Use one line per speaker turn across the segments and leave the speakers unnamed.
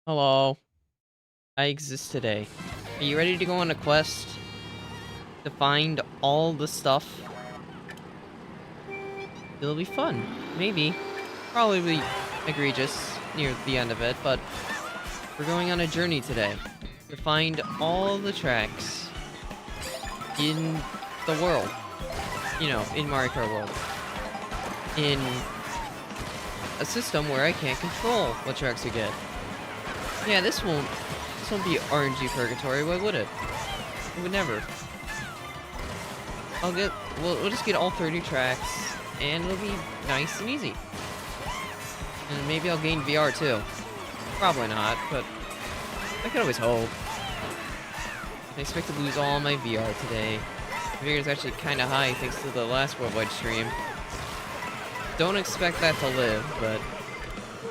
Hello, I exist today. Are you ready to go on a quest to find all the stuff? It'll be fun. Maybe. Probably be egregious near the end of it, but we're going on a journey today to find all the tracks in the world. You know, in Mario Kart World. In a system where I can't control what tracks you get. Yeah, this won't be RNG purgatory, why would it? It would never. We'll just get all 30 tracks, and it'll be nice and easy. And maybe I'll gain VR too. Probably not, but I could always hope. I expect to lose all my VR today. My figure is actually kinda high thanks to the last worldwide stream. Don't expect that to live, but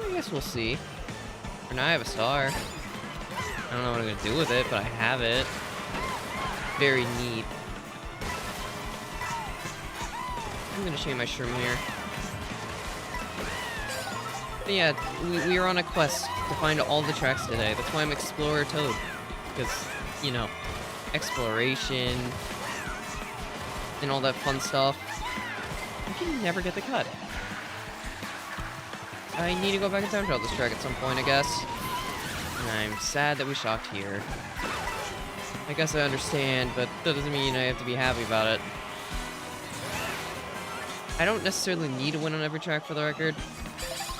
I guess we'll see. For now I have a star. I don't know what I'm gonna do with it, but I have it. Very neat. I'm gonna show you my shroom here. But yeah, we are on a quest to find all the tracks today. That's why I'm Explorer Toad. Because, you know, exploration and all that fun stuff. You can never get the cut. I need to go back in time to this track at some point, I guess. And I'm sad that we shocked here. I guess I understand, but that doesn't mean I have to be happy about it. I don't necessarily need to win on every track for the record.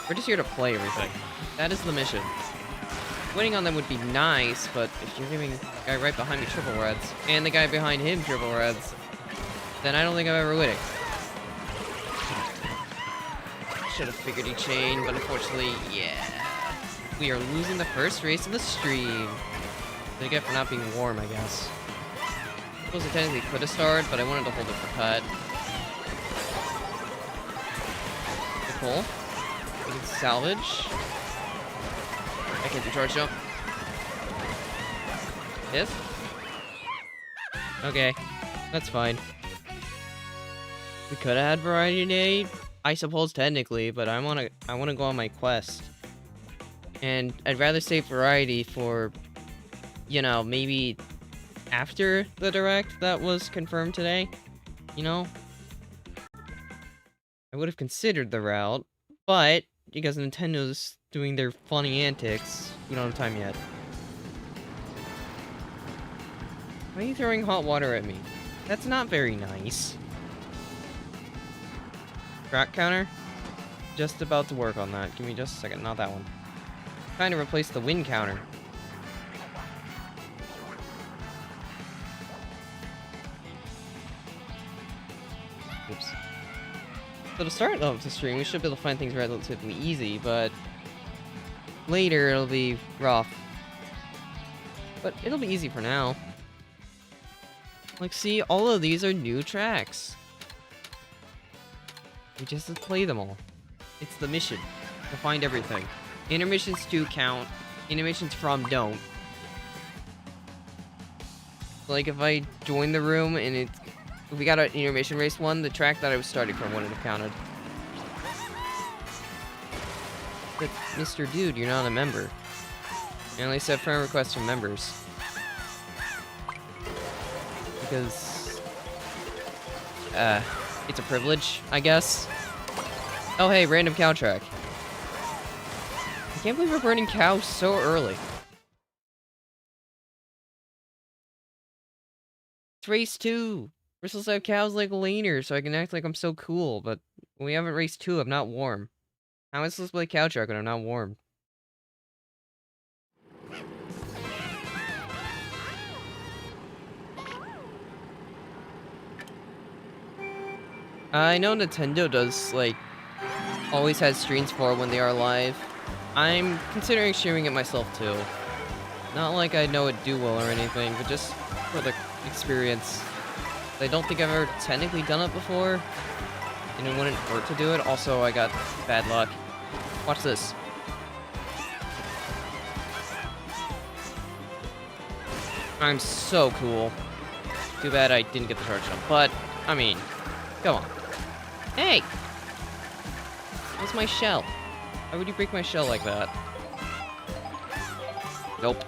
We're just here to play everything. That is the mission. Winning on them would be nice, but if you're giving the guy right behind me triple reds, and the guy behind him triple reds, then I don't think I'm ever winning. Should have figured he chain, but unfortunately, yeah. We are losing the first race of the stream. What I get for not being warm, I guess. I suppose I technically could have started, but I wanted to hold it for cut. Cool. We can salvage. I can do charge jump. Yes? Okay. That's fine. We could have had variety today, I suppose technically, but I wanna go on my quest. And I'd rather save variety for, you know, maybe after the direct that was confirmed today. You know? I would have considered the route, but because Nintendo's doing their funny antics, we don't have time yet. Why are you throwing hot water at me? That's not very nice. Track counter? Just about to work on that. Give me just a second. Not that one. Trying to replace the wind counter. Oops. So to start off the stream, we should be able to find things relatively easy, but later it'll be rough. But it'll be easy for now. Like, see, all of these are new tracks. We just have to play them all. It's the mission to find everything. Intermissions do count. Intermissions from don't. Like, if I join the room and if we got an intermission race one, the track that I was starting from wouldn't have counted. But, Mr. Dude, you're not a member. You only set friend requests from members. Because, it's a privilege, I guess. Oh, hey, random cow track. I can't believe we're burning cows so early. It's race 2. We're supposed to have cows like later, so I can act like I'm so cool, but when we haven't race 2, I'm not warm. How am I supposed to play cow track when I'm not warm? I know Nintendo does, like, always has streams for when they are live. I'm considering streaming it myself too. Not like I know it do well or anything, but just for the experience. I don't think I've ever technically done it before, and it wouldn't hurt to do it. Also, I got bad luck. Watch this. I'm so cool. Too bad I didn't get the charge jump, but, I mean, come on. Hey! Where's my shell? Why would you break my shell like that? Nope.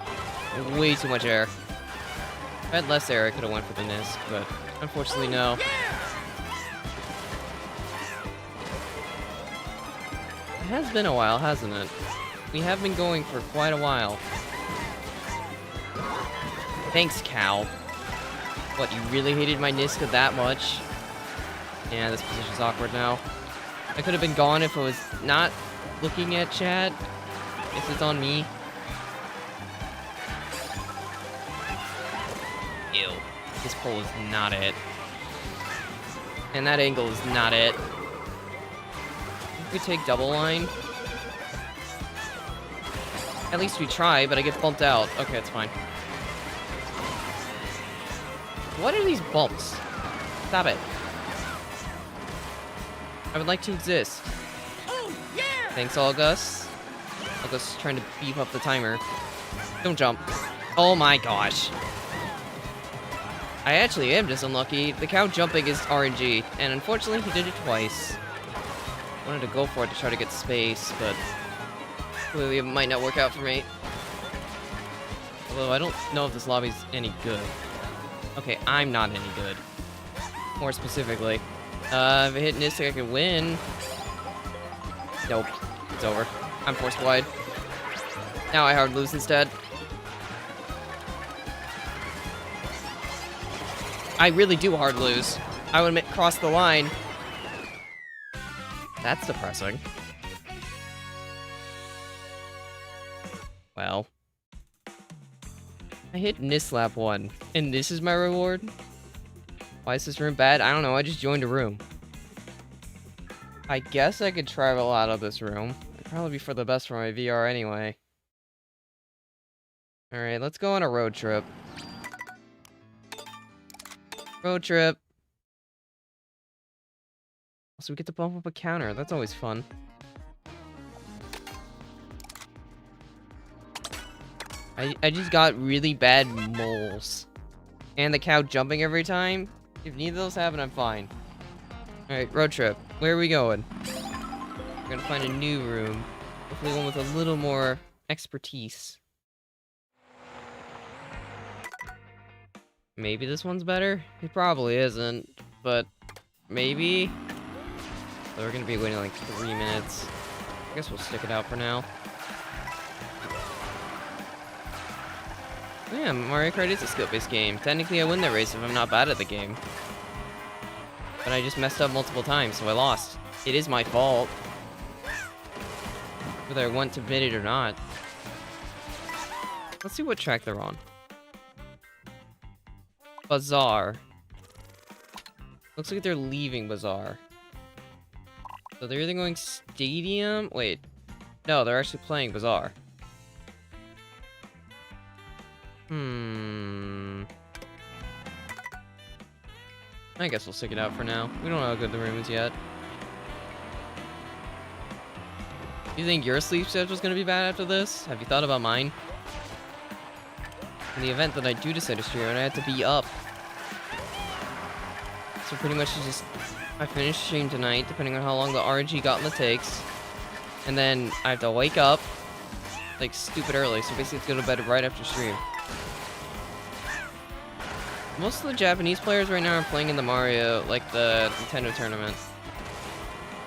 Way too much air. If I had less air, I could have went for the Nisk, but unfortunately, no. It has been a while, hasn't it? We have been going for quite a while. Thanks, cow. What, you really hated my Niska that much? Yeah, this position's awkward now. I could have been gone if I was not looking at chat. If it's on me. Ew. This pole is not it. And that angle is not it. We could take double line. At least we try, but I get bumped out. Okay, it's fine. What are these bumps? Stop it. I would like to exist. Oh, yeah! Thanks, August. August is trying to beef up the timer. Don't jump. Oh my gosh. I actually am just unlucky. The cow jumping is RNG, and unfortunately he did it twice. I wanted to go for it to try to get space, but clearly it might not work out for me. Although I don't know if this lobby's any good. Okay, I'm not any good. More specifically. If I hit Nistic, I can win. Nope. It's over. I'm forced wide. Now I hard lose instead. I really do hard lose. I would cross the line. That's depressing. Well. I hit Nislap 1, and this is my reward? Why is this room bad? I don't know, I just joined a room. I guess I could travel out of this room. It'd probably be for the best for my VR anyway. Alright, let's go on a road trip. Road trip. So we get to bump up a counter, that's always fun. I just got really bad moles. And the cow jumping every time. If neither of those happen, I'm fine. Alright, road trip. Where are we going? We're gonna find a new room. Hopefully one with a little more expertise. Maybe this one's better? It probably isn't, but maybe? So we're gonna be waiting like 3 minutes. I guess we'll stick it out for now. Yeah, Mario Kart is a skill-based game. Technically, I win the race if I'm not bad at the game. But I just messed up multiple times, so I lost. It is my fault. Whether I want to admit it or not. Let's see what track they're on. Bazaar. Looks like they're leaving Bazaar. So they're either going Stadium... Wait. No, they're actually playing Bazaar. I guess we'll stick it out for now. We don't know how good the room is yet. You think your sleep schedule is going to be bad after this? Have you thought about mine? In the event that I do decide to stream, I have to be up. So pretty much just... I finish stream tonight, depending on how long the RNG gauntlet takes. And then I have to wake up, like, stupid early, so basically it's go to bed right after stream. Most of the Japanese players right now are playing in the Mario, like the Nintendo tournament.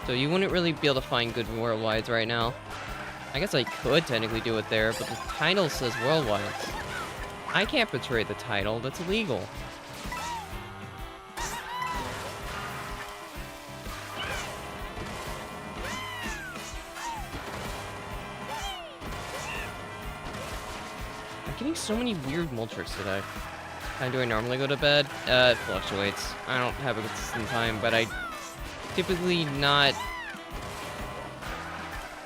So you wouldn't really be able to find good worldwides right now. I guess I could technically do it there, but the title says worldwides. I can't betray the title, that's illegal. I'm getting so many weird mole tricks today. How do I normally go to bed? It fluctuates. I don't have a consistent time, but I typically not...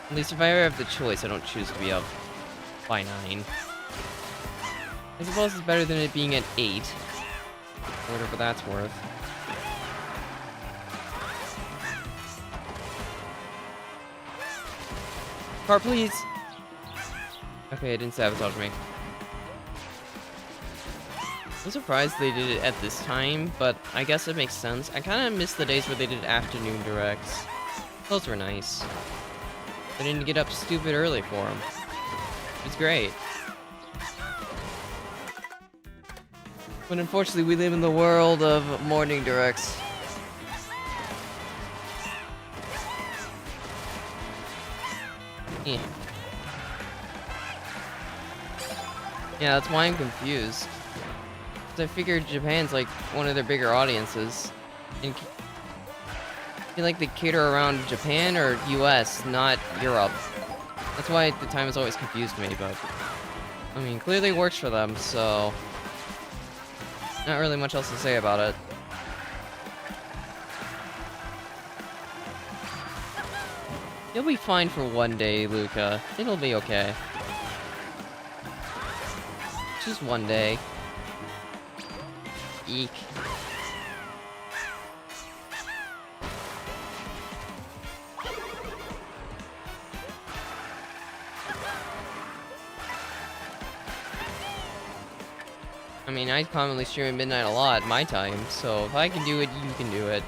At least if I ever have the choice, I don't choose to be up by 9. I suppose it's better than it being at 8. Or whatever that's worth. Car, please! Okay, it didn't sabotage me. I'm surprised they did it at this time, but I guess it makes sense. I kind of miss the days where they did afternoon directs. Those were nice. I didn't get up stupid early for them. It was great. But unfortunately, we live in the world of morning directs. Yeah. Yeah, that's why I'm confused. 'Cause I figured Japan's like one of their bigger audiences. And I feel like they cater around Japan or US, not Europe. That's why the time has always confused me, but I mean, clearly it works for them, so not really much else to say about it. You'll be fine for one day, Luca. It'll be okay. Just one day. Eek. I mean, I commonly stream at midnight a lot, my time, so if I can do it, you can do it.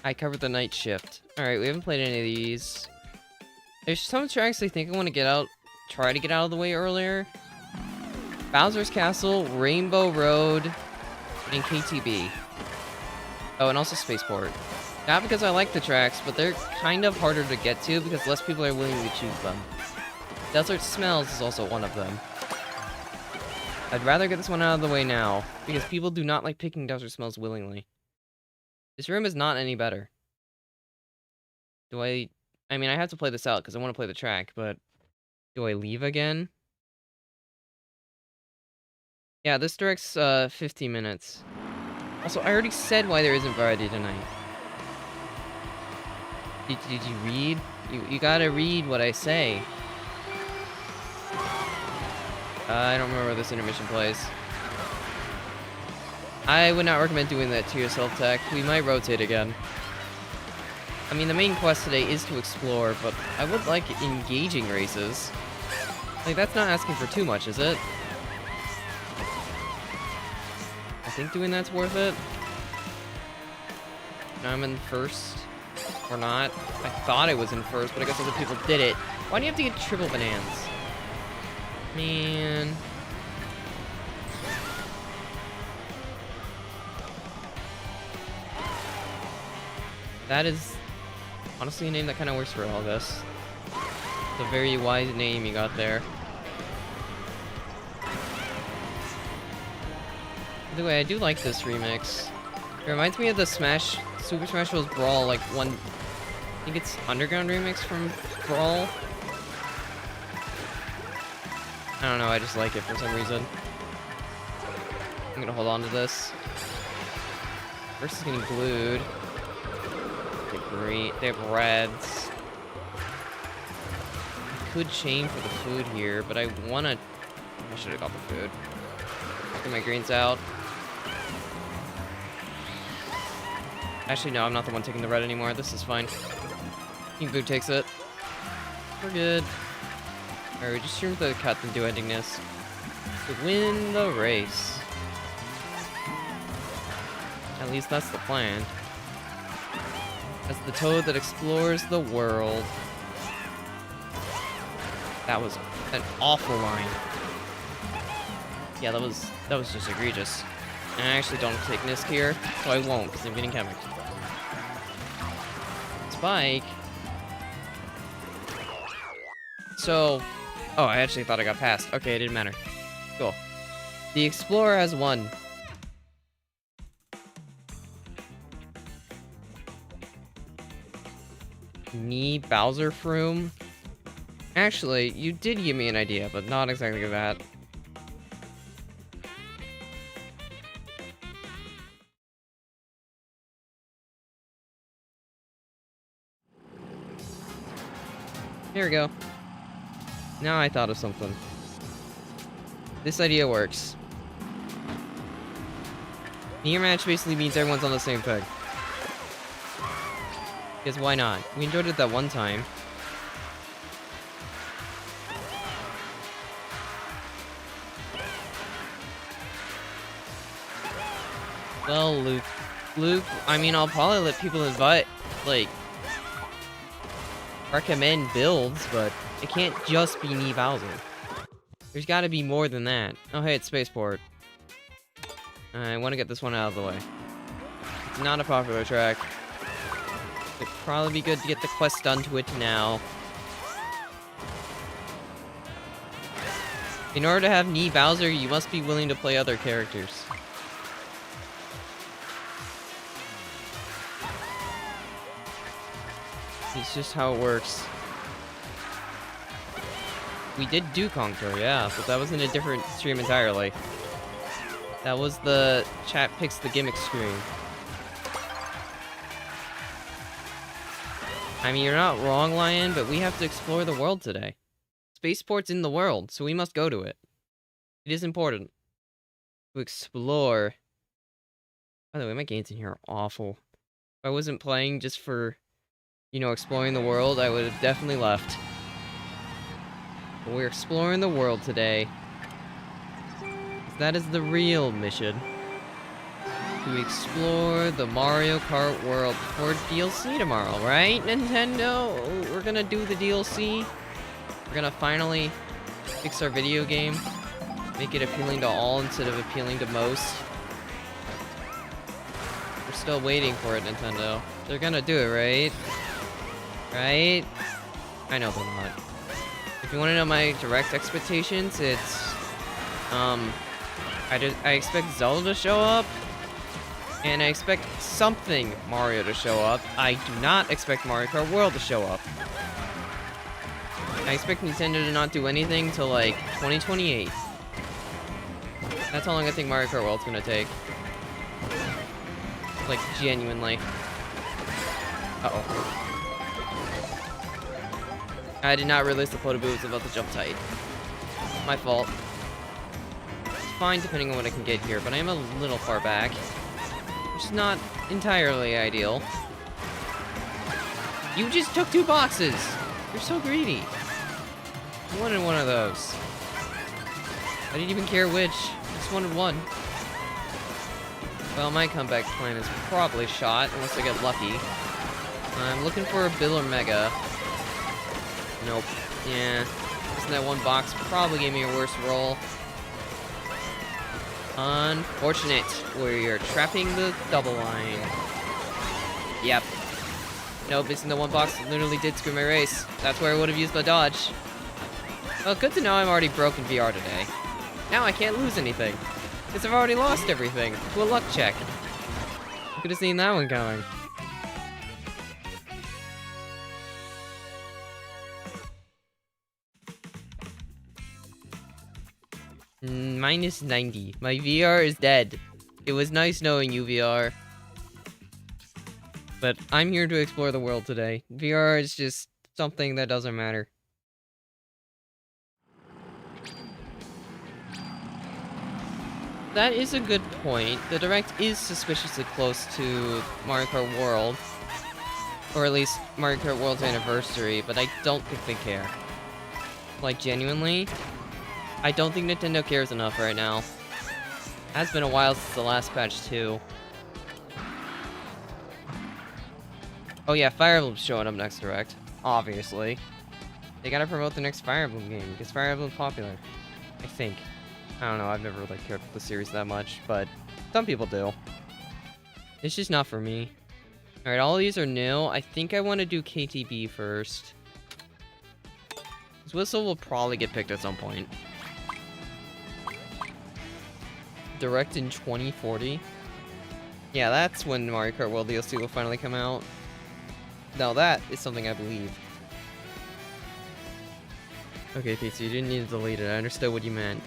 I covered the night shift. Alright, we haven't played any of these. There's some tracks I think I want to get out, try to get out of the way earlier. Bowser's Castle, Rainbow Road, and KTB. Oh, and also Spaceport. Not because I like the tracks, but they're kind of harder to get to because less people are willing to choose them. Desert Smells is also one of them. I'd rather get this one out of the way now, because people do not like picking Desert Smells willingly. This room is not any better. I mean, I have to play this out because I want to play the track, but do I leave again? Yeah, this direct's 15 minutes. Also, I already said why there isn't variety tonight. Did you read? You gotta read what I say. I don't remember where this intermission plays. I would not recommend doing that to yourself, Tech. We might rotate again. I mean, the main quest today is to explore, but I would like engaging races. Like, that's not asking for too much, is it? I think doing that's worth it. Now I'm in first. Or not. I thought I was in first, but I guess other people did it. Why do you have to get triple bananas? Man. That is honestly a name that kind of works for all this. It's a very wise name you got there. By the way, I do like this remix. It reminds me of the Super Smash Bros. Brawl, like one, I think it's Underground remix from Brawl. I don't know, I just like it for some reason. I'm gonna hold on to this. First is getting glued. They have reds. I could chain for the food here, but I should have got the food. Get my greens out. Actually, no, I'm not the one taking the red anymore. This is fine. King Boo takes it. We're good. Alright, we just stream the cut and do ending this. To win the race. At least that's the plan. As the toad that explores the world. That was an awful line. Yeah, that was just egregious. And I actually don't take Nisk here, so I won't, because I'm getting chemicked. Spike. So, oh, I actually thought I got past. Okay, it didn't matter. Cool. The Explorer has won. Me, Bowser Froom? Actually, you did give me an idea, but not exactly that. Here we go. Now I thought of something. This idea works. Near match basically means everyone's on the same peg. Because why not? We enjoyed it that one time. Well, Luke, I mean, I'll probably let people invite, like, recommend builds, but it can't just be me Bowser. There's gotta be more than that. Oh, hey, it's Spaceport. I want to get this one out of the way. It's not a popular track. It'd probably be good to get the quest done to it now. In order to have Nee Bowser, you must be willing to play other characters. It's just how it works. We did do Conquer, yeah, but that was in a different stream entirely. That was the chat picks the gimmick screen. I mean, you're not wrong, Lion, but we have to explore the world today. Spaceport's in the world, so we must go to it. It is important to explore. By the way, my gains in here are awful. If I wasn't playing just for, you know, exploring the world, I would have definitely left. But we're exploring the world today. That is the real mission. To explore the Mario Kart world for DLC tomorrow, right, Nintendo? We're gonna do the DLC. We're gonna finally fix our video game. Make it appealing to all instead of appealing to most. We're still waiting for it, Nintendo. They're gonna do it, right? Right? I know they're not. If you want to know my direct expectations, it's... I expect Zelda to show up, and I expect something Mario to show up. I do not expect Mario Kart World to show up. I expect Nintendo to not do anything till, like, 2028. That's how long I think Mario Kart World's gonna take. Like, genuinely. Uh-oh. I did not realize the photo booth was about to jump tight. My fault. Fine depending on what I can get here, but I am a little far back, which is not entirely ideal. You just took 2 boxes! You're so greedy. I wanted one of those. I didn't even care which. I just wanted one. Well, my comeback plan is probably shot, unless I get lucky. I'm looking for a Bill or Mega. Nope. Yeah. Isn't that one box probably gave me a worse roll. Unfortunate. We're trapping the double line. Yep. Nope, missing the one box literally did screw my race. That's where I would have used the dodge. Well, good to know I'm already broken VR today. Now I can't lose anything. Because I've already lost everything. To a luck check. I could have seen that one coming. Minus 90. My VR is dead. It was nice knowing you, VR. But I'm here to explore the world today. VR is just something that doesn't matter. That is a good point. The Direct is suspiciously close to Mario Kart World. Or at least Mario Kart World's anniversary, but I don't think they care. Like, genuinely, I don't think Nintendo cares enough right now. Has been a while since the last patch, too. Oh yeah, Fire Emblem's showing up next Direct. Obviously. They gotta promote the next Fire Emblem game, because Fire Emblem's popular. I think. I don't know, I've never really cared for the series that much, but some people do. It's just not for me. Alright, all these are new. I think I want to do KTB first. This Whistle will probably get picked at some point. Direct in 2040? Yeah, that's when Mario Kart World DLC will finally come out. Now that is something I believe. Okay, Pizza, you didn't need to delete it. I understood what you meant.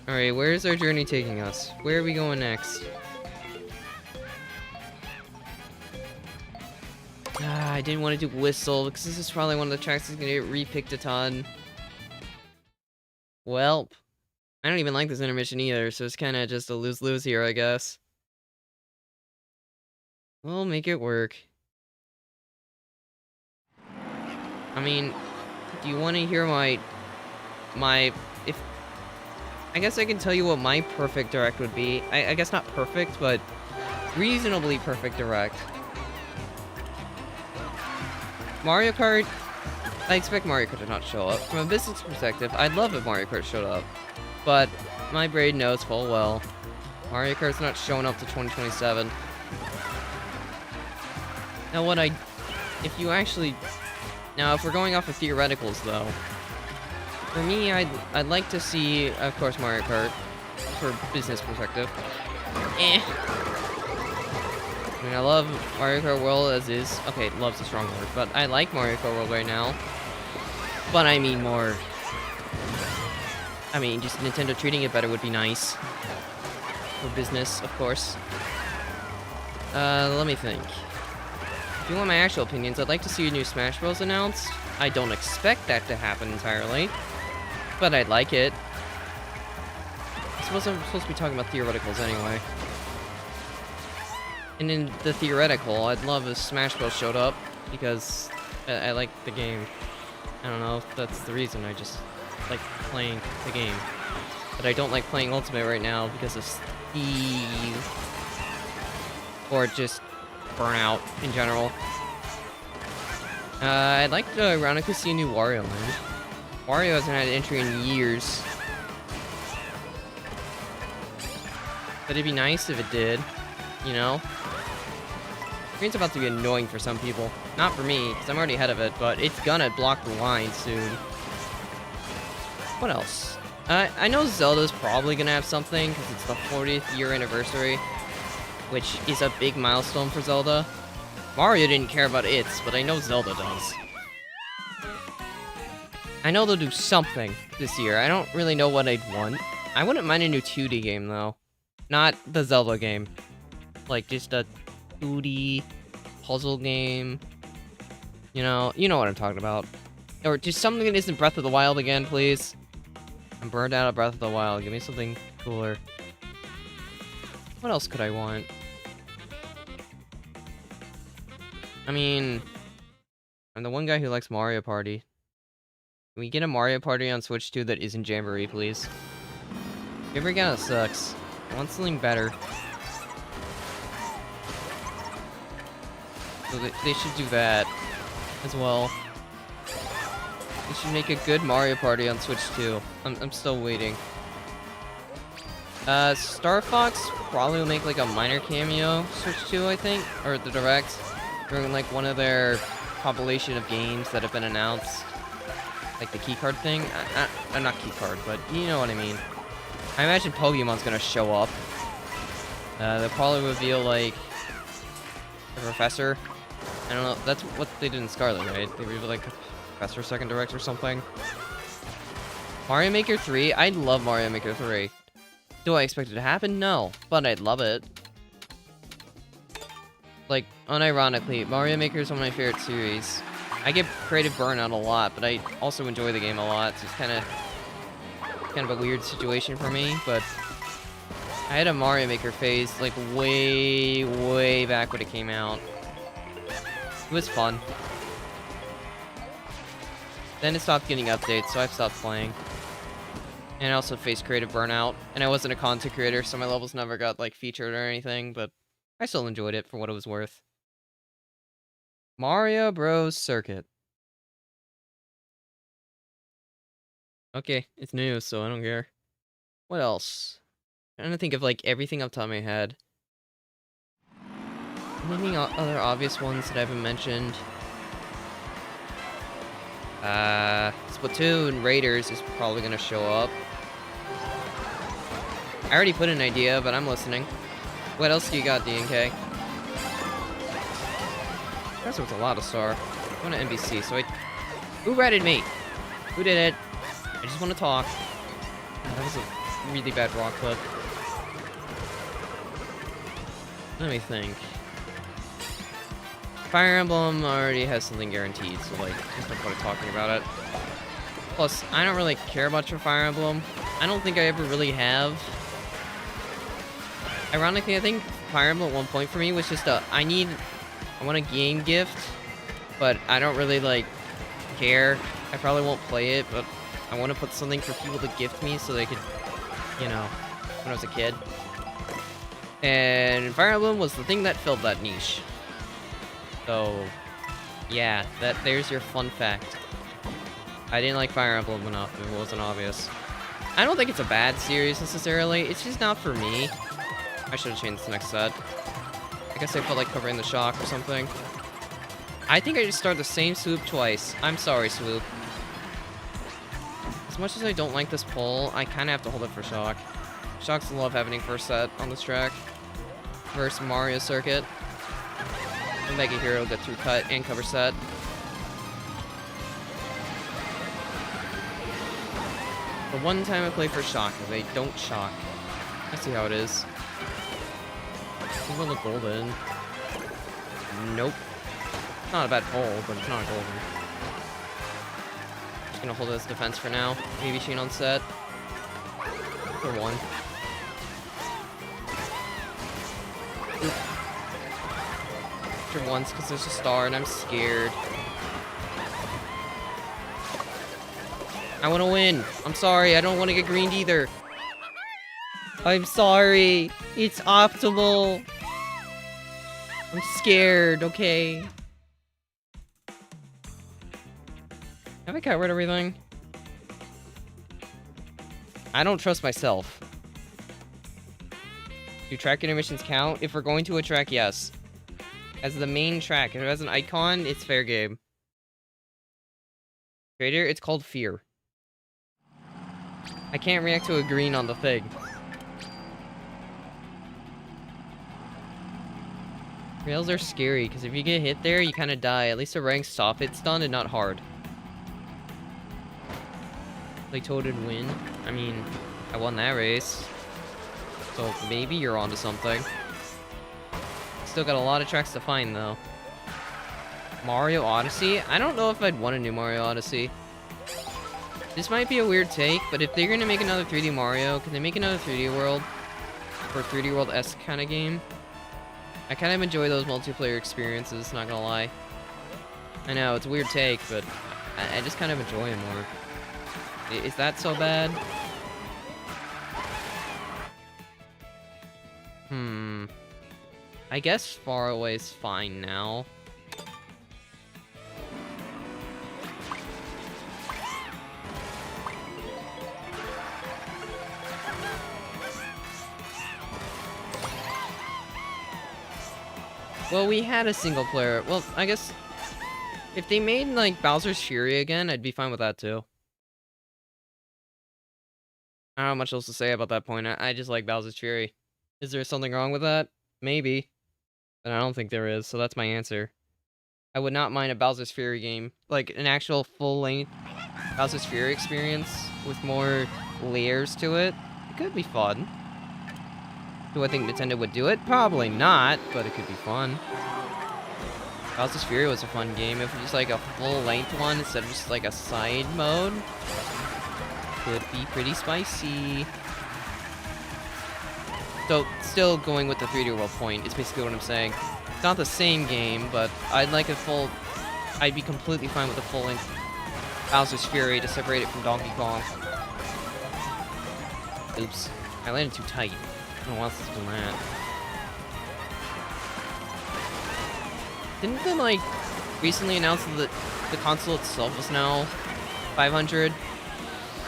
Alright, where is our journey taking us? Where are we going next? I didn't want to do Whistle, because this is probably one of the tracks that's going to get repicked a ton. Well, I don't even like this intermission either, so it's kind of just a lose-lose here, I guess. We'll make it work. I mean, do you want to hear my I guess I can tell you what my perfect Direct would be. I guess not perfect, but reasonably perfect Direct. Mario Kart I expect Mario Kart to not show up. From a business perspective, I'd love if Mario Kart showed up. But my brain knows full well Mario Kart's not showing up to 2027. Now if we're going off of theoreticals though, for me, I'd like to see, of course, Mario Kart, for business perspective. I mean, I love Mario Kart World as is. Okay, love's a strong word, but I like Mario Kart World right now. But I mean just Nintendo treating it better would be nice. For business, of course. Let me think. If you want my actual opinions, I'd like to see a new Smash Bros. Announced. I don't expect that to happen entirely, but I'd like it. I suppose I'm supposed to be talking about theoreticals anyway. And in the theoretical, I'd love if Smash Bros. Showed up, because I like the game. I don't know if that's the reason, I just like playing the game. But I don't like playing Ultimate right now because of Steve. Or just Burnout in general. I'd like to ironically see a new Wario Land. Wario hasn't had an entry in years. But it'd be nice if it did, you know? Green's about to be annoying for some people. Not for me, because I'm already ahead of it, but it's gonna block the line soon. What else? I know Zelda's probably gonna have something, because it's the 40th year anniversary, which is a big milestone for Zelda. Mario didn't care about its, but I know Zelda does. I know they'll do something this year. I don't really know what I'd want. I wouldn't mind a new 2D game, though. Not the Zelda game. Like, just a 2D puzzle game. You know what I'm talking about. Or just something that isn't Breath of the Wild again, please. I'm burned out of Breath of the Wild. Give me something cooler. What else could I want? I mean, I'm the one guy who likes Mario Party. Can we get a Mario Party on Switch 2 that isn't Jamboree, please? Jamboree kinda sucks. I want something better. So they should do that as well. They should make a good Mario Party on Switch 2. I'm still waiting. Star Fox probably will make like a minor cameo Switch 2, I think, or the Direct, during like one of their compilation of games that have been announced, like the keycard thing. Not keycard, but you know what I mean. I imagine Pokemon's gonna show up. They'll probably reveal like the Professor. I don't know. That's what they did in Scarlet, right? They revealed like Professor Second Direct or something. Mario Maker 3. I'd love Mario Maker 3. Do I expect it to happen? No, but I'd love it. Like, unironically, Mario Maker is one of my favorite series. I get creative burnout a lot, but I also enjoy the game a lot, so it's kind of a weird situation for me, but I had a Mario Maker phase, like, way back when it came out. It was fun. Then it stopped getting updates, so I've stopped playing. And I also faced creative burnout, and I wasn't a content creator, so my levels never got, like, featured or anything, but I still enjoyed it for what it was worth. Mario Bros. Circuit. Okay, it's new, so I don't care. What else? I'm trying to think of, like, everything off the top of my head. Any other obvious ones that I haven't mentioned? Splatoon Raiders is probably gonna show up. I already put an idea, but I'm listening. What else do you got, DNK? That was a lot of Star. I'm going to NBC, so who ratted me? Who did it? I just want to talk. God, that was a really bad rock clip. Let me think. Fire Emblem already has something guaranteed, so like, there's no point of talking about it. Plus, I don't really care much for Fire Emblem. I don't think I ever really have. Ironically, I think Fire Emblem at one point for me was just I want a game gift, but I don't really, like, care. I probably won't play it, but I want to put something for people to gift me so they could, you know, when I was a kid. And Fire Emblem was the thing that filled that niche. So, yeah, there's your fun fact. I didn't like Fire Emblem enough if it wasn't obvious. I don't think it's a bad series necessarily. It's just not for me. I should have changed this next set. I guess I felt like covering the shock or something. I think I just started the same swoop twice. I'm sorry, swoop. As much as I don't like this pull, I kind of have to hold it for shock. Shock's love happening first set on this track. Versus Mario Circuit. And Mega Hero get through cut and cover set. The one time I play for shock is they don't shock. I see how it is. It's gonna look golden. Nope. It's not a bad pull, but it's not golden. Just gonna hold it as defense for now. Maybe Sheen on set. For one. For once, because there's a star and I'm scared. I want to win. I'm sorry. I don't want to get greened either. I'm sorry. It's optimal. I'm scared, okay? Have I got rid of everything? I don't trust myself. Do track intermissions count? If we're going to a track, yes. As the main track. If it has an icon, it's fair game. Trader, it's called fear. I can't react to a green on the thing. Rails are scary, because if you get hit there, you kind of die. At least a ranked soft hit stun and not hard. Like Toaded win. I mean, I won that race. So maybe you're onto something. Still got a lot of tracks to find, though. Mario Odyssey? I don't know if I'd want a new Mario Odyssey. This might be a weird take, but if they're gonna make another 3D Mario, can they make another 3D World? Or 3D World-esque kind of game? I kind of enjoy those multiplayer experiences, not gonna lie. I know, it's a weird take, but I just kind of enjoy them more. Is that so bad? I guess Far Away is fine now. Well, we had a single player. Well, I guess if they made, like, Bowser's Fury again, I'd be fine with that, too. I don't have much else to say about that point. I just like Bowser's Fury. Is there something wrong with that? Maybe. But I don't think there is, so that's my answer. I would not mind a Bowser's Fury game. Like, an actual full-length Bowser's Fury experience with more layers to it. It could be fun. Do I think Nintendo would do it? Probably not, but it could be fun. Bowser's Fury was a fun game. If it was like a full-length one instead of just like a side mode, could be pretty spicy. So, still going with the 3D World point is basically what I'm saying. It's not the same game, but I'd like a full... I'd be completely fine with a full-length Bowser's Fury to separate it from Donkey Kong. Oops. I landed too tight. I don't want to do that. Didn't they, like, recently announce that the console itself is now 500?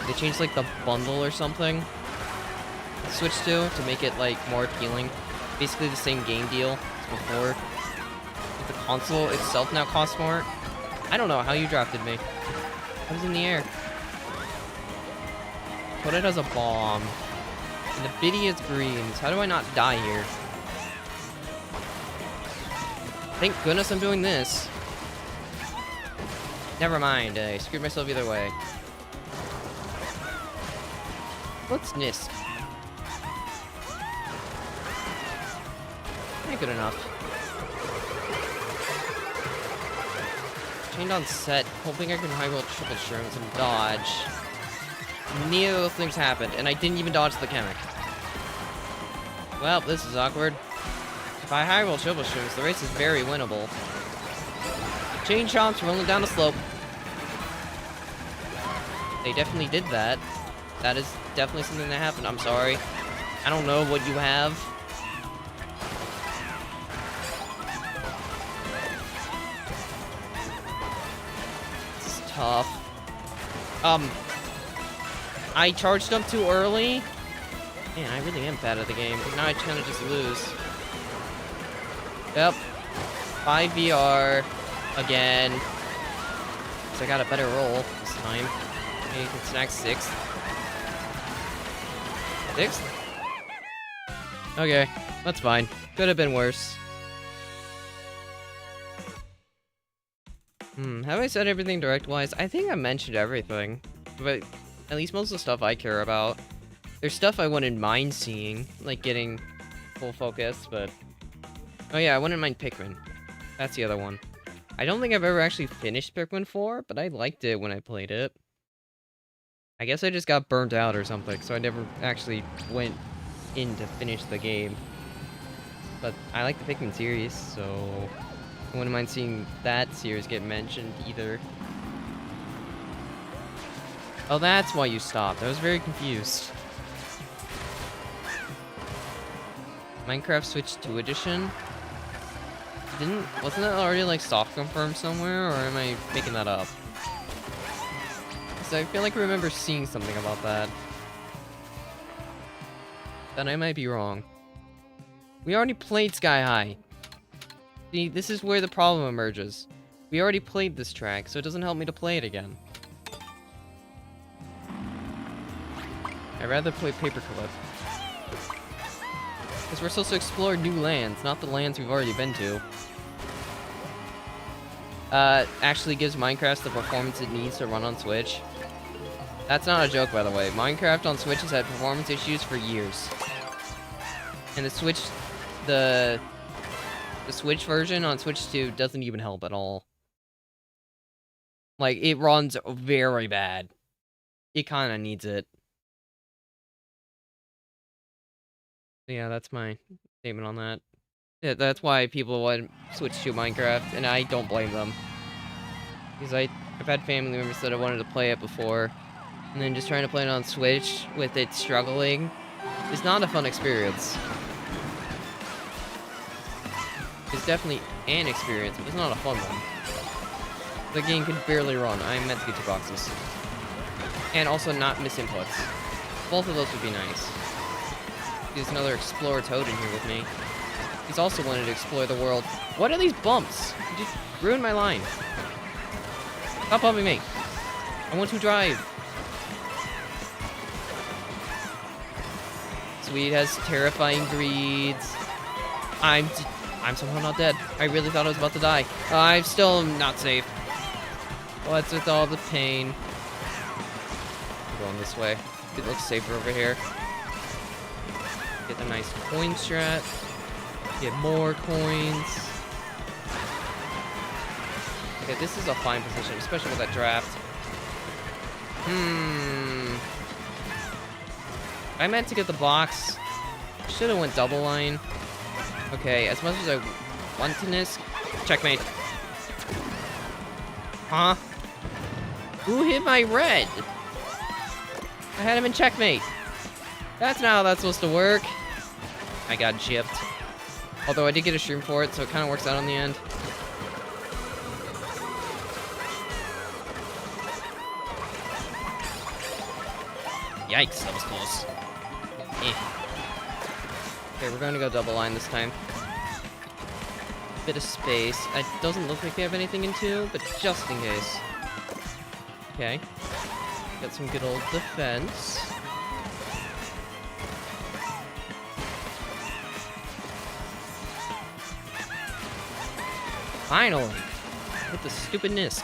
They changed, like, the bundle or something? Switch to make it, like, more appealing. Basically the same game deal as before. But the console itself now costs more. I don't know how you drafted me. I was in the air. Put it as a bomb. And the biddy is greens. How do I not die here? Thank goodness I'm doing this. Never mind, I screwed myself either way. What's NIST? Ain't good enough. Chained on set, hoping I can high roll triple shrooms and dodge. Neither of those things happened, and I didn't even dodge the chemic. Well, this is awkward. If I high roll triple shrooms, the race is very winnable. Chain chomps rolling down the slope. They definitely did that. That is definitely something that happened. I'm sorry. I don't know what you have. This is tough. I charged up too early. Man, I really am bad at the game. Now I kind of just lose. Yep. 5 VR again. So I got a better roll this time. Maybe you can snag 6th. 6th? Okay, that's fine. Could have been worse. Have I said everything direct-wise? I think I mentioned everything. But at least most of the stuff I care about. There's stuff I wouldn't mind seeing, like getting full focus, but... Oh yeah, I wouldn't mind Pikmin. That's the other one. I don't think I've ever actually finished Pikmin 4, but I liked it when I played it. I guess I just got burnt out or something, so I never actually went in to finish the game. But I like the Pikmin series, so... I wouldn't mind seeing that series get mentioned either. Oh, that's why you stopped. I was very confused. Minecraft Switch 2 edition? Wasn't that already like soft confirmed somewhere, or am I making that up? So I feel like I remember seeing something about that. Then I might be wrong. We already played Sky High. See, this is where the problem emerges. We already played this track, so it doesn't help me to play it again. I'd rather play Paperclip. Because we're supposed to explore new lands, not the lands we've already been to. Actually gives Minecraft the performance it needs to run on Switch. That's not a joke, by the way. Minecraft on Switch has had performance issues for years. And the Switch version on Switch 2 doesn't even help at all. Like, it runs very bad. It kinda needs it. Yeah, that's my statement on that. Yeah, that's why people want to switch to Minecraft, and I don't blame them. Because I've had family members that have wanted to play it before, and then just trying to play it on Switch with it struggling is not a fun experience. It's definitely an experience, but it's not a fun one. The game can barely run. I meant to get 2 boxes. And also not miss inputs. Both of those would be nice. There's another Explorer Toad in here with me. He's also wanted to explore the world. What are these bumps? You just ruined my line. Stop bumping me. I want to drive. Sweet has terrifying breeds. I'm somehow not dead. I really thought I was about to die. I'm still not safe. What's with all the pain? I'm going this way. It looks safer over here. Get the nice coin strat. Get more coins. Okay, this is a fine position, especially with that draft. I meant to get the box. Should have went double line. Okay, as much as I want to this, checkmate. Huh? Who hit my red? I had him in checkmate. That's not how that's supposed to work. I got gypped. Although I did get a shroom for it, so it kind of works out on the end. Yikes, that was close. Okay, we're gonna go double line this time. Bit of space. It doesn't look like we have anything in 2, but just in case. Okay. Got some good old defense. Finally! Hit the stupid Nisk.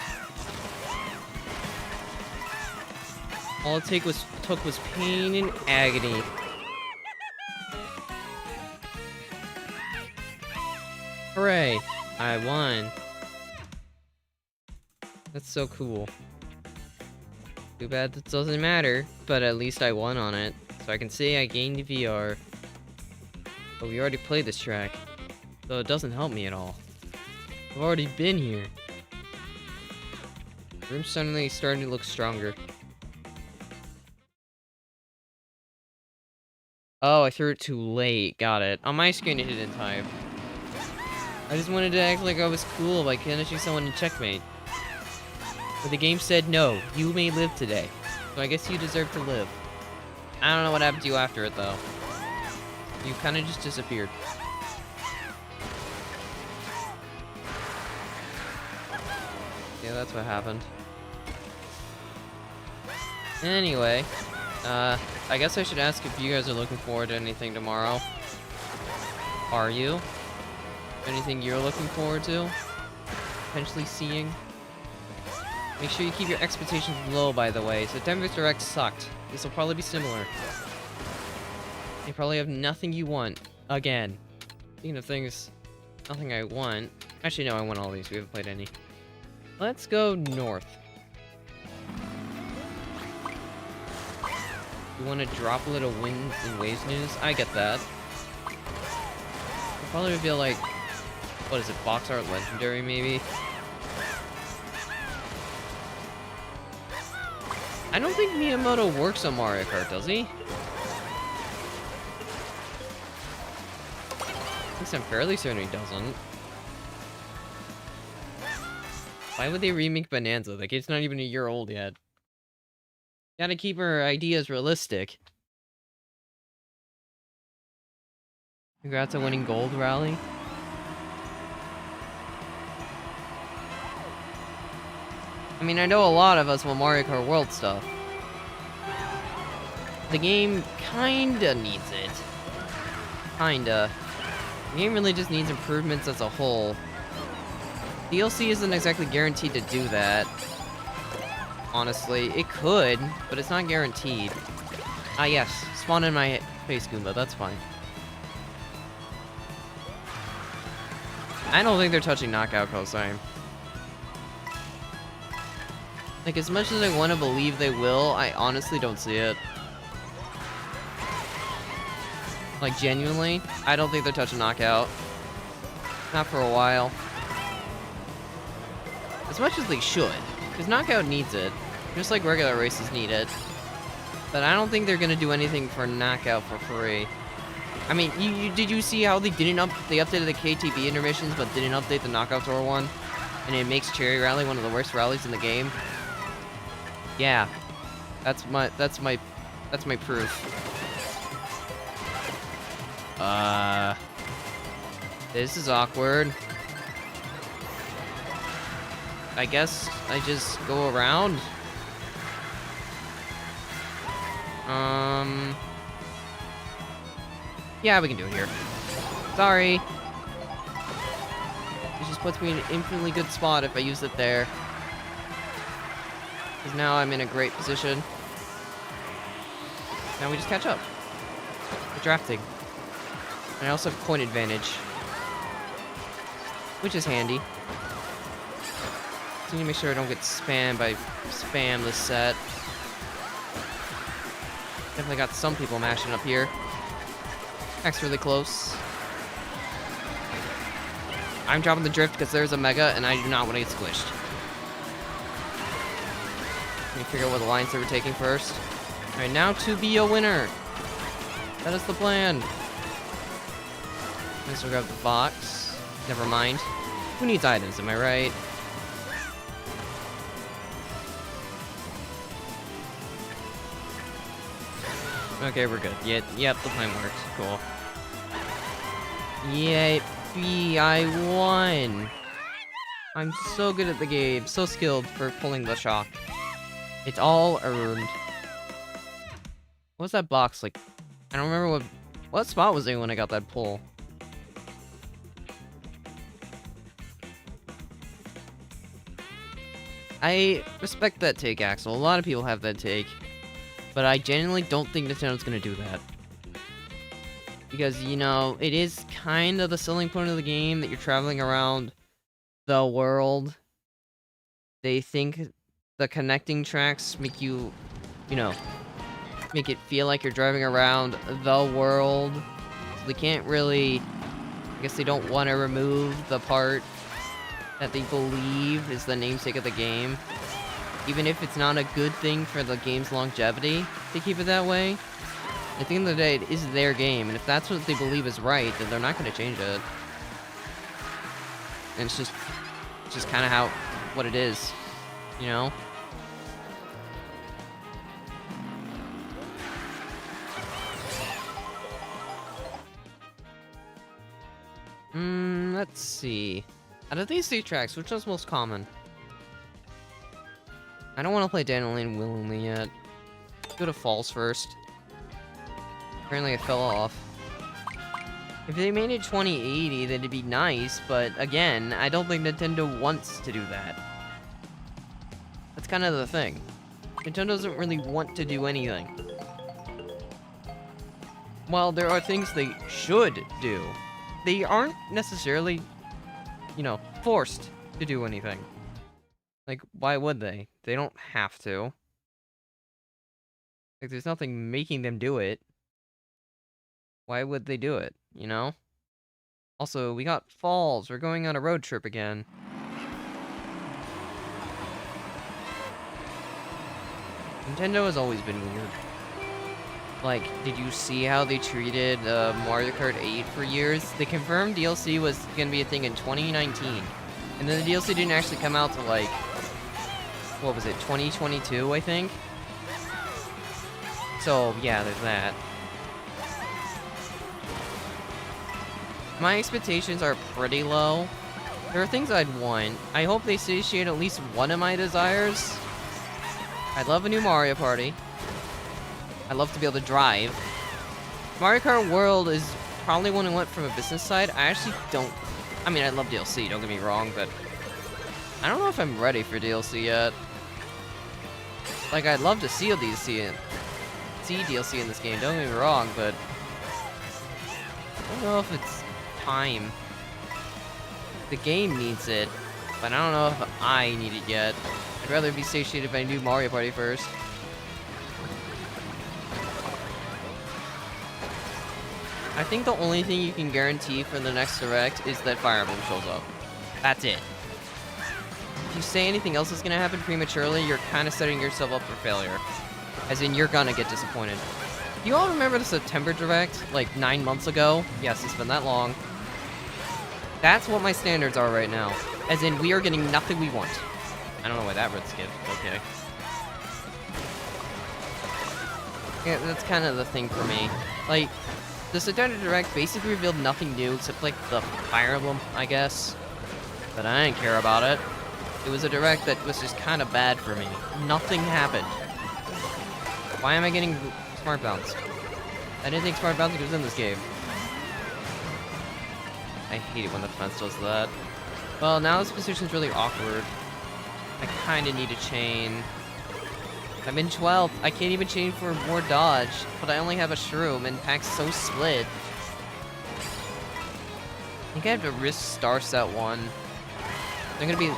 All it took was pain and agony. Hooray! I won. That's so cool. Too bad that doesn't matter, but at least I won on it. So I can say I gained VR. But we already played this track, so it doesn't help me at all. I've already been here. The room's suddenly starting to look stronger. Oh, I threw it too late. Got it. On my screen, it hit in time. I just wanted to act like I was cool by finishing someone in checkmate. But the game said no, you may live today. So I guess you deserve to live. I don't know what happened to you after it, though. You kind of just disappeared. Yeah, that's what happened. Anyway, I guess I should ask if you guys are looking forward to anything tomorrow. Are you? Anything you're looking forward to? Potentially seeing? Make sure you keep your expectations low, by the way. September's Direct sucked. This will probably be similar. You probably have nothing you want. Again. Speaking of things, nothing I want. Actually, no, I want all these. We haven't played any. Let's go north. You want to drop a little winds and waves news? I get that. I'll probably reveal, like, what is it, box art legendary, maybe? I don't think Miyamoto works on Mario Kart, does he? At least I'm fairly certain he doesn't. Why would they remake Bonanza? Like, it's not even a year old yet. Gotta keep our ideas realistic. Congrats on winning Gold Rally. I mean, I know a lot of us want Mario Kart World stuff. The game kinda needs it. Kinda. The game really just needs improvements as a whole. DLC isn't exactly guaranteed to do that. Honestly, it could, but it's not guaranteed. Ah, yes. Spawn in my face, Goomba. That's fine. I don't think they're touching Knockout Cosine. Like, as much as I want to believe they will, I honestly don't see it. Like, genuinely, I don't think they're touching Knockout. Not for a while. As much as they should. Because Knockout needs it. Just like regular races need it. But I don't think they're gonna do anything for Knockout for free. I mean, did you see how they updated the KTB intermissions, but didn't update the Knockout Tour one? And it makes Cherry Rally one of the worst rallies in the game? Yeah. That's my proof. This is awkward. I guess I just go around. Yeah, we can do it here. Sorry. It just puts me in an infinitely good spot if I use it there. Because now I'm in a great position. Now we just catch up. We're drafting. And I also have point advantage. Which is handy. So I need to make sure I don't get spammed by spam this set. Definitely got some people mashing up here. X really close. I'm dropping the drift because there's a Mega and I do not want to get squished. Let me figure out what the lines they were taking first. Alright, now to be a winner. That is the plan. Let's grab the box. Never mind. Who needs items, am I right? Okay, we're good. Yep, the plan worked. Cool. Yippee, I won! I'm so good at the game, so skilled for pulling the shock. It's all earned. What was that box like? I don't remember what spot was it when I got that pull? I respect that take, Axel. A lot of people have that take. But I genuinely don't think Nintendo's gonna do that. Because, you know, it is kind of the selling point of the game that you're traveling around the world. They think the connecting tracks make you, you know, make it feel like you're driving around the world. So they can't really, I guess they don't want to remove the part that they believe is the namesake of the game. Even if it's not a good thing for the game's longevity to keep it that way. At the end of the day, it is their game, and if that's what they believe is right, then they're not going to change it. And it's just kind of what it is. You know? Let's see. Out of these 3 tracks, which one's most common? I don't want to play Dandelion willingly yet. Go to Falls first. Apparently I fell off. If they made it 2080, then it'd be nice, but again, I don't think Nintendo wants to do that. That's kind of the thing. Nintendo doesn't really want to do anything. While there are things they should do, they aren't necessarily, you know, forced to do anything. Like, why would they? They don't have to. Like, there's nothing making them do it. Why would they do it, you know? Also, we got Falls. We're going on a road trip again. Nintendo has always been weird. Like, did you see how they treated Mario Kart 8 for years? The confirmed DLC was gonna be a thing in 2019. And then the DLC didn't actually come out till, like, what was it, 2022, I think? So, yeah, there's that. My expectations are pretty low. There are things I'd want. I hope they satiate at least one of my desires. I'd love a new Mario Party. I'd love to be able to drive. Mario Kart World is probably one I went from a business side. I actually don't... I mean, I love DLC, don't get me wrong, but... I don't know if I'm ready for DLC yet. Like, I'd love to see DLC in this game, don't get me wrong, but... I don't know if it's time. The game needs it, but I don't know if I need it yet. I'd rather be satiated by a new Mario Party first. I think the only thing you can guarantee for the next Direct is that Fire Emblem shows up. That's it. If you say anything else is gonna happen prematurely, you're kind of setting yourself up for failure. As in, you're gonna get disappointed. You all remember the September Direct, like 9 months ago? Yes, it's been that long. That's what my standards are right now. As in, we are getting nothing we want. I don't know why that red skipped, okay. Yeah, that's kind of the thing for me. Like, the September Direct basically revealed nothing new except, like, the Fire Emblem, I guess. But I didn't care about it. It was a Direct that was just kind of bad for me. Nothing happened. Why am I getting Smart Bounce? I didn't think Smart Bounce was in this game. I hate it when the defense does that. Well, now this position's really awkward. I kind of need a chain. I'm in 12th. I can't even chain for more dodge, but I only have a shroom, and Pack's so split. I think I have to risk Star Set 1. I'm gonna be...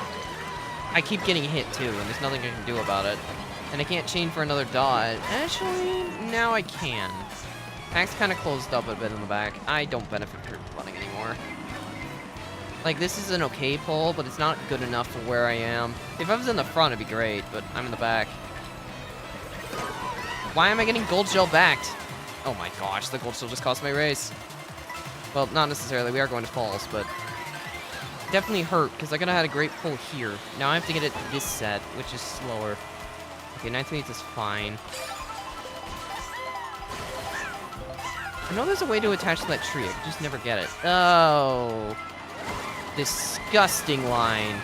I keep getting hit, too, and there's nothing I can do about it. And I can't chain for another dodge. Actually, now I can. Pack's kind of closed up a bit in the back. I don't benefit from running anymore. Like, this is an okay pull, but it's not good enough for where I am. If I was in the front, it'd be great, but I'm in the back. Why am I getting Gold Shell backed? Oh my gosh, the Gold Shell just cost my race. Well, not necessarily. We are going to Falls, but... definitely hurt, because I could have had a great pull here. Now I have to get it this set, which is slower. Okay, 9th meets is fine. I know there's a way to attach to that tree. I can just never get it. Oh... disgusting line.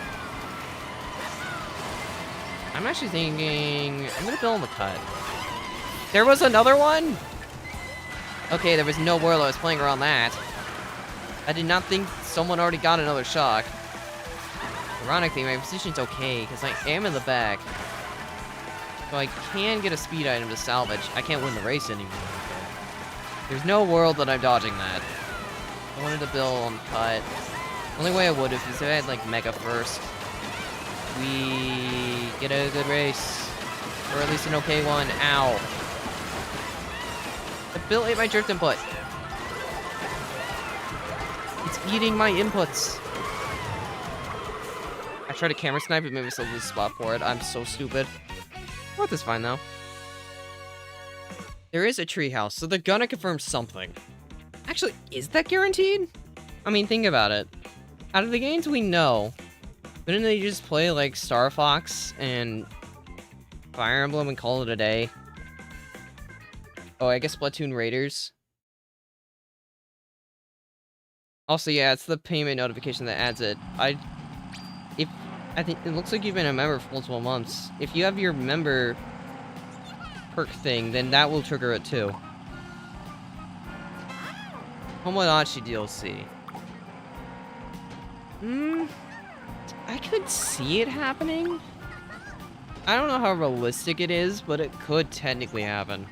I'm actually thinking... I'm gonna build on the cut. There was another one? Okay, there was no world I was playing around that. I did not think someone already got another shock. Ironically, my position's okay, because I am in the back. So I can get a speed item to salvage. I can't win the race anymore. There's no world that I'm dodging that. I wanted to build on cut. Only way I would if I had, like, Mega first. We get a good race. Or at least an okay one. Ow. The Bill ate my drift input. It's eating my inputs. I tried to camera snipe, but maybe I still lose spot for it. I'm so stupid. What is fine, though. There is a treehouse, so they're gonna confirm something. Actually, is that guaranteed? I mean, think about it. Out of the games we know, Couldn't they just play, like, Star Fox and Fire Emblem and call it a day? Oh, I guess Splatoon Raiders. Also, yeah, it's the payment notification that adds it. I think it looks like you've been a member for multiple months. If you have your member perk thing, then that will trigger it too. Tomodachi DLC. I could see it happening. I don't know how realistic it is, but it could technically happen.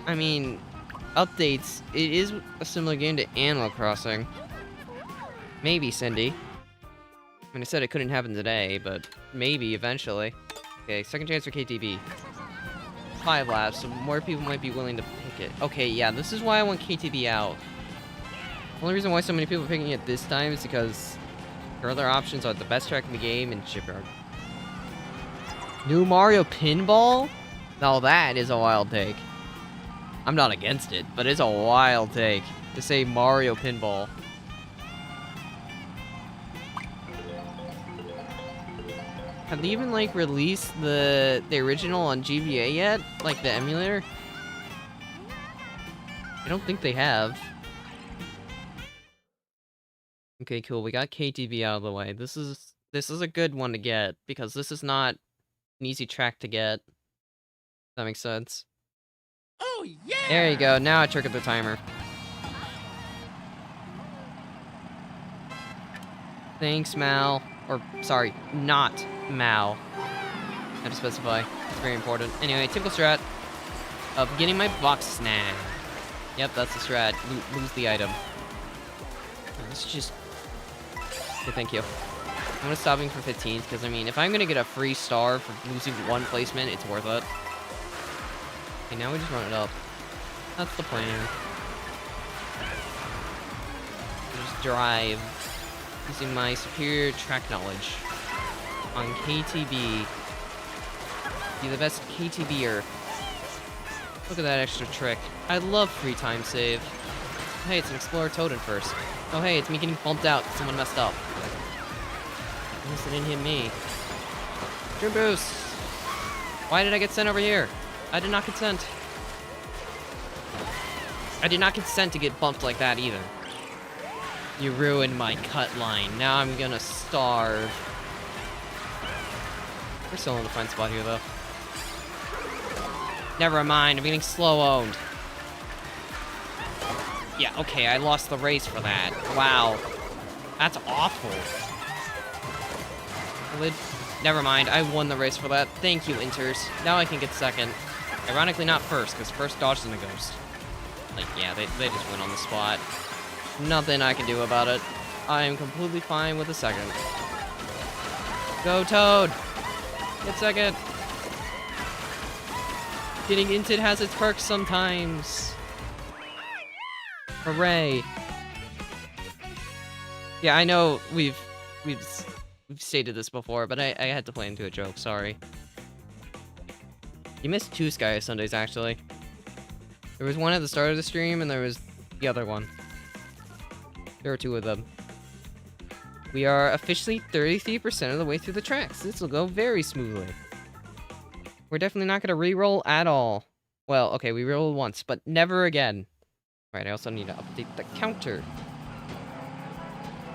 I mean, updates, it is a similar game to Animal Crossing. Maybe, Cindy. I mean, I said it couldn't happen today, but maybe eventually. Okay, second chance for KTB. 5 laps, so more people might be willing to pick it. Okay, yeah, this is why I want KTB out. The only reason why so many people are picking it this time is because their other options are the best track in the game and Shipyard. New Mario Pinball? Now that is a wild take. I'm not against it, but it's a wild take to say Mario Pinball. Have they even, like, released the original on GBA yet? Like, the emulator? I don't think they have. Okay, cool. We got KTV out of the way. This is a good one to get, because this is not an easy track to get. That makes sense.
Oh, yeah!
There you go. Now I triggered the timer. Thanks, Mal. Or, sorry, not Mal. I have to specify. It's very important. Anyway, typical strat of getting my box snag. Yep, that's the strat. Lose the item. Let's just... Okay, thank you. I'm gonna stop for 15s, because, I mean, if I'm gonna get a free star for losing one placement, it's worth it. Okay, now we just run it up. That's the plan. Just drive. Using my superior track knowledge on KTB. Be the best KTBer. Look at that extra trick. I love free time save. Hey, it's an Explorer Toad in first. Oh hey, it's me getting bumped out because someone messed up. At least it didn't hit me. Dream boost! Why did I get sent over here? I did not consent. I did not consent to get bumped like that either. You ruined my cut line. Now I'm gonna starve. We're still in the fine spot here, though. Never mind, I'm getting slow-owned. Yeah, okay, I lost the race for that. Wow. That's awful. Never mind, I won the race for that. Thank you, Inters. Now I can get second. Ironically, not first, because first dodged in a ghost. Like, yeah, they just went on the spot. Nothing I can do about it. I am completely fine with a second. Go, Toad! Get second! Getting inted has its perks sometimes. Hooray! Yeah, I know we've stated this before, but I had to play into a joke. Sorry. You missed 2 Sky Sundays actually. There was one at the start of the stream, and there was the other one. There are 2 of them. We are officially 33% of the way through the tracks. This will go very smoothly. We're definitely not going to re-roll at all. Well, okay, we rolled once, but never again. Right, I also need to update the counter.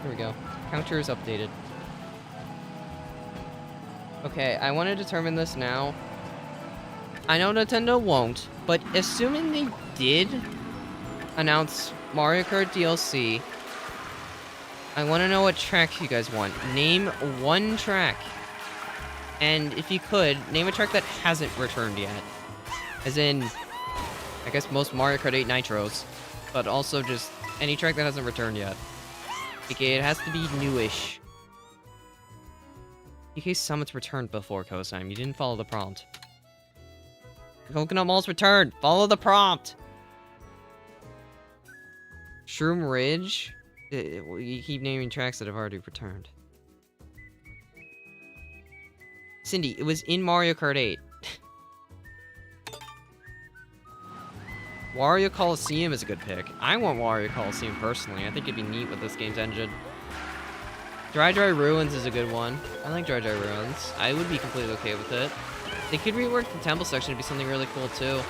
Here we go. Counter is updated. Okay, I want to determine this now. I know Nintendo won't, but assuming they did announce Mario Kart DLC, I want to know what tracks you guys want. Name one track. And if you could, name a track that hasn't returned yet. As in, I guess most Mario Kart 8 Nitros. But also just any track that hasn't returned yet. Okay, it has to be newish. DK Summit's returned before, Kosheim. You didn't follow the prompt. Coconut Mall's returned! Follow the prompt! Shroom Ridge? You keep naming tracks that have already returned. Cindy, it was in Mario Kart 8. Wario Coliseum is a good pick. I want Wario Coliseum personally. I think it'd be neat with this game's engine. Dry Dry Ruins is a good one. I like Dry Dry Ruins. I would be completely okay with it. They could rework the temple section to be something really cool too.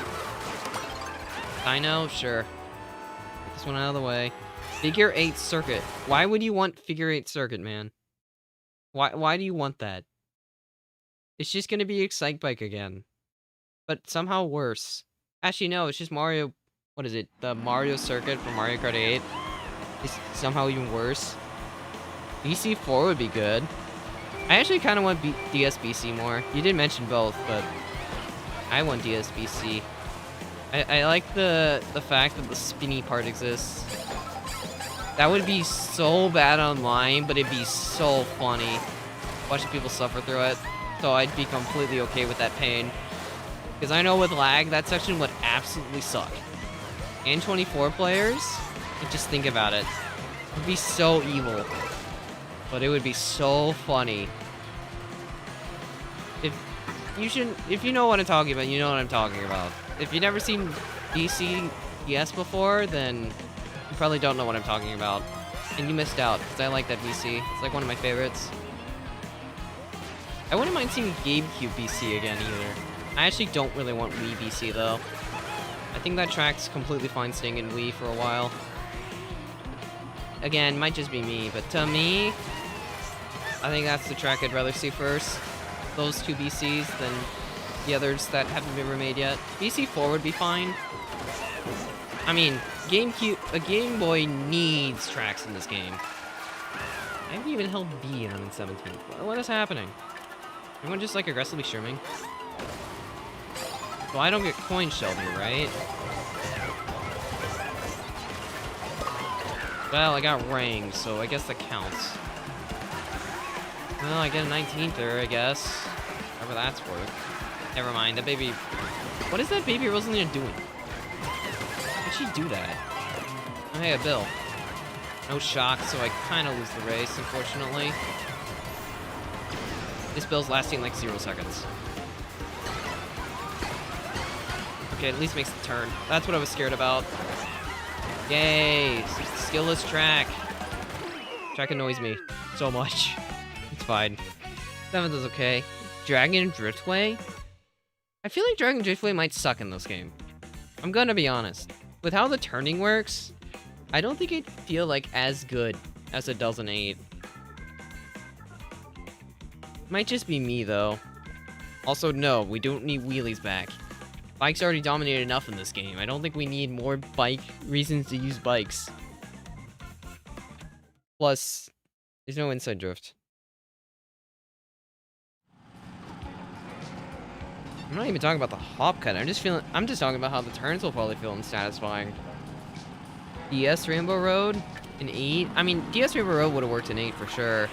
I know, sure. Get this one out of the way. Figure 8 Circuit. Why would you want Figure 8 Circuit, man? Why do you want that? It's just gonna be Excite Bike again. But somehow worse. Actually, no, it's just Mario... What is it? The Mario Circuit from Mario Kart 8 is somehow even worse. BC4 would be good. I actually kind of want DSBC more. You did mention both, but I want DSBC. I like the fact that the spinny part exists. That would be so bad online, but it'd be so funny watching people suffer through it. So I'd be completely okay with that pain. Because I know with lag, that section would absolutely suck. And 24 players? Like, just think about it. It would be so evil. But it would be so funny. If you know what I'm talking about, you know what I'm talking about. If you've never seen DCES before, then you probably don't know what I'm talking about. And you missed out, because I like that BC. It's like one of my favorites. I wouldn't mind seeing GameCube BC again, either. I actually don't really want Wii BC, though. I think that track's completely fine staying in Wii for a while. Again, might just be me, but to me, I think that's the track I'd rather see first. Those two BCs than the others that haven't been remade yet. BC4 would be fine. I mean, a Game Boy needs tracks in this game. I haven't even held B on 17. What is happening? Everyone just like aggressively streaming? Well, I don't get coin shelled here, right? Well, I got rings, so I guess that counts. Well, I get a 19th there, I guess. However that's worth. Never mind, that baby... What is that baby Rosalina doing? How'd she do that? Oh, hey, a Bill. No shock, so I kind of lose the race, unfortunately. This Bill's lasting like 0 seconds. Okay, at least makes the turn. That's what I was scared about. Yay! Skillless track. Track annoys me so much. It's fine. 7th is okay. Dragon Driftway? I feel like Dragon Driftway might suck in this game. I'm gonna be honest. With how the turning works, I don't think it'd feel like as good as it does in 8. Might just be me, though. Also, no, we don't need wheelies back. Bikes already dominated enough in this game. I don't think we need more bike reasons to use bikes. Plus, there's no inside drift. I'm not even talking about the hop cut. I'm just talking about how the turns will probably feel unsatisfying. DS Rainbow Road in 8. I mean, DS Rainbow Road would have worked in 8 for sure.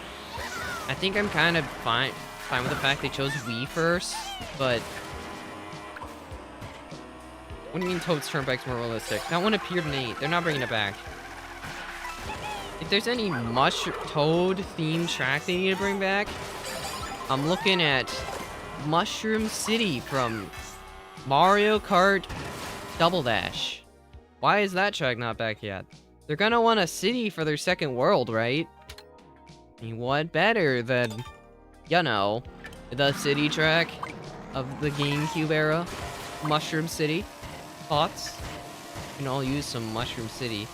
I think I'm kind of fine with the fact they chose Wii first, but what do you mean Toad's Turnpike's more realistic? That one appeared in 8. They're not bringing it back. If there's any Toad-themed track they need to bring back, I'm looking at Mushroom City from Mario Kart Double Dash. Why is that track not back yet? They're gonna want a city for their second world, right? I mean, what better than, you know, the city track of the GameCube era? Mushroom City. Thoughts? We can all use some Mushroom City.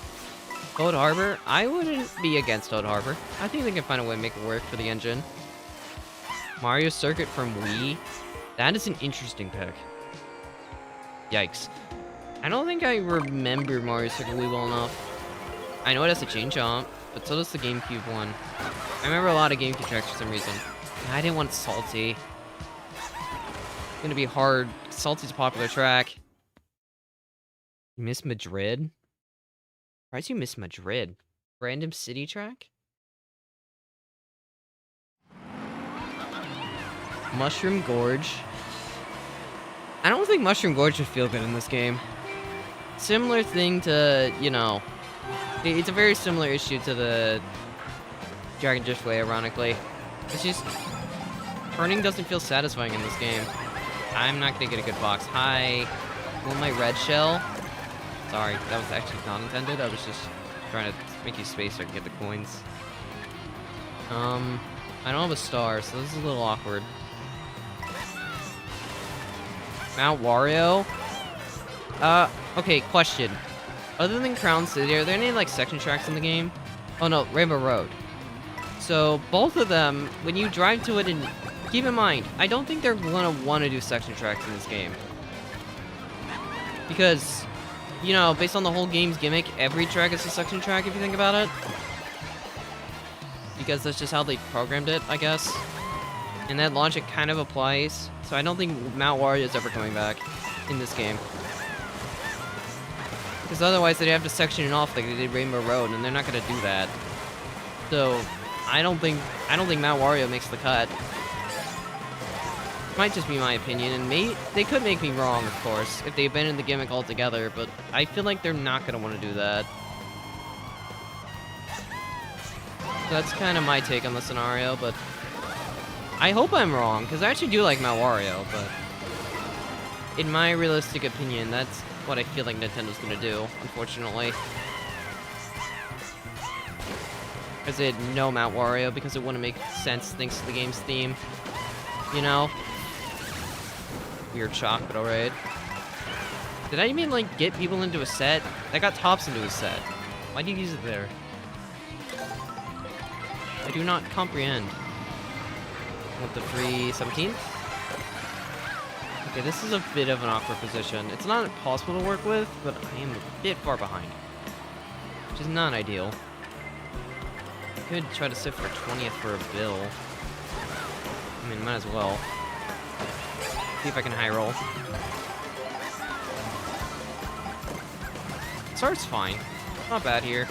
Toad Harbor? I wouldn't be against Toad Harbor. I think they can find a way to make it work for the engine. Mario Circuit from Wii? That is an interesting pick. Yikes. I don't think I remember Mario Circuit Wii well enough. I know it has a chain jump, but so does the GameCube one. I remember a lot of GameCube tracks for some reason. I didn't want Salty. It's gonna be hard. Salty's a popular track. You miss Madrid? Why did you miss Madrid? Random city track? Mushroom Gorge. I don't think Mushroom Gorge would feel good in this game. Similar thing to, you know, it's a very similar issue to the Dragon Driftway, ironically. It's just, turning doesn't feel satisfying in this game. I'm not gonna get a good box. Hi. Want my red shell? sorry. That was actually not intended. I was just trying to make you space so I can get the coins. I don't have a star, so this is a little awkward. Mount Wario? Okay, question. Other than Crown City, are there any, like, section tracks in the game? Oh, no, Rainbow Road. So, both of them, when you drive to it, and keep in mind, I don't think they're gonna want to do section tracks in this game. Because, you know, based on the whole game's gimmick, every track is a section track if you think about it. Because that's just how they programmed it, I guess. And that logic kind of applies. So I don't think Mount Wario is ever coming back in this game. Because otherwise they'd have to section it off like they did Rainbow Road, and they're not gonna do that. So I don't think Mount Wario makes the cut. Might just be my opinion, and they could make me wrong, of course, if they abandon the gimmick altogether, but I feel like they're not gonna want to do that. So that's kind of my take on the scenario, but I hope I'm wrong, because I actually do like Mount Wario, but in my realistic opinion, that's what I feel like Nintendo's gonna do, unfortunately. Because they had no Mount Wario, because it wouldn't make sense thanks to the game's theme. You know? Weird shock, but alright. Did I even, like, get people into a set? I got Tops into a set. Why did you use it there? I do not comprehend. Want the free 17th? Okay, this is a bit of an awkward position. It's not impossible to work with, but I am a bit far behind. Which is not ideal. I could try to sit for 20th for a bill. I mean, might as well. See if I can high roll. Star's fine. Not bad here.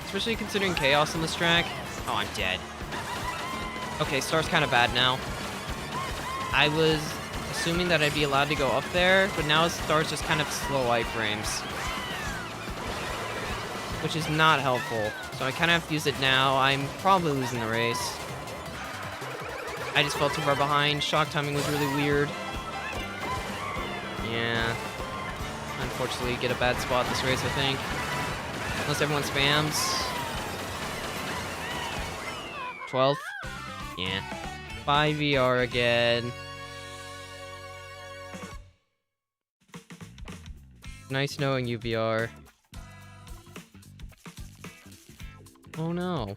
Especially considering chaos on this track. Oh, I'm dead. Okay, Star's kind of bad now. I was assuming that I'd be allowed to go up there, but now Star's just kind of slow iframes. Which is not helpful. So I kind of have to use it now. I'm probably losing the race. I just fell too far behind. Shock timing was really weird. Yeah. Unfortunately, get a bad spot this race, I think. Unless everyone spams. 12th? Yeah. 5 VR again. Nice knowing you, VR. Oh no.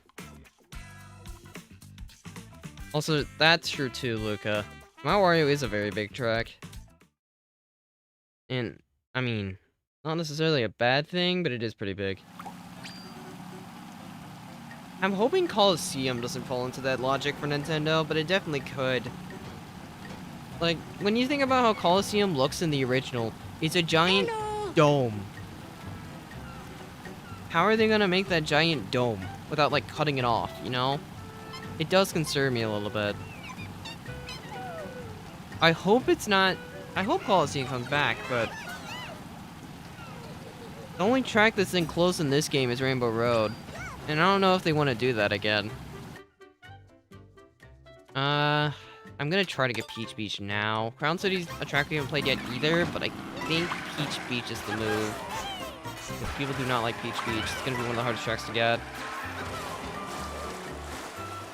Also, that's true too, Luca. Mount Wario is a very big track. And, I mean, not necessarily a bad thing, but it is pretty big. I'm hoping Coliseum doesn't fall into that logic for Nintendo, but it definitely could. Like, when you think about how Coliseum looks in the original, it's a giant dome. How are they gonna make that giant dome without, like, cutting it off, you know? It does concern me a little bit. I hope it's not... I hope Coliseum comes back, but... the only track that's enclosed in this game is Rainbow Road. And I don't know if they want to do that again. I'm gonna try to get Peach Beach now. Crown City's a track we haven't played yet either, but I think Peach Beach is the move. Because people do not like Peach Beach. It's gonna be one of the hardest tracks to get.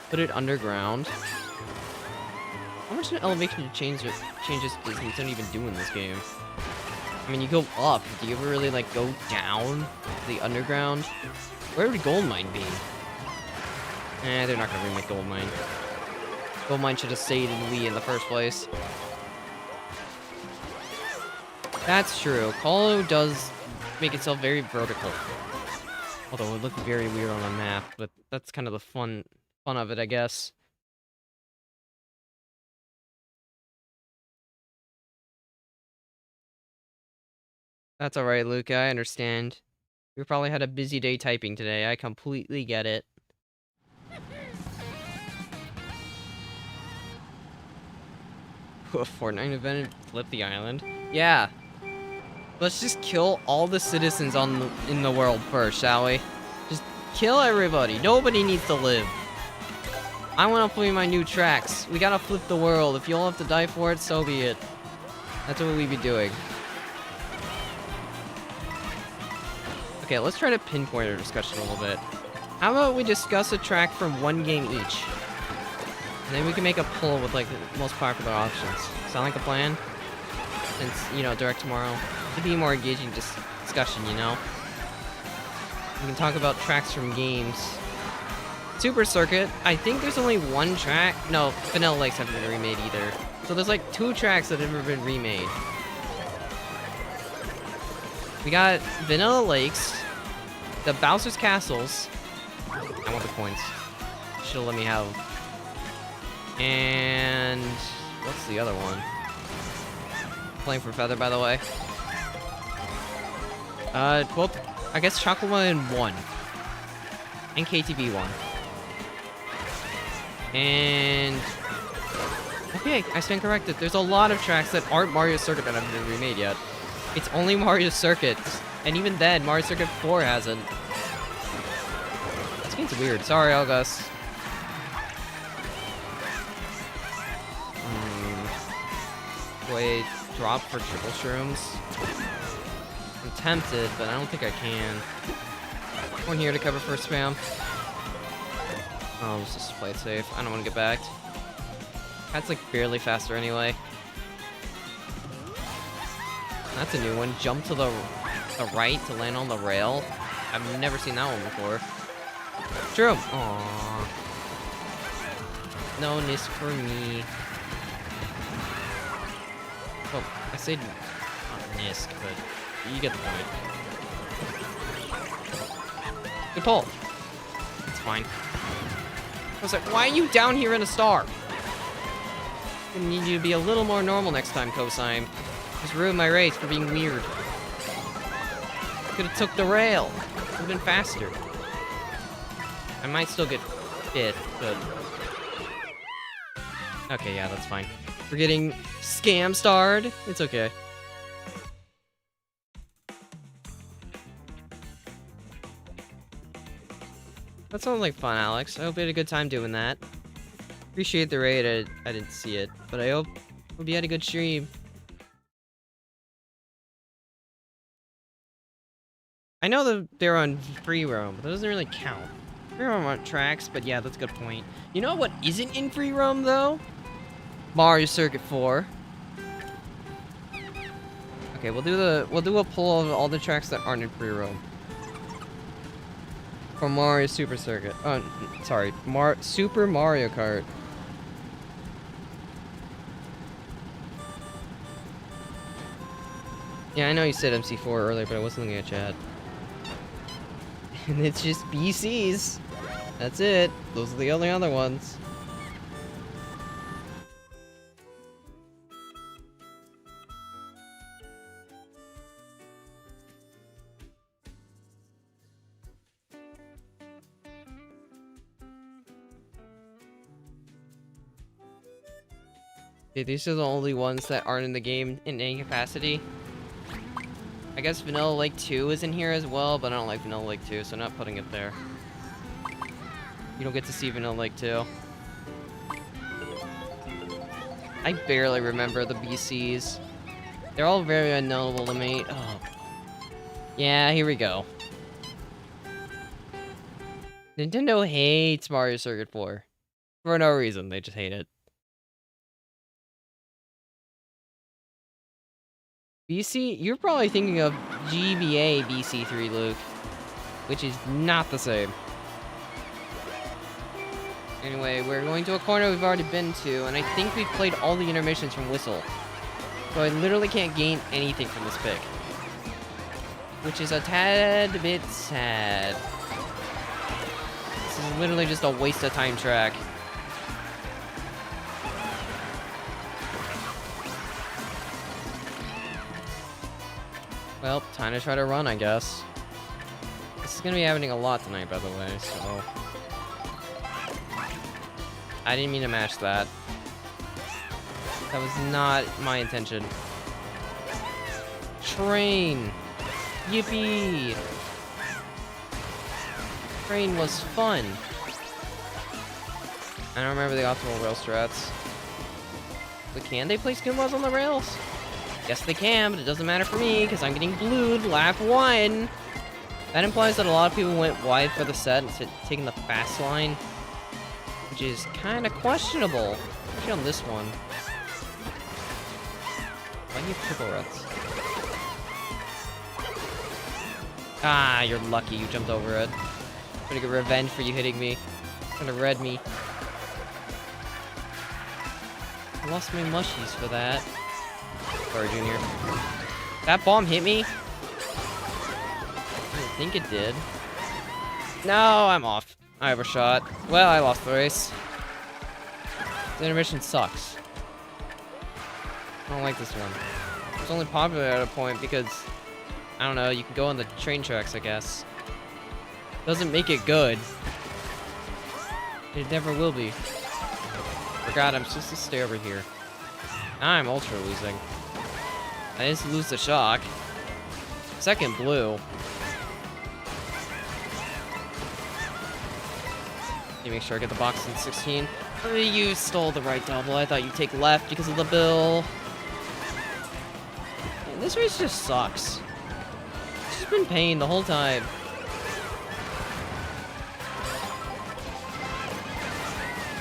Put it underground. How much elevation changes does Nintendo even do in this game? I mean, you go up. Do you ever really, like, go down to the underground? Where would Goldmine be? They're not gonna remake Goldmine. Goldmine should have stayed in Wii in the first place. That's true. Colo does make itself very vertical. Although it would look very weird on a map, but that's kind of the fun of it, I guess. That's alright, Luca, I understand. You probably had a busy day typing today, I completely get it. A Fortnite event, flip the island? Yeah. Let's just kill all the citizens in the world first, shall we? Just kill everybody, nobody needs to live. I wanna play my new tracks. We gotta flip the world. If you all have to die for it, so be it. That's what we be doing. Okay, let's try to pinpoint our discussion a little bit. How about we discuss a track from one game each? And then we can make a poll with, like, the most popular options. Sound like a plan? Since, you know, Direct tomorrow. It'd be a more engaging discussion, you know? We can talk about tracks from games. Super Circuit, I think there's only one track. No, Vanilla Lakes haven't been remade either. So there's like 2 tracks that have never been remade. We got Vanilla Lakes, the Bowser's Castles. I want the points. She'll let me have. And what's the other one? Playing for Feather, by the way. Well, I guess Chocolate 1 and 1. And KTB 1. And okay, I stand corrected. There's a lot of tracks that aren't Mario Circuit that haven't been remade yet. It's only Mario Circuit, and even then, Mario Circuit 4 hasn't. This game's weird. Sorry, August. Wait, drop for triple shrooms. I'm tempted, but I don't think I can. One here to cover first spam. Oh, let's just play it safe. I don't want to get backed. That's like barely faster anyway. That's a new one. Jump to the right to land on the rail. I've never seen that one before. True. Aww. No Nisk for me. Well, I said not Nisk, but you get the point. Good pull. It's fine. I was like, why are you down here in a star? I need you to be a little more normal next time, Cosine. Just ruined my race for being weird. Could've took the rail. Would've been faster. I might still get hit, but... Okay, yeah, that's fine. We're getting scam starred. It's okay. That sounds like fun, Alex. I hope you had a good time doing that. Appreciate the raid. I didn't see it, but I hope you had a good stream. I know that they're on free roam, but that doesn't really count. Free roam aren't tracks, but yeah, that's a good point. You know what isn't in free roam though? Mario Circuit 4. Okay, we'll do a poll of all the tracks that aren't in free roam. For Mario Super Circuit. Oh, sorry. Super Mario Kart. Yeah, I know you said MC4 earlier, but I wasn't looking at chat. And it's just BCs. That's it. Those are the only other ones. Okay, these are the only ones that aren't in the game in any capacity. I guess Vanilla Lake 2 is in here as well, but I don't like Vanilla Lake 2, so I'm not putting it there. You don't get to see Vanilla Lake 2. I barely remember the BCs. They're all very unknowable to me. Oh. Yeah, here we go. Nintendo hates Mario Circuit 4. For no reason, they just hate it. BC? You're probably thinking of GBA BC3, Luke. Which is not the same. Anyway, we're going to a corner we've already been to, and I think we've played all the intermissions from Whistle. So I literally can't gain anything from this pick. Which is a tad bit sad. This is literally just a waste of time track. Well, time to try to run, I guess. This is gonna be happening a lot tonight, by the way, so... I didn't mean to match that. That was not my intention. Train! Yippee! Train was fun. I don't remember the optimal rail strats. But can they place Goombas on the rails? Yes, they can, but it doesn't matter for me, because I'm getting blued lap 1. That implies that a lot of people went wide for the set instead of taking the fast line, which is kind of questionable, especially on this one. Why do you have triple reds? Ah, you're lucky you jumped over it. I'm gonna get revenge for you hitting me. Gonna red me. I lost my mushies for that. Sorry, Junior. That bomb hit me? I didn't think it did. No, I'm off. I overshot. Well, I lost the race. The intermission sucks. I don't like this one. It's only popular at a point because, I don't know, you can go on the train tracks, I guess. Doesn't make it good. It never will be. Forgot I'm supposed to stay over here. Now I'm ultra losing. I just lose the shock. Second blue. Let me make sure I get the box in 16. Oh, you stole the right double. I thought you'd take left because of the bill. Man, this race just sucks. It's just been pain the whole time.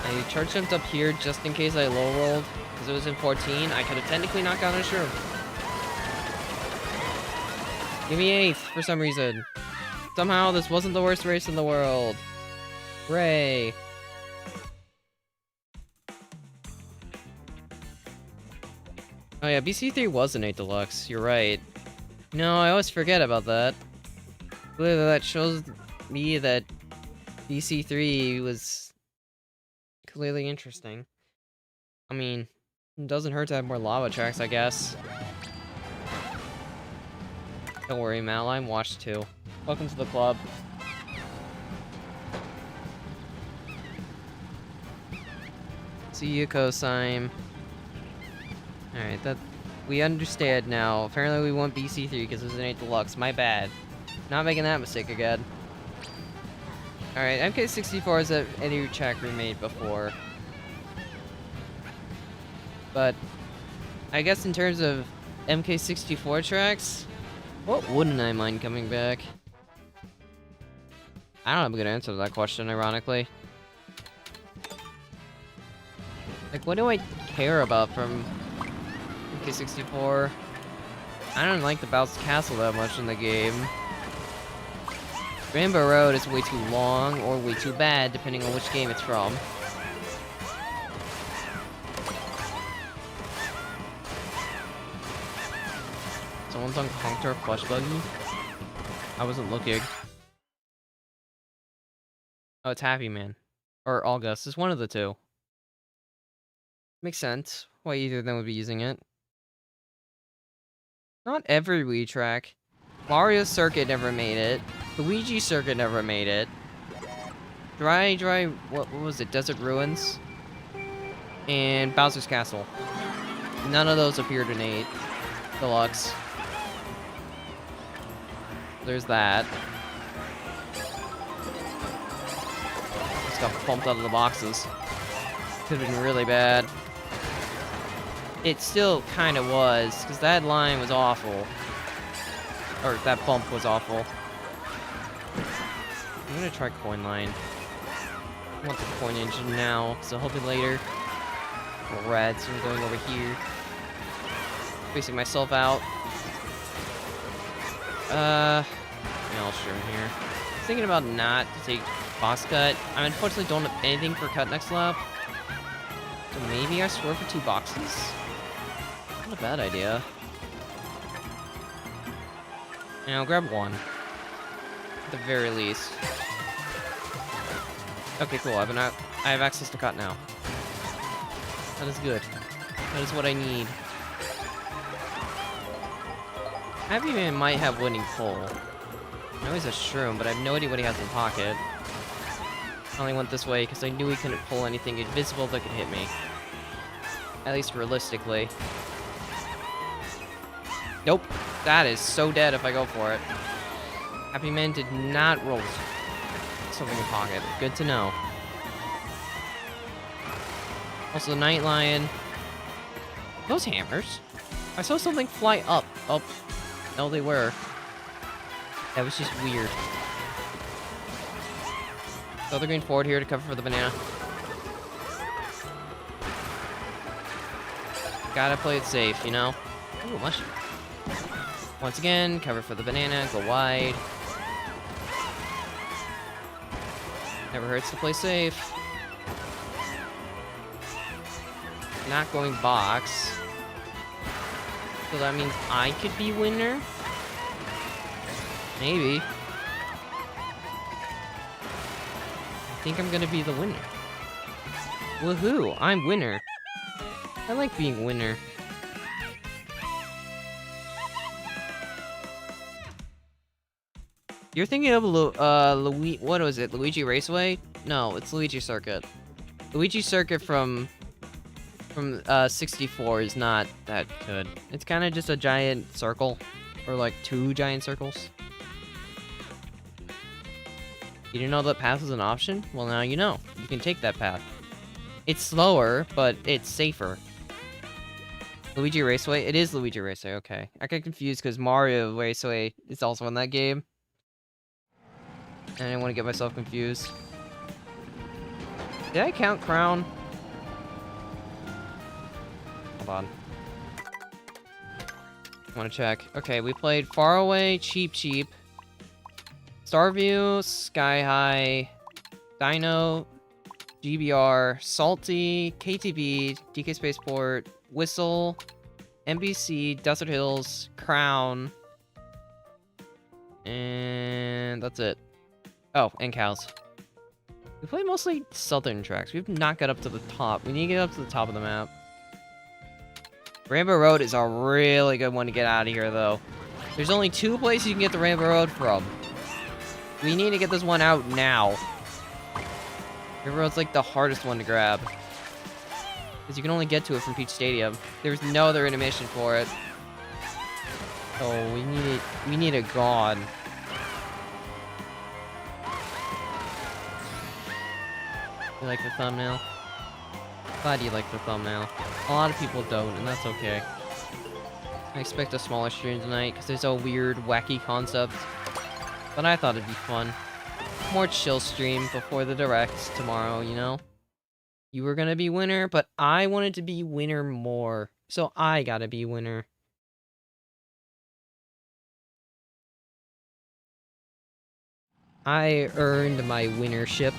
I charge jumped up here just in case I low rolled because it was in 14. I could have technically knocked out a shroom. Give me 8th for some reason. Somehow this wasn't the worst race in the world. Hooray. Oh yeah, BC3 was an 8 Deluxe. You're right. No, I always forget about that. Clearly that shows me that BC3 was clearly interesting. I mean, it doesn't hurt to have more lava tracks, I guess. Don't worry, Madeline, watch too. Welcome to the club. See you, Cosime. Alright, that we understand now. Apparently we want BC3 because it was an 8 Deluxe. My bad. Not making that mistake again. Alright, MK64 is any track we made before. But I guess in terms of MK64 tracks, what wouldn't I mind coming back? I don't have a good answer to that question, ironically. Like, what do I care about from MK64? I don't like the Bounce Castle that much in the game. Rainbow Road is way too long or way too bad, depending on which game it's from. Someone's on Conquer Flush Buggy? I wasn't looking. Oh, it's Happy Man. Or August. It's one of the two. Makes sense why either of them would be using it. Not every Wii track. Mario Circuit never made it. Luigi Circuit never made it. What was it? Desert Ruins? And Bowser's Castle. None of those appeared in 8 Deluxe. There's that. Just got pumped out of the boxes. Could have been really bad. It still kind of was, because that line was awful. Or that bump was awful. I'm gonna try Coin Line. I want the Coin Engine now, so hopefully later. Red, so I'm going over here. Facing myself out. I'll show here. Thinking about not to take boss cut. I unfortunately don't have anything for cut next lap. So maybe I swear for 2 boxes? Not a bad idea. And I'll grab 1. At the very least. Okay, cool. I have access to cut now. That is good. That is what I need. Happy Man might have winning pull. I know he's a shroom, but I have no idea what he has in pocket. I only went this way because I knew he couldn't pull anything invisible that could hit me. At least realistically. Nope. That is so dead if I go for it. Happy Man did not roll something in pocket. Good to know. Also, the Night Lion. Those hammers? I saw something fly up. Oh. No, they were. That was just weird. So they're going forward here to cover for the banana. Gotta play it safe, you know? Ooh, mushroom. Once again, cover for the banana, go wide. Never hurts to play safe. Not going box. So that means I could be winner? Maybe. I think I'm gonna be the winner. Woohoo! I'm winner. I like being winner. You're thinking of what was it? Luigi Raceway? No, it's Luigi Circuit. Luigi Circuit from 64 is not that good. It's kind of just a giant circle, or like 2 giant circles. You didn't know that path was an option? Well, now you know. You can take that path. It's slower, but it's safer. Luigi Raceway? It is Luigi Raceway, okay. I got confused because Mario Raceway is also in that game. And I didn't want to get myself confused. Did I count Crown? Hold on. I want to check. Okay, we played Far Away, Cheap Cheap, Starview, Sky High, Dino, GBR, Salty, KTV, DK Spaceport, Whistle, NBC, Desert Hills, Crown, and that's it. Oh, and Cows. We play mostly southern tracks. We've not got up to the top. We need to get up to the top of the map. Rainbow Road is a really good one to get out of here, though. There's only 2 places you can get the Rainbow Road from. We need to get this one out now. Rainbow Road's like the hardest one to grab. Because you can only get to it from Peach Stadium. There's no other animation for it. Oh, we need a god. You like the thumbnail? Glad you like the thumbnail. A lot of people don't, and that's okay. I expect a smaller stream tonight, because there's a weird, wacky concept. But I thought it'd be fun. More chill stream before the direct tomorrow, you know? You were gonna be winner, but I wanted to be winner more. So I gotta be winner. I earned my winnership.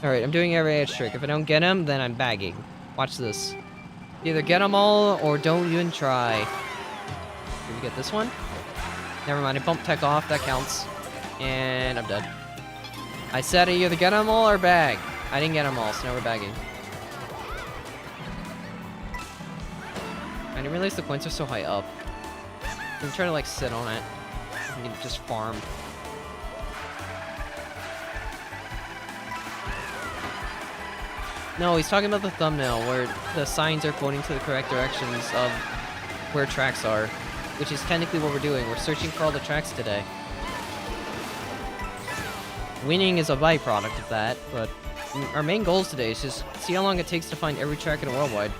Alright, I'm doing every edge trick. If I don't get him, then I'm bagging. Watch this. Either get them all, or don't even try. Did we get this one? Never mind, I bumped tech off, that counts. And I'm dead. I said I either get them all or bag. I didn't get them all, so now we're bagging. I didn't realize the points are so high up. I'm trying to like sit on it. I can just farm. No, he's talking about the thumbnail, where the signs are pointing to the correct directions of where tracks are. Which is technically what we're doing. We're searching for all the tracks today. Winning is a byproduct of that, but our main goals today is just see how long it takes to find every track in a worldwide.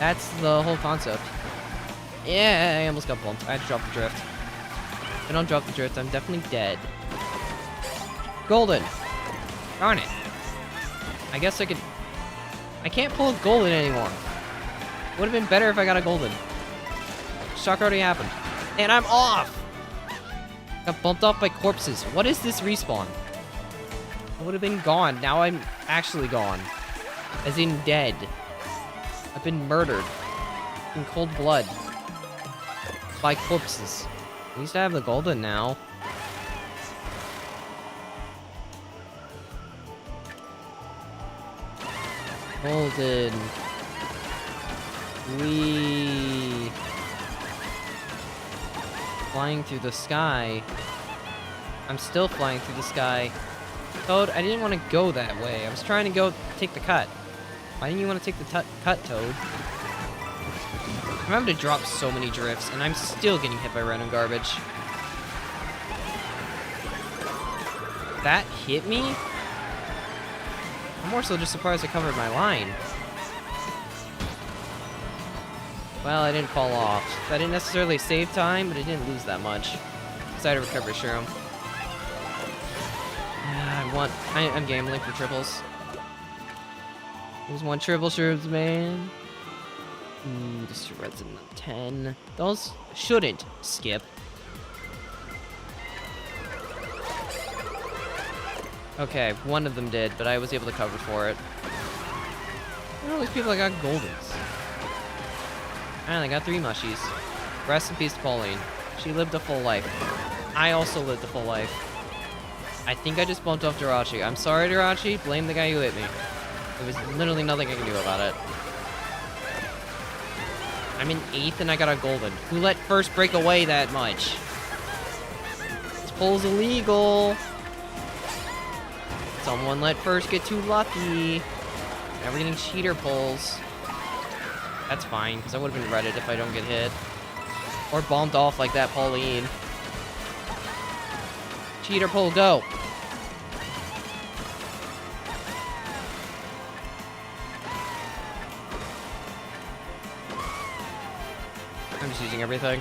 That's the whole concept. Yeah, I almost got bumped. I had to drop the drift. If I don't drop the drift, I'm definitely dead. Golden! Darn it. I guess I could... I can't pull a golden anymore. Would have been better if I got a golden. Shock already happened. And I'm off! Got bumped off by corpses. What is this respawn? I would have been gone. Now I'm actually gone. As in dead. I've been murdered. In cold blood. By corpses. At least I have the golden now. Golden. Wee. Flying through the sky. I'm still flying through the sky. Toad, I didn't want to go that way. I was trying to go take the cut. Why didn't you want to take the cut, Toad? I'm having to drop so many drifts, and I'm still getting hit by random garbage. That hit me? I'm more so just surprised I covered my line. Well, I didn't fall off. I didn't necessarily save time, but I didn't lose that much. inside a recovery shroom. I'm gambling for triples. There's one triple shrooms, man. Just resin 10. Those shouldn't skip. Okay, one of them did, but I was able to cover for it. Look at all these people that got goldens. And I got 3 mushies. Rest in peace to Pauline. She lived a full life. I also lived a full life. I think I just bumped off Jirachi. I'm sorry, Jirachi. Blame the guy who hit me. There was literally nothing I can do about it. I'm in 8th and I got a golden. Who let first break away that much? This pull's illegal. Someone let first get too lucky. Now we're getting cheater pulls. That's fine, because I would have been redded if I don't get hit. Or bombed off like that Pauline. Cheater pull, go! I'm just using everything.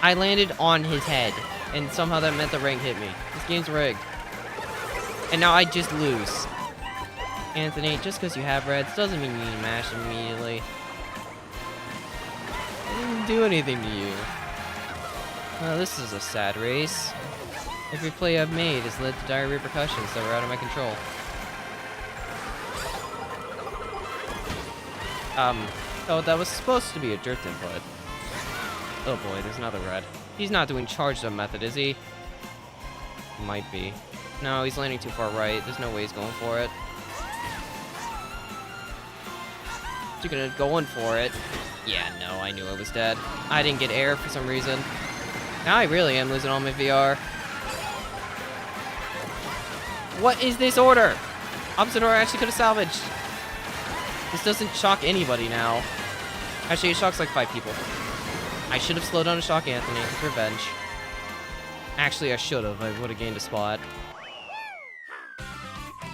I landed on his head, and somehow that meant the ring hit me. This game's rigged. And now I just lose. Anthony, just because you have reds doesn't mean you need to mash immediately. I didn't do anything to you. This is a sad race. Every play I've made has led to dire repercussions that were out of my control. Oh, that was supposed to be a drift input. Oh boy, there's another red. He's not doing charge jump method, is he? Might be. No, he's landing too far right. There's no way he's going for it. You're gonna go in for it. Yeah, no, I knew I was dead. I didn't get air for some reason. Now I really am losing all my VR. What is this order? Opposite order actually could have salvaged. This doesn't shock anybody now. Actually, it shocks like 5 people. I should have slowed down to shock Anthony. It's revenge. Actually, I should have. I would have gained a spot.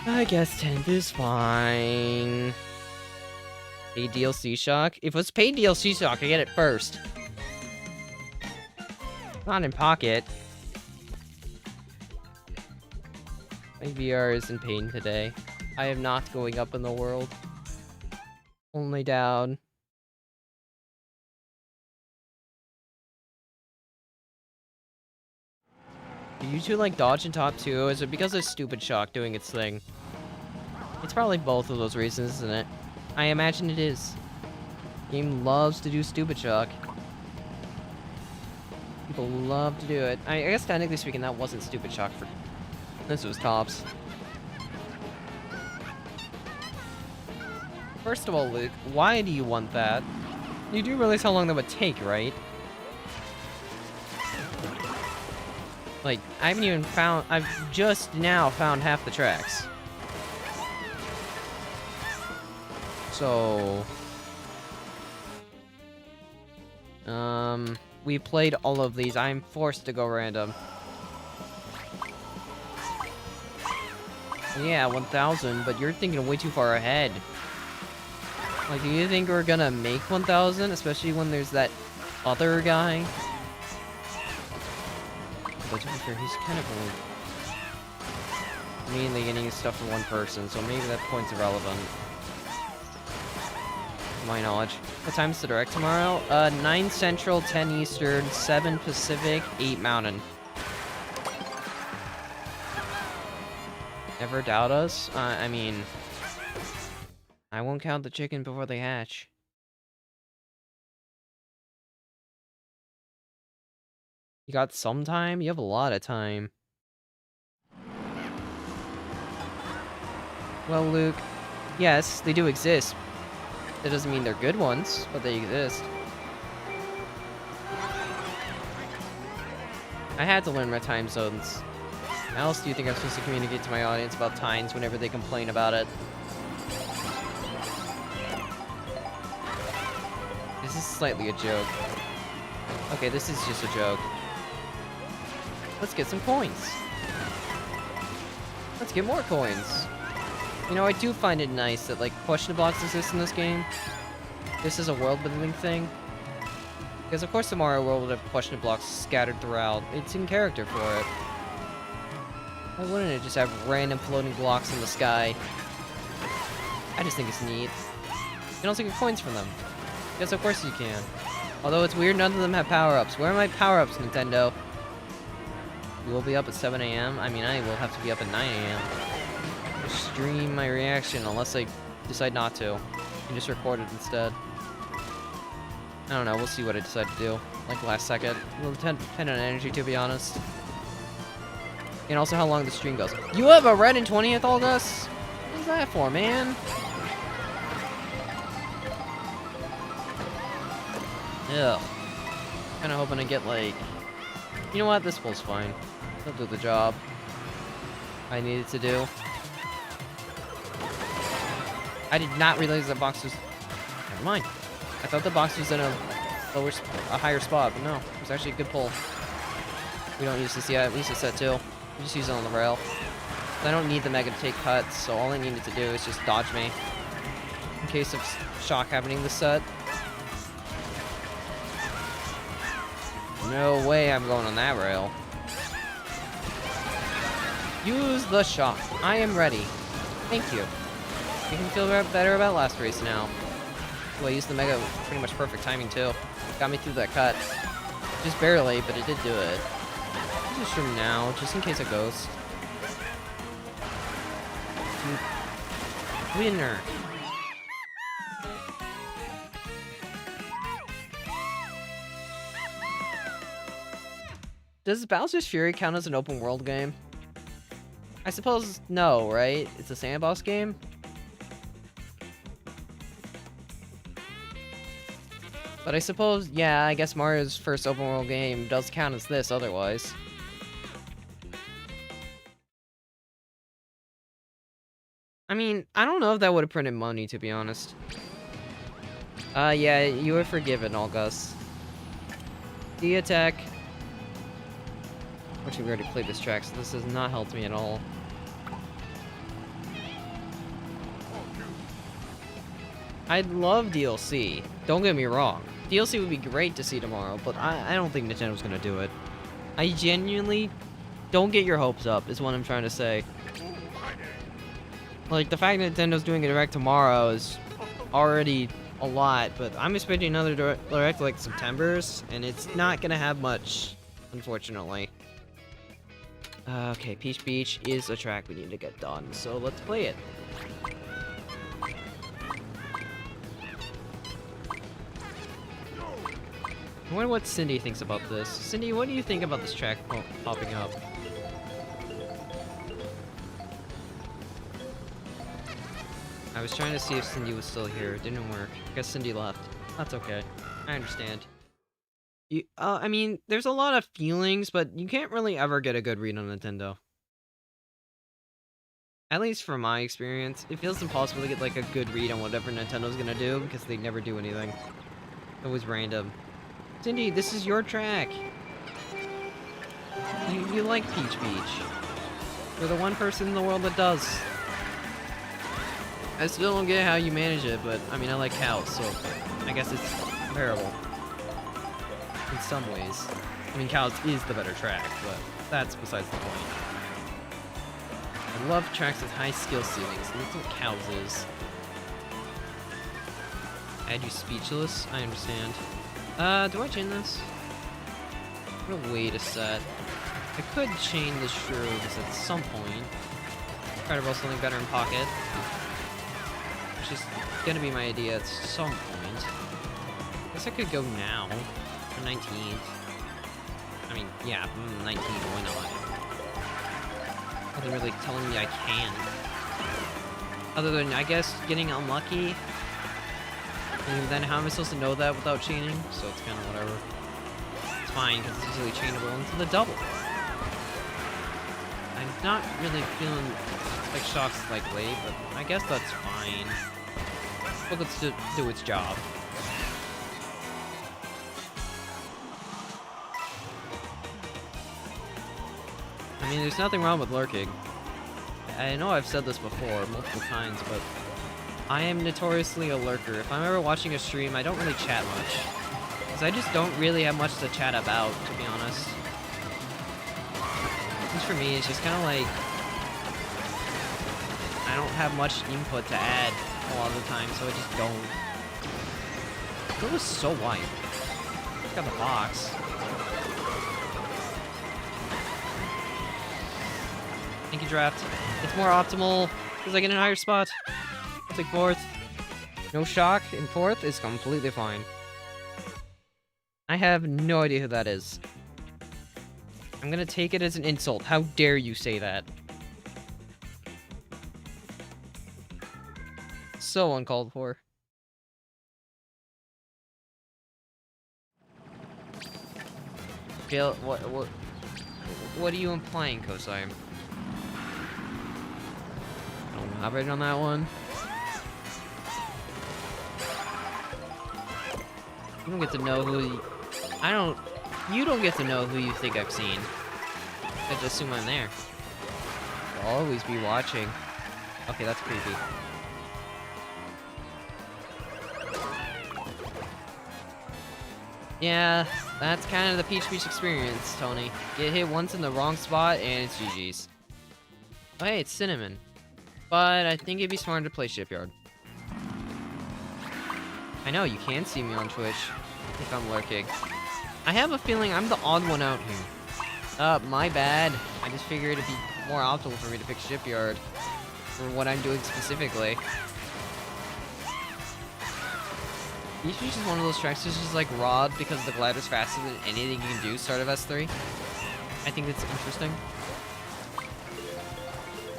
I guess 10th is fine. Paid DLC shock? If it was paid DLC shock, I get it first. Not in pocket. My VR is in pain today. I am not going up in the world. Only down. Do you two like dodge and top too? Is it because of stupid shock doing its thing? It's probably both of those reasons, isn't it? I imagine it is. Game loves to do stupid shock. People love to do it. I guess technically speaking, that wasn't stupid shock for... This was tops. First of all, Luke, why do you want that? You do realize how long that would take, right? Like, I haven't even found... I've just now found half the tracks. So... we played all of these. I'm forced to go random. Yeah, 1,000, but you're thinking way too far ahead. Like, do you think we're gonna make 1,000? Especially when there's that other guy? But to be fair, he's kind of only mainly getting stuff for one person, so maybe that point's irrelevant. To my knowledge. What time's the direct tomorrow? 9 Central, 10 Eastern, 7 Pacific, 8 Mountain. Never doubt us? I mean... I won't count the chicken before they hatch. You got some time? You have a lot of time. Well, Luke, yes, they do exist. That doesn't mean they're good ones, but they exist. I had to learn my time zones. How else do you think I'm supposed to communicate to my audience about times whenever they complain about it? This is slightly a joke. Okay, this is just a joke. Let's get some coins. Let's get more coins. You know, I do find it nice that, like, question blocks exist in this game. This is a world-building thing. Because of course the Mario world would have question blocks scattered throughout. It's in character for it. Why wouldn't it just have random floating blocks in the sky? I just think it's neat. You can also get coins from them. Yes, of course you can. Although it's weird, none of them have power-ups. Where are my power-ups, Nintendo? You will be up at 7 AM? I mean, I will have to be up at 9 AM. Just stream my reaction, unless I decide not to. And just record it instead. I don't know, we'll see what I decide to do. Like last second. It will depend on energy, to be honest. And also how long the stream goes. You have a red and 20th, August? What's that for, man? Ugh. Kinda hoping to get, like... You know what? This pool's fine. It'll do the job I needed to do. I did not realize the box was... Never mind. I thought the box was in a higher spot, but no. It was actually a good pull. We don't use this yet. We use this set too. We just use it on the rail. I don't need the Mega to take cuts, so all I needed to do is just dodge me. In case of shock happening this set. No way I'm going on that rail. Use the shock. I am ready. Thank you. You can feel better about last race now. Well, I used the Mega with pretty much perfect timing too. Got me through that cut. Just barely, but it did do it. Just from now, just in case it goes. Winner. Does Bowser's Fury count as an open world game? I suppose no, right? It's a sandbox game? But I suppose, yeah, I guess Mario's first open world game does count as this otherwise. I mean, I don't know if that would have printed money, to be honest. Yeah, you were forgiven, August. D-Attack. Actually, we already played this track, so this has not helped me at all. I'd love DLC. Don't get me wrong. DLC would be great to see tomorrow, but I don't think Nintendo's gonna do it. I genuinely... Don't get your hopes up, is what I'm trying to say. Like, the fact that Nintendo's doing a Direct tomorrow is already a lot, but I'm expecting another Direct like September's, and it's not gonna have much, unfortunately. Okay, Peach Beach is a track we need to get done, so let's play it. I wonder what Cindy thinks about this. Cindy, what do you think about this track popping up? I was trying to see if Cindy was still here. It didn't work. I guess Cindy left. That's okay. I understand. I mean, there's a lot of feelings, but you can't really ever get a good read on Nintendo. At least from my experience, it feels impossible to get like a good read on whatever Nintendo's gonna do because they never do anything. It's always random. Cindy, this is your track. You like Peach Beach. You're the one person in the world that does. I still don't get how you manage it, but I mean, I like cows, so I guess it's comparable. In some ways. I mean, cows is the better track, but that's besides the point. I love tracks with high skill ceilings, and that's what cows is. Add you speechless? I understand. Do I chain this? I'm gonna wait a set. I could chain the Shrews at some point. Try to roll something better in pocket. Which is gonna be my idea at some point. I guess I could go now. For 19th. I mean, yeah, 19th, why not? Nothing really telling me I can. Other than, I guess, getting unlucky. And then how am I supposed to know that without chaining? So it's kind of whatever. It's fine, because it's easily chainable into the double. I'm not really feeling like Shock's likely, but I guess that's fine. But let's do its job. I mean, there's nothing wrong with lurking. I know I've said this before multiple times, but I am notoriously a lurker. If I'm ever watching a stream, I don't really chat much. Because Because I just don't really have much to chat about, to be honest. At least for me, it's just kind of like... I don't have much input to add a lot of the time, so I just don't. It was so white. Got the box. Thank you, draft. It's more optimal because I get in a higher spot. I'll take 4th. No shock in 4th is completely fine. I have no idea who that is. I'm gonna take it as an insult. How dare you say that? So uncalled for. Jill, what are you implying, Kosai? Don't elaborate on that one. You don't get to know who you don't get to know who you think I've seen. I just assume I'm there. I'll always be watching. Okay, that's creepy. Yeah, that's kind of the Peach Beach experience, Tony. Get hit once in the wrong spot, and it's GG's. Oh, hey, it's Cinnamon. But I think it'd be smarter to play Shipyard. I know, you can see me on Twitch if I'm lurking. I have a feeling I'm the odd one out here. My bad. I just figured it'd be more optimal for me to pick Shipyard for what I'm doing specifically. Peach Beach is one of those tracks that's just like Rod because the glider's faster than anything you can do start of S3. I think that's interesting.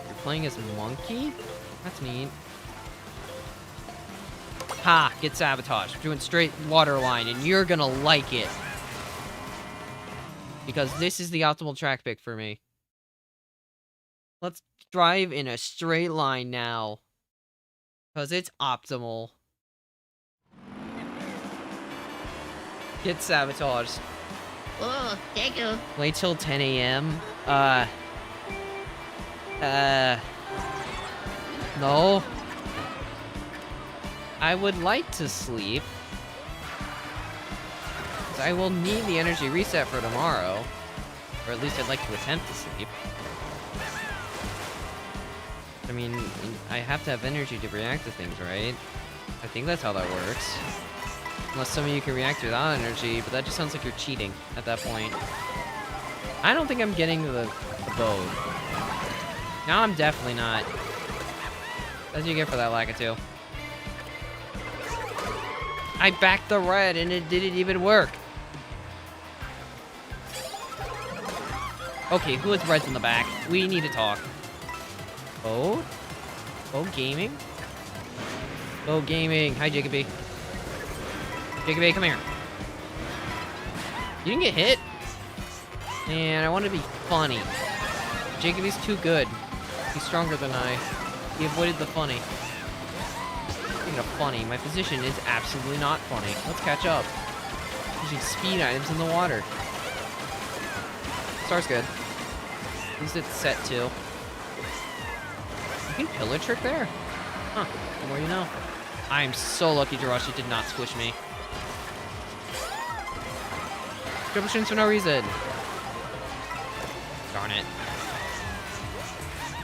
You're playing as Monkey? That's neat. Ha! Get sabotaged. We're doing straight water line and you're gonna like it. Because this is the optimal track pick for me. Let's drive in a straight line now. Because it's optimal. Get sabotaged.
Oh, thank you.
Wait till 10 a.m. No. I would like to sleep. 'Cause I will need the energy reset for tomorrow. Or at least I'd like to attempt to sleep. I mean, I have to have energy to react to things, right? I think that's how that works. Unless some of you can react without energy, but that just sounds like you're cheating at that point. I don't think I'm getting the bow. No, I'm definitely not. That's what you get for that Lakitu. I backed the red and it didn't even work. Okay, who has reds in the back? We need to talk. Oh? Oh, gaming? Oh, gaming. Hi, Jacoby. Jacoby, come here. You didn't get hit? Man, I want to be funny. Jacoby's too good. He's stronger than I. He avoided the funny. Speaking of funny, my position is absolutely not funny. Let's catch up. Using speed items in the water. Star's good. At least it's set too. You can pillar trick there? Huh. The more you know. I am so lucky Jirachi did not squish me. Triple strings for no reason. Darn it.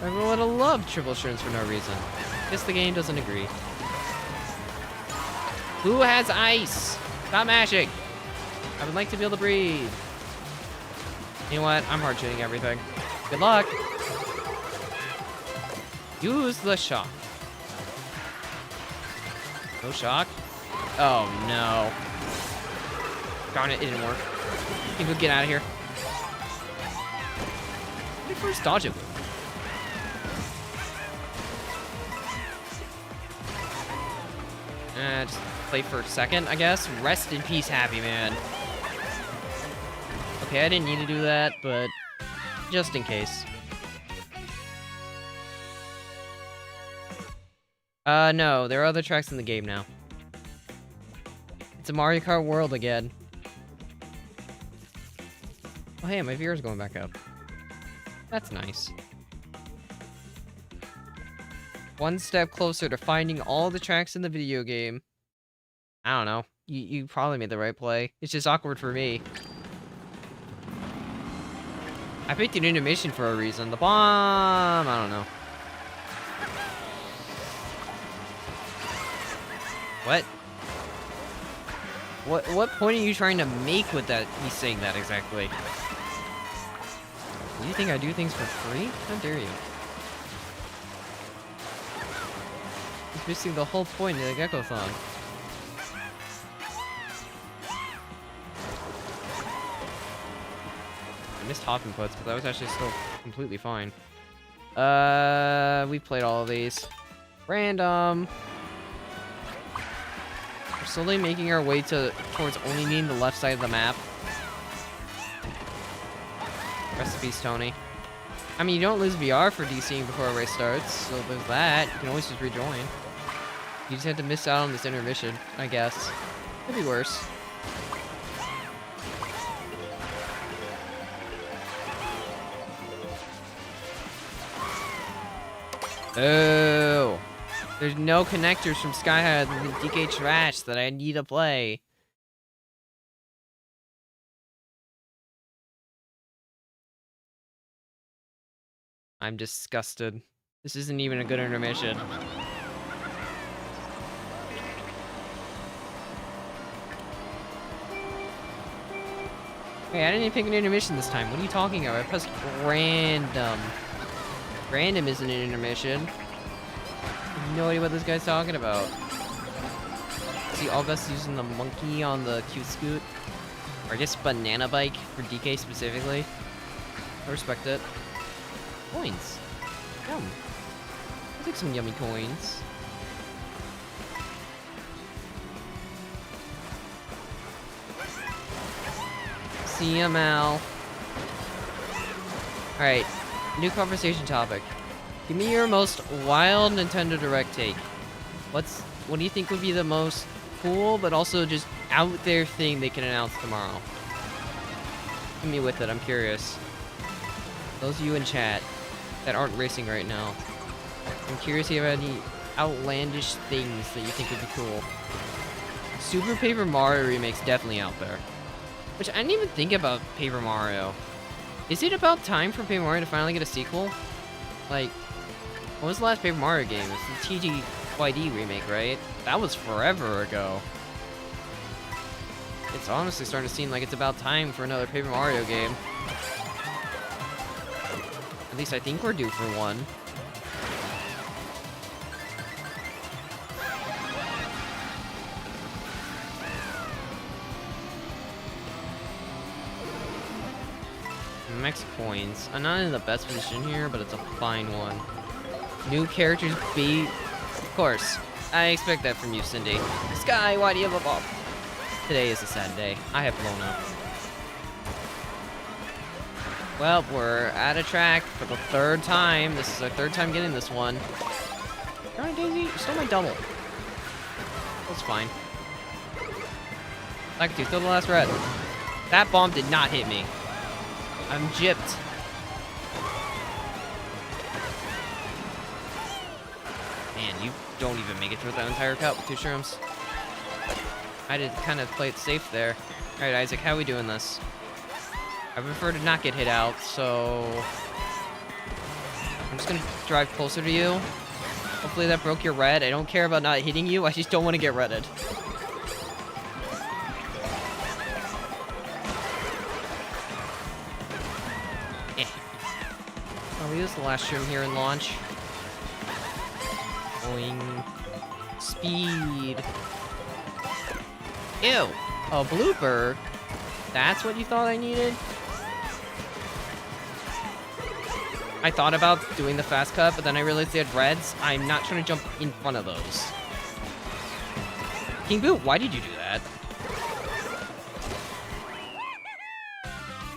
Everyone would have loved triple strings for no reason. Guess the game doesn't agree. Who has ice? Stop mashing. I would like to be able to breathe. You know what? I'm hard shooting everything. Good luck. Use the shock. No shock? Oh no. Darn it, it didn't work. You can go get out of here. Let me first dodge it. Just play for a second, I guess. Rest in peace, Happy Man. Okay, I didn't need to do that, but just in case. No, there are other tracks in the game now. It's a Mario Kart world again. Oh, hey, my viewer's going back up. That's nice. One step closer to finding all the tracks in the video game. I don't know. You probably made the right play. It's just awkward for me. I picked an intermission for a reason. The bomb! I don't know. What? What point are you trying to make with that? He's saying that exactly. Do you think I do things for free? How dare you? He's missing the whole point of the GECKOTHON. I missed hop inputs, but that was actually still completely fine. We played all of these. Random. We're slowly making our way towards only needing the left side of the map. Rest in peace, Tony. I mean, you don't lose VR for DCing before a race starts, so there's that. You can always just rejoin. You just had to miss out on this intermission, I guess. Could be worse. Oh, there's no connectors from Sky High to the DK Trash that I need to play. I'm disgusted. This isn't even a good intermission. Hey, I didn't even pick an intermission this time. What are you talking about? I pressed random. Random isn't an intermission. I have no idea what this guy's talking about. See, August using the monkey on the cute scoot. Or I guess banana bike for DK specifically. I respect it. Coins. Yum. I'll take some yummy coins. See ya, Mal. Alright. New conversation topic. Give me your most wild Nintendo Direct take. What do you think would be the most cool, but also just out there thing they can announce tomorrow? Hit me with it, I'm curious. Those of you in chat that aren't racing right now, I'm curious if you have any outlandish things that you think would be cool. Super Paper Mario remake's definitely out there. Which I didn't even think about Paper Mario. Is it about time for Paper Mario to finally get a sequel? Like, what was the last Paper Mario game? It was the TGYD remake, right? That was forever ago. It's honestly starting to seem like it's about time for another Paper Mario game. At least I think we're due for one. Max coins. I'm not in the best position here, but it's a fine one. New characters be... Of course. I expect that from you, Cindy. Sky, why do you have a bomb? Today is a sad day. I have blown up. Well, we're at a track for the third time. This is our third time getting this one. Darn it, Daisy, you stole my double. That's fine. Like to throw the last red. That bomb did not hit me. I'm gypped. Man, you don't even make it through that entire cut with 2 shrooms. I did kind of play it safe there. Alright, Isaac, how are we doing this? I prefer to not get hit out, so... I'm just gonna drive closer to you. Hopefully that broke your red. I don't care about not hitting you, I just don't want to get redded. We use the last shroom here in launch. Boing. Speed. Ew. A blooper? That's what you thought I needed? I thought about doing the fast cut, but then I realized they had reds. I'm not trying to jump in front of those. King Boot, why did you do that?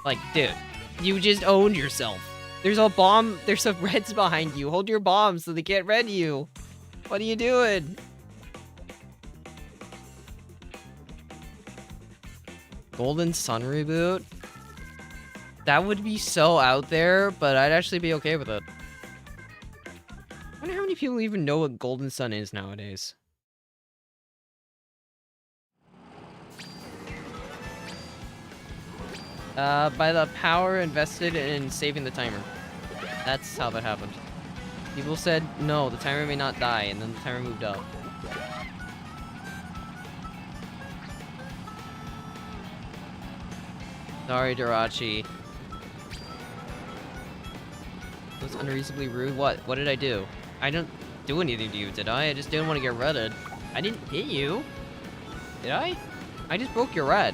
Like, dude, you just owned yourself. There's a bomb. There's some reds behind you. Hold your bomb so they can't red you. What are you doing? Golden Sun reboot? That would be so out there, but I'd actually be okay with it. I wonder how many people even know what Golden Sun is nowadays. By the power invested in saving the timer. That's how that happened. People said, no, the timer may not die, and then the timer moved up. Sorry, Darachi. That was unreasonably rude. What? What did I do? I didn't do anything to you, did I? I just didn't want to get redded. I didn't hit you. Did I? I just broke your red.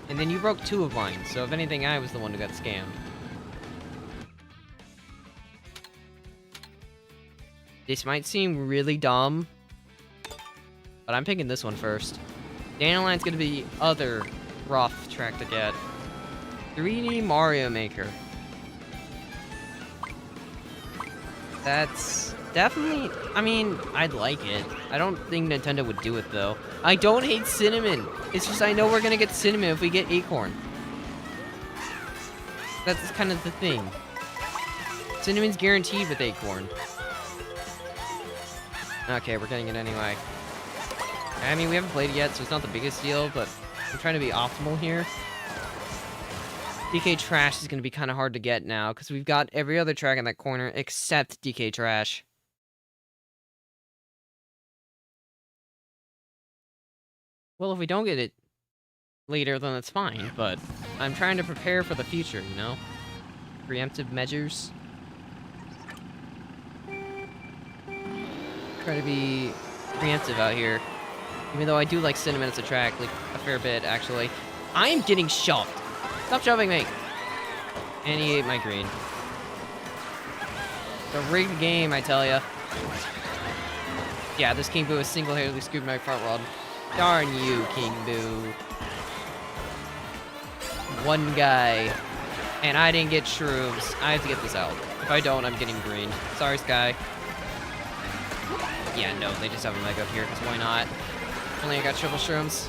And then you broke 2 of mine, so if anything, I was the one who got scammed. This might seem really dumb, but I'm picking this one first. Dandelion's gonna be the other rough track to get. 3D Mario Maker. That's definitely, I mean, I'd like it. I don't think Nintendo would do it, though. I don't hate Cinnamon. It's just I know we're gonna get Cinnamon if we get Acorn. That's kind of the thing. Cinnamon's guaranteed with Acorn. Okay, we're getting it anyway. I mean, we haven't played it yet, so it's not the biggest deal, but I'm trying to be optimal here. DK Trash is going to be kind of hard to get now, because we've got every other track in that corner except DK Trash. Well, if we don't get it later, then that's fine, but I'm trying to prepare for the future, you know? Preemptive measures. Try to be preemptive out here. Even though I do like Cinnamon as a track, like, a fair bit, actually. I am getting shoved! Stop shoving me! And he ate my green. It's a rigged game, I tell ya. Yeah, this King Boo has single-handedly scooped my front rod. Darn you, King Boo. One guy. And I didn't get shrooms. I have to get this out. If I don't, I'm getting green. Sorry, Sky. Yeah, no, they just have a Mega up here, because why not? Only I got triple shrooms.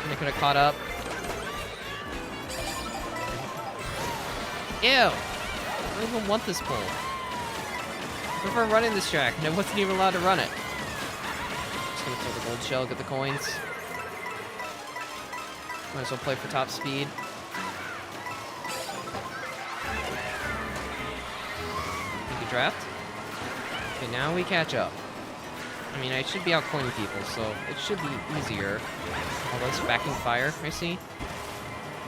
And I could have caught up. Ew! I don't even want this pole. I prefer running this track, and I wasn't even allowed to run it. Just gonna throw the gold shell, get the coins. Might as well play for top speed. Take a draft. Okay, now we catch up. I mean, I should be outcoining people, so it should be easier. Although it's backing fire, I see.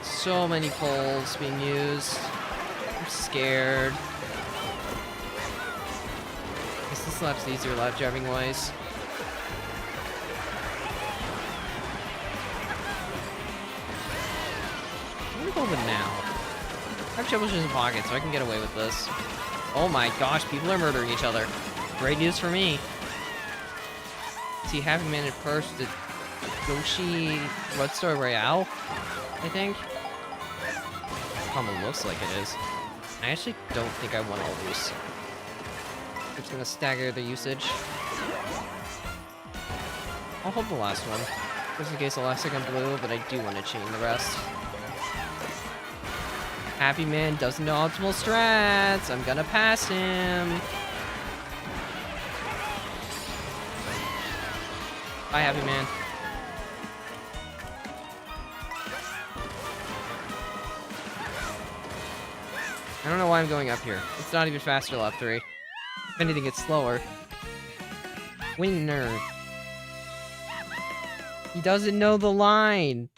So many poles being used. I'm scared. Guess this lap's easier lap driving wise. I'm gonna go with now. I have troubles in his pocket, so I can get away with this. Oh my gosh, people are murdering each other. Great news for me. See, Happy Man at first, the Yoshi Roadstar Royale, I think. Almost looks like it is. I actually don't think I want all these. I'm just gonna stagger the usage. I'll hold the last one, just in case the last second blue, but I do want to chain the rest. Happy Man doesn't know optimal strats. I'm gonna pass him. Bye, Happy Man. I don't know why I'm going up here. It's not even faster lap 3. If anything, it's slower. Winner. He doesn't know the line.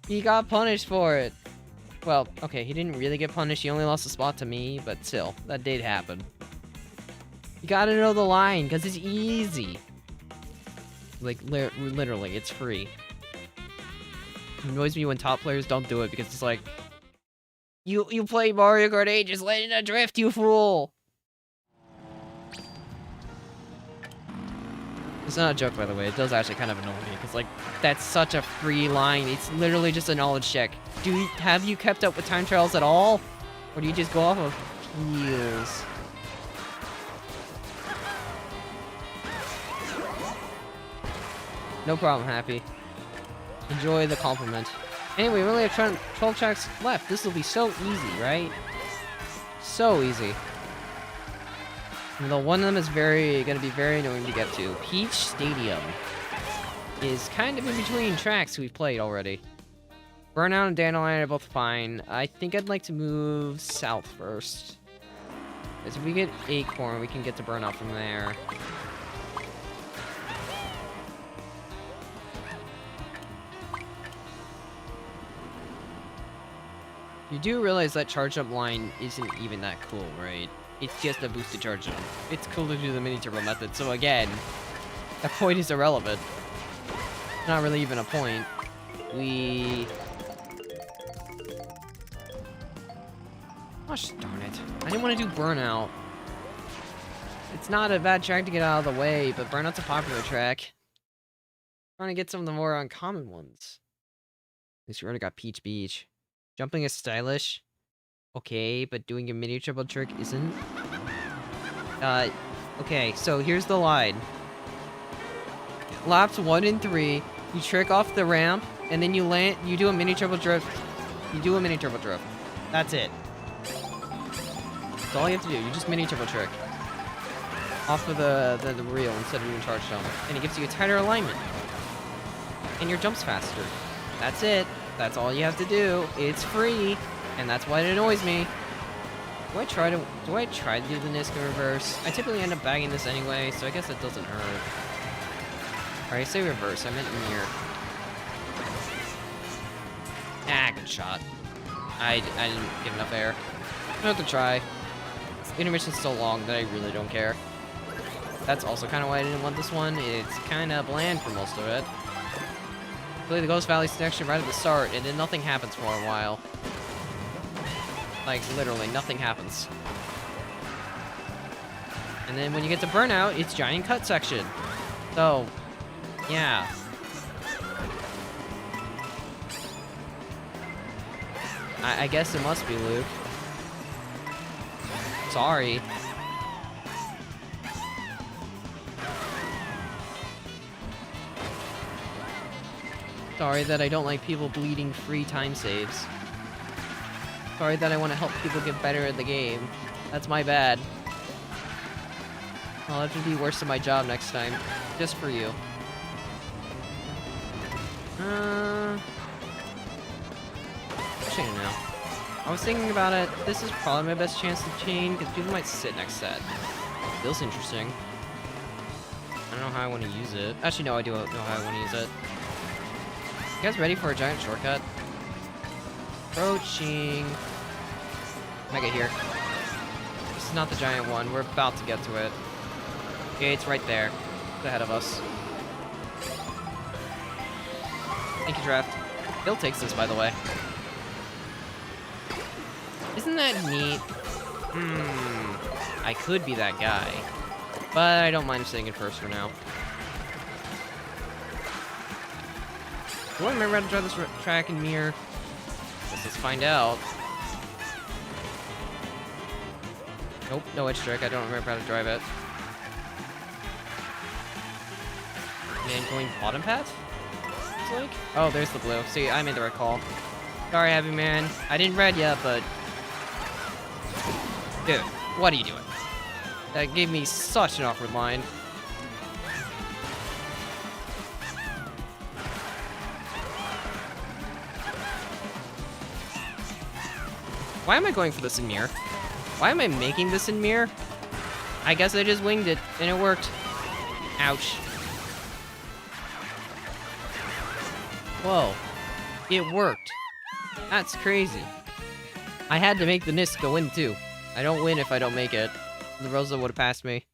He got punished for it. Well, okay, he didn't really get punished. He only lost a spot to me, but still, that did happen. You gotta know the line, because it's easy. Like, literally, it's free. It annoys me when top players don't do it, because it's like, you play Mario Kart 8, just let it adrift, you fool! It's not a joke, by the way. It does actually kind of annoy me, because, like, that's such a free line. It's literally just a knowledge check. Have you kept up with time trials at all? Or do you just go off of years? No problem, Happy. Enjoy the compliment. Anyway, we only have 12 tracks left. This will be so easy, right? So easy. Though one of them is gonna be very annoying to get to. Peach Stadium is kind of in between tracks we've played already. Burnout and Dandelion are both fine. I think I'd like to move south first. Because if we get Acorn, we can get to Burnout from there. You do realize that charge up line isn't even that cool, right? It's just a boosted charge up. It's cool to do the mini turbo method, so again, that point is irrelevant. Not really even a point. Gosh darn it. I didn't want to do Burnout. It's not a bad track to get out of the way, but Burnout's a popular track. Trying to get some of the more uncommon ones. At least we already got Peach Beach. Jumping is stylish. Okay, but doing a mini triple trick isn't. Okay, so here's the line. Laps 1 and 3, you trick off the ramp, and then you do a mini triple drift. You do a mini triple drift. That's it. That's all you have to do. You just mini triple trick. Off of the reel instead of doing charge jump. And it gives you a tighter alignment. And your jump's faster. That's it. That's all you have to do. It's free. And that's why it annoys me. Do I try to do the Nisk in reverse? I typically end up bagging this anyway, so I guess it doesn't hurt. Alright, say reverse. I meant near. Ah, good shot. I didn't get enough air. I have to try. Intermission's so long that I really don't care. That's also kind of why I didn't want this one. It's kind of bland for most of it. Play the Ghost Valley section right at the start, and then nothing happens for a while. Like, literally, nothing happens. And then when you get to Burnout, it's giant cut section. So, yeah. I guess it must be Luke. Sorry. Sorry that I don't like people bleeding free time saves. Sorry that I want to help people get better at the game. That's my bad. I'll have to be worse at my job next time. Just for you. Chain now. I was thinking about it. This is probably my best chance to chain, because people might sit next set. Feels interesting. I don't know how I want to use it. Actually, no, I do know how I want to use it. You guys ready for a giant shortcut? Approaching. Mega here. This is not the giant one. We're about to get to it. Okay, it's right there. It's ahead of us. Thank you, Draft. Bill takes this, by the way. Isn't that neat? I could be that guy. But I don't mind sitting in first for now. Do I remember how to drive this track in mirror? Let's find out. Nope, no edge trick. I don't remember how to drive it. And going bottom path? It's like? Oh, there's the blue. See, I made the right call. Sorry, Heavy Man. I didn't red yet, but... Dude, what are you doing? That gave me such an awkward line. Why am I going for this in mirror? Why am I making this in mirror? I guess I just winged it, and it worked. Ouch. Whoa. It worked. That's crazy. I had to make the Nisk go in, too. I don't win if I don't make it. The Rosa would have passed me.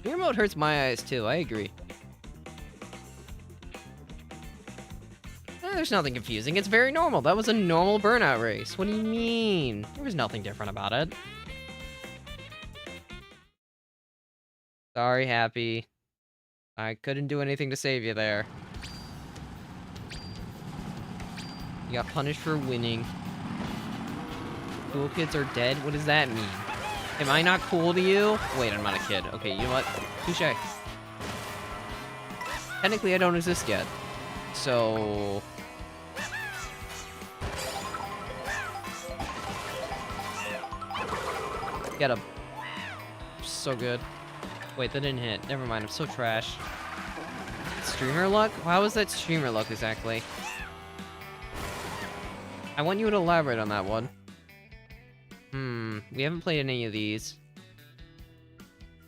Your mode hurts my eyes, too. I agree. There's nothing confusing. It's very normal. That was a normal Burnout race. What do you mean? There was nothing different about it. Sorry, Happy. I couldn't do anything to save you there. You got punished for winning. Cool kids are dead? What does that mean? Am I not cool to you? Wait, I'm not a kid. Okay, you know what? Touché. Technically, I don't exist yet. So... Get him. So good. Wait, that didn't hit. Never mind, I'm so trash. Streamer luck? How was that streamer luck exactly? I want you to elaborate on that one. We haven't played any of these.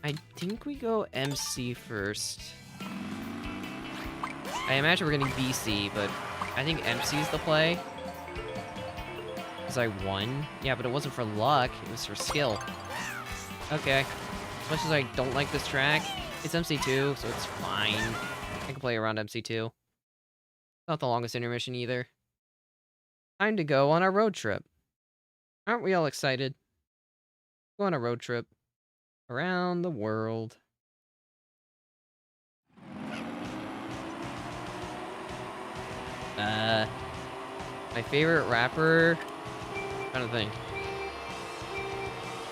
I think we go MC first. I imagine we're getting BC, but I think MC is the play. Because I won. Yeah, but it wasn't for luck, it was for skill. Okay. As much as I don't like this track, it's MC2, so it's fine. I can play around MC2. Not the longest intermission either. Time to go on our road trip. Aren't we all excited? Go on a road trip. Around the world. My favorite rapper? I'm trying to think.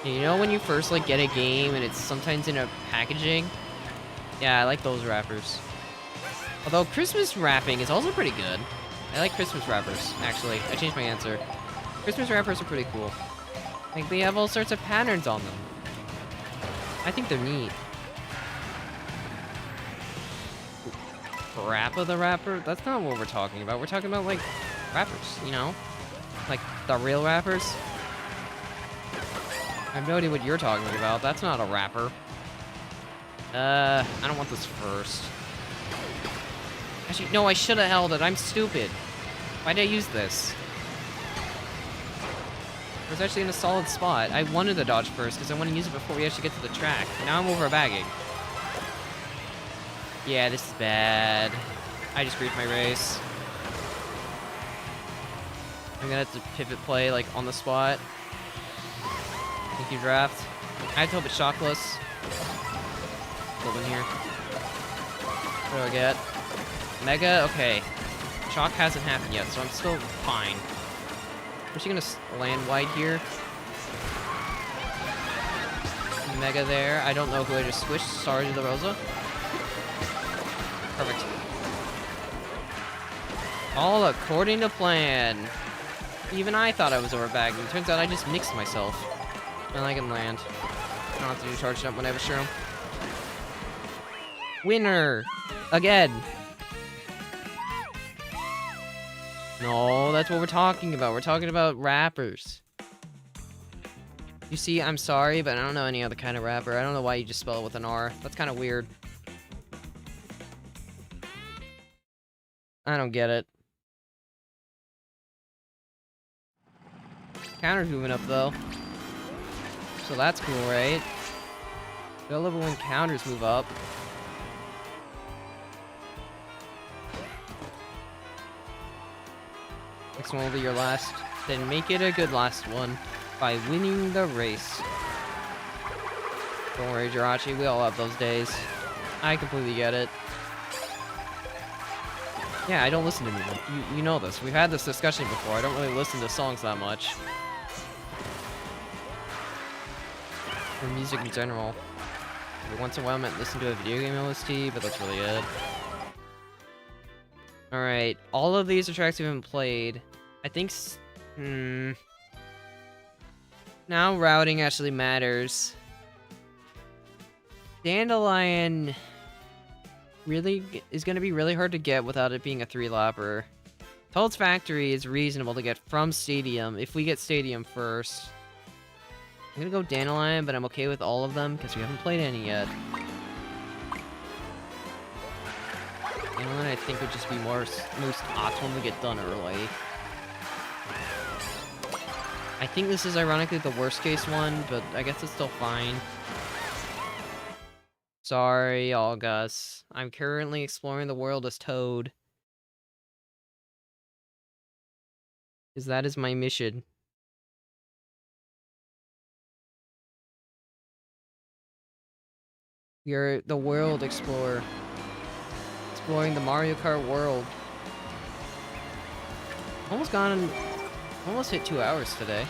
You know when you first, like, get a game and it's sometimes in a packaging? Yeah, I like those rappers. Although Christmas rapping is also pretty good. I like Christmas rappers, actually. I changed my answer. Christmas rappers are pretty cool. Like, they have all sorts of patterns on them. I think they're neat. Rap of the rapper? That's not what we're talking about. We're talking about, like, rappers, you know? Like, the real rappers. I have no idea what you're talking about. That's not a rapper. I don't want this first. Actually, no, I should have held it. I'm stupid. Why did I use this? It was actually in a solid spot. I wanted to dodge first because I want to use it before we actually get to the track. Now I'm over bagging. Yeah, this is bad. I just griefed my race. I'm gonna have to pivot play, like, on the spot. Thank you, draft. I have to hope it's shockless. Build in here. What do I get? Mega? Okay. Shock hasn't happened yet, so I'm still fine. Is she gonna land wide here? Mega there. I don't know who I just switched. Sorry to the Rosa. Perfect. All according to plan. Even I thought I was overbagging. Turns out I just mixed myself. And I can land. I don't have to do charged up when I have a shroom. Winner! Again! No, that's what we're talking about. We're talking about rappers. You see, I'm sorry, but I don't know any other kind of rapper. I don't know why you just spell it with an R. That's kind of weird. I don't get it. Counter's moving up, though. So that's cool, right? I love it when counters move up. Next one will be your last. Then make it a good last one by winning the race. Don't worry, Jirachi, we all have those days. I completely get it. Yeah, I don't listen to music. You know this. We've had this discussion before. I don't really listen to songs that much. Or music in general. Every once in a while I might listen to a video game OST, but that's really it. Alright, all of these are tracks we haven't played. I think... Now routing actually matters. Dandelion really is going to be really hard to get without it being a 3-lapper. Toad's Factory is reasonable to get from Stadium if we get Stadium first. I'm going to go Dandelion, but I'm okay with all of them because we haven't played any yet. Dandelion I think would just be most optimal to get done early. I think this is ironically the worst case one, but I guess it's still fine. Sorry, August. I'm currently exploring the world as Toad. Because that is my mission. We are the world explorer. Exploring the Mario Kart world. Almost hit 2 hours today.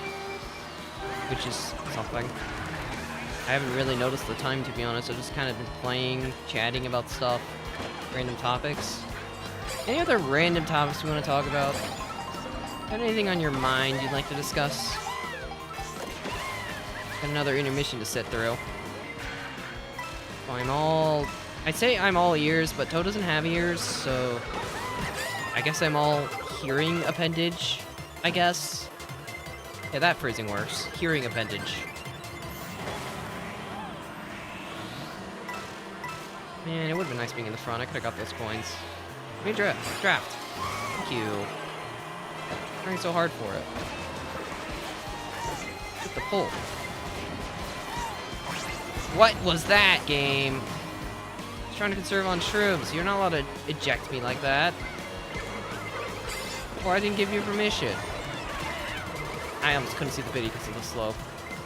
Which is something. I haven't really noticed the time, to be honest. I've just kind of been playing, chatting about stuff, random topics. Any other random topics you want to talk about? Got anything on your mind you'd like to discuss? Got another intermission to sit through. So I'd say I'm all ears, but Toad doesn't have ears, so I guess I'm all hearing appendage. I guess. Yeah, that phrasing works. Hearing appendage. Man, it would have been nice being in the front. I could have got those coins. Give me draft. Thank you. Trying so hard for it. Get the pull. What was that, game? Just trying to conserve on shrooms. You're not allowed to eject me like that. Or I didn't give you permission. I almost couldn't see the video because of the slope.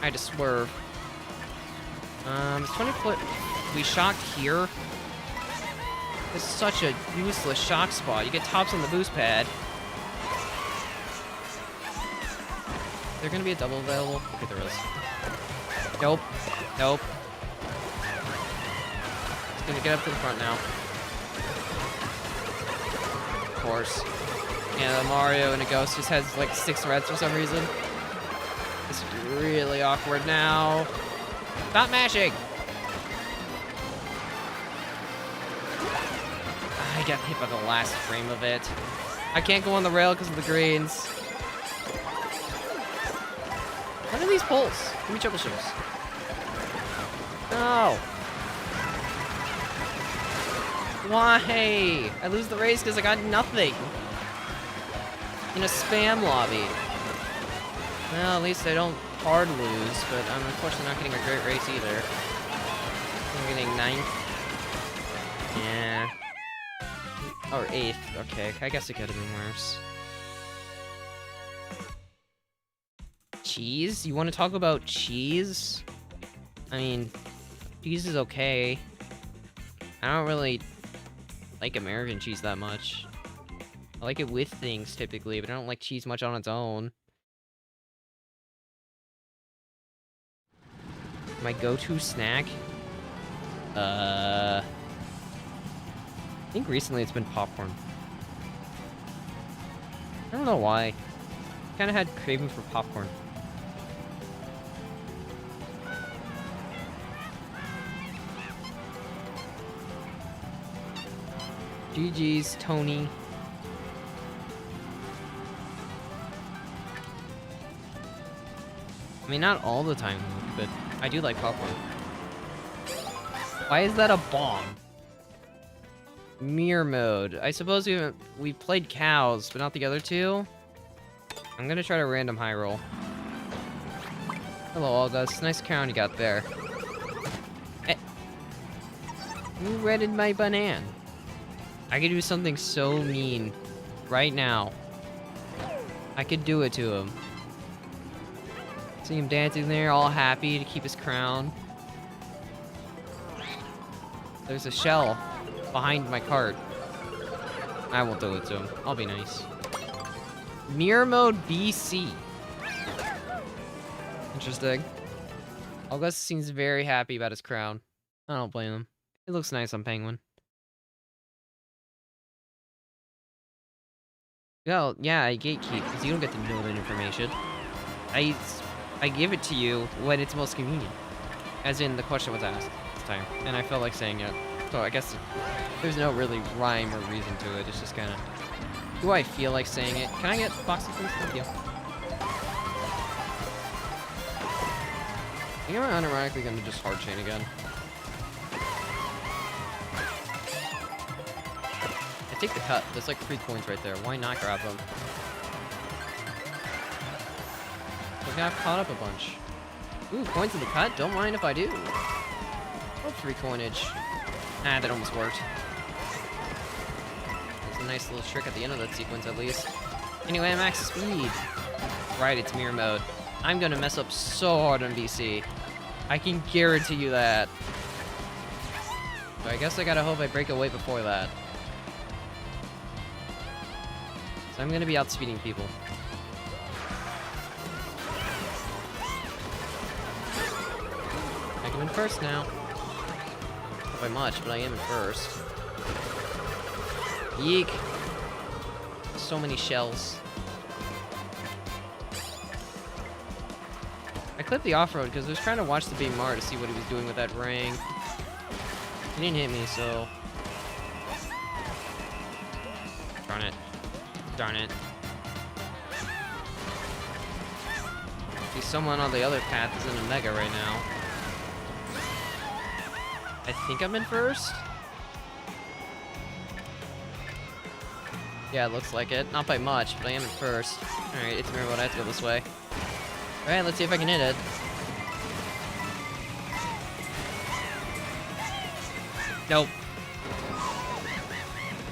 I had to swerve. It's 20 foot. We shocked here. This is such a useless shock spot. You get tops on the boost pad. Is there gonna be a double available? Okay, there is. Nope. Nope. It's gonna get up to the front now. Of course. Yeah, the Mario and a ghost just has like 6 reds for some reason. This is really awkward now. Stop mashing! I got hit by the last frame of it. I can't go on the rail because of the greens. What are these poles? Give me troubleshoots. No! Why? I lose the race because I got nothing. In a spam lobby. Well, at least I don't hard lose, but I'm unfortunately not getting a great race either. I'm getting 9th. Yeah. Or 8th. Okay, I guess it could have been worse. Cheese? You want to talk about cheese? I mean, cheese is okay. I don't really like American cheese that much. I like it with things, typically, but I don't like cheese much on its own. My go-to snack? I think recently it's been popcorn. I don't know why. Kind of had cravings for popcorn. GG's, Tony. I mean, not all the time, but I do like popcorn. Why is that a bomb? Mirror mode. I suppose we played cows, but not the other two. I'm gonna try to random high roll. Hello, August. Nice crown you got there. Hey. You redded my banana. I could do something so mean right now. I could do it to him. See him dancing there, all happy to keep his crown. There's a shell behind my cart. I won't do it to him. I'll be nice. Mirror mode BC. Interesting. August seems very happy about his crown. I don't blame him. It looks nice on Penguin. Well, yeah, I gatekeep, because you don't get to know that information. I give it to you when it's most convenient. As in, the question was asked this time, and I felt like saying it. So I guess there's no really rhyme or reason to it. It's just kind of, do I feel like saying it? Can I get boxes, please? Thank you. I think I'm unironically going to just hard chain again. I take the cut. There's like 3 coins right there. Why not grab them? I got caught up a bunch. Ooh, coins in the cut? Don't mind if I do. Oh, 3 coinage. Ah, that almost worked. It's a nice little trick at the end of that sequence, at least. Anyway, I'm max speed. Right, it's mirror mode. I'm gonna mess up so hard on BC. I can guarantee you that. So I guess I gotta hope I break away before that. So I'm gonna be outspeeding people. I am in first now. Not by much, but I am in first. Yeek. So many shells. I clipped the off-road because I was trying to watch the Beamar to see what he was doing with that ring. He didn't hit me, so... Darn it. Darn it. See, someone on the other path is in a Mega right now. I think I'm in first? Yeah, it looks like it. Not by much, but I am in first. Alright, it's Mirror Mode, I have to go this way. Alright, let's see if I can hit it. Nope.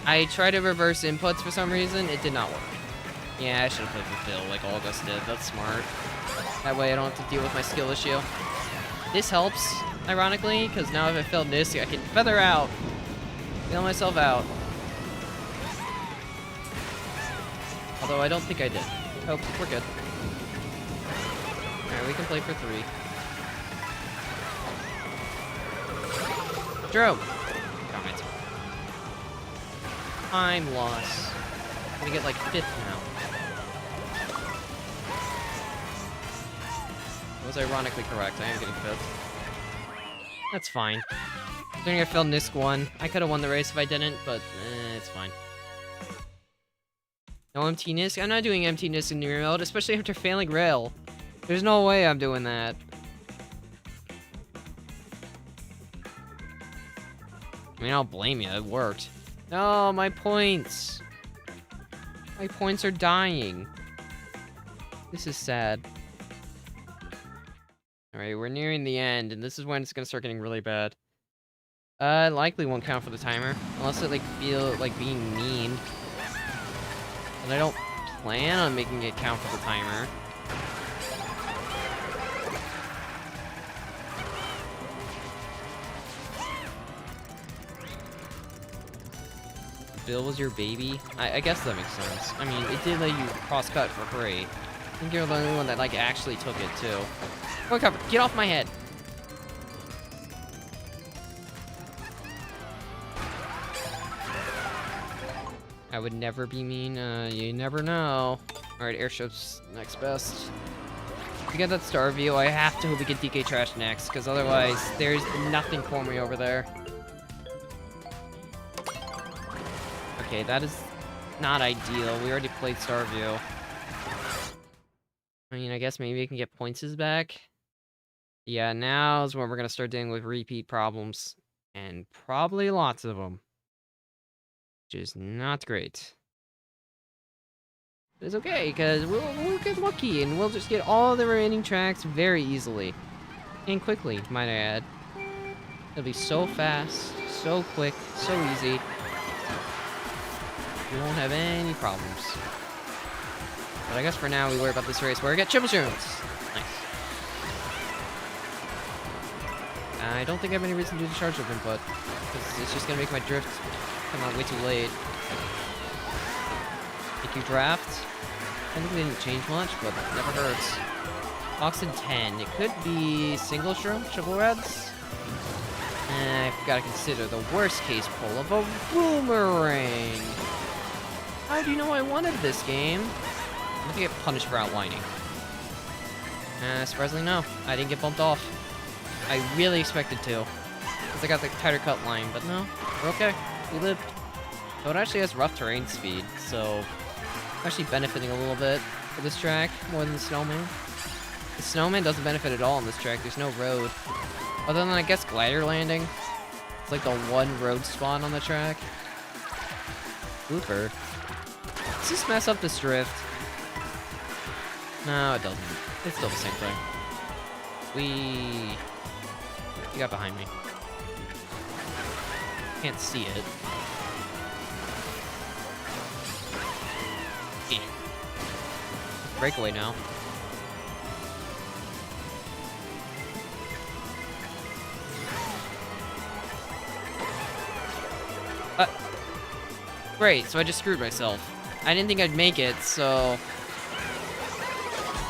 I tried to reverse inputs for some reason, it did not work. Yeah, I should have played for Phil like August did, that's smart. That way I don't have to deal with my skill issue. This helps, ironically, because now if I failed this, I can feather out. Bail myself out. Although I don't think I did. Oh, we're good. Alright, we can play for 3. Drew! Darn it. Time loss. I'm gonna get like 5th now. I was ironically correct, I am getting 5th. That's fine. I think I failed NISC 1. I could have won the race if I didn't, but it's fine. No empty NISC? I'm not doing empty NISC in New Mode, especially after failing Rail. There's no way I'm doing that. I mean, I don't blame you, it worked. No, my points! My points are dying. This is sad. Alright, we're nearing the end, and this is when it's gonna start getting really bad. Likely won't count for the timer, unless it, like, feel like being mean. And I don't plan on making it count for the timer. Bill was your baby? I guess that makes sense. I mean, it did let you cross-cut for free. I think you're the only one that, like, actually took it, too. Go cover! Get off my head! I would never be mean, you never know. Alright, Airship's next best. If we get that star view, I have to hope we get DK Trash next, because otherwise, there's nothing for me over there. Okay, that is not ideal. We already played star view. I mean, I guess maybe we can get points back. Yeah, now is when we're gonna start dealing with repeat problems. And probably lots of them. Which is not great. But it's okay, because we'll get lucky, and we'll just get all the remaining tracks very easily. And quickly, might I add. It'll be so fast, so quick, so easy. We won't have any problems. But I guess for now, we worry about this race where I get triple shrooms. Nice. I don't think I have any reason to do the charge up input, because it's just gonna make my drift come out way too late. EQ draft. I think they didn't change much, but it never hurts. Oxen 10. It could be single shroom, triple reds. I've got to consider the worst case pull of a boomerang. How do you know I wanted this game? I'm gonna get punished for outlining. Surprisingly, no. I didn't get bumped off. I really expected to. Because I got the tighter cut line, but no. We're okay. We lived. So it actually has rough terrain speed, so I'm actually benefiting a little bit for this track more than the Snowman. The Snowman doesn't benefit at all on this track. There's no road. Other than, I guess, glider landing. It's like the one road spawn on the track. Blooper. Does this mess up this drift? No, it doesn't. It's still the same thing. You got behind me. Can't see it. Breakaway now. Great, so I just screwed myself. I didn't think I'd make it, so...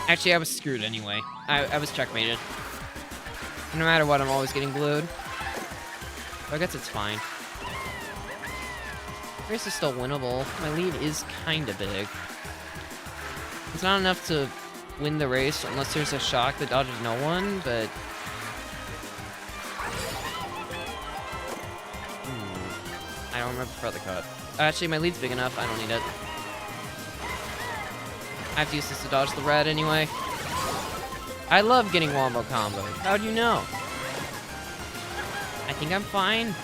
Actually, I was screwed anyway. I was checkmated. No matter what, I'm always getting glued. So I guess it's fine. The race is still winnable. My lead is kinda big. It's not enough to win the race unless there's a shock that dodges no one, but... I don't remember for the cut. Actually, my lead's big enough. I don't need it. I have to use this to dodge the red anyway. I love getting wombo combos. How'd you know? I think I'm fine.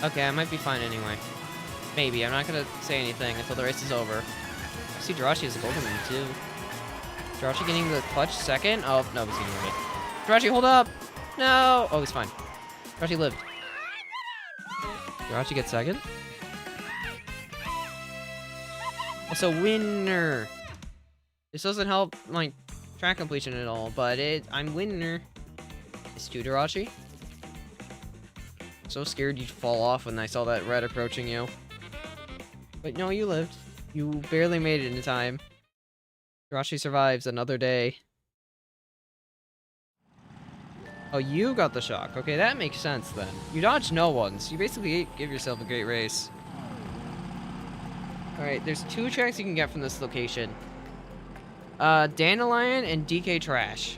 Okay, I might be fine anyway. Maybe. I'm not gonna say anything until the race is over. I see Jirachi is a golden one too. Jirachi getting the clutch second? Oh, no, he's getting me. Jirachi, hold up! No! Oh, he's fine. Jirachi lived. Jirachi gets second? Also, winner! This doesn't help my track completion at all, but I'm winner. It's to Jirachi. So scared you'd fall off when I saw that red approaching you. But no, you lived. You barely made it in time. Jirachi survives another day. Oh, you got the shock. Okay, that makes sense then. You dodged no ones. You basically give yourself a great race. Alright, there's 2 tracks you can get from this location. Dandelion and DK Trash.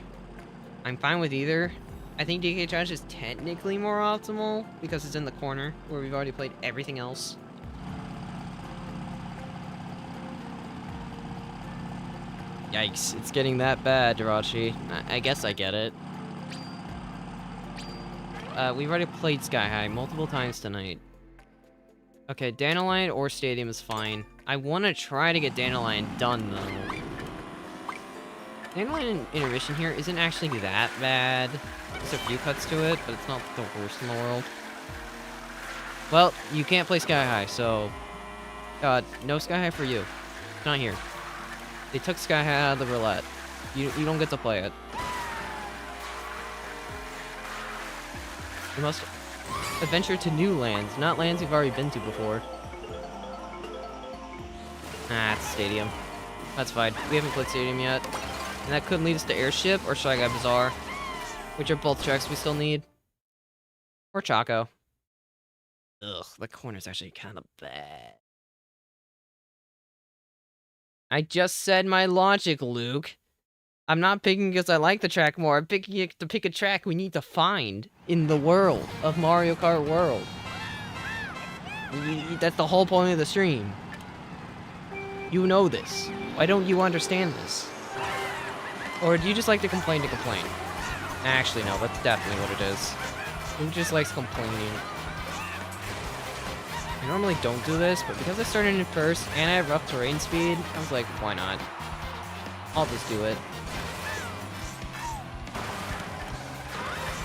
I'm fine with either. I think DK Trash is technically more optimal because it's in the corner where we've already played everything else. Yikes, it's getting that bad, Jirachi. I guess I get it. We've already played Sky High multiple times tonight. Okay, Dandelion or Stadium is fine. I want to try to get Dandelion done, though. Dandelion Intermission here isn't actually that bad. There's a few cuts to it, but it's not the worst in the world. Well, you can't play Sky High, so... no Sky High for you. It's not here. They took Sky High out of the roulette. You don't get to play it. You must adventure to new lands, not lands you've already been to before. Ah, it's Stadium. That's fine. We haven't played Stadium yet. And that could lead us to Airship or Shy Guy Bazaar, which are both tracks we still need. Or Choco. Ugh, the corner's actually kind of bad. I just said my logic, Luke. I'm not picking because I like the track more. I'm picking it to pick a track we need to find in the world of Mario Kart World. That's the whole point of the stream. You know this. Why don't you understand this? Or do you just like to complain to complain? Actually, no, that's definitely what it is. Who just likes complaining? I normally don't do this, but because I started in first and I have rough terrain speed, I was like, why not? I'll just do it.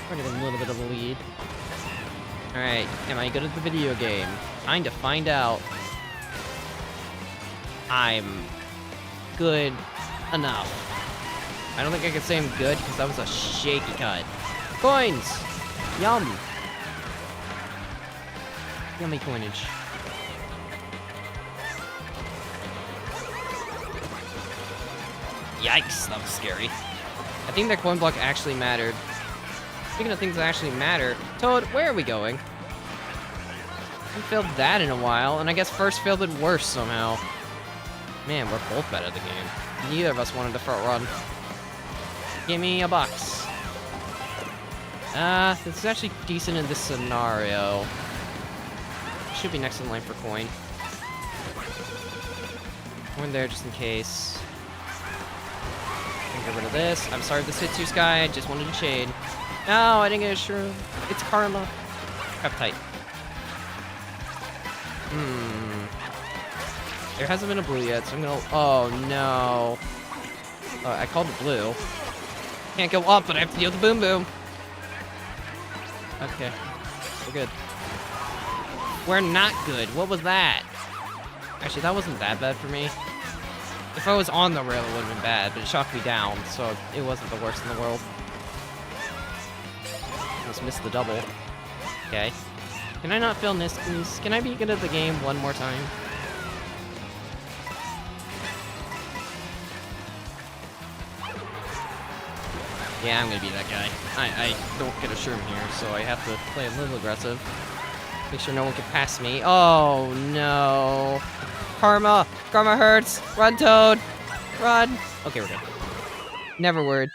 We're getting a little bit of a lead. Alright, am I good at the video game? Time to find out. I'm good enough. I don't think I can say I'm good because that was a shaky cut. Coins! Yum! Yummy coinage. Yikes, that was scary. I think that coin block actually mattered. Speaking of things that actually matter, Toad, where are we going? We failed that in a while, and I guess first failed it worse somehow. Man, we're both bad at the game. Neither of us wanted to front run. Give me a box. This is actually decent in this scenario. Should be next in line for coin. Coin there just in case. Get rid of this. I'm sorry if this hits you, Sky. I just wanted to shade. No, I didn't get a shroom. It's karma. Crap tight. There hasn't been a blue yet, so I'm gonna... Oh, no. I called it blue. Can't go up, but I have to deal with the boom boom. Okay. We're good. We're not good. What was that? Actually, that wasn't that bad for me. If I was on the rail, it would have been bad, but it shocked me down, so it wasn't the worst in the world. Just missed the double. Okay. Can I not fail this, please? Can I be good at the game one more time? Yeah, I'm gonna be that guy. I don't get a shroom here, so I have to play a little aggressive. Make sure no one can pass me. Oh, no. Karma! Karma hurts! Run, Toad! Run! Okay, we're good. Never worried.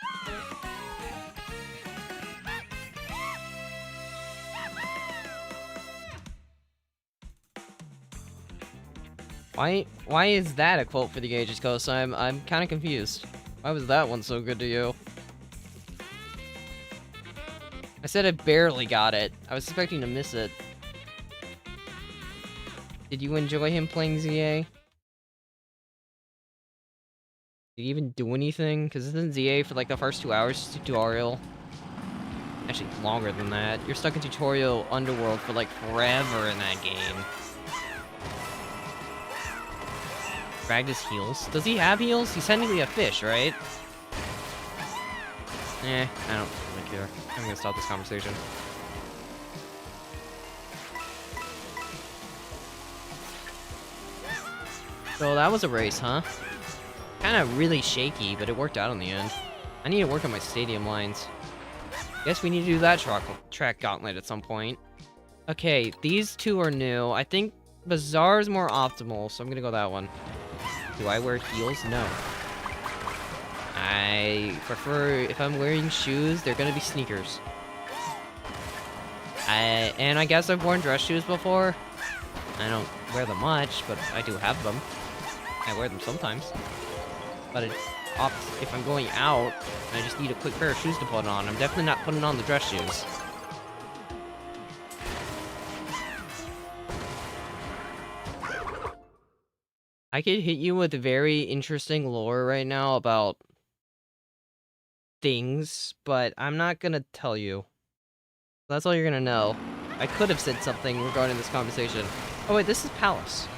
Why is that a quote for the Gauges Coast? I'm kind of confused. Why was that one so good to you? I said I barely got it. I was expecting to miss it. Did you enjoy him playing ZA? Did he even do anything? Because isn't ZA for like the first 2 hours tutorial? Actually, longer than that. You're stuck in tutorial underworld for like forever in that game. Dragged his heels. Does he have heels? He's technically a fish, right? I don't really care. I'm gonna stop this conversation. So that was a race, huh? Kinda really shaky, but it worked out in the end. I need to work on my stadium lines. Guess we need to do that track gauntlet at some point. Okay, these two are new. I think Bazaar's more optimal, so I'm gonna go that one. Do I wear heels? No. I prefer, if I'm wearing shoes, they're gonna be sneakers. And I guess I've worn dress shoes before. I don't wear them much, but I do have them. I wear them sometimes. But if I'm going out, and I just need a quick pair of shoes to put on, I'm definitely not putting on the dress shoes. I could hit you with very interesting lore right now about things, but I'm not gonna tell you. That's all you're gonna know. I could have said something regarding this conversation. Oh wait, this is Palace.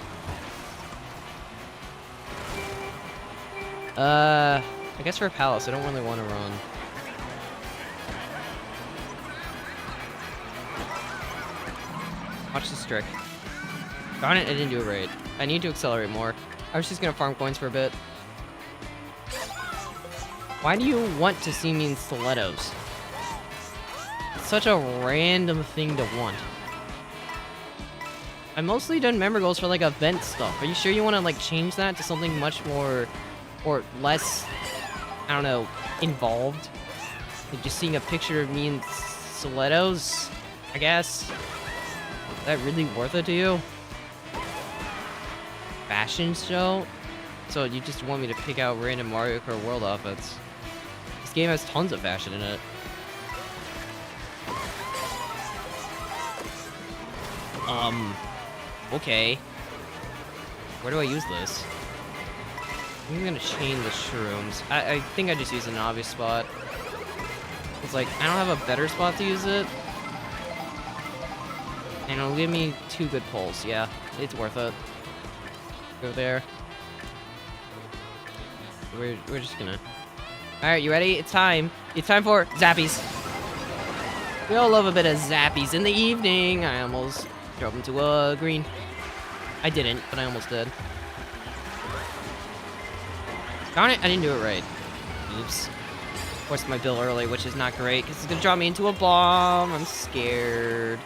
I guess for Palace, I don't really want to run. Watch this trick. Darn it, I didn't do it right. I need to accelerate more. I was just gonna farm coins for a bit. Why do you want to see me in stilettos? It's such a random thing to want. I've mostly done member goals for like event stuff. Are you sure you want to like change that to something much more or less, I don't know, involved? Like just seeing a picture of me in stilettos, I guess? Is that really worth it to you? Fashion show? So you just want me to pick out random Mario Kart World outfits? This game has tons of fashion in it. Okay. Where do I use this? I'm gonna chain the shrooms. I think I just use an obvious spot. It's like, I don't have a better spot to use it. And it'll give me 2 good pulls. Yeah, it's worth it. Go there. We're just gonna... Alright, you ready? It's time. It's time for Zappies. We all love a bit of Zappies in the evening. I almost drove into a green. I didn't, but I almost did. Darn it, I didn't do it right. Oops. Forced my bill early, which is not great, because it's gonna drop me into a bomb. I'm scared.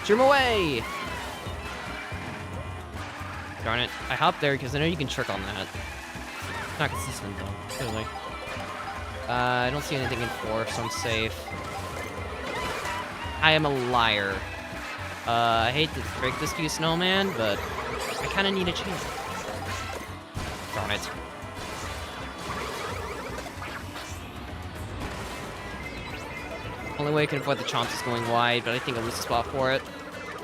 Shoot him away! Darn it. I hopped there because I know you can trick on that. Not consistent, though. Clearly. I don't see anything in 4, so I'm safe. I am a liar. I hate to break this to you, Snowman, but I kind of need a change. Darn it. Only way I can avoid the chomps is going wide, but I think I'll lose the spot for it.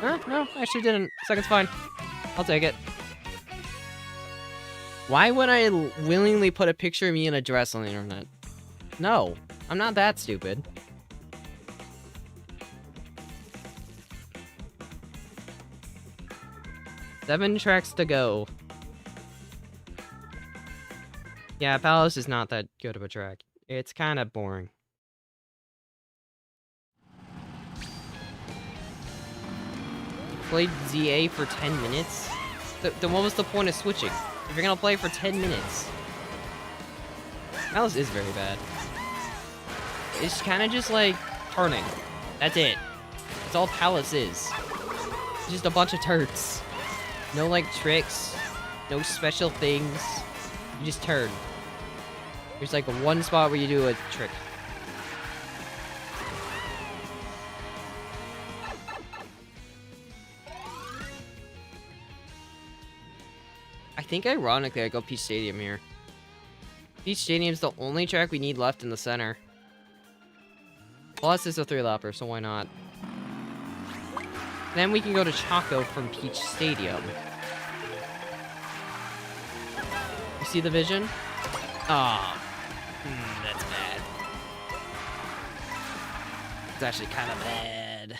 No, I actually didn't. Second's fine. I'll take it. Why would I willingly put a picture of me in a dress on the internet? No, I'm not that stupid. Seven tracks to go. Yeah, Palace is not that good of a track. It's kind of boring. Played ZA for 10 minutes? Then what was the point of switching? If you're gonna play for 10 minutes. Palace is very bad. It's kind of just like turning. That's it. That's all Palace is. It's just a bunch of turds. No like tricks. No special things. You just turn. There's like one spot where you do a trick. I think ironically I go Peach Stadium here. Beach Stadium's the only track we need left in the center. Plus, it's a 3-lapper, so why not? Then we can go to Choco from Peach Stadium. You see the vision? Ah, that's bad. It's actually kind of bad.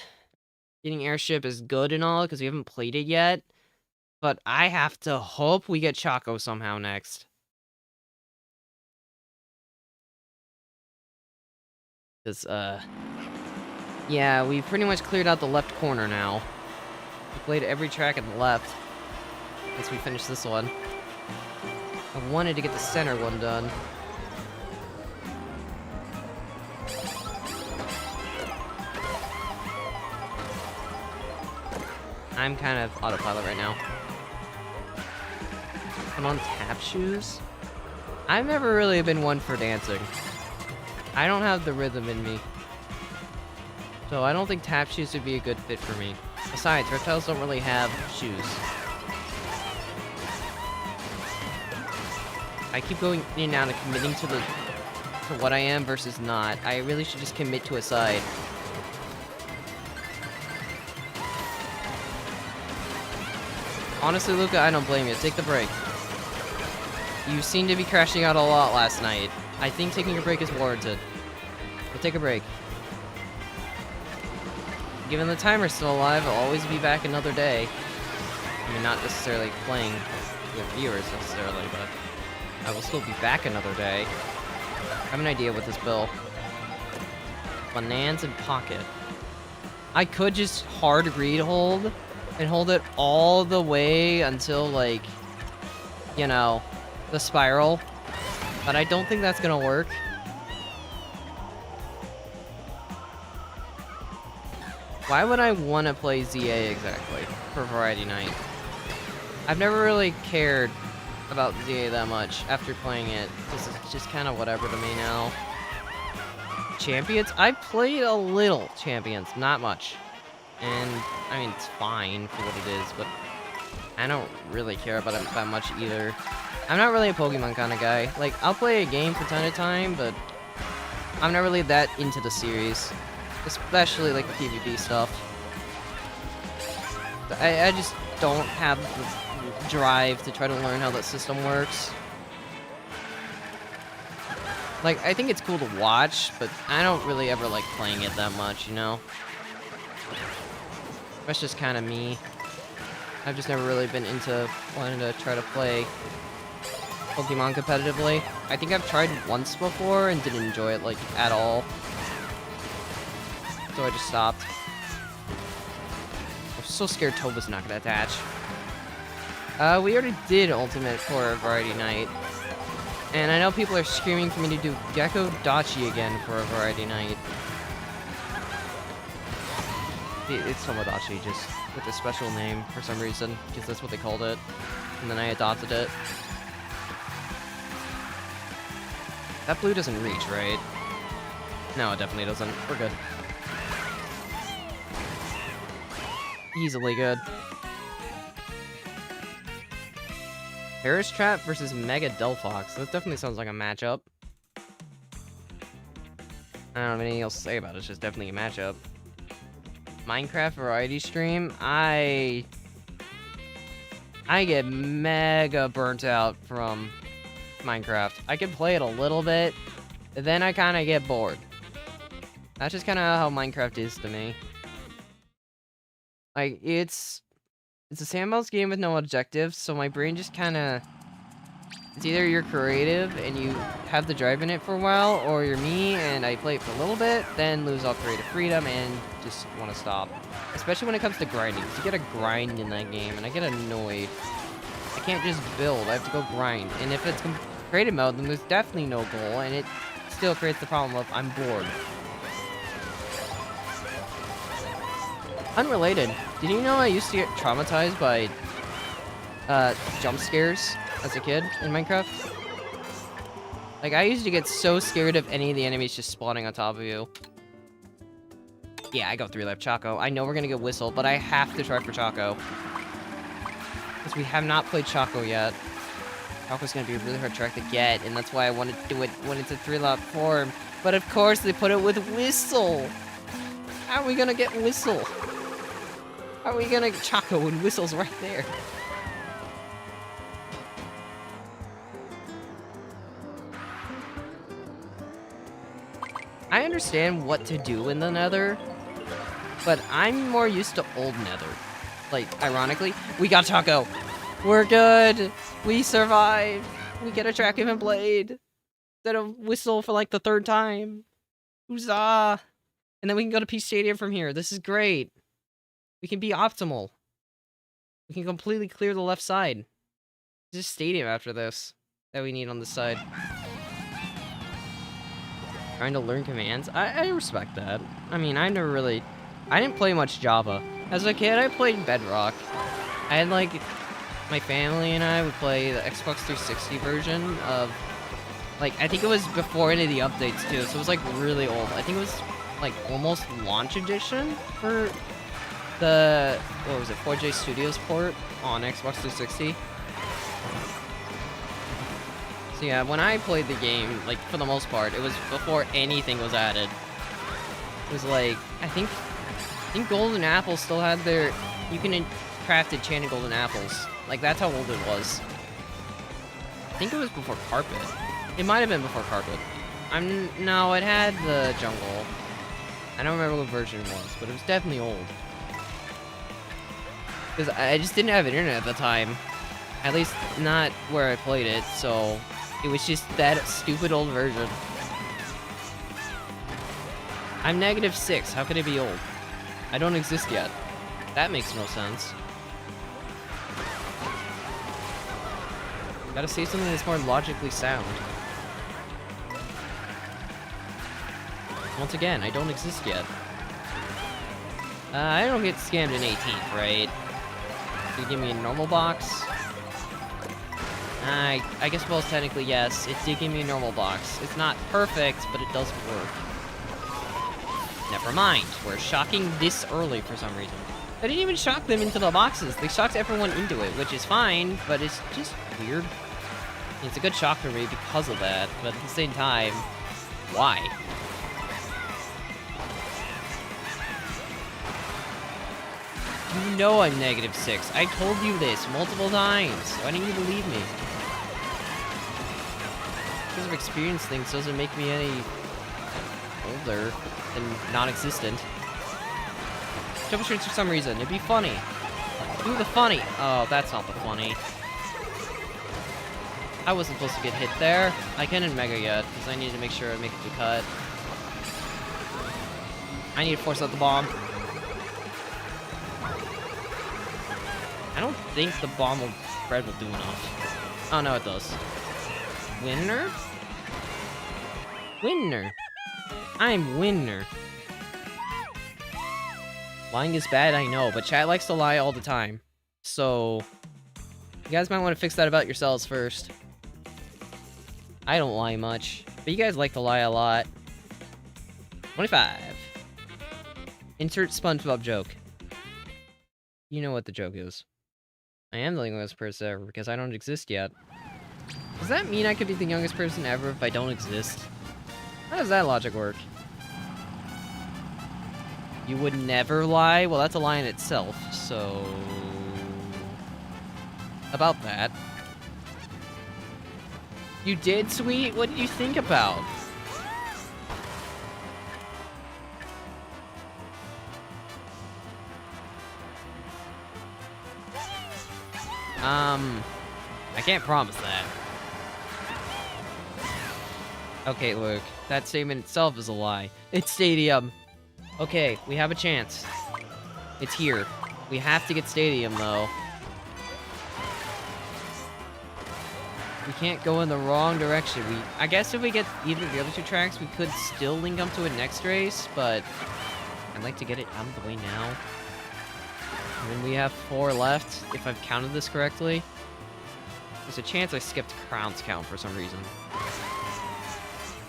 Getting Airship is good and all, because we haven't played it yet. But I have to hope we get Choco somehow next. Because, yeah, we pretty much cleared out the left corner now. We played every track on the left. Once we finish this one. I wanted to get the center one done. I'm kind of autopilot right now. I'm on tap shoes? I've never really been one for dancing. I don't have the rhythm in me. So I don't think tap shoes would be a good fit for me. Besides, reptiles don't really have shoes. I keep going in and out and committing to what I am versus not. I really should just commit to a side. Honestly, Luca, I don't blame you. Take the break. You seem to be crashing out a lot last night. I think taking a break is warranted. But take a break. Given the timer's still alive, I'll always be back another day. I mean, not necessarily playing with viewers necessarily, but I will still be back another day. I have an idea with this bill. Bananas in pocket. I could just hard read hold and hold it all the way until, like, you know, the spiral. But I don't think that's gonna work. Why would I want to play ZA exactly for Variety Night? I've never really cared about ZA that much after playing it. This is just kind of whatever to me now. Champions? I played a little Champions, not much. And, I mean, it's fine for what it is, but I don't really care about it that much either. I'm not really a Pokemon kind of guy. Like, I'll play a game from time to time, but I'm not really that into the series. Especially, like, the PvP stuff. I just don't have the drive to try to learn how that system works. Like, I think it's cool to watch, but I don't really ever like playing it that much, you know? That's just kind of me. I've just never really been into wanting to try to play Pokemon competitively. I think I've tried once before and didn't enjoy it, like, at all. So I just stopped. I'm so scared Toba's not gonna attach. We already did Ultimate for Variety Night. And I know people are screaming for me to do GECKOTHON again for a Variety Night. It's Tomodachi, just with a special name for some reason, because that's what they called it. And then I adopted it. That blue doesn't reach, right? No, it definitely doesn't. We're good. Easily good. Paris Trap versus Mega Delphox. That definitely sounds like a matchup. I don't have anything else to say about it. It's just definitely a matchup. Minecraft variety stream. I get mega burnt out from Minecraft. I can play it a little bit, but then I kind of get bored. That's just kind of how Minecraft is to me. Like, it's a sandbox game with no objectives, so my brain just kind of... It's either you're creative and you have the drive in it for a while, or you're me and I play it for a little bit, then lose all creative freedom and just want to stop. Especially when it comes to grinding, because you gotta grind in that game, and I get annoyed. I can't just build, I have to go grind. And if it's creative mode, then there's definitely no goal, and it still creates the problem of I'm bored. Unrelated, did you know I used to get traumatized by jump scares as a kid in Minecraft? Like, I used to get so scared of any of the enemies just spawning on top of you. Yeah, I go 3-life Choco. I know we're gonna get Whistle, but I have to try for Choco. Because we have not played Choco yet. Choco's gonna be a really hard track to get, and that's why I want to do it when it's a 3-lap form. But of course, they put it with Whistle. How are we gonna get Whistle? How are we gonna get Choco when Whistle's right there? I understand what to do in the Nether, but I'm more used to old Nether. Like, ironically, we got Choco. We're good. We survived. We get a track even blade instead of Whistle for like the 3rd time. Huzzah! And then we can go to Peach Stadium from here. This is great. We can be optimal. We can completely clear the left side. Just stadium after this that we need on this side. Trying to learn commands. I respect that. I mean, I didn't play much Java. As a kid, I played Bedrock. I had, like, my family and I would play the Xbox 360 version of, like, I think it was before any of the updates, too, so it was, like, really old. I think it was, like, almost launch edition for the, what was it, 4J Studios port on Xbox 360. So yeah, when I played the game, like, for the most part, it was before anything was added. It was like, I think Golden Apple still had their, you can craft enchanted golden apples. Like, that's how old it was. I think it was before Carpet. It might have been before Carpet. No, it had the jungle. I don't remember what version it was, but it was definitely old. Because I just didn't have internet at the time. At least, not where I played it, so it was just that stupid old version. I'm -6. How could it be old? I don't exist yet. That makes no sense. Gotta say something that's more logically sound. Once again, I don't exist yet. I don't get scammed in 18th, right? You give me a normal box? I guess, well, technically, yes. It did give me a normal box. It's not perfect, but it does work. Never mind. We're shocking this early for some reason. I didn't even shock them into the boxes. They shocked everyone into it, which is fine, but it's just weird. It's a good shock for me because of that, but at the same time, why? You know I'm -6. I told you this multiple times. Why didn't you believe me? Because of experience things doesn't make me any older than non-existent. Troubleshoots for some reason. It'd be funny. Do the funny. Oh, that's not the funny. I wasn't supposed to get hit there. I can't Mega yet, because I need to make sure I make it to cut. I need to force out the bomb. I don't think the bomb will spread will do enough. Oh, no, it does. Winner? Winner. I'm winner. Lying is bad, I know, but chat likes to lie all the time. So, you guys might want to fix that about yourselves first. I don't lie much, but you guys like to lie a lot. 25. Insert SpongeBob joke. You know what the joke is. I am the youngest person ever because I don't exist yet. Does that mean I could be the youngest person ever if I don't exist? How does that logic work? You would never lie? Well, that's a lie in itself, so... About that. You did, sweet? What did you think about? I can't promise that. Okay, Luke. That statement itself is a lie. It's Stadium. Okay, we have a chance. It's here. We have to get Stadium, though. We can't go in the wrong direction. I guess if we get either of the other two tracks, we could still link up to it next race, but I'd like to get it out of the way now. And then we have 4 left, if I've counted this correctly. There's a chance I skipped Crown's count for some reason.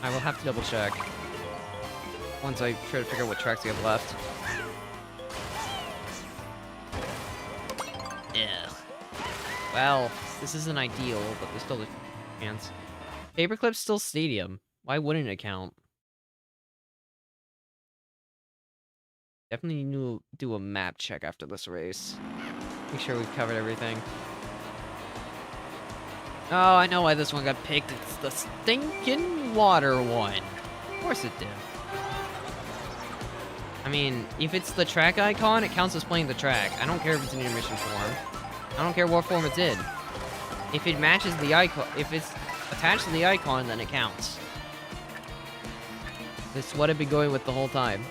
I will have to double check once I try to figure out what tracks we have left. Ugh. Well, This isn't ideal, but there's still a chance. Paperclip's still Stadium. Why wouldn't it count? Definitely need to do a map check after this race. Make sure we've covered everything. Oh, I know why this one got picked. It's the stinking water one. Of course it did. I mean, if it's the track icon, it counts as playing the track. I don't care if it's an intermission form. I don't care what form it's in. If it matches the icon, if it's attached to the icon, then it counts. That's what I've been going with the whole time.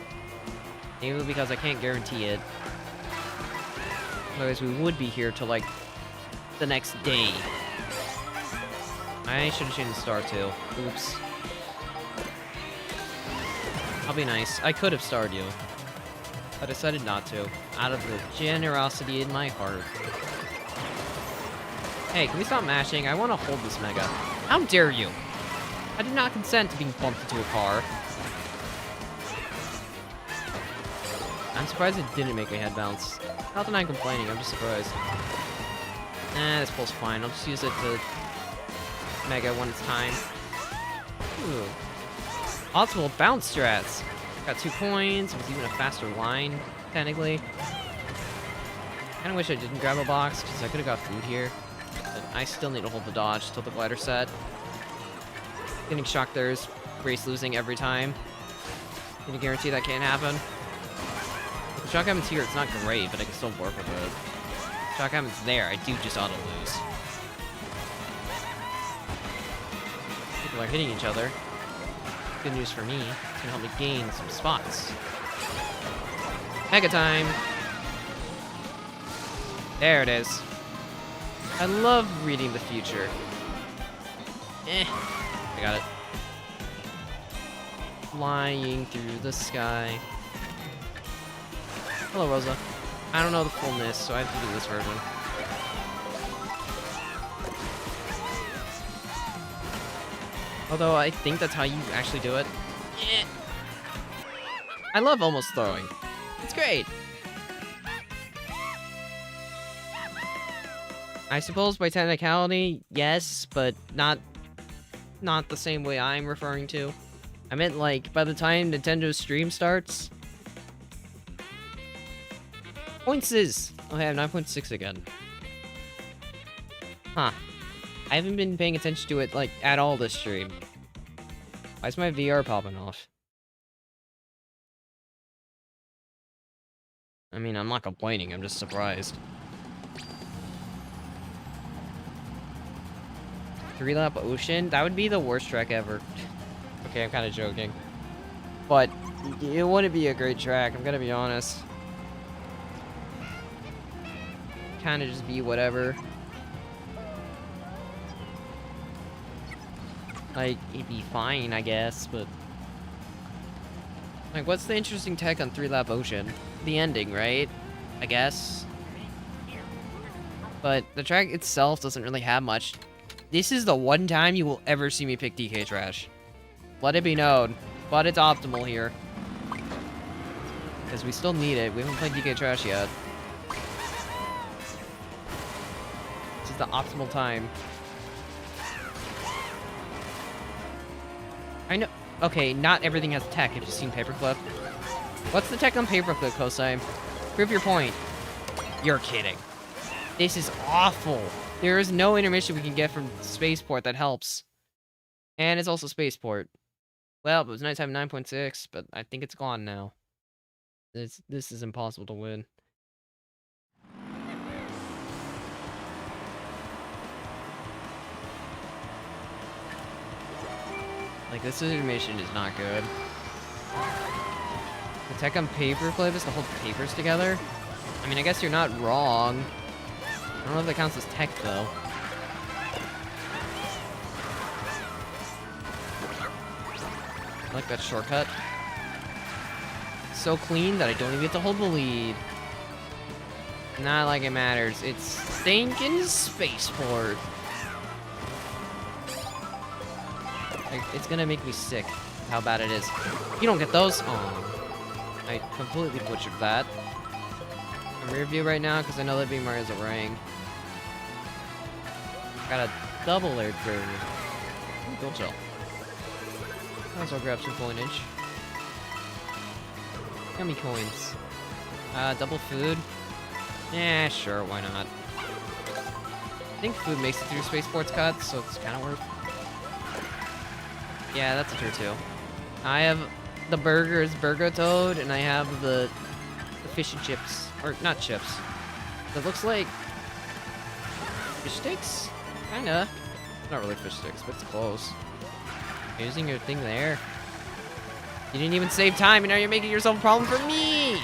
Maybe because I can't guarantee it. Otherwise, we would be here till, like, the next day. I should have changed the star, too. Oops. I'll be nice. I could have starred you. I decided not to. Out of the generosity in my heart. Hey, can we stop mashing? I want to hold this Mega. How dare you? I did not consent to being bumped into a car. I'm surprised it didn't make my head bounce. Not that I'm complaining, I'm just surprised. Nah, this pull's fine. I'll just use it to Mega when it's time. Ooh. Optimal bounce strats. Got 2 coins. It was even a faster line, technically. Kinda wish I didn't grab a box, because I could've got food here. But I still need to hold the dodge till the glider set. Getting shocked there is race losing every time. Can you guarantee that can't happen? If the shock happens here, it's not great, but I can still work with it. If the shock happens there, I do just auto-lose. People are hitting each other. Good news for me. It's gonna help me gain some spots. Mega time! There it is. I love reading the future. I got it. Flying through the sky. Hello, Rosa. I don't know the fullness, so I have to do this version. Although I think that's how you actually do it. Yeah. I love almost throwing. It's great. I suppose by technicality, yes, but not the same way I'm referring to. I meant, like, by the time Nintendo's stream starts... Points is... Oh, I have 9.6 again. Huh. I haven't been paying attention to it, like, at all this stream. Why is my VR popping off? I mean, I'm not complaining, I'm just surprised. 3-lap ocean? That would be the worst track ever. Okay, I'm kind of joking. But, it wouldn't be a great track, I'm gonna be honest. Kind of just be whatever. Like, it'd be fine, I guess, but... Like, what's the interesting tech on 3-lap ocean? The ending, right? I guess. But the track itself doesn't really have much. This is the one time you will ever see me pick DK Trash. Let it be known. But it's optimal here. Because we still need it. We haven't played DK Trash yet. This is the optimal time. I know. Okay, not everything has tech. Have you seen Paperclip? What's the tech on Paperclip, Kosai? Prove your point. You're kidding. This is awful. There is no intermission we can get from Spaceport that helps. And it's also Spaceport. Well, it was nighttime 9.6, but I think it's gone now. This is impossible to win. Like, this intermission is not good. The tech on Paperclip is to hold papers together? I mean, I guess you're not wrong. I don't know if that counts as tech, though. I like that shortcut. So clean that I don't even get to hold the lead. Not like it matters. It's stinking Spaceport. Like, it's gonna make me sick how bad it is. You don't get those? Oh, I completely butchered that. I'm rear view right now because I know that Beam Mario's a ring. Got a double layered burger. Go chill. Might as well grab some coinage. Yummy coins. Double food? Yeah, sure, why not? I think food makes it through spaceport's cuts, so it's kind of worth. Yeah, that's a tier 2. I have the burgers, Burger Toad, and I have the fish and chips. Or, not chips. It looks like fish sticks? Kinda. Not really fish sticks, but it's close. You're using your thing there. You didn't even save time, and now you're making yourself a problem for me!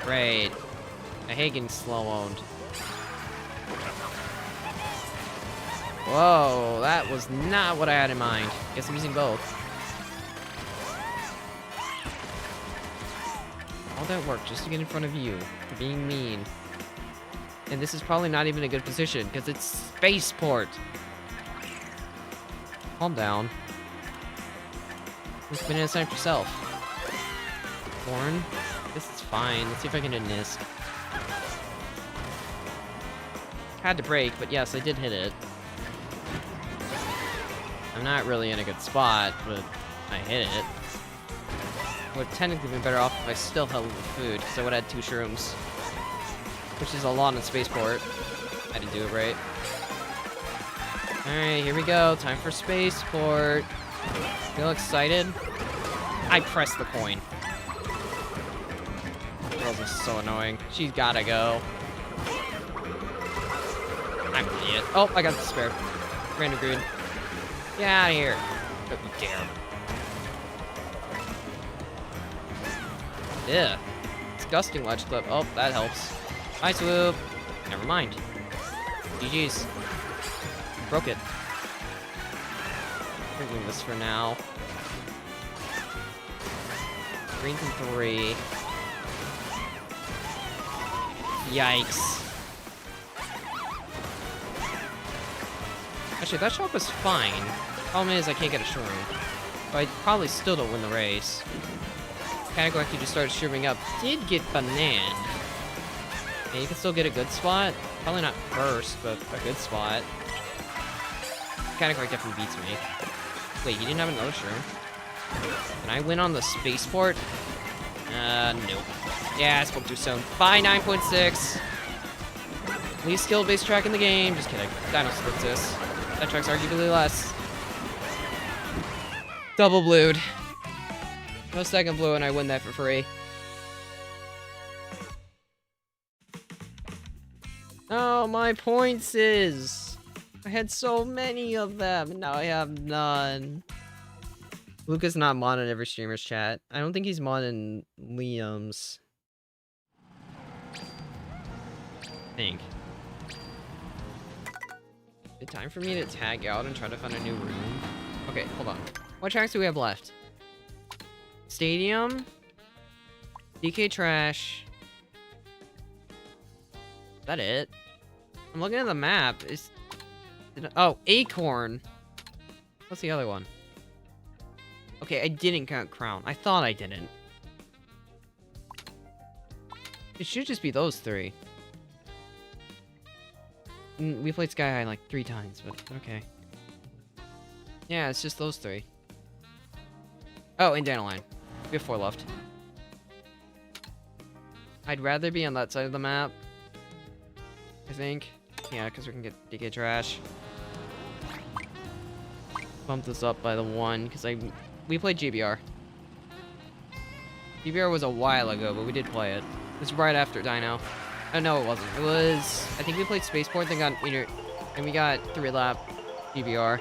Great. I hate getting slow-owned. Whoa, that was not what I had in mind. Guess I'm using both. All that work just to get in front of you, for being mean. And this is probably not even a good position, because it's spaceport. Calm down. Just spin it aside yourself. Corn? This is fine. Let's see if I can hit Nisk. Had to break, but yes, I did hit it. I'm not really in a good spot, but I hit it. Would have technically been better off if I still held the food, because I would have had 2 shrooms. Which is a lot in spaceport. I didn't do it right. Alright, here we go. Time for spaceport. Feel excited? I pressed the coin. Girls are so annoying. She's gotta go. I'm an idiot. Oh, I got the spare. Random grid. Get out of here. Don't you dare. Yeah. Disgusting ledge clip. Oh, that helps. Hi, swoop. Never mind. GG's. Broke it. I'm doing this for now. Greens and 3. Yikes. Actually, that shop was fine. Problem is, I can't get a shroom. But I probably still don't win the race. Panic actually just started shrooming up. Did get bananed. Yeah, you can still get a good spot. Probably not first, but a good spot. Panic definitely beats me. Wait, you didn't have another shroom? Can I win on the spaceport? Nope. Yeah, I spoke too soon. Bye, 9.6. Least skill-based track in the game. Just kidding. Dino splits this. That track's arguably less. Double blued. No second blue, and I win that for free. Oh, my points is. I had so many of them, and now I have none. Luca's not mod in every streamer's chat. I don't think he's mod in Liam's. I think. Is it time for me to tag out and try to find a new room? Okay, hold on. What tracks do we have left? Stadium? DK Trash. Is that it? I'm looking at the map. Oh, Acorn. What's the other one? Okay, I didn't count Crown. I thought I didn't. It should just be those 3. We played Sky High like 3 times, but okay. Yeah, it's just those 3. Oh, and Dandelion. We have 4 left. I'd rather be on that side of the map. I think. Yeah, because we can get DK Trash. Bump this up by the 1, because we played GBR. GBR was a while ago, but we did play it. It was right after Dino. Oh, no, it wasn't. It was... I think we played Spaceport, then got... And we got 3-lap GBR.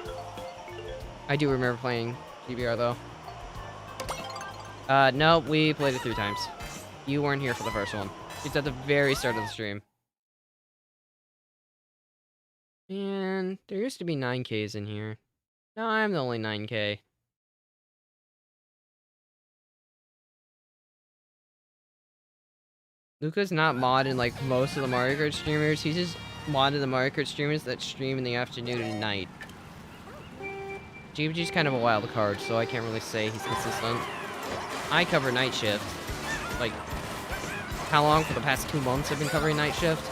I do remember playing GBR, though. No, we played it 3 times. You weren't here for the first one. It's at the very start of the stream. And there used to be 9Ks in here. No, I'm the only 9K. Luca's not mod in like most of the Mario Kart streamers. He's just mod in the Mario Kart streamers that stream in the afternoon and night. GBG's kind of a wild card, so I can't really say he's consistent. I cover night shift. Like, how long? For the past 2 months I've been covering night shift.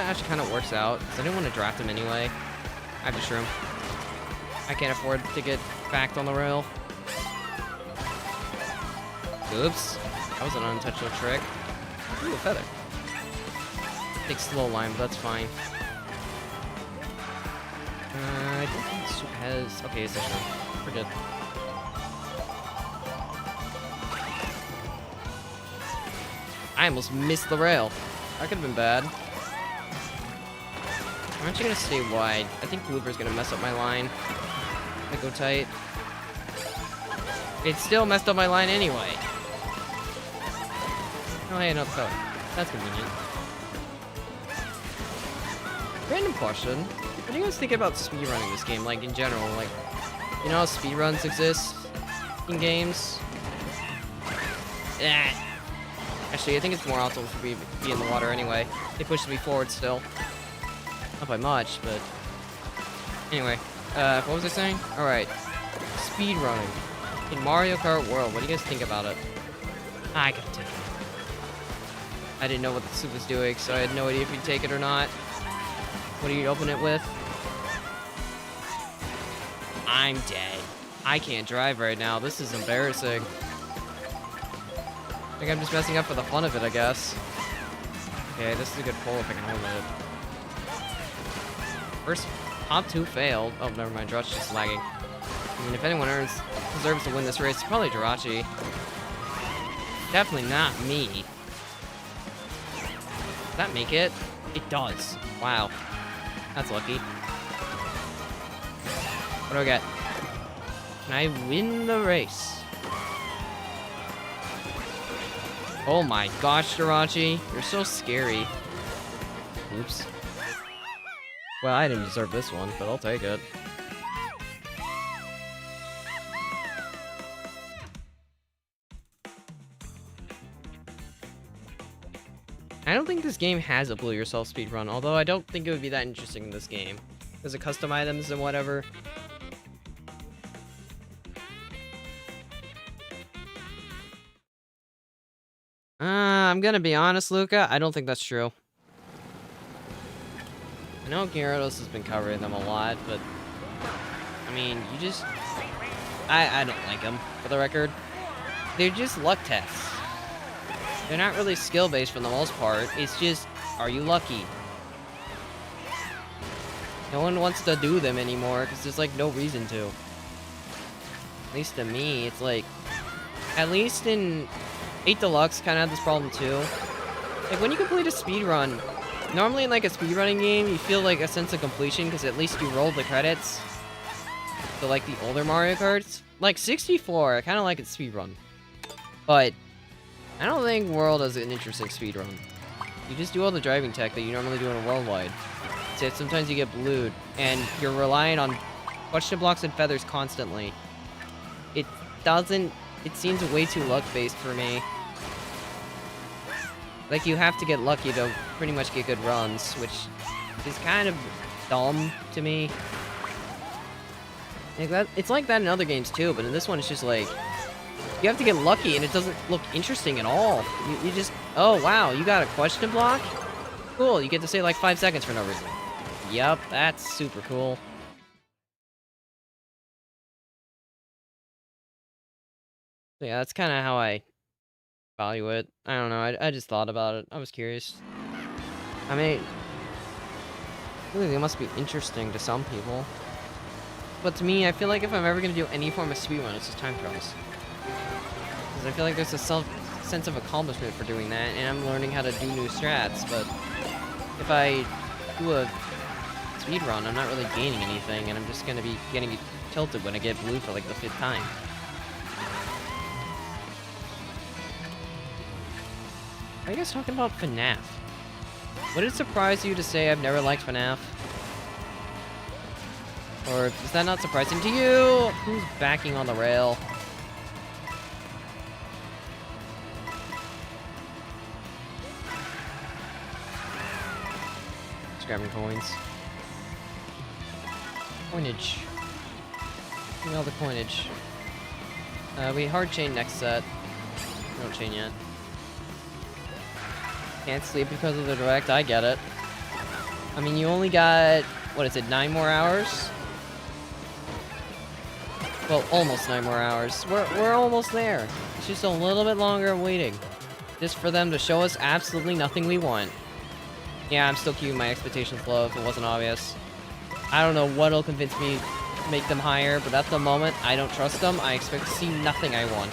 that actually kind of works out, because I didn't want to draft him anyway. I have to shroom. I can't afford to get backed on the rail. Oops. That was an unintentional trick. Ooh, a feather. Big slow line, but that's fine. I don't think Soup has... Okay, it's a shroom. We're good. I almost missed the rail. That could have been bad. I'm actually gonna stay wide. I think Blooper's gonna mess up my line. I go tight. It still messed up my line anyway. Oh, hey, another color. That's convenient. Random question. What do you guys think about speedrunning this game? Like, in general, like, you know how speedruns exist in games? Actually, I think it's more optimal for me to be in the water anyway. They pushed me forward still. Not by much, but... Anyway, what was I saying? Alright. Speedrunning. In Mario Kart World, what do you guys think about it? I gotta take it. I didn't know what the Soup was doing, so I had no idea if he'd take it or not. What do you open it with? I'm dead. I can't drive right now. This is embarrassing. I think I'm just messing up for the fun of it, I guess. Okay, this is a good pull if I can hold it. First, top 2 failed. Oh, never mind. Jirachi's just lagging. I mean, if anyone deserves to win this race, it's probably Jirachi. Definitely not me. Does that make it? It does. Wow. That's lucky. What do I get? Can I win the race? Oh my gosh, Jirachi. You're so scary. Oops. Well, I didn't deserve this one, but I'll take it. I don't think this game has a Blue Yourself speedrun, although I don't think it would be that interesting in this game. There's a custom items and whatever. I'm gonna be honest, Luca, I don't think that's true. I know Gyarados has been covering them a lot, but... I mean, you just... I don't like them, for the record. They're just luck tests. They're not really skill-based for the most part. It's just, are you lucky? No one wants to do them anymore, because there's, like, no reason to. At least to me, it's like... At least in 8 Deluxe kind of had this problem, too. Like, when you complete a speedrun, normally in, like, a speedrunning game, you feel, like, a sense of completion, because at least you rolled the credits. So, like, the older Mario Karts. Like, 64, I kind of like its speedrun. But... I don't think World is an interesting speedrun. You just do all the driving tech that you normally do in a Worldwide. Except sometimes you get blued, and you're relying on question blocks and feathers constantly. It seems way too luck-based for me. Like, you have to get lucky to pretty much get good runs, which is kind of dumb to me. Like it's like that in other games too, but in this one it's just like... You have to get lucky, and it doesn't look interesting at all. You just... Oh, wow, you got a question block? Cool, you get to say like 5 seconds for no reason. Yup, that's super cool. So yeah, that's kind of how I value it. I don't know, I just thought about it. I was curious. I mean... I think it must be interesting to some people. But to me, I feel like if I'm ever going to do any form of speedrun, it's just time trials. Because I feel like there's a sense of accomplishment for doing that, and I'm learning how to do new strats, but if I do a speedrun, I'm not really gaining anything, and I'm just going to be getting tilted when I get blue for like the 5th time. Are you guys talking about FNAF? Would it surprise you to say I've never liked FNAF? Or is that not surprising to you? Who's backing on the rail? Just grabbing coins. Coinage. Give me all the coinage. We hard chain next set. We don't chain yet. Can't sleep because of the direct, I get it. I mean, you only got, what is it, 9 more hours? Well, almost 9 more hours. We're almost there. It's just a little bit longer of waiting. Just for them to show us absolutely nothing we want. Yeah, I'm still keeping my expectations low if it wasn't obvious. I don't know what'll convince me to make them higher, but at the moment, I don't trust them. I expect to see nothing I want.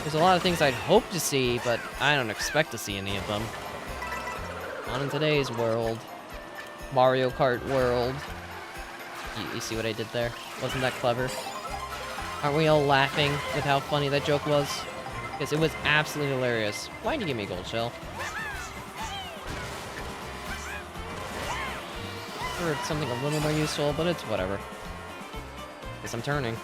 There's a lot of things I'd hope to see, but I don't expect to see any of them. Not in today's world. Mario Kart world. You see what I did there? Wasn't that clever? Aren't we all laughing with how funny that joke was? Because it was absolutely hilarious. Why'd you give me a gold shell? Or something a little more useful, but it's whatever. Guess I'm turning.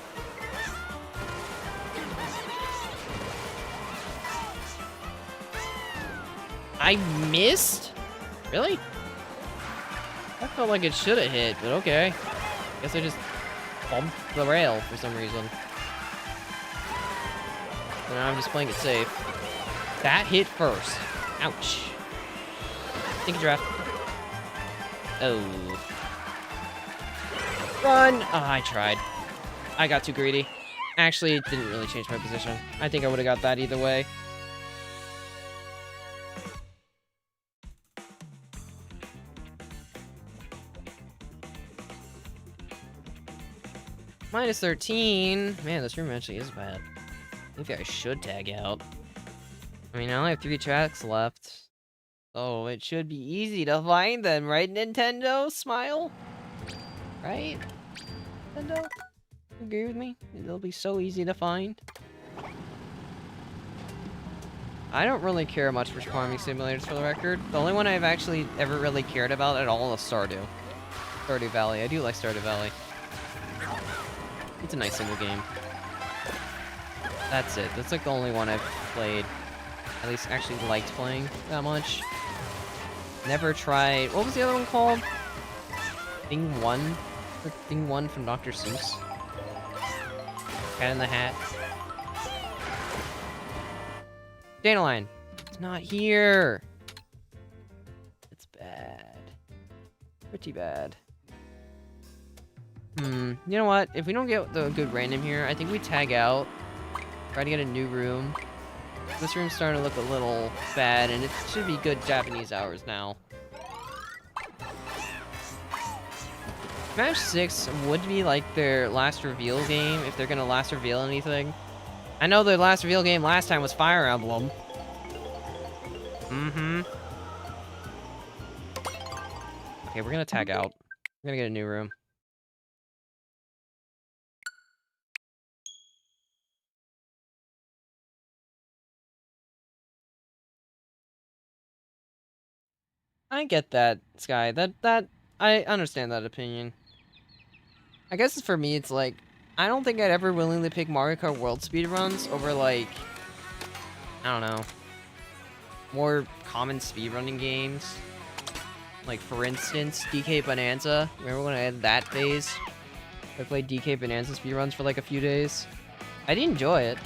I missed? Really? I felt like it should have hit, but okay. Guess I just bumped the rail for some reason. So now I'm just playing it safe. That hit first. Ouch. Take a draft. Oh. Run! Oh, I tried. I got too greedy. Actually, it didn't really change my position. I think I would have got that either way. Minus 13. Man, this room actually is bad. Maybe I should tag out. I mean, I only have 3 tracks left. Oh, it should be easy to find them, right, Nintendo? Smile? Right? Nintendo? Agree with me? It'll be so easy to find. I don't really care much for farming simulators, for the record. The only one I've actually ever really cared about at all is Stardew. Stardew Valley. I do like Stardew Valley. It's a nice single game. That's it. That's like the only one I've played. At least actually liked playing that much. Never tried... What was the other one called? Thing 1? The Thing 1 from Dr. Seuss? Cat in the Hat. Dandelion! It's not here! It's bad. Pretty bad. You know what? If we don't get the good random here, I think we tag out. Try to get a new room. This room's starting to look a little bad, and it should be good Japanese hours now. Smash 6 would be like their last reveal game, if they're gonna last reveal anything. I know their last reveal game last time was Fire Emblem. Okay, we're gonna tag out. We're gonna get a new room. I get that, Sky. I understand that opinion. I guess for me, it's like, I don't think I'd ever willingly pick Mario Kart World speedruns over, like, I don't know, more common speedrunning games. Like, for instance, DK Bonanza. Remember when I had that phase? I played DK Bonanza speedruns for, like, a few days. I did enjoy it.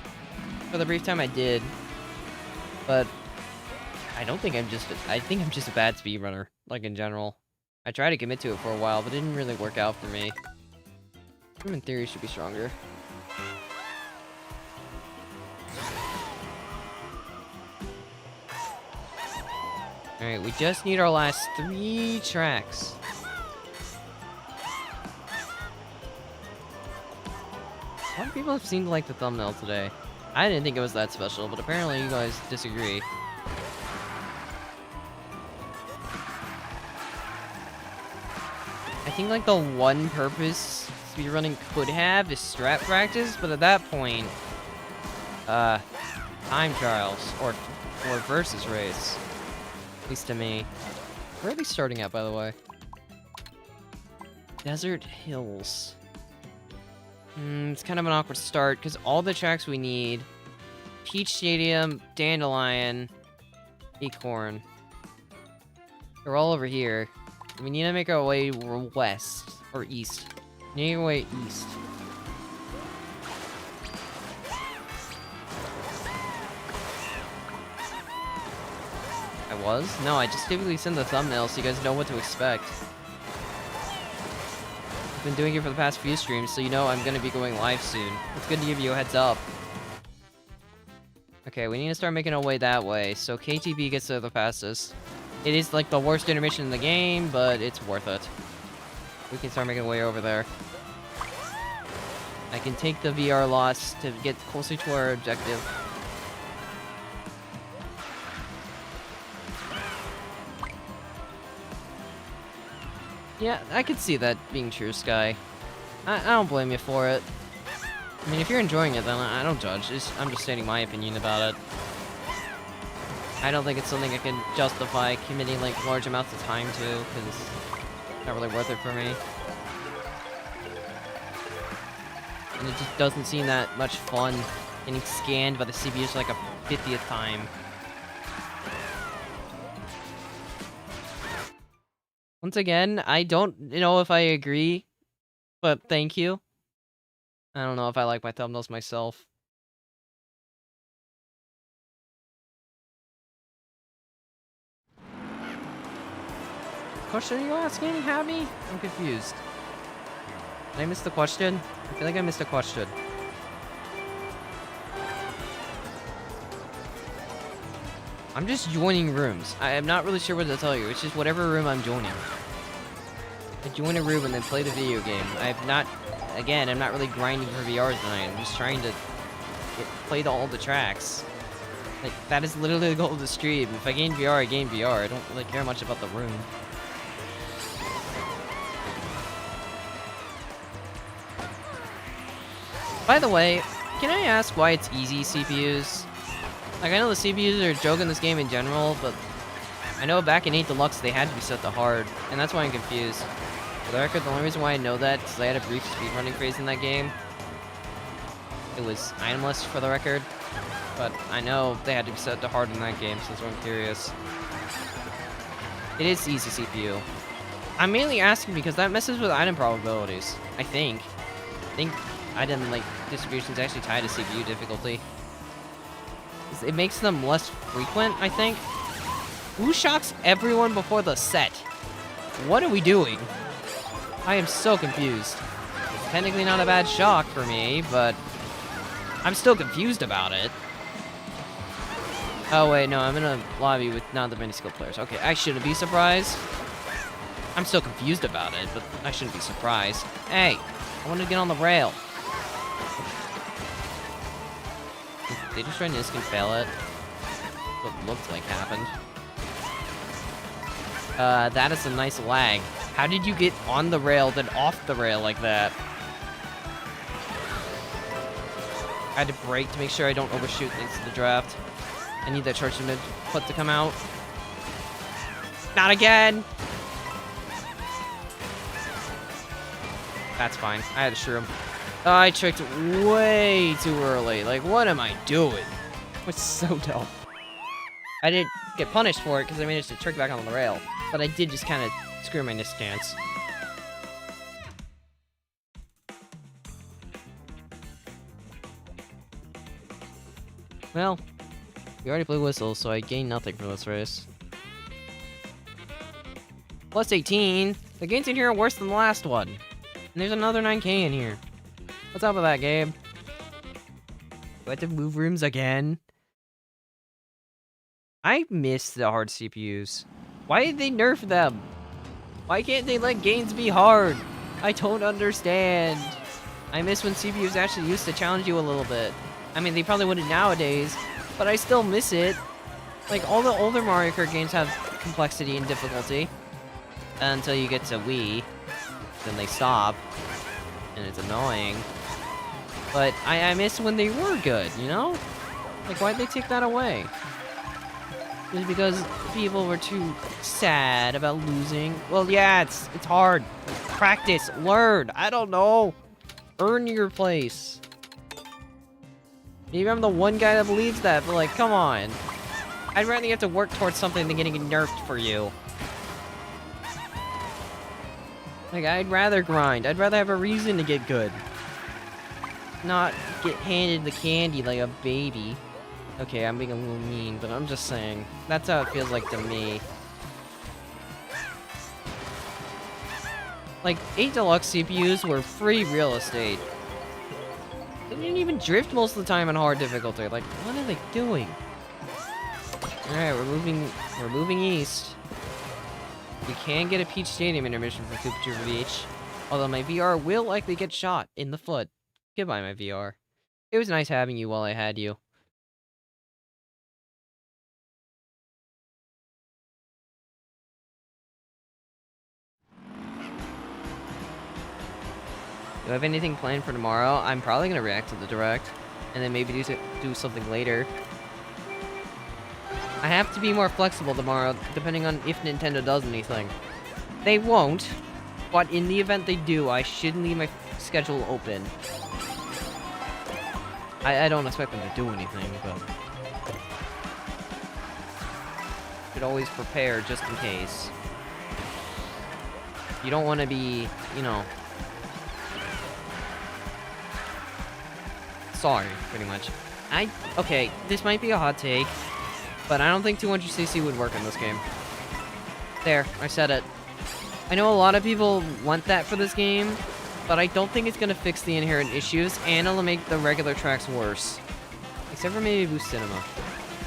For the brief time I did. But I don't think I think I'm just a bad speedrunner, like, in general. I tried to commit to it for a while, but it didn't really work out for me. In theory, should be stronger. Alright, we just need our last 3 tracks. A lot of people have seemed to like the thumbnail today. I didn't think it was that special, but apparently you guys disagree. I think, like, the one purpose speedrunning could have is strat practice, but at that point, time trials, or versus race. At least to me. Where are they starting at, by the way? Desert Hills. It's kind of an awkward start, because all the tracks we need... Peach Stadium, Dandelion, Acorn. They're all over here. We need to make our way west, or east. We need to make our way east. I I was? No, I just typically send the thumbnail so you guys know what to expect. I've been doing it for the past few streams, so you know I'm gonna be going live soon. It's good to give you a heads up. Okay, we need to start making our way that way, so KTB gets there the fastest. It is like the worst intermission in the game, but it's worth it. We can start making our way over there. I can take the VR loss to get closer to our objective. Yeah, I could see that being true, Sky. I don't blame you for it. I mean, if you're enjoying it, then I don't judge. I'm just stating my opinion about it. I don't think it's something I can justify committing, like, large amounts of time to, because it's not really worth it for me. And it just doesn't seem that much fun getting scanned by the CPUs for, like, a 50th time. Once again, I don't know if I agree, but thank you. I don't know if I like my thumbnails myself. Question are you asking, Happy? I'm confused. Did I miss the question? I feel like I missed a question. I'm just joining rooms. I am not really sure what to tell you. It's just whatever room I'm joining. I join a room and then play the video game. Again, I'm not really grinding for VRs tonight. I'm just trying to play all the tracks. Like, that is literally the goal of the stream. If I gain VR, I gain VR. I don't really care much about the room. By the way, can I ask why it's easy CPUs? Like, I know the CPUs are a joke in this game in general, but I know back in 8 Deluxe they had to be set to hard, and that's why I'm confused. For the record, the only reason why I know that is I had a brief speedrunning phase in that game. It was itemless, for the record, but I know they had to be set to hard in that game, so that's why I'm curious. It is easy CPU. I'm mainly asking because that messes with item probabilities, I think. I think item, like, distribution is actually tied to CPU difficulty. It makes them less frequent, I think. Who shocks everyone before the set? What are we doing? I am so confused. It's technically not a bad shock for me, but I'm still confused about it. Oh wait, no, I'm in a lobby with not that many skilled players. Okay, I shouldn't be surprised. I'm still confused about it, but I shouldn't be surprised. Hey, I want to get on the rail. They just try to instant fail it. What looked like happened. That is a nice lag. How did you get on the rail, then off the rail like that? I had to brake to make sure I don't overshoot into the draft. I need that charge input to come out. Not again! That's fine. I had to shroom. I tricked way too early. Like, what am I doing? It's so dumb. I didn't get punished for it because I managed to trick back on the rail. But I did just kind of screw my stance. Well, we already played Whistle, so I gained nothing from this race. Plus 18. The gains in here are worse than the last one. And there's another 9K in here. What's up with that, Gabe? Do I have to move rooms again? I miss the hard CPUs. Why did they nerf them? Why can't they let gains be hard? I don't understand. I miss when CPUs actually used to challenge you a little bit. I mean, they probably wouldn't nowadays, but I still miss it. Like, all the older Mario Kart games have complexity and difficulty. Until you get to Wii. Then they stop. And it's annoying. But I miss when they were good, you know? Like, why'd they take that away? It was because people were too sad about losing. Well, yeah, it's hard. Practice, learn, I don't know. Earn your place. Maybe I'm the one guy that believes that, but like, come on. I'd rather you have to work towards something than getting nerfed for you. Like, I'd rather grind. I'd rather have a reason to get good. Not get handed the candy like a baby. Okay, I'm being a little mean, but I'm just saying. That's how it feels like to me. Like, 8 Deluxe CPUs were free real estate. They didn't even drift most of the time on hard difficulty. Like, what are they doing? Alright, we're moving east. We can get a Peach Stadium intermission for Koopa Beach. Although my VR will likely get shot in the foot. Goodbye, my VR. It was nice having you while I had you. Do I have anything planned for tomorrow? I'm probably gonna react to the Direct. And then maybe do something later. I have to be more flexible tomorrow, depending on if Nintendo does anything. They won't, but in the event they do, I should leave my schedule open. I don't expect them to do anything, but... should always prepare just in case. You don't want to be, you know... sorry, pretty much. Okay, this might be a hot take, but I don't think 200cc would work in this game. There, I said it. I know a lot of people want that for this game, but I don't think it's gonna fix the inherent issues, and it'll make the regular tracks worse. Except for maybe Boost Cinema.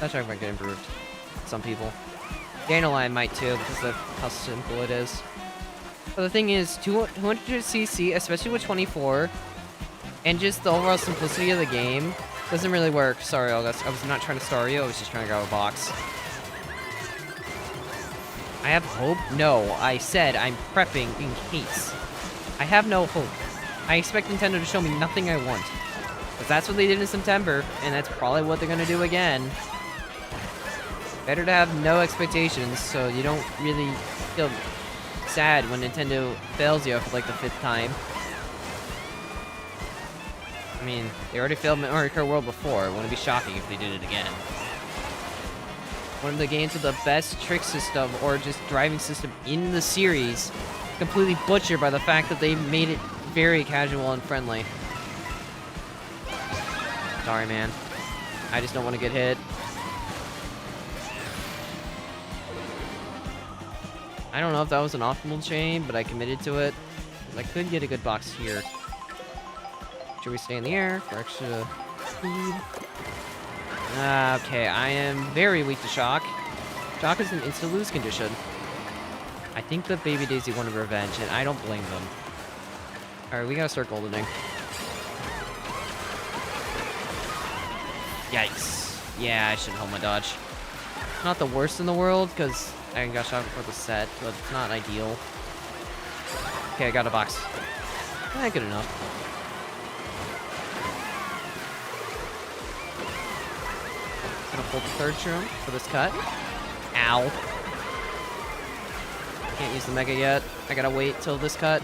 That track might get improved. Some people. Dandelion might too, because of how simple it is. But the thing is, 200cc, especially with 24, and just the overall simplicity of the game, doesn't really work. Sorry, August. I was not trying to star you, I was just trying to grab a box. I have hope? No, I said I'm prepping in case. I have no hope. I expect Nintendo to show me nothing I want. Because that's what they did in September, and that's probably what they're gonna do again. Better to have no expectations, so you don't really feel sad when Nintendo fails you for like the 5th time. I mean, they already failed Mario Kart World before. It wouldn't be shocking if they did it again. One of the games with the best trick system or just driving system in the series, completely butchered by the fact that they made it very casual and friendly. Sorry, man. I just don't want to get hit. I don't know if that was an optimal chain, but I committed to it. I could get a good box here. Should we stay in the air for extra speed? Okay, I am very weak to shock. Shock is an insta-lose condition. I think that Baby Daisy wanted revenge, and I don't blame them. Alright, we gotta start goldening. Yikes. Yeah, I should hold my dodge. Not the worst in the world, because I got shot before the set, but it's not ideal. Okay, I got a box. Good enough. Gonna hold the third shroom for this cut. Ow. Can't use the Mega yet. I gotta wait till this cut.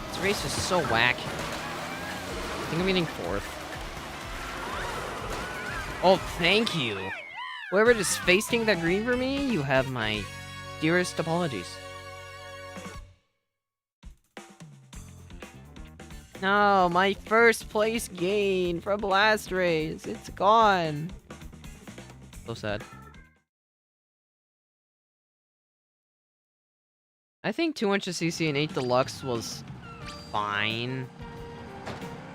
This race is so whack. I think I'm getting 4th. Oh, thank you. Whoever just facing that green for me, you have my dearest apologies. No, my first place gain from last race. It's gone. So sad. I think 200cc and 8 Deluxe was fine.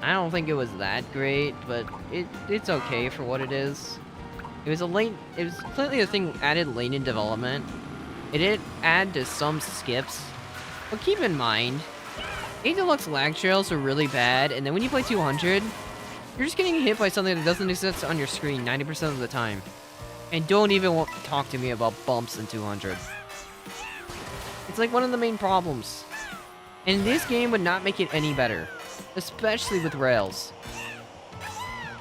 I don't think it was that great, but it's okay for what it is. It was clearly a thing added late in development. It did add to some skips. But keep in mind, 8 Deluxe lag trails are really bad, and then when you play 200, you're just getting hit by something that doesn't exist on your screen 90% of the time. And don't even talk to me about bumps in 200. It's like one of the main problems. And this game would not make it any better. Especially with rails.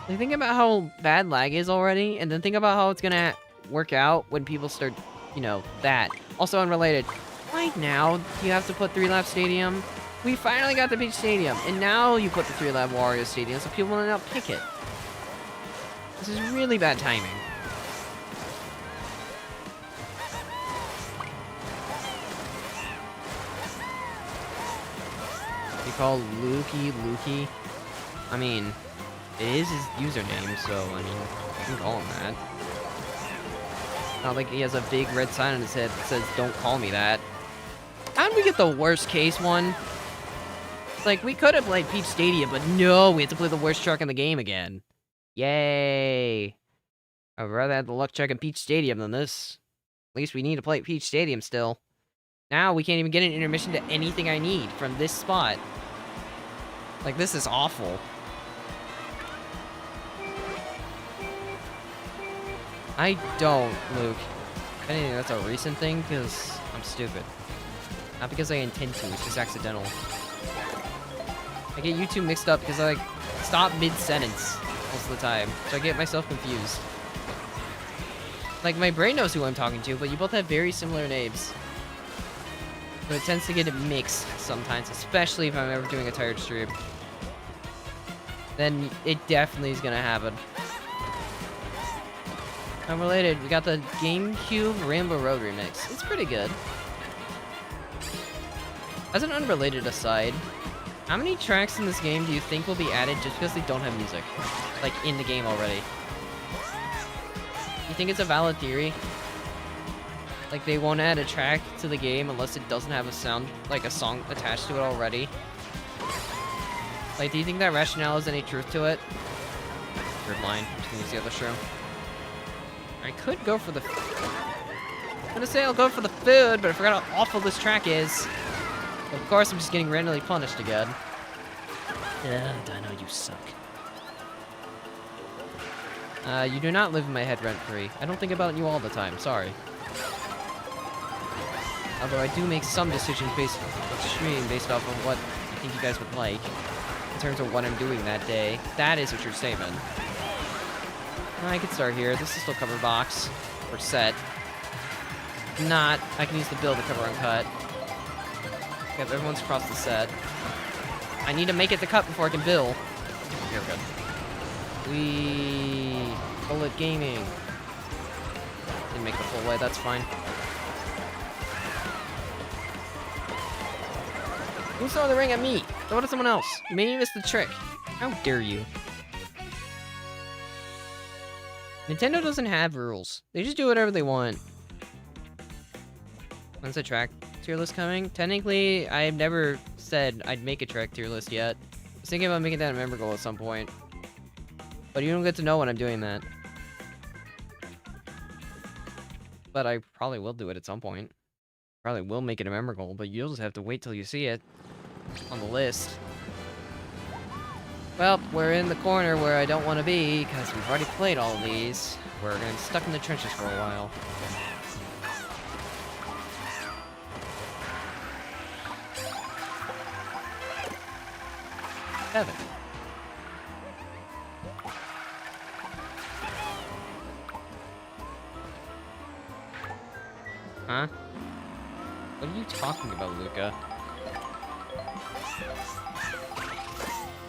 Like, think about how bad lag is already, and then think about how it's gonna work out when people start, you know, that. Also unrelated, why now you have to put 3-lap stadium? We finally got the Peach Stadium, and now you put the 3-lap Wario Stadium so people will now pick it. This is really bad timing. You call Lukey? I mean, It is his username, so, I mean, you can call him that. Not like he has a big red sign on his head that says, "Don't call me that." How did we get the worst case one? Like, we could have played Peach Stadium, but no, we had to play the worst track in the game again. Yay. I'd rather have the luck check in Peach Stadium than this. At least we need to play at Peach Stadium still. Now we can't even get an intermission to anything I need from this spot. Like, this is awful. I don't, Luke. If anything, that's a recent thing, because I'm stupid. Not because I intend to, it's just accidental. I get you two mixed up because I, stop mid-sentence most of the time, so I get myself confused. Like, my brain knows who I'm talking to, but you both have very similar names. But it tends to get it mixed sometimes, especially if I'm ever doing a tired stream. Then it definitely is gonna happen. Unrelated, we got the GameCube Rainbow Road remix. It's pretty good. As an unrelated aside, how many tracks in this game do you think will be added just because they don't have music? Like, in the game already? You think it's a valid theory? Like, they won't add a track to the game unless it doesn't have a sound, like a song attached to it already? Like, do you think that rationale has any truth to it? Third line, to use the other show. I could go for the... I'm gonna say I'll go for the food, but I forgot how awful this track is. Of course, I'm just getting randomly punished again. Yeah, Dino, you suck. You do not live in my head rent-free. I don't think about you all the time, sorry. Although I do make some decisions based off of what I think you guys would like. In terms of what I'm doing that day. That is what you're saying. I can start here. This is still cover box. Or set. If not, I can use the build to cover uncut. Okay, everyone's across the set. I need to make it the cut before I can bill. Here we go. Bullet gaming. Didn't make the full way, that's fine. Who's throwing the ring at me? Throw it at someone else. You made me miss the trick. How dare you? Nintendo doesn't have rules. They just do whatever they want. When's the track tier list coming? Technically, I've never said I'd make a track tier list yet. I was thinking about making that a member goal at some point. But you don't get to know when I'm doing that. But I probably will do it at some point. Probably will make it a member goal, but you'll just have to wait till you see it on the list. Well, we're in the corner where I don't want to be, because we've already played all of these. We're going to be stuck in the trenches for a while. Heaven. Huh? What are you talking about, Luca?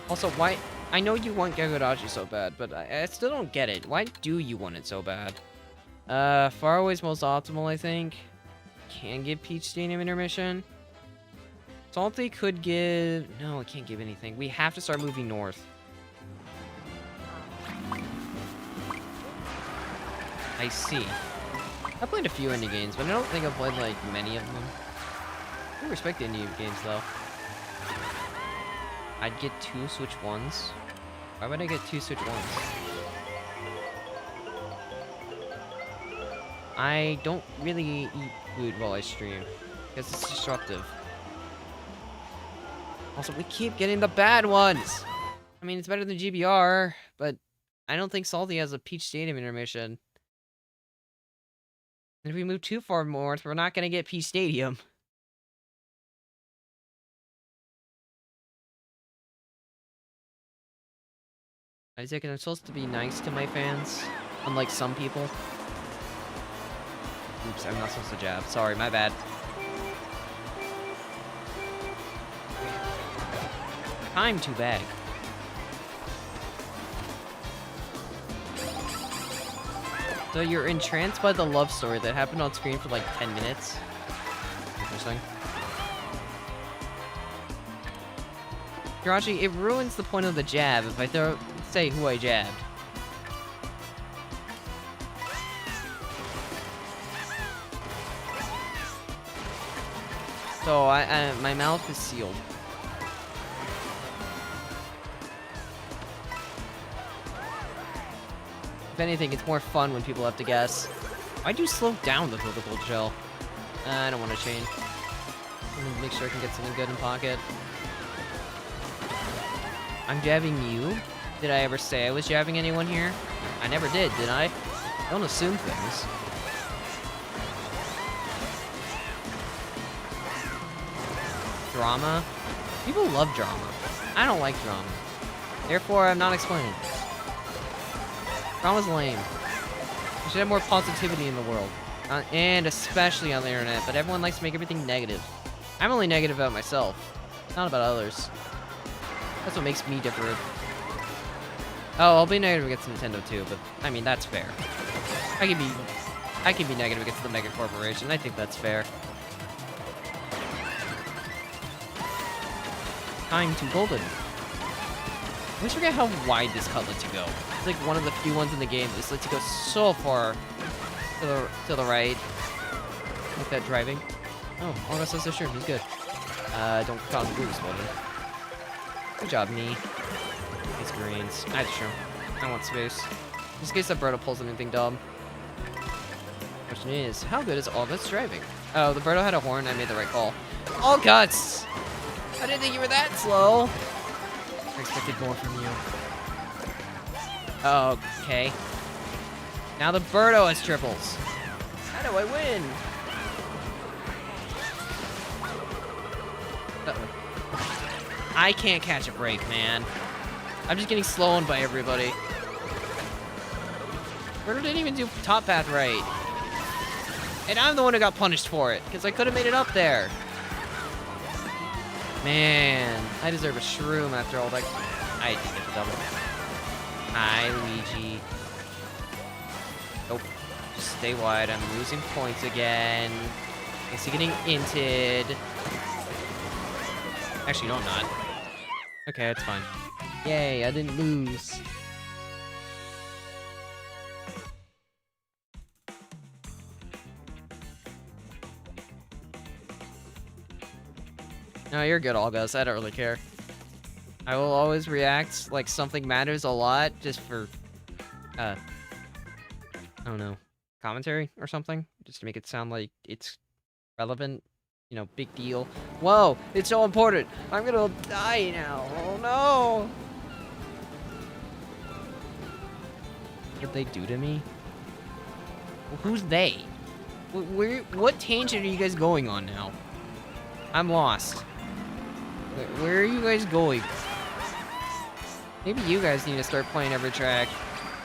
Also, why... I know you want Gekkothon so bad, but I still don't get it. Why do you want it so bad? Far away's most optimal, I think. Can give Peach Stadium intermission. Salty could give... No, it can't give anything. We have to start moving north. I see. I played a few indie games, but I don't think I've played, like, many of them. I respect indie games, though. I'd get 2 Switch 1s. Why would I get 2 Switch 1s? I don't really eat food while I stream, because it's disruptive. Also, we keep getting the bad ones! I mean, it's better than GBR, but I don't think Salty has a Peach Stadium intermission. And if we move too far north, we're not gonna get Peach Stadium. Isaac, I'm supposed to be nice to my fans, unlike some people. Oops, I'm not supposed to jab. Sorry, my bad. I'm too bad. So you're entranced by the love story that happened on screen for like 10 minutes? Interesting. Jirachi, it ruins the point of the jab if I throw say who I jabbed. So my mouth is sealed. If anything, it's more fun when people have to guess. Why'd you slow down the Coca-Cola shell? I don't want to change. I'm gonna make sure I can get something good in pocket. I'm jabbing you? Did I ever say I was jabbing anyone here? I never did I? Don't assume things. Drama? People love drama. I don't like drama. Therefore, I'm not explaining. Drama's lame. We should have more positivity in the world. And especially on the internet, but everyone likes to make everything negative. I'm only negative about myself, not about others. That's what makes me different. Oh, I'll be negative against Nintendo too, but I mean that's fair. I can be negative against the mega corporation. I think that's fair. Time to golden. I always forget how wide this cut lets you go. It's like one of the few ones in the game that just lets you go so far to the right. Like that driving. Oh, August says sure, he's good. Don't cause the explosion. Good job, me. These greens. I just sure. I want space. Just in case that Birdo pulls anything dumb. Question is, how good is August driving? Oh, the Birdo had a horn, I made the right call. All guts! I didn't think you were that slow. I expected more from you. Okay. Now the Birdo has triples. How do I win? Uh-oh. I can't catch a break, man. I'm just getting slowed by everybody. Birdo didn't even do top path right. And I'm the one who got punished for it, because I could have made it up there. Man, I deserve a shroom after all that. I did get the double. Hi, Luigi. Nope. Just stay wide. I'm losing points again. I see getting inted. Actually, no, I'm not. Okay, that's fine. Yay, I didn't lose. No, you're good, August. I don't really care. I will always react like something matters a lot just for, I don't know, commentary or something. Just to make it sound like it's relevant. You know, big deal. Whoa, it's so important. I'm gonna die now. Oh no. What did they do to me? Well, who's they? What tangent are you guys going on now? I'm lost. Where are you guys going? Maybe you guys need to start playing every track.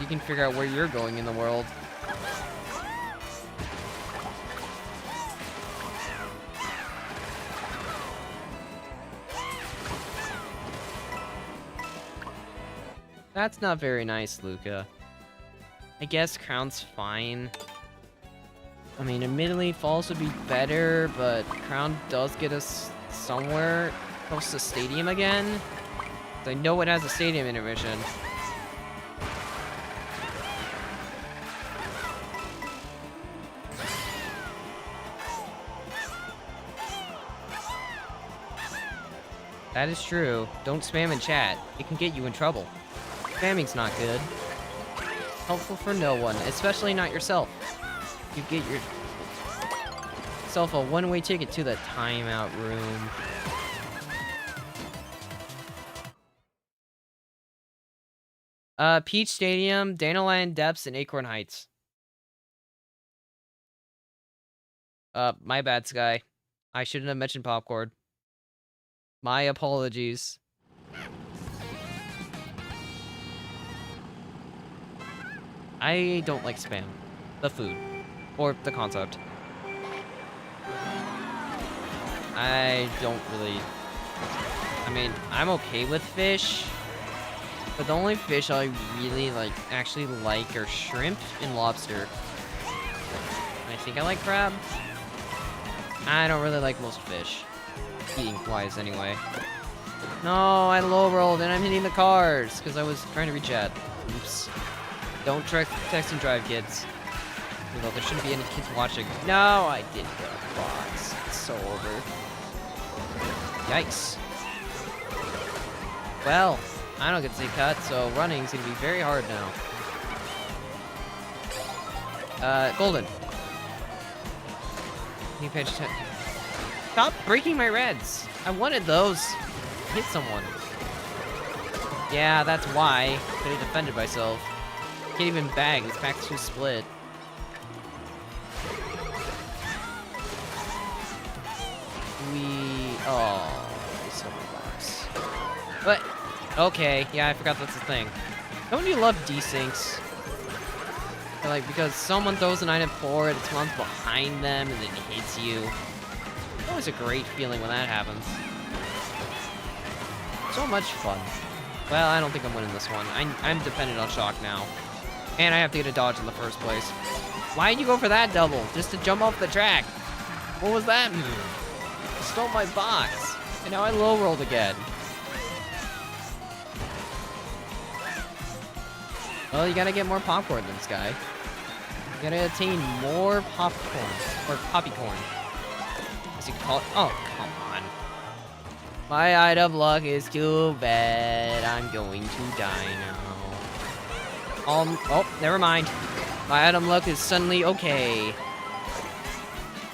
You can figure out where you're going in the world. That's not very nice, Luca. I guess Crown's fine. I mean, admittedly, Falls would be better, but Crown does get us somewhere close to Stadium again. I know it has a Stadium intermission. That is true. Don't spam in chat. It can get you in trouble. Spamming's not good. Helpful for no one, especially not yourself. You get yourself a one-way ticket to the timeout room. Peach Stadium, Dandelion Depths, and Acorn Heights. My bad, Sky. I shouldn't have mentioned popcorn. My apologies. I don't like spam. The food. Or the concept. I don't really... I mean, I'm okay with fish. But the only fish I really, actually like are shrimp and lobster. And I think I like crab. I don't really like most fish. Eating-wise, anyway. No, I low rolled and I'm hitting the cars because I was trying to reach out. Oops. Don't text and drive, kids. Although there shouldn't be any kids watching. No, I did the box. It's so over. Yikes. Well, I don't get to see cut, so running's gonna be very hard now. Golden. Can you pay attention? Stop breaking my reds. I wanted those. Hit someone. Yeah, that's why. Could have defended myself. Can't even bag. This pack's too split. Oh, silver box. But okay, yeah, I forgot that's the thing. Don't you love desyncs? Like, because someone throws an item forward, it's months behind them, and then it hits you. It's always a great feeling when that happens. So much fun. Well, I don't think I'm winning this one. I'm dependent on shock now. And I have to get a dodge in the first place. Why'd you go for that double? Just to jump off the track? What was that move? You stole my box. And now I low rolled again. Well, you gotta get more popcorn than this guy. You gotta attain more popcorn. Or poppycorn. As you call it. Oh, come on. My item luck is too bad. I'm going to die now. Oh, never mind. My item luck is suddenly okay.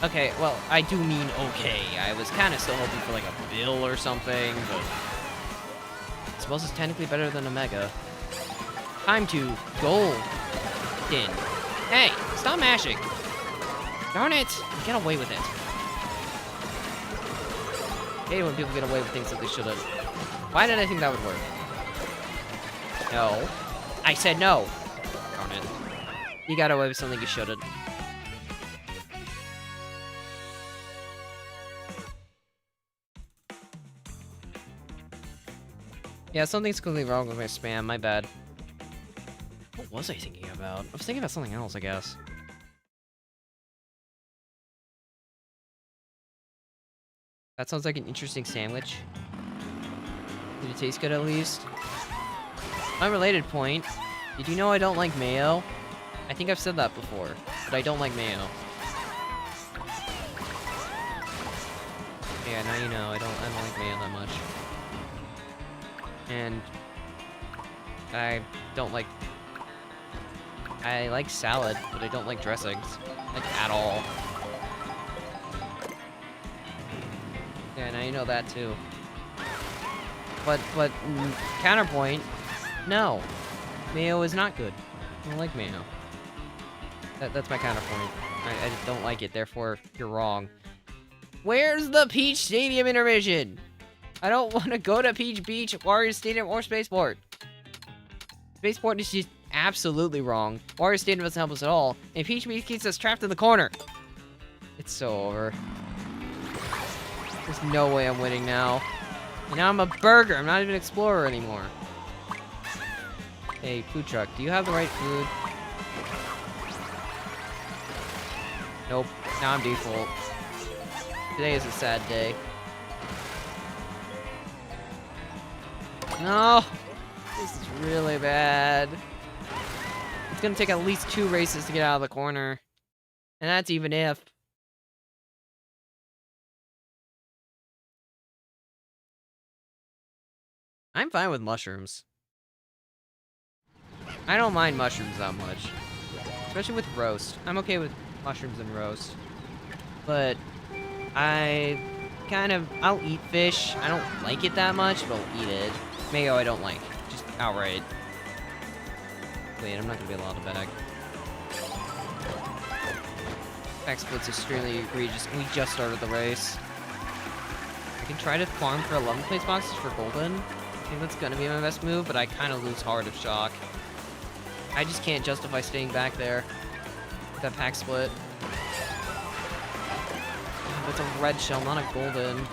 Okay, well, I do mean okay. I was kind of still hoping for like a bill or something, but I suppose it's technically better than a mega. Time to golden. Hey, stop mashing. Darn it. Get away with it. I hate when people get away with things that they shouldn't. Why did I think that would work? No. I said no. Darn it. You got away with something you shouldn't. Yeah, something's clearly wrong with my spam. My bad. What was I thinking about? I was thinking about something else, I guess. That sounds like an interesting sandwich. Did it taste good at least? Unrelated point. Did you know I don't like mayo? I think I've said that before, but I don't like mayo. Yeah, now you know I don't like mayo that much. And I don't like. I like salad, but I don't like dressings, like at all. Yeah, now you know that too. But counterpoint, no, mayo is not good. I don't like mayo. That's my counterpoint. I just don't like it. Therefore, you're wrong. Where's the Peach Stadium intermission? I don't want to go to Peach Beach, Warrior Stadium, or Spaceport. Spaceport is just absolutely wrong. Warrior Stadium doesn't help us at all. And Peach Beach keeps us trapped in the corner. It's so over. There's no way I'm winning now. And now I'm a burger. I'm not even an explorer anymore. Hey, food truck, do you have the right food? Nope. Now I'm default. Today is a sad day. No! This is really bad. It's gonna take at least 2 races to get out of the corner. And that's even if. I'm fine with mushrooms. I don't mind mushrooms that much. Especially with roast. I'm okay with mushrooms and roast. But I'll eat fish. I don't like it that much, but I'll eat it. Mayo I don't like. Just outright. Wait, I'm not gonna be allowed to bag. Pack split's extremely egregious. We just started the race. I can try to farm for 11 place boxes for golden. I think that's gonna be my best move, but I kind of lose hard of shock. I just can't justify staying back there with that pack split. It's a red shell, not a golden.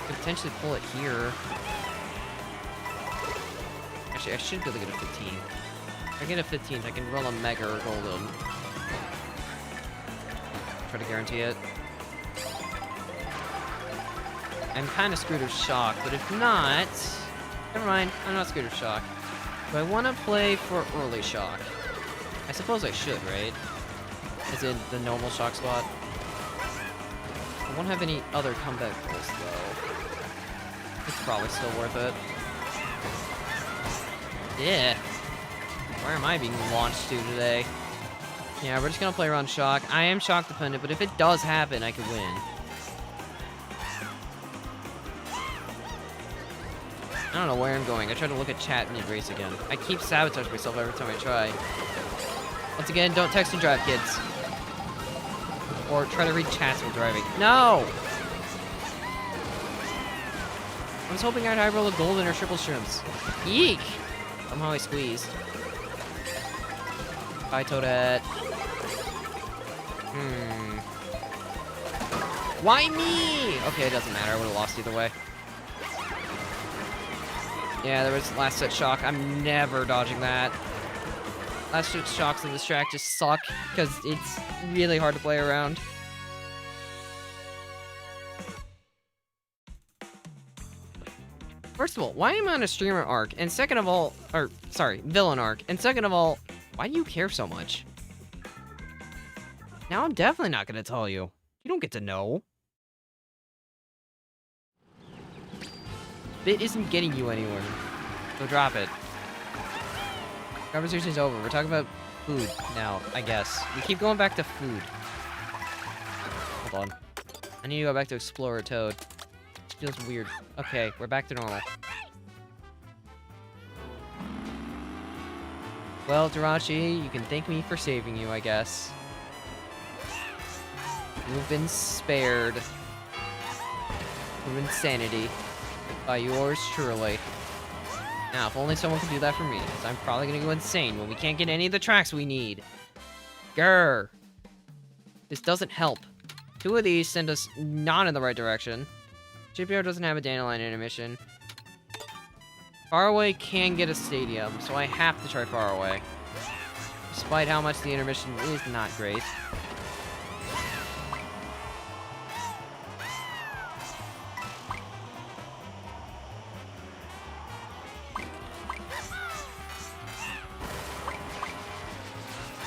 Could potentially pull it here. Actually, I should be able to get a 15. If I get a 15th, I can roll a mega or golden. Try to guarantee it. I'm kind of screwed with shock, but if not... Never mind, I'm not screwed with shock. Do I want to play for early shock? I suppose I should, right? As in the normal shock slot. I won't have any other comeback pulls, though. It's probably still worth it. Yeah. Where am I being launched to today? Yeah, we're just gonna play around shock. I am shock dependent, but if it does happen, I could win. I don't know where I'm going. I try to look at chat mid-race again. I keep sabotaging myself every time I try. Once again, don't text and drive, kids. Or try to read chats while driving. No! I was hoping I'd high roll a golden or triple shrimps. Yeek! Somehow I squeezed. Bye, Toadette. Why me? Okay, it doesn't matter. I would have lost either way. Yeah, there was last set shock. I'm never dodging that. Last set shocks in this track just suck because it's really hard to play around. First of all, why am I on a streamer arc? And second of all, or sorry, villain arc. And second of all, why do you care so much? Now I'm definitely not gonna tell you. You don't get to know. Bit isn't getting you anywhere. So drop it. Conversation's over. We're talking about food now, I guess. We keep going back to food. Hold on. I need to go back to Explorer Toad. It feels weird. Okay, we're back to normal. Well, Jirachi, you can thank me for saving you, I guess. You've been spared from insanity by yours truly. Now, if only someone could do that for me, because I'm probably gonna go insane when we can't get any of the tracks we need. Grr. This doesn't help. 2 of these send us not in the right direction. JPR doesn't have a dandelion intermission. Faraway can get a stadium, so I have to try Faraway. Despite how much the intermission is not great.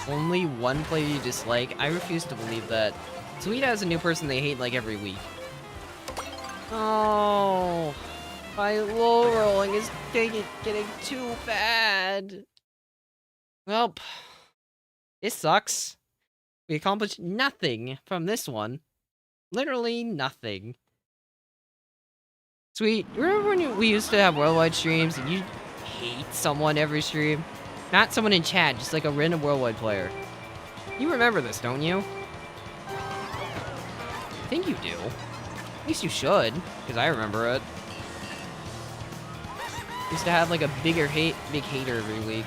Only one player you dislike? I refuse to believe that. Sweet has a new person they hate like every week. Oh, my low rolling is getting too bad. Well, this sucks. We accomplished nothing from this one. Literally nothing. Sweet, remember when we used to have worldwide streams and you hate someone every stream? Not someone in chat, just like a random worldwide player. You remember this, don't you? I think you do. At least you should, because I remember it. Used to have like a big hater every week.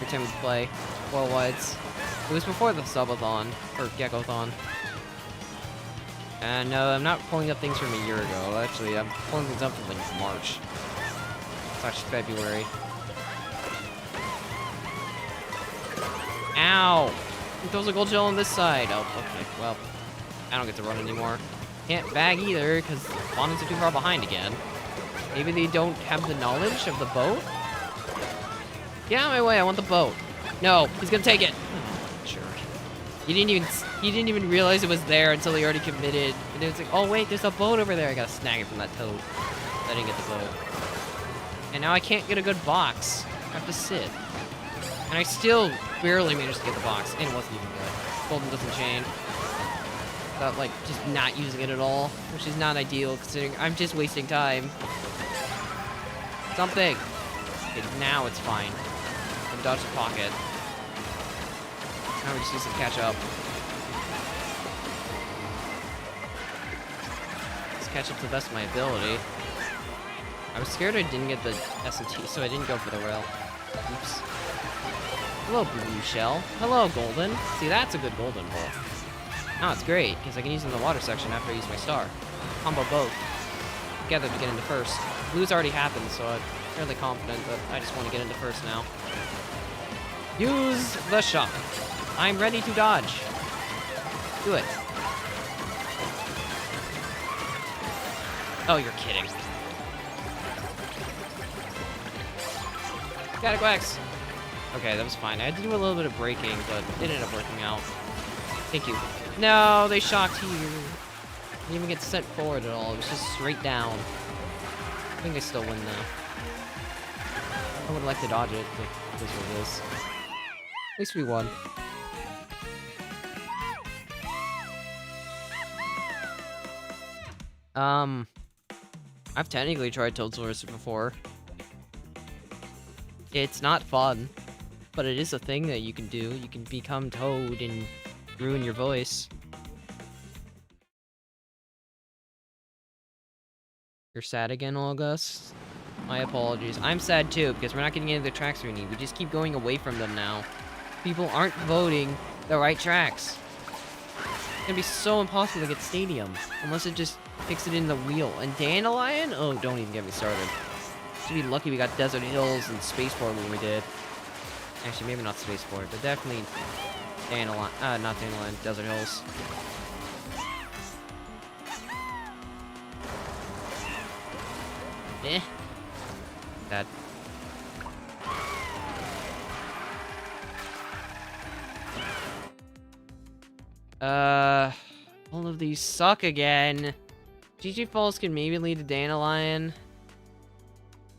Every time we play worldwides. It was before the subathon, or GECKOTHON. And I'm not pulling up things from a year ago. Actually, I'm pulling things up from like March. / February. Ow! He throws a gold gel on this side. Oh, okay. Well, I don't get to run anymore. Can't bag either, because opponents are too far behind again. Maybe they don't have the knowledge of the boat? Get out of my way, I want the boat. No, he's gonna take it. Jerk. He didn't even realize it was there until he already committed. And it was like, oh wait, there's a boat over there. I gotta snag it from that toad. I didn't get the boat. And now I can't get a good box. I have to sit. And I still barely managed to get the box, and it wasn't even good. Golden doesn't chain. Without, like, just not using it at all, which is not ideal, considering I'm just wasting time. Something! Okay, now it's fine. I can dodge the pocket. Now we just need to catch up. Let's catch up to the best of my ability. I was scared I didn't get the S&T, so I didn't go for the rail. Oops. Hello, blue shell. Hello, golden. See, that's a good golden pull. Now it's great, because I can use it in the water section after I use my star. Combo both together to get into first. Blue's already happened, so I'm fairly confident, but I just want to get into first now. Use the shock. I'm ready to dodge. Do it. Oh, you're kidding. Got it, Quacks. Okay, that was fine. I had to do a little bit of braking, but it ended up working out. Thank you. No, they shocked here. Didn't even get sent forward at all. It was just straight down. I think they still win, though. I would like to dodge it, but it is what it is. At least we won. I've technically tried Toad Source before. It's not fun, but it is a thing that you can do. You can become Toad and ruin your voice. You're sad again, August? My apologies. I'm sad too, because we're not getting any of the tracks we need. We just keep going away from them now. People aren't voting the right tracks. It's gonna be so impossible to get Stadium, unless it just fix it in the wheel. And Dandelion? Oh, don't even get me started. Should be lucky we got Desert Hills and Spaceport when we did. Actually, maybe not Spaceport, but definitely Dandelion. Not Dandelion, Desert Hills. Eh. That. All of these suck again. GG Falls can maybe lead to Dandelion.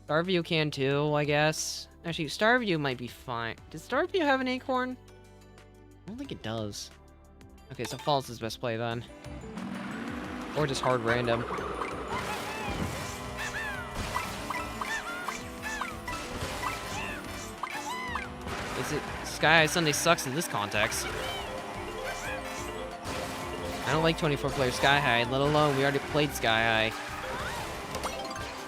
Starview can too, I guess. Actually, Starview might be fine. Does Starview have an acorn? I don't think it does. Okay, so Falls is best play then. Or just hard random. Sky High Sunday sucks in this context. I don't like 24-player Sky High, let alone we already played Sky High.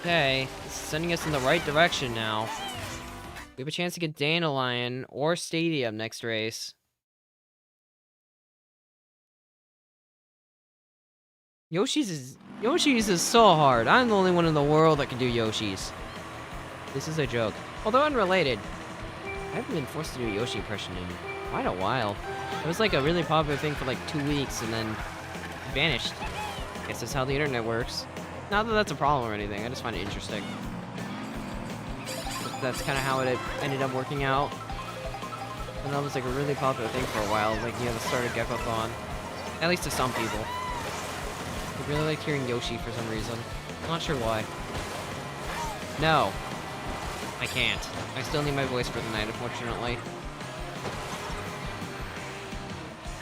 Okay, this is sending us in the right direction now. We have a chance to get Dandelion or Stadium next race. Yoshi's is so hard. I'm the only one in the world that can do Yoshi's. This is a joke. Although unrelated, I haven't been forced to do a Yoshi impression in quite a while. It was like a really popular thing for like 2 weeks and then it vanished. Guess that's how the internet works. Not that that's a problem or anything, I just find it interesting. But that's kind of how it ended up working out. And that was like a really popular thing for a while, like near the start of GECKOTHON. At least to some people. I really liked hearing Yoshi for some reason. I'm not sure why. No. I can't. I still need my voice for the night, unfortunately.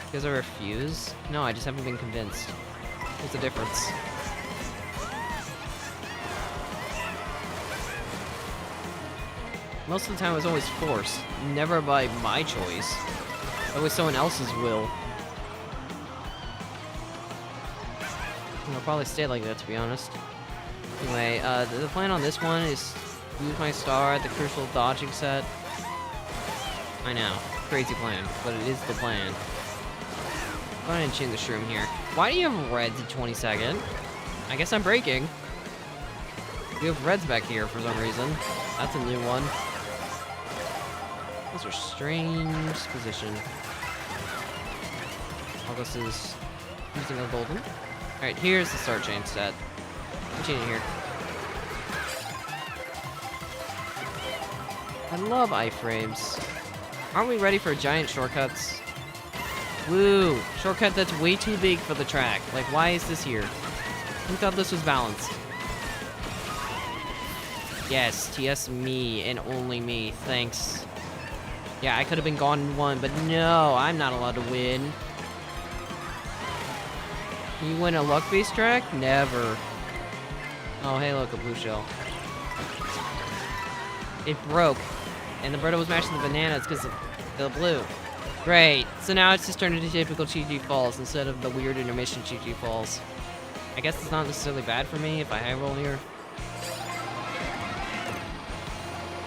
Because I refuse? No, I just haven't been convinced. What's the difference? Most of the time I was always forced. Never by my choice. Always someone else's will. And I'll probably stay like that, to be honest. Anyway, the plan on this one is use my star at the crucial dodging set. I know, crazy plan, but it is the plan. Go ahead and change the shroom here. Why do you have reds at 22nd? I guess I'm breaking. We have reds back here for some reason. That's a new one. Those are strange position. August is using a golden. Alright, here's the start change set. Continue here. I love iframes. Aren't we ready for giant shortcuts? Woo! Shortcut that's way too big for the track. Like, why is this here? Who thought this was balanced? Yes, TS me and only me. Thanks. Yeah, I could have been gone in one, but no, I'm not allowed to win. You win a luck-based track? Never. Oh, hey, look, a blue shell. It broke. And the bird was mashing the bananas because of the blue. Great. So now it's just turned into typical GG Falls instead of the weird intermission GG Falls. I guess it's not necessarily bad for me if I high roll here.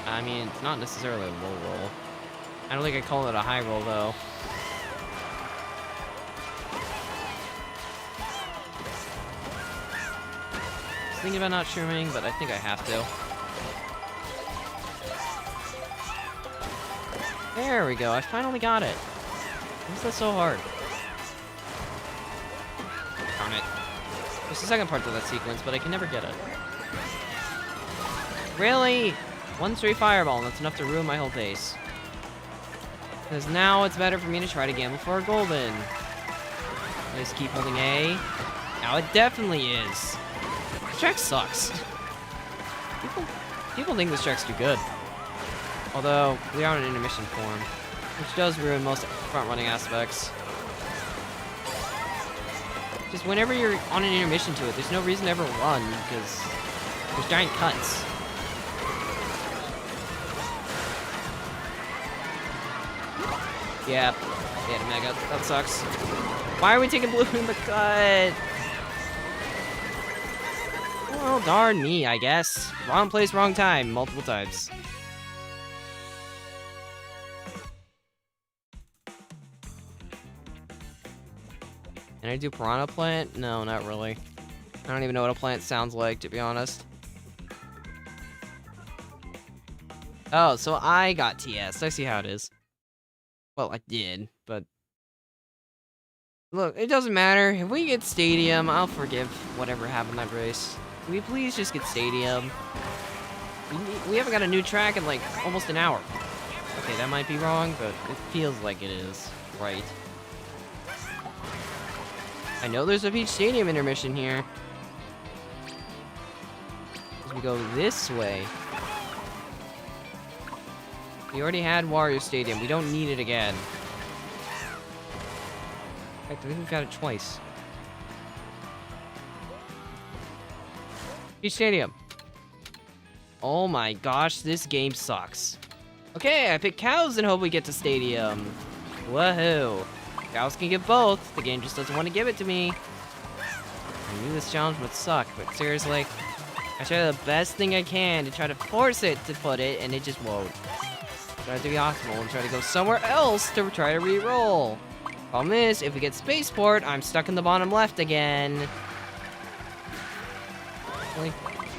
I mean, it's not necessarily a low roll. I don't think I'd call it a high roll, though. I was thinking about not shrooming, but I think I have to. There we go, I finally got it. Why is that so hard? Darn it. There's the second part to that sequence, but I can never get it. Really? One straight fireball, and that's enough to ruin my whole face. Because now it's better for me to try to gamble for a golden. I just keep holding A. Now it definitely is. This track sucks. People think this track's too good. Although, we are in intermission form, which does ruin most front-running aspects. Just whenever you're on an intermission to it, there's no reason to ever run, because there's giant cuts. Yeah, Mega, that sucks. Why are we taking blue in the cut? Well, darn me, I guess. Wrong place, wrong time, multiple times. Can I do Piranha Plant? No, not really. I don't even know what a plant sounds like, to be honest. Oh, so I got TS. I see how it is. Well, I did, but... Look, it doesn't matter. If we get Stadium, I'll forgive whatever happened in that race. Can we please just get Stadium? We haven't got a new track in, like, almost an hour. Okay, that might be wrong, but it feels like it is. Right. I know there's a Peach Stadium intermission here. As we go this way. We already had Wario Stadium. We don't need it again. In fact, I think we've got it twice. Peach Stadium. Oh my gosh, this game sucks. Okay, I picked cows and hope we get to Stadium. Woohoo. Cows can get both. The game just doesn't want to give it to me. I knew this challenge would suck, but seriously, I try the best thing I can to try to force it to put it, and it just won't. Try to be optimal and try to go somewhere else to try to re-roll. Problem is, if we get Spaceport, I'm stuck in the bottom left again. Really?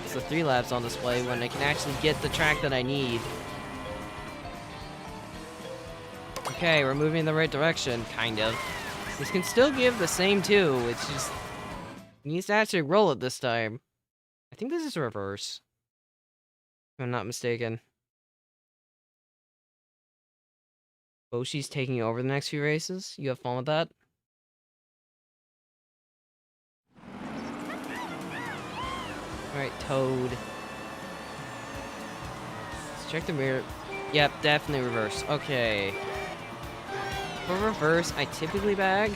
It's the 3 laps on display when I can actually get the track that I need. Okay, we're moving in the right direction, kind of. This can still give the same 2, it's just... It needs to actually roll it this time. I think this is reverse. If I'm not mistaken. Boshi's taking over the next few races. You have fun with that? Alright, Toad. Let's check the mirror. Yep, definitely reverse. Okay. For reverse, I typically bag.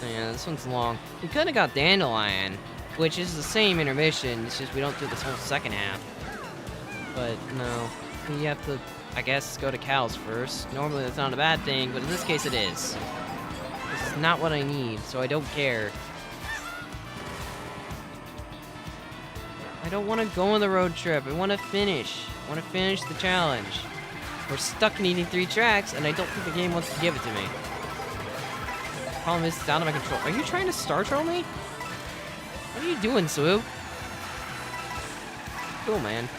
Yeah, this one's long. We could have got Dandelion, which is the same intermission, it's just we don't do this whole second half. But no, we have to, I guess, go to cows first. Normally that's not a bad thing, but in this case it is. This is not what I need, so I don't care. I don't want to go on the road trip, I want to finish. I want to finish the challenge. We're stuck needing 3 tracks, and I don't think the game wants to give it to me. The problem is, it's out of my control. Are you trying to star troll me? What are you doing, Swoop? Cool, man.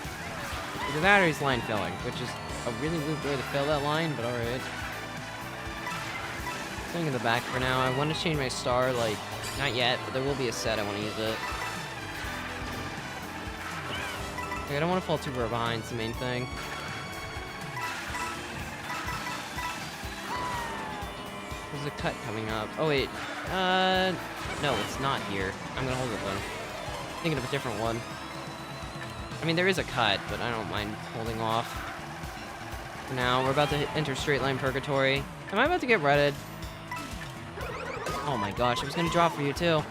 The battery's line filling, which is a really weird way to fill that line, but alright. Staying in the back for now. I want to change my star, like, not yet, but there will be a set I want to use it. Like, I don't want to fall too far behind, it's the main thing. There's a cut coming up. Oh, wait. No, it's not here. I'm gonna hold it then. Thinking of a different one. I mean, there is a cut, but I don't mind holding off. For now, we're about to enter straight line purgatory. Am I about to get redded? Oh my gosh, I was gonna drop for you too.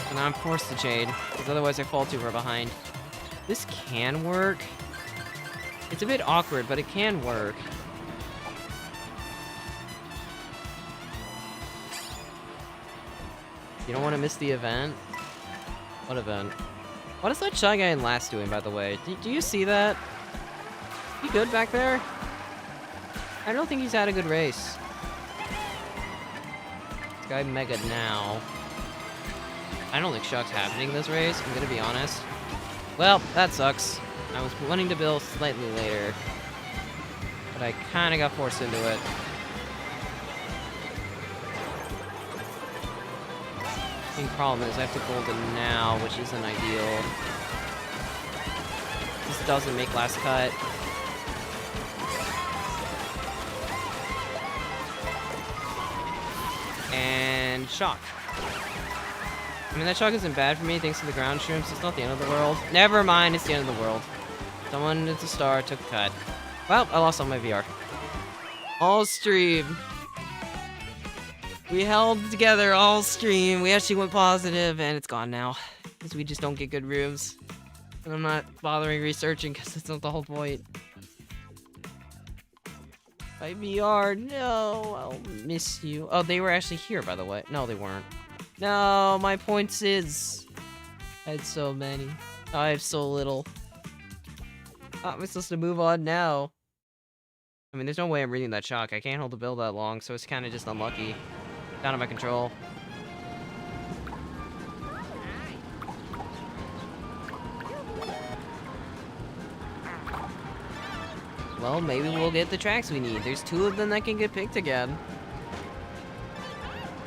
And now I'm forced to chain, because otherwise I fall too far behind. This can work. It's a bit awkward, but it can work. You don't want to miss the event? What event? What is that Shy Guy in last doing, by the way? Do you see that? He good back there? I don't think he's had a good race. This guy Mega now. I don't think Shuck's happening this race, I'm gonna be honest. Well, that sucks. I was wanting to build slightly later, but I kinda got forced into it. The problem is I have to golden now, which isn't ideal. This doesn't make last cut. And shock. I mean, that shock isn't bad for me thanks to the ground shrooms. It's not the end of the world. Never mind, it's the end of the world. Someone at the star took a cut. Well, I lost all my VR. All stream. We held together all stream. We actually went positive, and it's gone now. Because we just don't get good rooms. And I'm not bothering researching because that's not the whole point. My VR, no, I'll miss you. Oh, they were actually here, by the way. No, they weren't. No, my points is... I had so many. I have so little. How am I supposed to move on now? I mean, there's no way I'm reading that shock. I can't hold the build that long, so it's kind of just unlucky. Out of my control. Well, maybe we'll get the tracks we need. There's 2 of them that can get picked again.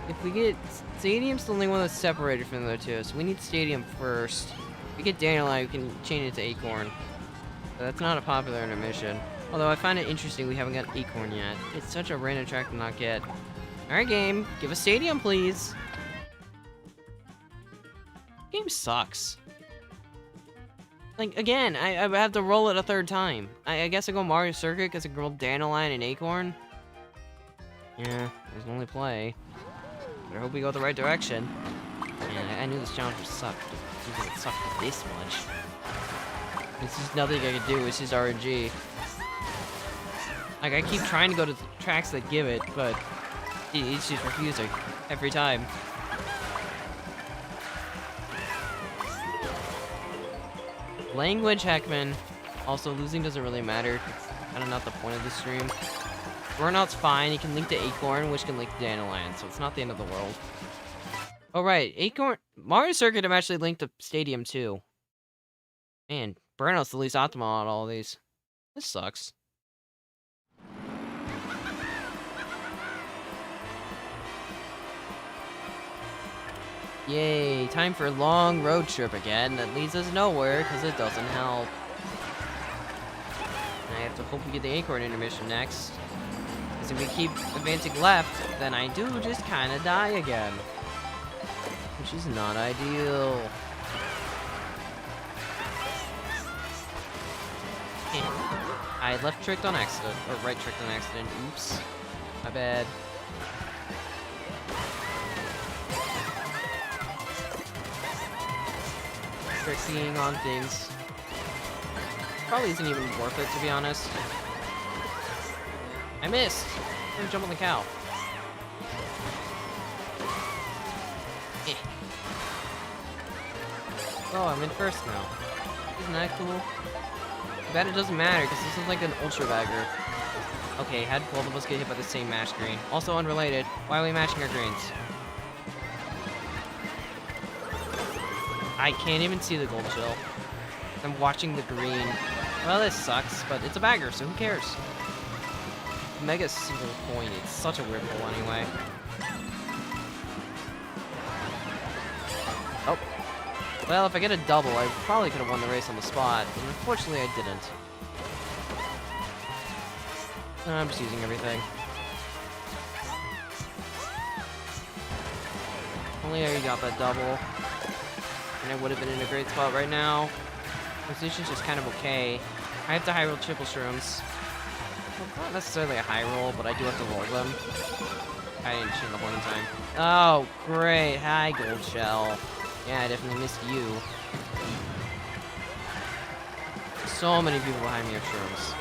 If we get... Stadium's the only one that's separated from the other 2, so we need Stadium first. If we get Dandelion, we can change it to Acorn. But that's not a popular intermission. Although I find it interesting we haven't got Acorn yet. It's such a random track to not get. Alright, game. Give us Stadium, please. Game sucks. Like, again, I have to roll it a 3rd time. I guess I go Mario Circuit because I rolled Dandelion and Acorn. Yeah, there's only play. But I hope we go the right direction. Man, I knew this challenge would suck. It didn't suck this much. There's just nothing I can do. It's just RNG. Like, I keep trying to go to the tracks that give it, but it's just refusing every time. Language, Heckman. Also, losing doesn't really matter. It's kind of not the point of the stream. Burnout's fine. You can link to Acorn, which can link to Dandelion, so it's not the end of the world. Oh, right. Acorn... Mario Circuit, I'm actually linked to Stadium, too. Man, Burnout's the least optimal out of all these. This sucks. Yay, time for a long road trip again. That leads us nowhere, because it doesn't help. And I have to hope we get the Acorn intermission next. Because if we keep advancing left, then I do just kind of die again. Which is not ideal. I left tricked on accident, or right tricked on accident. Oops. My bad. Tricking on things. Probably isn't even worth it, to be honest. I missed! I'm gonna jump on the cow. Eh. Oh, I'm in first now. Isn't that cool? Too bad it doesn't matter, because this is like an ultra bagger. Okay, had both of us get hit by the same match screen. Also unrelated, why are we matching our greens? I can't even see the gold shell. I'm watching the green. Well, this sucks, but it's a bagger, so who cares? Mega single point. It's such a weird pull anyway. Oh. Well, if I get a double, I probably could have won the race on the spot, but unfortunately I didn't. I'm just using everything. Only I got that double. And I would have been in a great spot right now. My position's just kind of okay. I have to high roll triple shrooms. Well, not necessarily a high roll, but I do have to roll them. I didn't shoot the whole time. Oh, great. Hi, gold shell. Yeah, I definitely missed you. So many people behind me have shrooms.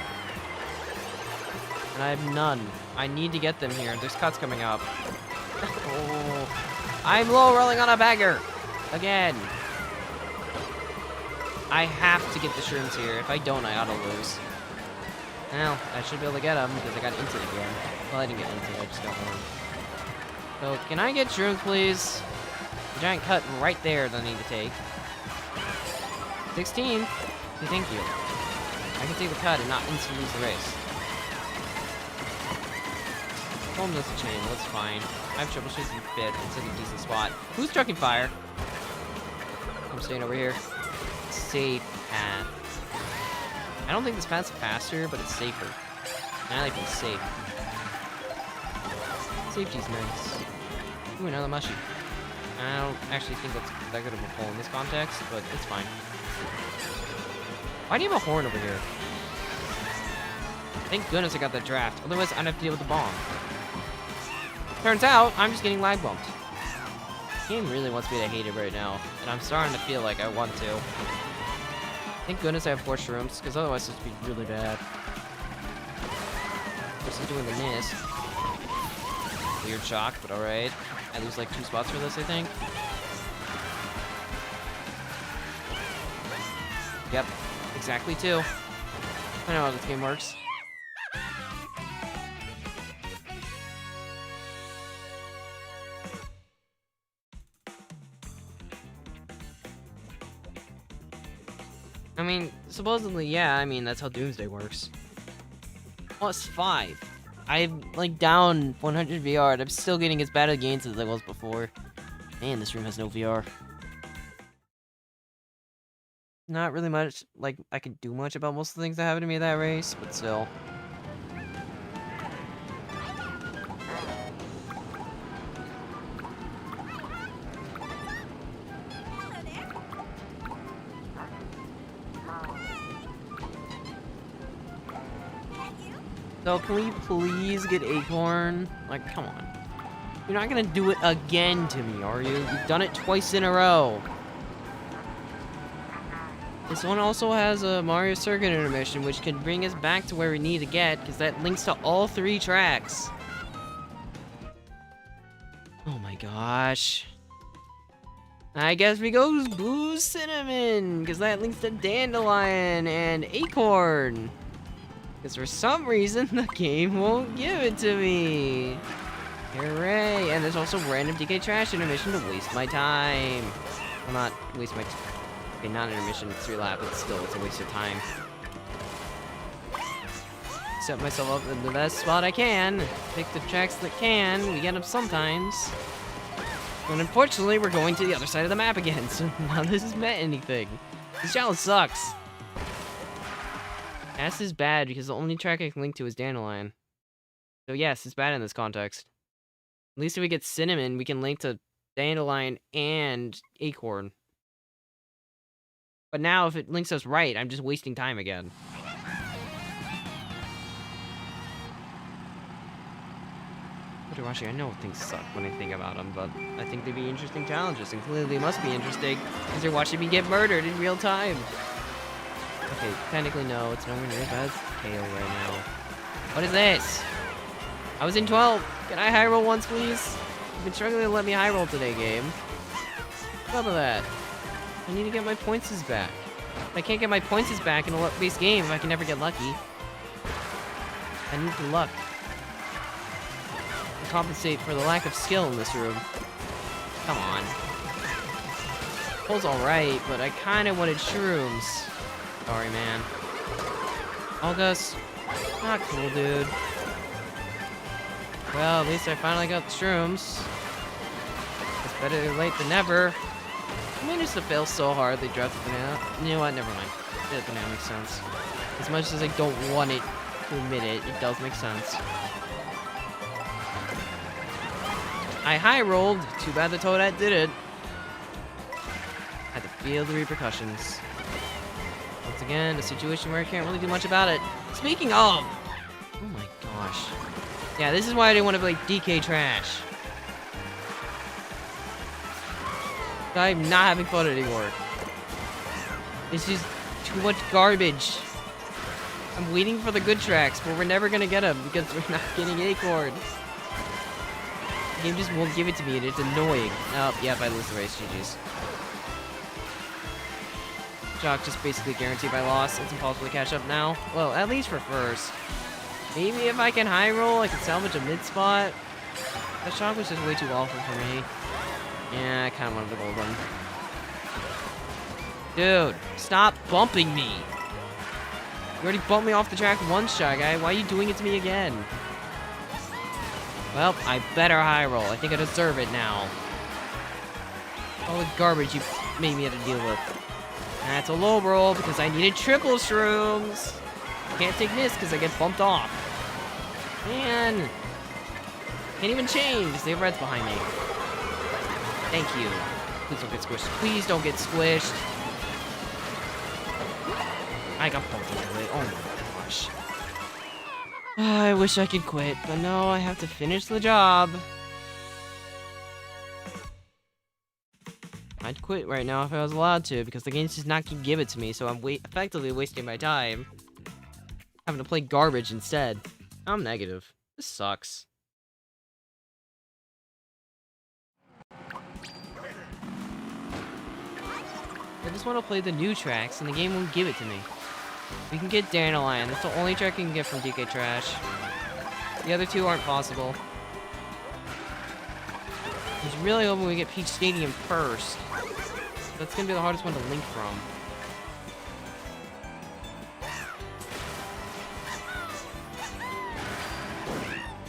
And I have none. I need to get them here. There's cuts coming up. Oh, I'm low rolling on a bagger. Again. I have to get the shrooms here. If I don't, I ought to lose. Well, I should be able to get them because I got inted again. Well, I didn't get inted, I just got one. So, can I get shrooms, please? The giant cut right there that I need to take. 16. Thank you. I can take the cut and not instantly lose the race. Home doesn't change, that's fine. I have troubleshooting fit. It's in a decent spot. Who's trucking fire? I'm staying over here. Safe path. I don't think this path's faster, but it's safer. I like being safe. Safety's nice. Ooh, another mushy. I don't actually think that's that good of a pull in this context, but it's fine. Why do you have a horn over here? Thank goodness I got that draft. Otherwise, I'd have to deal with the bomb. Turns out, I'm just getting lag bumped. The game really wants me to hate it right now, and I'm starting to feel like I want to. Thank goodness I have 4 shrooms, because otherwise this would be really bad. This is doing the miss. Weird shock, but alright. I lose like 2 spots for this, I think. Yep, exactly 2. I know how this game works. I mean, supposedly, yeah, I mean, that's how Doomsday works. +5. I'm, like, down 100 VR, and I'm still getting as bad at gains as I was before. Man, this room has no VR. Not really much, like, I can do much about most of the things that happened to me in that race, but still. So, can we please get Acorn? Like, come on. You're not gonna do it again to me, are you? You've done it twice in a row. This one also has a Mario Circuit intermission, which can bring us back to where we need to get, because that links to all 3 tracks. Oh my gosh. I guess we go Blue Cinnamon, because that links to Dandelion and Acorn. Because for some reason, the game won't give it to me. Hooray! And there's also random DK Trash intermission to waste my time. Well, not waste my time. Okay, not intermission, it's 3 lap, but still, it's a waste of time. Set myself up in the best spot I can. Pick the tracks that can. We get them sometimes. And unfortunately, we're going to the other side of the map again, so none of this has meant anything. This challenge sucks. S is bad because the only track I can link to is Dandelion. So yes, it's bad in this context. At least if we get Cinnamon, we can link to Dandelion and Acorn. But now if it links us right, I'm just wasting time again. What watching? I know things suck when I think about them, but I think they'd be interesting challenges, and clearly they must be interesting because they're watching me get murdered in real time. Okay, technically no, it's nowhere near as bad as KO right now. What is this? I was in 12. Can I high roll once, please? You've been struggling to let me high roll today, game. Stop with that. I need to get my points back. I can't get my points back in a luck-based game if I can never get lucky. I need the luck to compensate for the lack of skill in this room. Come on. Pull's alright, but I kind of wanted shrooms. Sorry, man. August, not cool, dude. Well, at least I finally got the shrooms. It's better late than never. I managed to fail so hard they dropped the banana. You know what? Never mind. The banana makes sense. As much as I don't want it to admit it, it does make sense. I high rolled. Too bad the Toadette did it. Had to feel the repercussions. Once again, a situation where I can't really do much about it. Speaking of! Oh my gosh. Yeah, this is why I didn't want to play DK Trash. I'm not having fun anymore. It's just too much garbage. I'm waiting for the good tracks, but we're never gonna get them because we're not getting Acorn. The game just won't give it to me and it's annoying. Oh, yep, I lose the race, GG's. Shock just basically guaranteed my loss. It's impossible to catch up now. Well, at least for first. Maybe if I can high roll, I can salvage a mid spot. That shock was just way too awful for me. Yeah, I kind of wanted the gold one. Dude, stop bumping me. You already bumped me off the track once, Shy Guy. Why are you doing it to me again? Well, I better high roll. I think I deserve it now. All the garbage you made me have to deal with. That's a low roll because I needed triple shrooms. Can't take this because I get bumped off. Man. Can't even change. They have reds behind me. Thank you. Please don't get squished. Please don't get squished. I got bumped into it. Oh my gosh. I wish I could quit, but no, I have to finish the job. I'd quit right now if I was allowed to, because the game's just not gonna give it to me, so I'm effectively wasting my time. Having to play garbage instead. I'm negative. This sucks. I just want to play the new tracks, and the game won't give it to me. We can get Dandelion. That's the only track we can get from DK Trash. The other two aren't possible. I was really hoping we get Peach Stadium first. That's gonna be the hardest one to link from.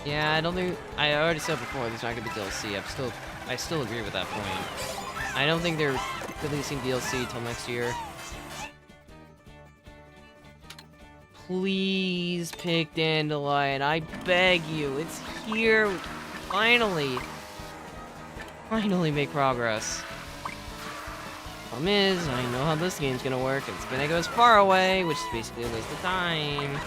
Yeah, I don't think... I already said before, there's not gonna be DLC. I still agree with that point. I don't think they're releasing DLC till next year. Please pick Dandelion. I beg you. It's here. Finally. Finally make progress. Problem is, I know how this game's gonna work. It's gonna go as far away, which is basically a waste of time.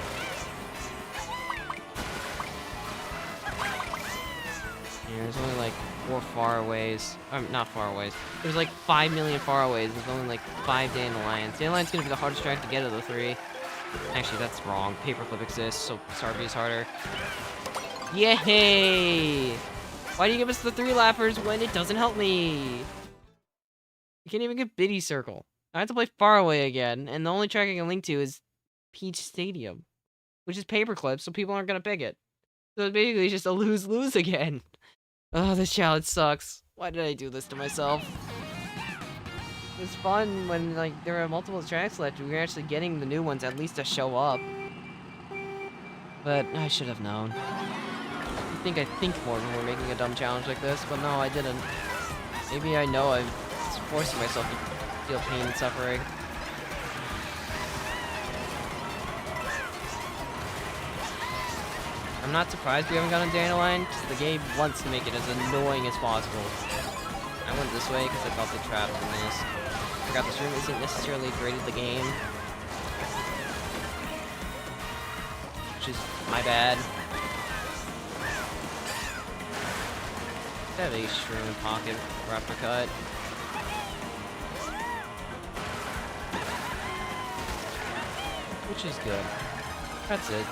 Yeah, there's only like 4 faraways. Not faraways. There's like 5 million faraways. There's only like 5 Dandelions. Dandelion's gonna be the hardest track to get of the 3. Actually, that's wrong. Paperclip exists, so Starby is harder. Yay! Why do you give us the 3 lappers when it doesn't help me? You can't even get Biddy Circle. I have to play Faraway again, and the only track I can link to is Peach Stadium, which is Paperclip, so people aren't gonna pick it. So it's basically just a lose-lose again. Oh, this challenge sucks. Why did I do this to myself? It was fun when, like, there were multiple tracks left. We were actually getting the new ones at least to show up. But I should have known. I think more when we're making a dumb challenge like this, but no, I didn't. Maybe I know I'm forcing myself to feel pain and suffering. I'm not surprised we haven't gotten Dandelion, because the game wants to make it as annoying as possible. I went this way because I felt the trap in this. I forgot this room isn't necessarily great at the game. Which is my bad. I have a shroom pocket raptor cut. Which is good. That's it.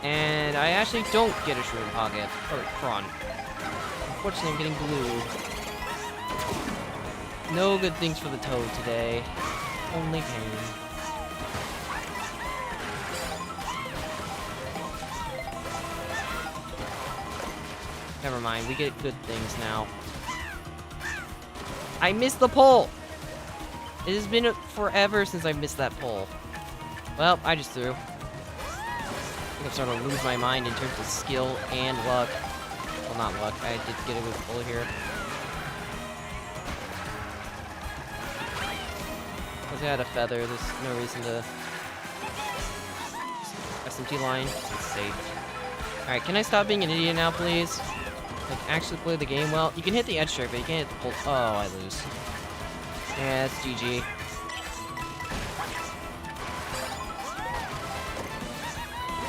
And I actually don't get a shroom pocket. Or front. Unfortunately, I'm getting glued. No good things for the toad today. Only pain. Never mind, we get good things now. I missed the pole! It has been forever since I missed that pole. Well, I just threw. I think I'm starting to lose my mind in terms of skill and luck. Well, not luck. I did get a good pull here. Because I had a feather, there's no reason to... SMT line, it's safe. Alright, can I stop being an idiot now, please? Like, actually play the game well. You can hit the edge trick, but you can't hit the pull... Oh, I lose. Yeah, it's GG.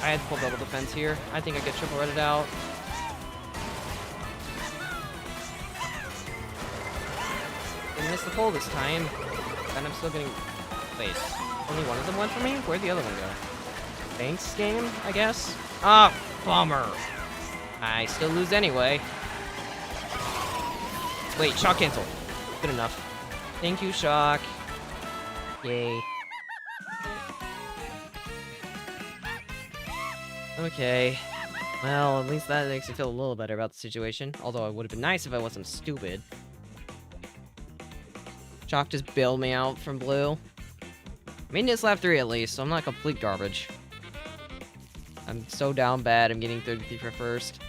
I had to pull double defense here. I think I get triple redded out. Didn't miss the pull this time. And I'm still getting... Wait. Only one of them went for me? Where'd the other one go? Thanks, game, I guess? Ah, bummer. I still lose anyway. Wait, shock cancel. Good enough. Thank you, shock. Yay. Okay. Well, at least that makes me feel a little better about the situation. Although it would have been nice if I wasn't stupid. Shock just bailed me out from blue. I made this lap 3 at least, so I'm not complete garbage. I'm so down bad, I'm getting 33 for first.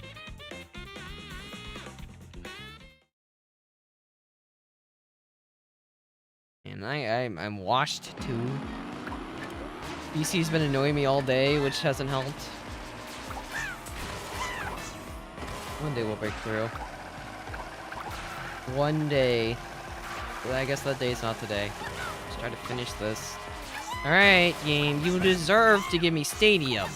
And I'm washed too. BC's been annoying me all day, which hasn't helped. One day we'll break through. One day. Well, I guess that day's not today. Let's try to finish this. Alright, game. You deserve to give me Stadium.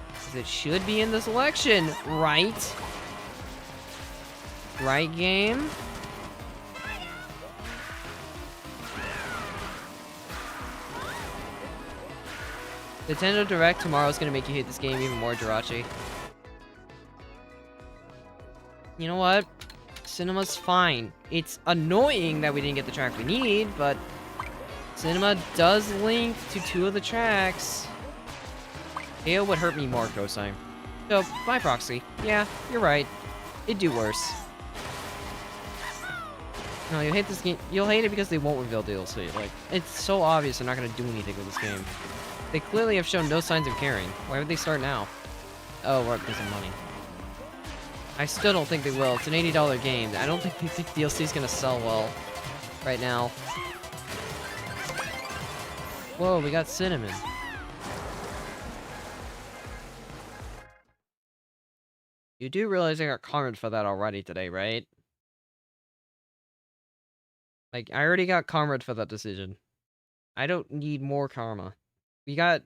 Because it should be in the selection, right? Right, game? Nintendo Direct tomorrow is going to make you hate this game even more, Jirachi. You know what? Cinema's fine. It's annoying that we didn't get the track we need, but Cinema does link to 2 of the tracks. KO would hurt me more, Kosai. So, by proxy. Yeah, you're right. It'd do worse. No, you'll hate this game. You'll hate it because they won't reveal DLC. Like, it's so obvious they're not going to do anything with this game. They clearly have shown no signs of caring. Why would they start now? Oh, right, because of money. I still don't think they will. It's an $80 game. I don't think they think DLC is going to sell well right now. Whoa, we got Cinnamon. You do realize I got karma for that already today, right? Like, I already got karma for that decision. I don't need more karma. We got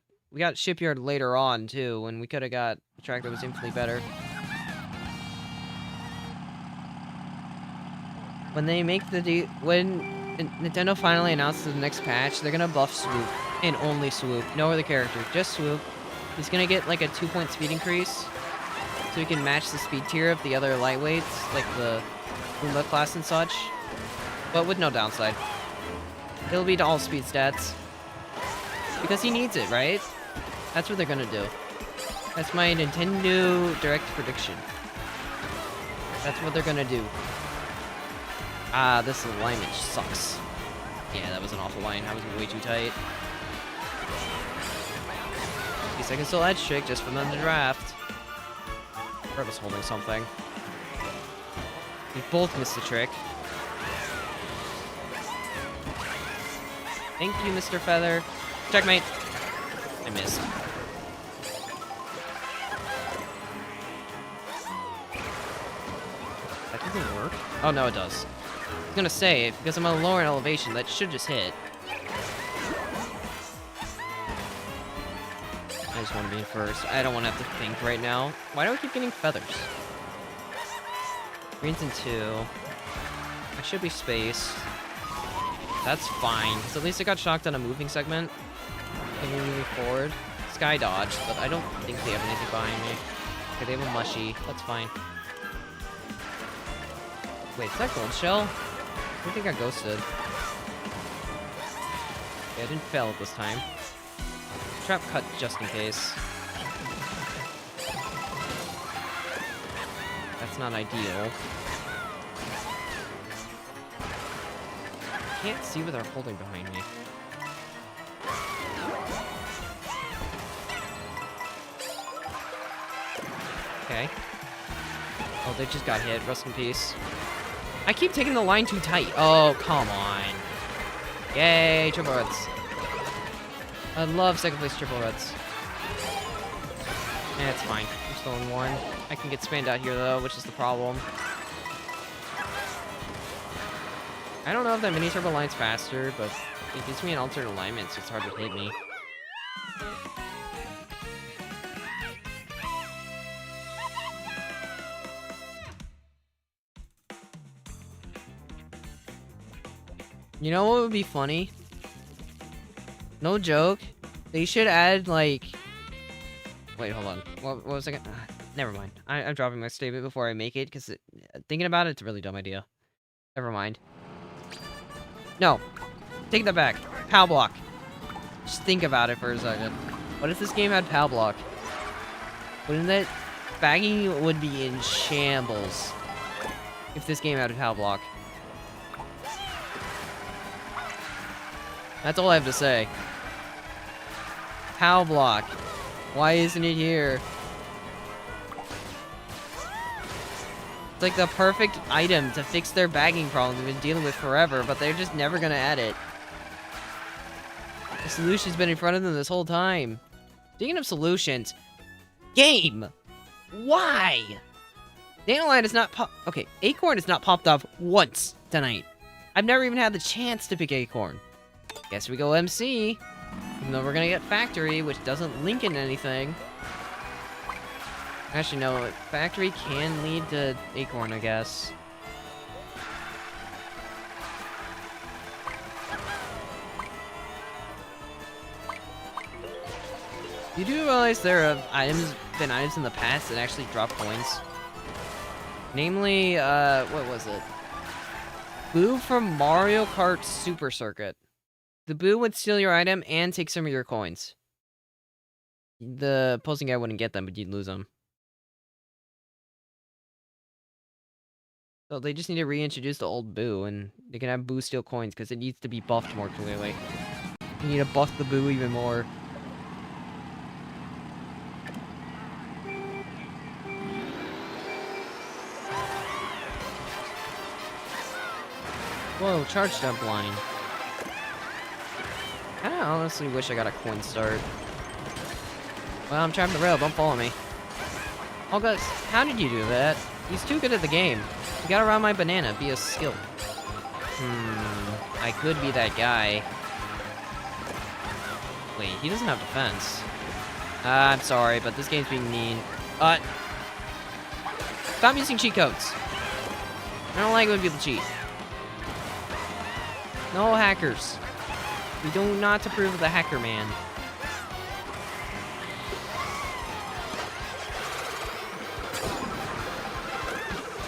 Shipyard later on, too, when we could have got a track that was infinitely better. When they make when Nintendo finally announces the next patch, they're gonna buff Swoop. And only Swoop. No other character. Just Swoop. He's gonna get, like, a 2-point speed increase. So he can match the speed tier of the other lightweights, like the Pumbaa class and such. But with no downside. It'll be to all speed stats. Because he needs it, right? That's what they're gonna do. That's my Nintendo Direct prediction. That's what they're gonna do. Ah, this alignment sucks. Yeah, that was an awful line. I was way too tight. At least I can still edge trick just from the draft. Fred was holding something. We both missed the trick. Thank you, Mr. Feather. Checkmate. I missed. That doesn't work? Oh, no, it does. I was gonna say, because I'm on a lower elevation, that should just hit. I just want to be in first. I don't want to have to think right now. Why do I keep getting feathers? Green's in 2. I should be space. That's fine, because at least I got shocked on a moving segment. Moving forward. Sky dodge, but I don't think they have anything behind me. Okay, they have a mushy. That's fine. Wait, is that gold shell? I think I got ghosted. Okay, I didn't fail it this time. Trap cut just in case. That's not ideal. I can't see what they're holding behind me. Okay. Oh, they just got hit. Rest in peace. I keep taking the line too tight. Oh, come on. Yay, triple reds. I love second place triple reds. Yeah, it's fine. I'm still in 1. I can get spanned out here, though, which is the problem. I don't know if that mini turbo line's faster, but it gives me an alternate alignment, so it's hard to hit me. You know what would be funny? No joke. They should add, like... Wait, hold on. What was I gonna... never mind. I'm dropping my statement before I make it, because thinking about it, it's a really dumb idea. Never mind. No. Take that back. PAL block. Just think about it for a second. What if this game had PAL block? Wouldn't that... Bagging would be in shambles if this game had a PAL block. That's all I have to say. PAL block. Why isn't it here? It's like the perfect item to fix their bagging problem they've been dealing with forever, but they're just never gonna add it. The solution's been in front of them this whole time. Speaking of solutions, game! Why? Dandelion has not okay, Acorn has not popped up once tonight. I've never even had the chance to pick Acorn. Guess we go MC. Even though we're gonna get Factory, which doesn't link in anything. Actually, no, Factory can lead to Acorn, I guess. You do realize there have been items in the past that actually drop coins? Namely, what was it? Boo from Mario Kart Super Circuit. The Boo would steal your item and take some of your coins. The opposing guy wouldn't get them, but you'd lose them. So they just need to reintroduce the old Boo, and they can have Boo steal coins, because it needs to be buffed more clearly. You need to buff the Boo even more. Whoa, charge dump line. I honestly wish I got a coin start. Well, I'm trapped in the rail, don't follow me. Oh, guys, how did you do that? He's too good at the game. You got around my banana via skill. I could be that guy. Wait, he doesn't have defense. I'm sorry, but this game's being mean. Stop using cheat codes. I don't like when people cheat. No hackers. We do not approve of the hacker man.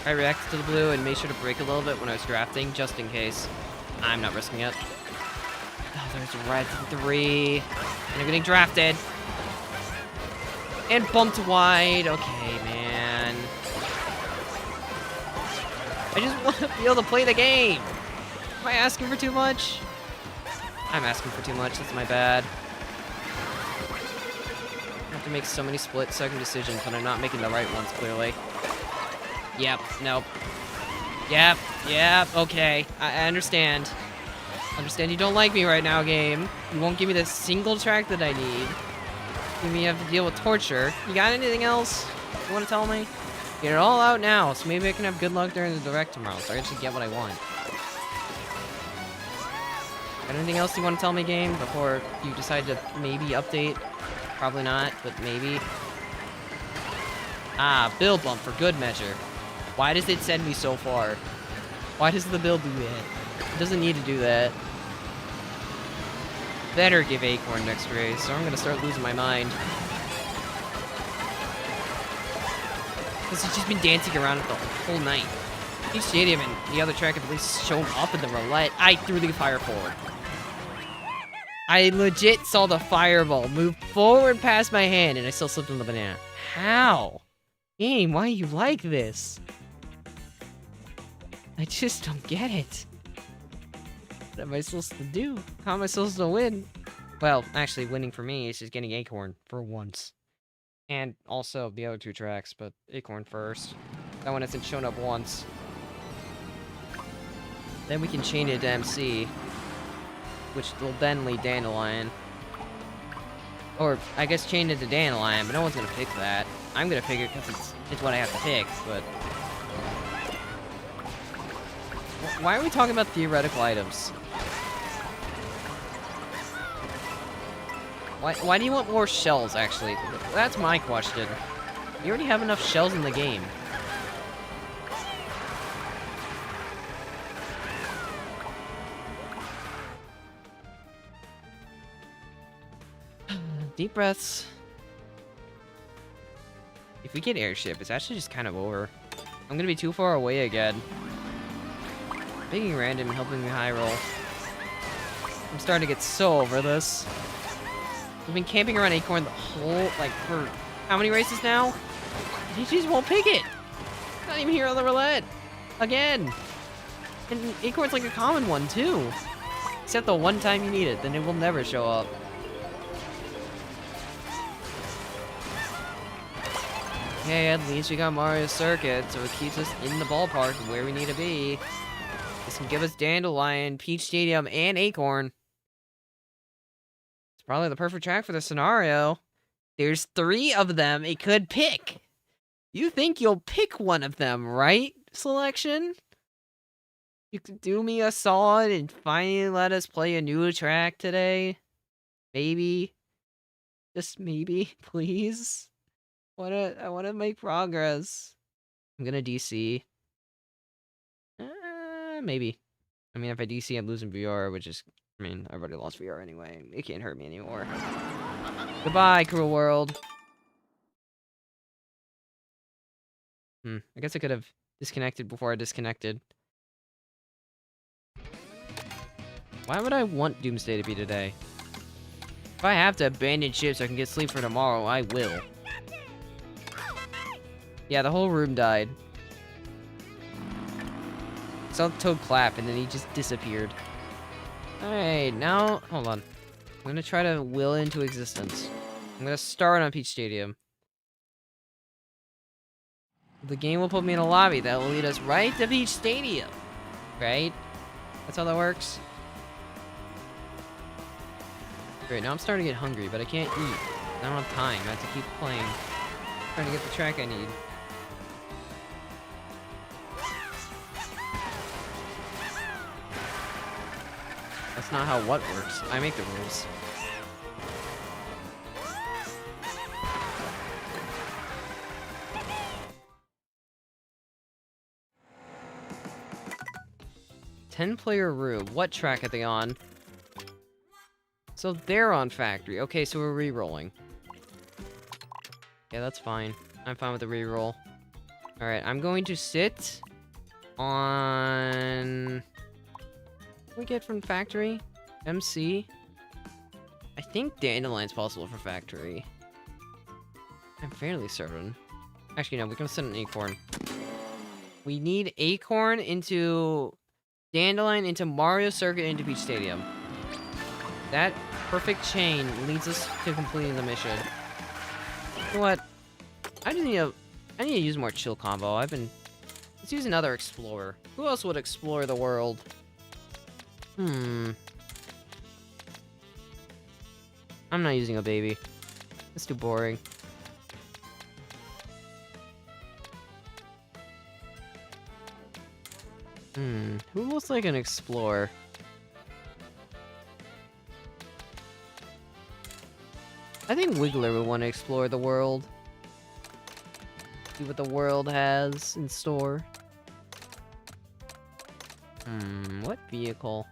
I reacted to the blue and made sure to brake a little bit when I was drafting, just in case. I'm not risking it. Oh, there's a red 3. And I'm getting drafted. And bumped wide. Okay, man. I just want to be able to play the game. Am I asking for too much? I'm asking for too much. That's my bad. I have to make so many split-second decisions, but I'm not making the right ones, clearly. Yep, nope. Yep, okay. I understand. Understand you don't like me right now, game. You won't give me the single track that I need. You have to deal with torture. You got anything else you want to tell me? Get it all out now, so maybe I can have good luck during the direct tomorrow, so I actually get what I want. Got anything else you want to tell me, game, before you decide to maybe update? Probably not, but maybe. Ah, build bump for good measure. Why does it send me so far? Why does the build do that? It doesn't need to do that. Better give Acorn next race, or I'm gonna start losing my mind. Because he's just been dancing around it the whole night. Each stadium and the other track have at least shown up in the roulette. I threw the fire forward. I legit saw the fireball move forward past my hand, and I still slipped on the banana. How? Game, why are you like this? I just don't get it. What am I supposed to do? How am I supposed to win? Well, actually, winning for me is just getting Acorn for once. And also the other two tracks, but Acorn first. That one hasn't shown up once. Then we can chain it to MC, which will then lead Dandelion. Or, I guess chain it to Dandelion, but no one's gonna pick that. I'm gonna pick it because it's what I have to pick, but... Why are we talking about theoretical items? Why do you want more shells, actually? That's my question. You already have enough shells in the game. Deep breaths. If we get airship, it's actually just kind of over. I'm gonna be too far away again. Picking random and helping me high roll. I'm starting to get so over this. We've been camping around Acorn the whole, like, for how many races now? He just won't pick it. Not even here on the roulette. Again. And Acorn's like a common one, too. Except the one time you need it, then it will never show up. Okay, at least we got Mario Circuit, so it keeps us in the ballpark where we need to be. This can give us Dandelion, Peach Stadium, and Acorn. It's probably the perfect track for the scenario. There's 3 of them it could pick. You think you'll pick one of them, right, Selection? You could do me a solid and finally let us play a new track today? Maybe? Just maybe, please? I wanna make progress. I'm gonna DC. Maybe. I mean, if I DC, I'm losing VR, which is... I mean, I've already lost VR anyway. It can't hurt me anymore. Goodbye, cruel world. I guess I could have disconnected before I disconnected. Why would I want Doomsday to be today? If I have to abandon ship so I can get sleep for tomorrow, I will. Yeah, the whole room died. I saw Toad clap, and then he just disappeared. Alright, now... Hold on. I'm gonna try to will it into existence. I'm gonna start on Peach Stadium. The game will put me in a lobby that will lead us right to Peach Stadium. Right? That's how that works? Great, now I'm starting to get hungry, but I can't eat. I don't have time. I have to keep playing. I'm trying to get the track I need. That's not how what works. I make the rules. Ten-player room. What track are they on? So they're on factory. Okay, so we're re-rolling. Yeah, that's fine. I'm fine with the re-roll. Alright, I'm going to sit on... What do we get from factory? MC? I think Dandelion's possible for factory. I'm fairly certain. Actually, no, we're gonna sit on Acorn. We need Acorn into... Dandelion into Mario Circuit into Peach Stadium. That perfect chain leads us to completing the mission. You know what? I need to use more chill combo. Let's use another explorer. Who else would explore the world? I'm not using a baby. That's too boring. Who looks like an explorer? I think Wiggler would want to explore the world. See what the world has in store. What vehicle?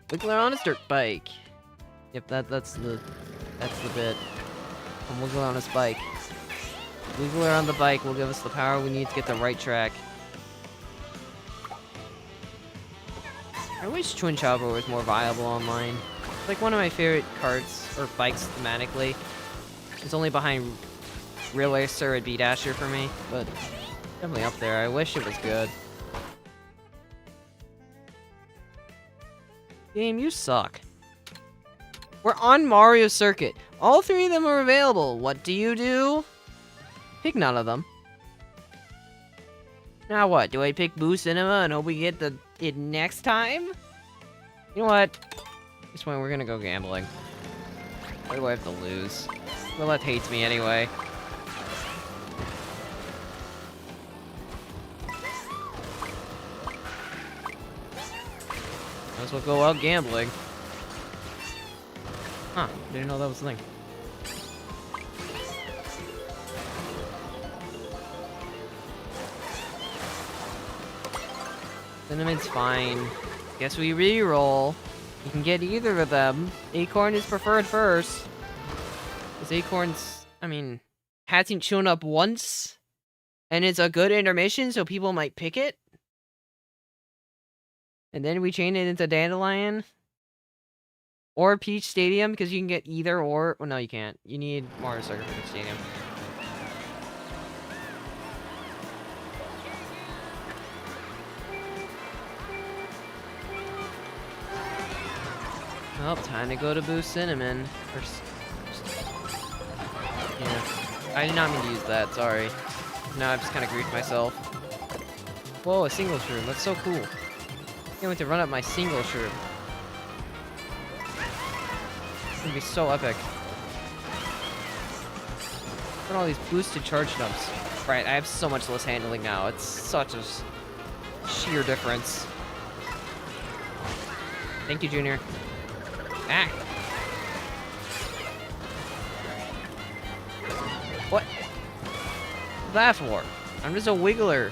Wiggler on his dirt bike. Yep, that's the bit. And Wiggler on his bike. Wiggler on the bike will give us the power we need to get the right track. I wish Twin Chopper was more viable online. It's like one of my favorite carts, or bikes thematically. It's only behind Rail Racer and B-Dasher for me, but definitely up there. I wish it was good. Game, you suck. We're on Mario Circuit. All 3 of them are available. What do you do? Pick none of them. Now what? Do I pick Boo Cinema and hope we get it next time? You know what? This one, we're gonna go gambling. What do I have to lose? Willette hates me anyway. Might as well go out gambling. Huh, didn't know that was a thing. Cinnamon's fine. Guess we re-roll. You can get either of them. Acorn is preferred first. Because Acorn's, I mean, hasn't shown up once. And it's a good intermission, so people might pick it. And then we chain it into Dandelion. Or Peach Stadium, because you can get either or. Well, no, you can't. You need Mario Circuit for Peach Stadium. Well, time to go to Boo Cinnamon. Yeah. I did not mean to use that, sorry. Now I've just kind of griefed myself. Whoa, a single shroom. That's so cool. Can't wait to run up my single shroom. It's gonna be so epic. Look at all these boosted charge jumps. Right, I have so much less handling now. It's such a sheer difference. Thank you, Junior. Ah! What? What's that for? I'm just a wiggler.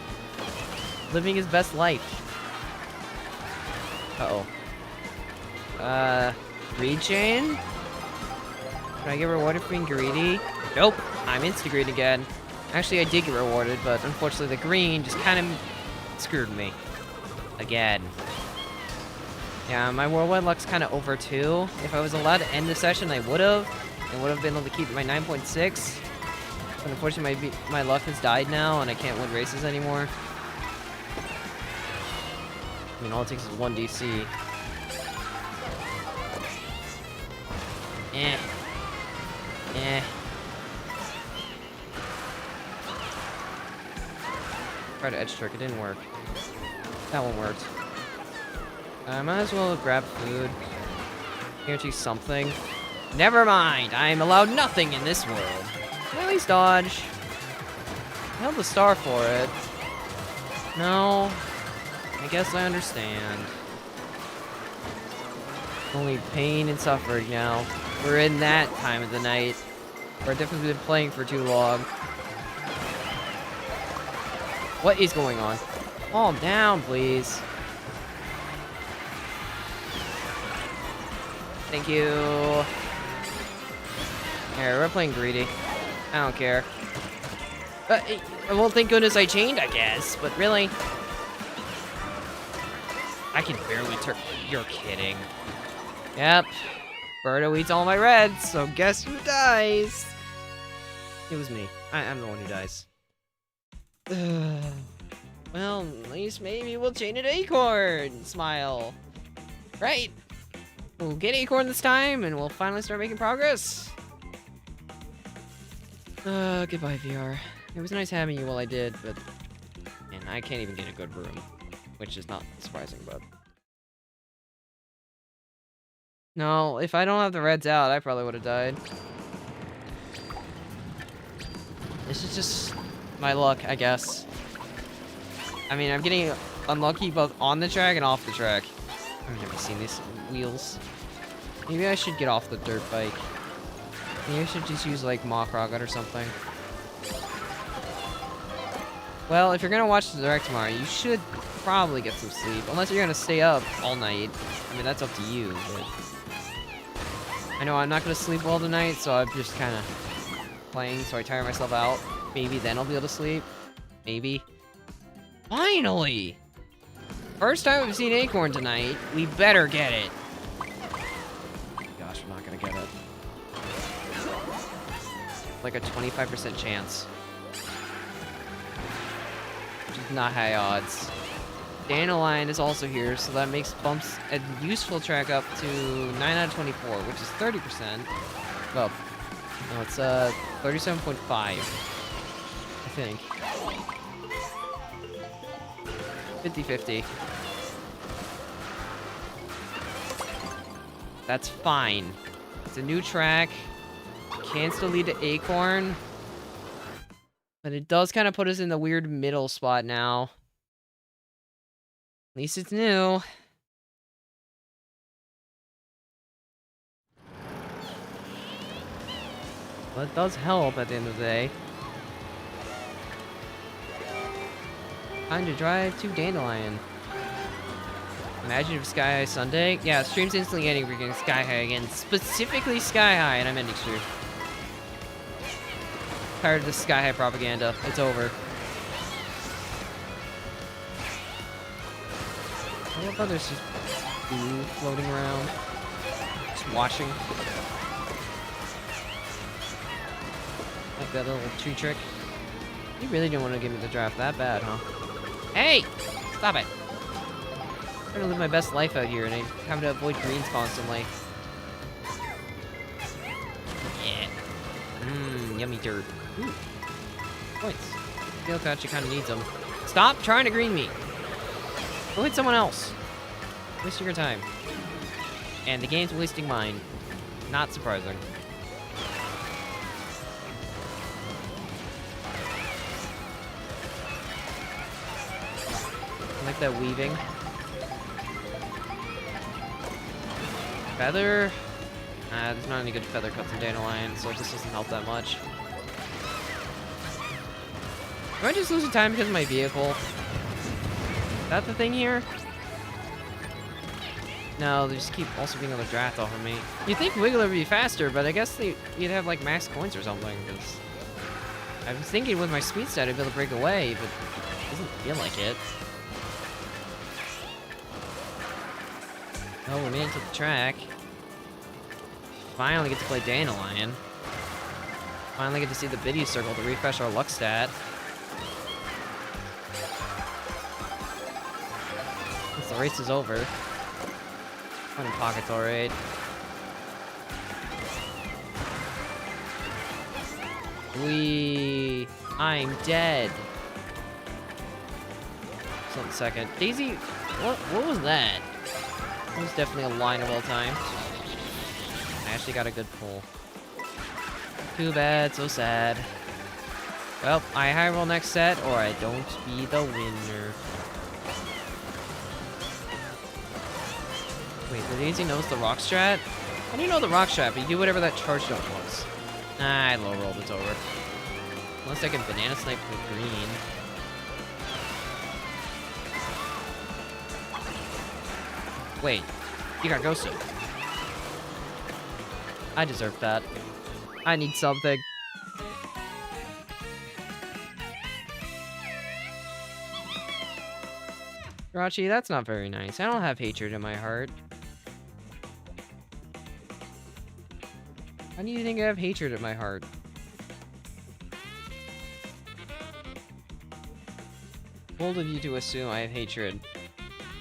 Living his best life. Uh-oh. Greed chain? Can I get rewarded for being greedy? Nope. I'm insta-green again. Actually, I did get rewarded, but unfortunately the green just kind of screwed me. Again. Yeah, my worldwide luck's kind of over too. If I was allowed to end the session, I would have. I would have been able to keep my 9.6. But unfortunately, my luck has died now, and I can't win races anymore. I mean, all it takes is 1 DC. Eh. Eh. Tried to edge trick, it didn't work. That one worked. I might as well grab food. Guarantee something. Never mind! I'm allowed nothing in this world. At least dodge. I held the star for it. No. I guess I understand. Only pain and suffering now. We're in that time of the night. Where I've definitely been playing for too long. What is going on? Calm down, please. Thank you. Here, we're playing greedy. I don't care. Well, thank goodness I chained, I guess. But really? I can barely turn. You're kidding. Yep. Birdo eats all my reds, so guess who dies? It was me. I'm the one who dies. Well, at least maybe we'll chain an acorn. Smile. Right. We'll get acorn this time, and we'll finally start making progress. Goodbye, VR. It was nice having you while I did, but... Man, I can't even get a good room. Which is not surprising, but... No, if I don't have the reds out, I probably would have died. This is just my luck, I guess. I mean, I'm getting unlucky both on the track and off the track. I've never seen these wheels. Maybe I should get off the dirt bike. Maybe I should just use, like, Mach Rocket or something. Well, if you're gonna watch the direct tomorrow, you should probably get some sleep. Unless you're gonna stay up all night. I mean, that's up to you, but... I know I'm not gonna sleep well tonight, so I'm just kind of playing so I tire myself out. Maybe then I'll be able to sleep. Maybe. Finally! First time we've seen Acorn tonight. We better get it. Gosh, we're not gonna get it. Like a 25% chance. Which is not high odds. Dandelion is also here, so that bumps a useful track up to 9 out of 24, which is 30%. Well, no, it's 37.5. I think. 50-50. That's fine. It's a new track. Can still lead to Acorn. But it does kind of put us in the weird middle spot now. At least it's new. Well, it does help at the end of the day. Time to drive to Dandelion. Imagine if Sky High Sunday. Yeah, stream's instantly ending. We're getting Sky High again. Specifically Sky High, and I'm ending stream. Tired of this Sky High propaganda. It's over. I love how there's just goo floating around. Just watching. Like that little tree trick. You really don't want to give me the draft that bad, huh? Hey! Stop it! I'm trying to live my best life out here, and I'm having to avoid greens constantly. Yeah. yummy dirt. Ooh. Points. Field actually kind of needs them. Stop trying to green me. Go hit someone else. Wasting your time. And the game's wasting mine. Not surprising. I like that weaving. Feather? There's not any good feather cuts in Dandelion, so this doesn't help that much. Am I just losing time because of my vehicle? Is that the thing here? No, they just keep also being able to draft off of me. You'd think Wiggler would be faster, but I guess you'd have like max coins or something, because I was thinking with my speed stat I'd be able to break away, but it doesn't feel like it. Oh, we made it to the track. Finally get to play Dandelion. Finally get to see the biddy circle to refresh our luck stat. Since the race is over. Finding pockets alright. I'm dead. Just 1 second. Daisy, what was that? That was definitely a line of all time. I actually got a good pull. Too bad, so sad. Well, I high roll next set, or I don't be the winner. Wait, the Daisy knows the rock strat? How do you know the rock strat, but you do whatever that charge jump was? Nah, I low rolled, it's over. Unless I can banana snipe with green. Wait, you got ghosted. I deserve that. I need something. Rachi, that's not very nice. I don't have hatred in my heart. Why do you think I have hatred in my heart? Bold of you to assume I have hatred.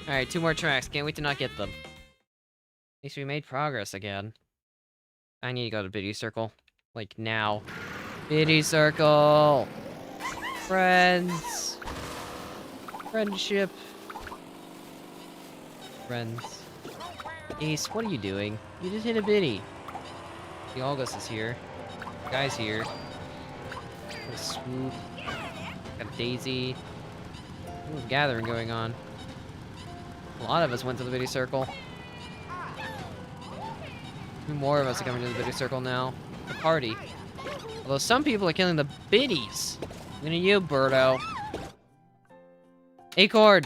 Alright, 2 more tracks. Can't wait to not get them. At least we made progress again. I need to go to Biddy Circle. Like, now. Biddy Circle! Friends! Friendship. Friends. Ace, what are you doing? You just hit a biddy. The August is here. The guy's here. Got a Swoop. Got a Daisy. There's a gathering going on. A lot of us went to the Biddy Circle. 2 more of us are coming to the Biddy Circle now. The party. Although some people are killing the biddies. Look at you, Birdo. Acorn!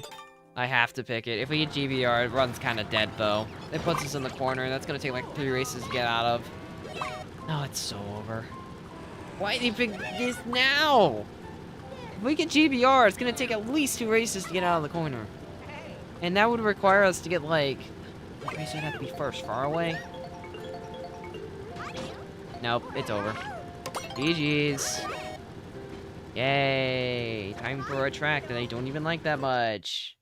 I have to pick it. If we get GBR, it runs kind of dead, though. It puts us in the corner, and that's going to take like 3 races to get out of. No, it's so over. Why did you pick this now? If we get GBR, it's going to take at least 2 races to get out of the corner. And that would require us to get, like... What race would have to be first? Far away? Nope, it's over. GG's. Yay! Time for a track that I don't even like that much.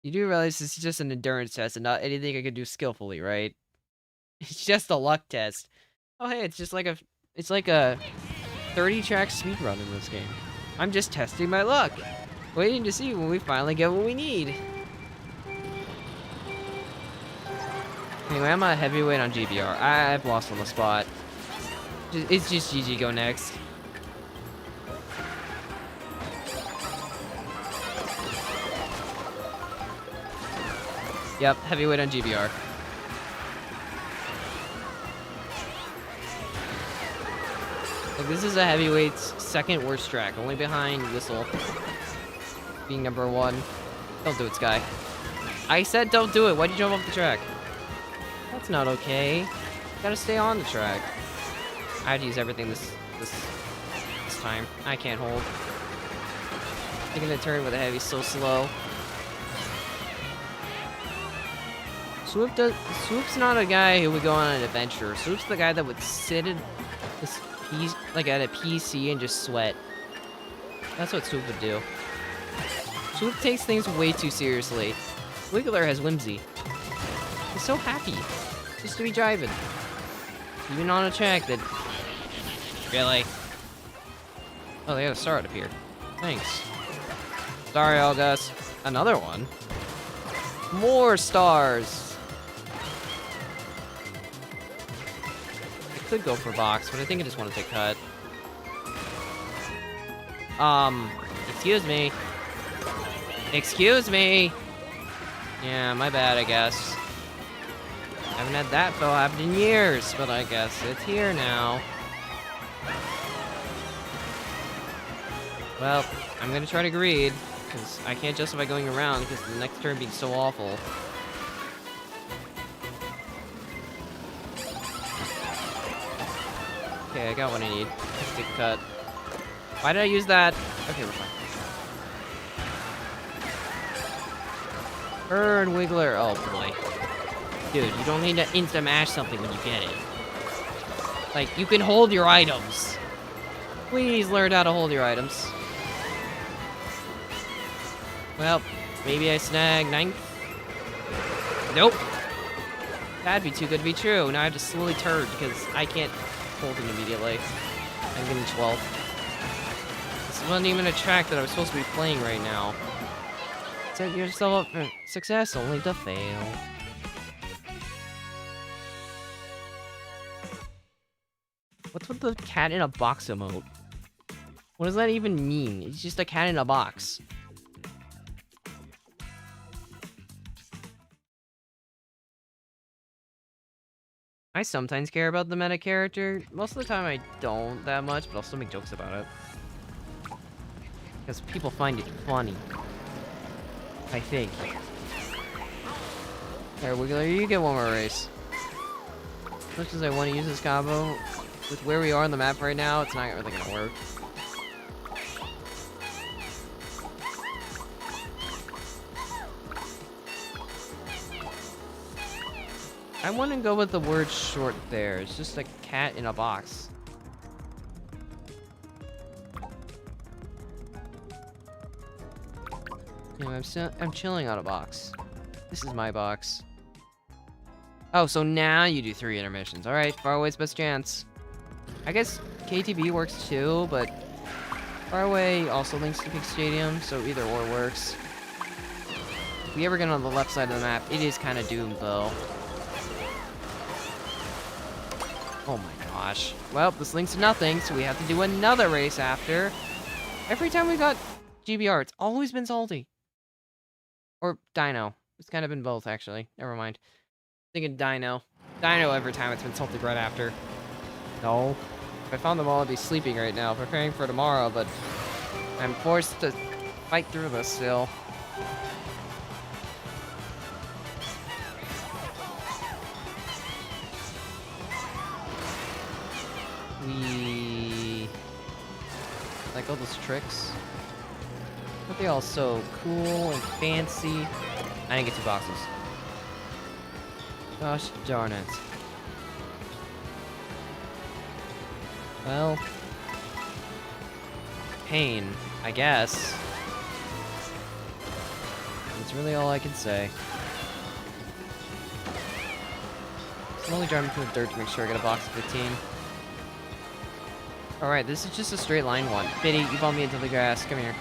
You do realize this is just an endurance test and not anything I can do skillfully, right? It's just a luck test. Oh hey, it's just like a... It's like a 30-track speedrun in this game. I'm just testing my luck. Waiting to see when we finally get what we need. Anyway, I'm a heavyweight on GBR. I've lost on the spot. It's just GG go next. Yep, heavyweight on GBR. Like, this is a heavyweight's 2nd worst track, only behind Whistle being number 1. Don't do it, Sky. I said don't do it. Why'd you jump off the track? That's not okay. Gotta stay on the track. I had to use everything this time. I can't hold. Taking the turn with a heavy so slow. Swoop's not a guy who would go on an adventure. Swoop's the guy that would sit in this like at a PC and just sweat. That's what Swoop would do. Swoop takes things way too seriously. Wiggler has whimsy. He's so happy just to be driving. Even on a track that... Really? Oh, they got a star up here. Thanks. Sorry, August. Another one? More stars! I could go for box, but I think I just want to take cut. Excuse me. Excuse me! Yeah, my bad, I guess. Haven't had that fail happen in years, but I guess it's here now. Well, I'm gonna try to greed, because I can't justify going around, because the next turn being so awful. Okay, I got what I need. Let's take a cut. Why did I use that? Okay, we're fine. Burn Wiggler. Oh boy. Dude, you don't need to insta-mash something when you get it. Like, you can hold your items. Please learn how to hold your items. Well, maybe I snag 9th. Nope. That'd be too good to be true. Now I have to slowly turn because I can't hold it immediately. I'm getting 12th. This wasn't even a track that I was supposed to be playing right now. Set yourself up for success only to fail. What's with the cat in a box emote? What does that even mean? It's just a cat in a box. I sometimes care about the meta character. Most of the time I don't that much, but I'll still make jokes about it. Because people find it funny. I think. There, Wiggler, you get one more race. As much as I want to use this combo, with where we are on the map right now, it's not really gonna work. I want to go with the word short there. It's just a cat in a box. You know, I'm chilling on a box. This is my box. Oh, so now you do 3 intermissions. Alright, far away's best chance. I guess KTB works too, but far away also links to Big Stadium, so either or works. If we ever get on the left side of the map, it is kind of doomed though. Oh my gosh. Well, this links to nothing, so we have to do another race after. Every time we got GBR, it's always been salty. Or Dino. It's kind of been both, actually. Never mind. Thinking Dino. Dino every time it's been salty right after. No. If I found them all, I'd be sleeping right now, preparing for tomorrow, but I'm forced to fight through this still. We like all those tricks. But they all so cool and fancy. I didn't get 2 boxes. Gosh darn it. Well, pain, I guess. That's really all I can say. I'm only driving through the dirt to make sure I get a box of 15. Alright, this is just a straight line one. Biddy, you bumped me into the grass. Come here.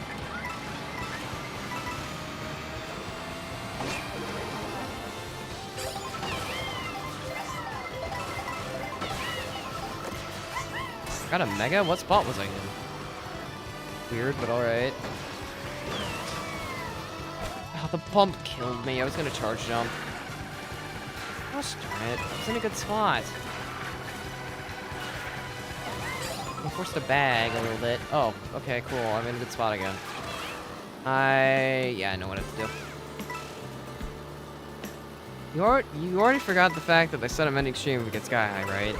Got a mega? What spot was I in? Weird, but alright. Oh, the bump killed me. I was gonna charge jump. Gosh darn it. I was in a good spot. I'm forced to bag a little bit. Oh, okay, cool. I'm in a good spot again. Yeah, I know what I have to do. You already forgot the fact that I set a mending stream against Sky High, right?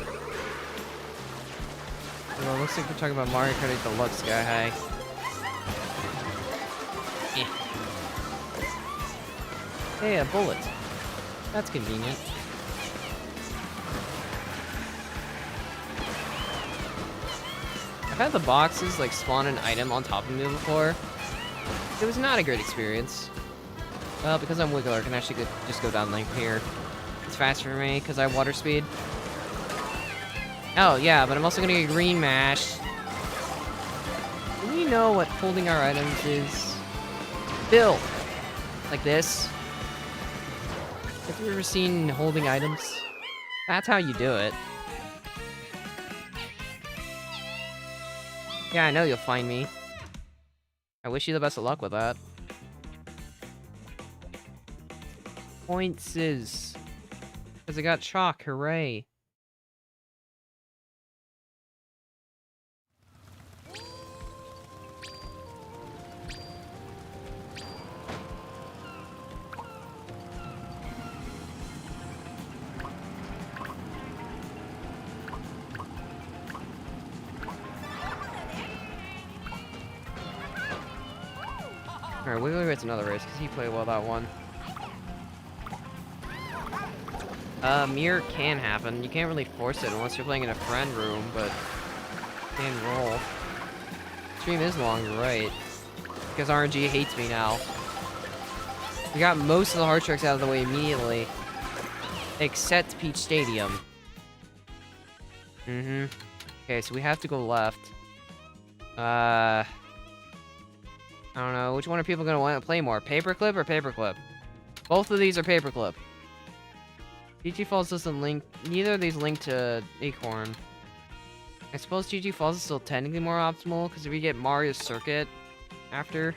Well, looks like we're talking about Mario Kart 8 Deluxe Sky High. Eh. Hey, a bullet. That's convenient. I've had the boxes like spawn an item on top of me before. It was not a great experience. Well, because I'm Wiggler, I can actually just go down like here. It's faster for me because I have water speed. Oh, yeah, but I'm also gonna get green mash. Do we know what holding our items is? Bill! Like this. Have you ever seen holding items? That's how you do it. Yeah, I know you'll find me. I wish you the best of luck with that. Points is... Because I got chalk, hooray. Alright, Wiggly gets another race, because he played well that one. Mirror can happen. You can't really force it unless you're playing in a friend room, but... You can roll. Stream is long, you're right. Because RNG hates me now. We got most of the hard tricks out of the way immediately. Except Peach Stadium. Mm-hmm. Okay, so we have to go left. I don't know. Which one are people gonna want to play more? Paperclip or Paperclip? Both of these are Paperclip. GG Falls doesn't link... Neither of these link to Acorn. I suppose GG Falls is still technically more optimal, because if we get Mario's Circuit after...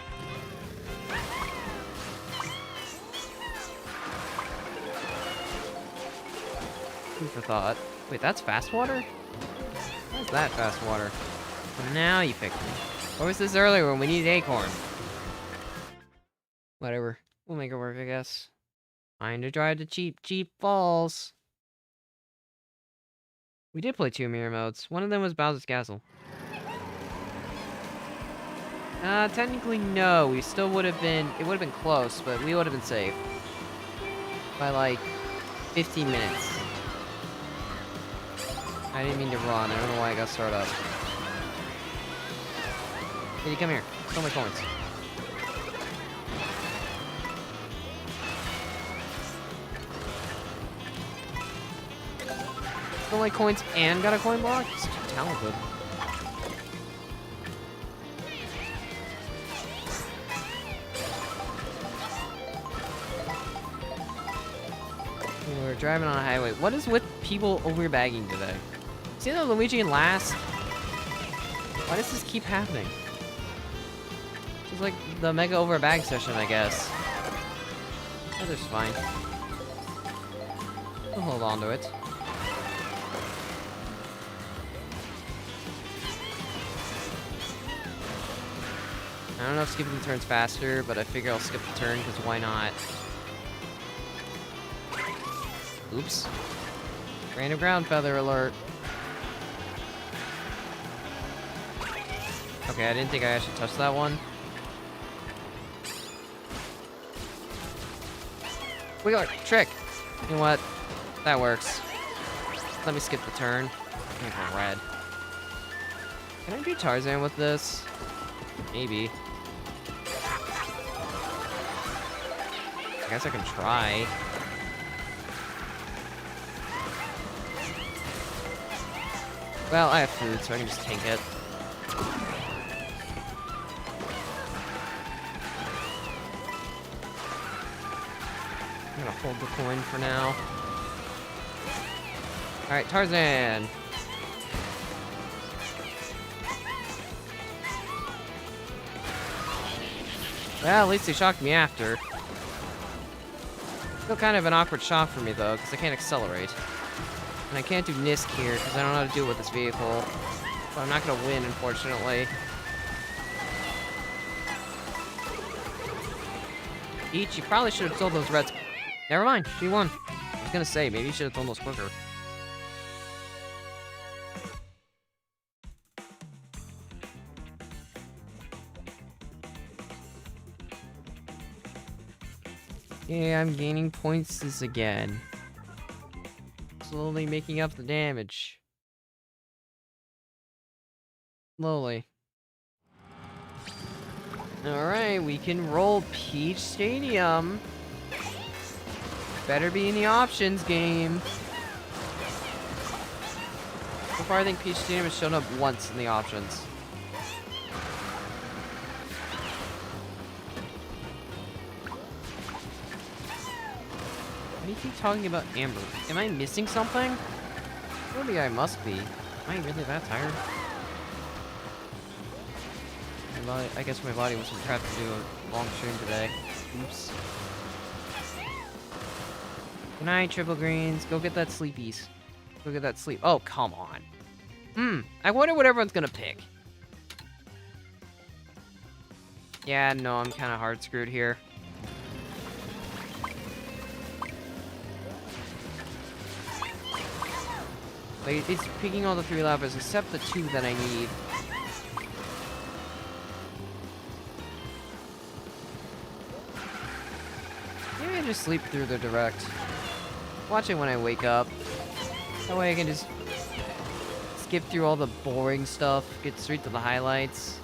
Food for thought. Wait, that's fast water? What's that fast water? Well, now you picked me. What was this earlier when we needed Acorn? Whatever. We'll make it work, I guess. Time to drive to Cheap Falls. We did play 2 mirror modes. One of them was Bowser's Castle. Technically no. We still would have been... It would have been close, but we would have been safe. By like 15 minutes. I didn't mean to run. I don't know why I got started up. Hey, come here. Steal my coins. Stole my coins and got a coin block? He's too talented. We're driving on a highway. What is with people overbagging today? See that Luigi in last? Why does this keep happening? It's like the mega overbag session, I guess. Weather's fine. We'll hold on to it. I don't know if skipping the turn's faster, but I figure I'll skip the turn, because why not? Oops. Random ground feather alert. Okay, I didn't think I actually touched that one. We got a trick. You know what? That works. Let me skip the turn. I'm going red. Can I do Tarzan with this? Maybe. I guess I can try. Well, I have food, so I can just tank it. I'm gonna hold the coin for now. Alright, Tarzan! Well, at least they shocked me after. Still kind of an awkward shock for me, though, because I can't accelerate. And I can't do Nisk here, because I don't know how to do it with this vehicle. So I'm not going to win, unfortunately. Peach, you probably should have sold those reds. Never mind, she won. I was going to say, maybe you should have sold those quicker. Yeah, I'm gaining points again. Slowly making up the damage. Slowly. Alright, we can roll Peach Stadium. Better be in the options game. So far, I think Peach Stadium has shown up once in the options. Why do you keep talking about Amber? Am I missing something? Surely I must be. Am I really that tired? I guess my body wasn't prepped to do a long stream today. Oops. Good night, Triple Greens. Go get that sleepies. Go get that sleep. Oh, come on. I wonder what everyone's gonna pick. Yeah, no, I'm kind of hard screwed here. Like, it's picking all the 3 levers except the 2 that I need. Maybe I just sleep through the direct. Watch it when I wake up. That way I can just skip through all the boring stuff, get straight to the highlights.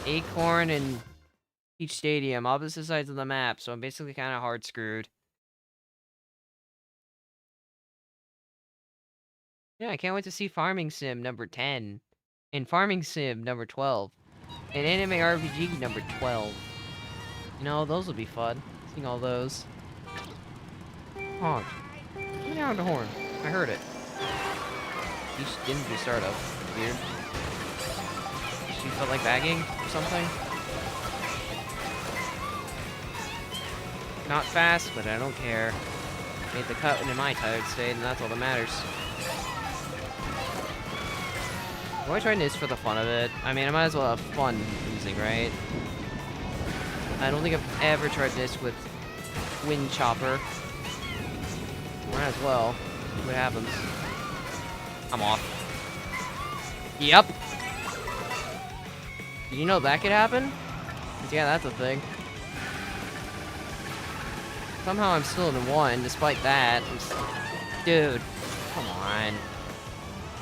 Acorn and Peach Stadium, opposite sides of the map, so I'm basically kind of hard screwed. Yeah, I can't wait to see Farming Sim number 10, and Farming Sim number 12, and Anime RPG number 12. You know, those will be fun, seeing all those. Honk. Give me down the horn. I heard it. Peach didn't do startup. Weird. She felt like bagging or something. Not fast, but I don't care. Made the cut in my tired state, and that's all that matters. Do I try this for the fun of it? I mean, I might as well have fun losing, right? I don't think I've ever tried this with Wind Chopper. Might as well. See what happens. I'm off. Yep. Did you know that could happen? Yeah, that's a thing. Somehow I'm still in 1, despite that. Dude, come on.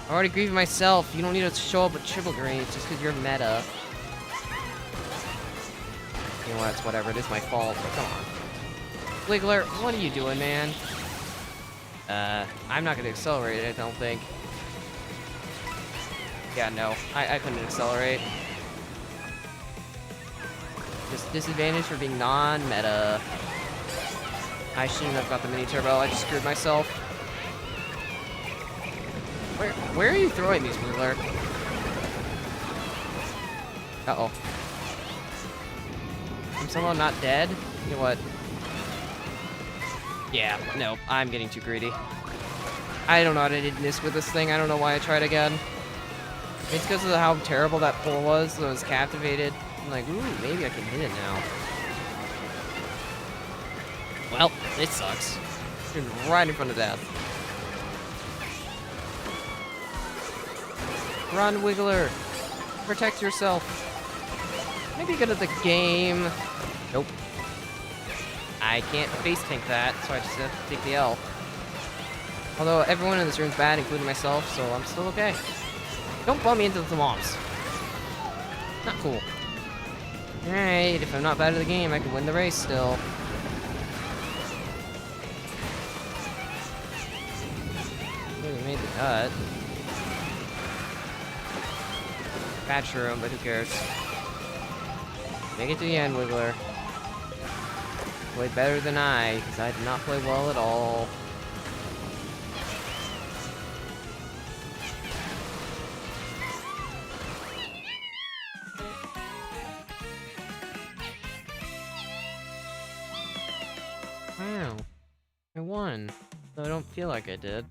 I already grieved myself. You don't need to show up with triple greens just because you're meta. You know what? It's whatever. It is my fault, but come on. Wiggler, what are you doing, man? I'm not gonna accelerate it, I don't think. Yeah, no. I couldn't accelerate. Just disadvantage for being non-meta. I shouldn't have got the mini turbo. I just screwed myself. Where are you throwing these, Wiggler? Uh-oh. I'm somehow not dead? You know what? Yeah, no, I'm getting too greedy. I don't know how to hit this with this thing. I don't know why I tried again. It's because of how terrible that pull was, so I was captivated. I'm like, ooh, maybe I can hit it now. Well, it sucks. You're right in front of death. Run, Wiggler. Protect yourself. Maybe good at the game. Nope. I can't face tank that, so I just have to take the L. Although everyone in this room's bad, including myself, so I'm still okay. Don't bump me into the mobs. Not cool. Alright, if I'm not bad at the game, I can win the race still. We made the cut. Bad shroom, but who cares? Make it to the end, Wiggler. Played better than I, because I did not play well at all. Wow. I won. Though I don't feel like I did.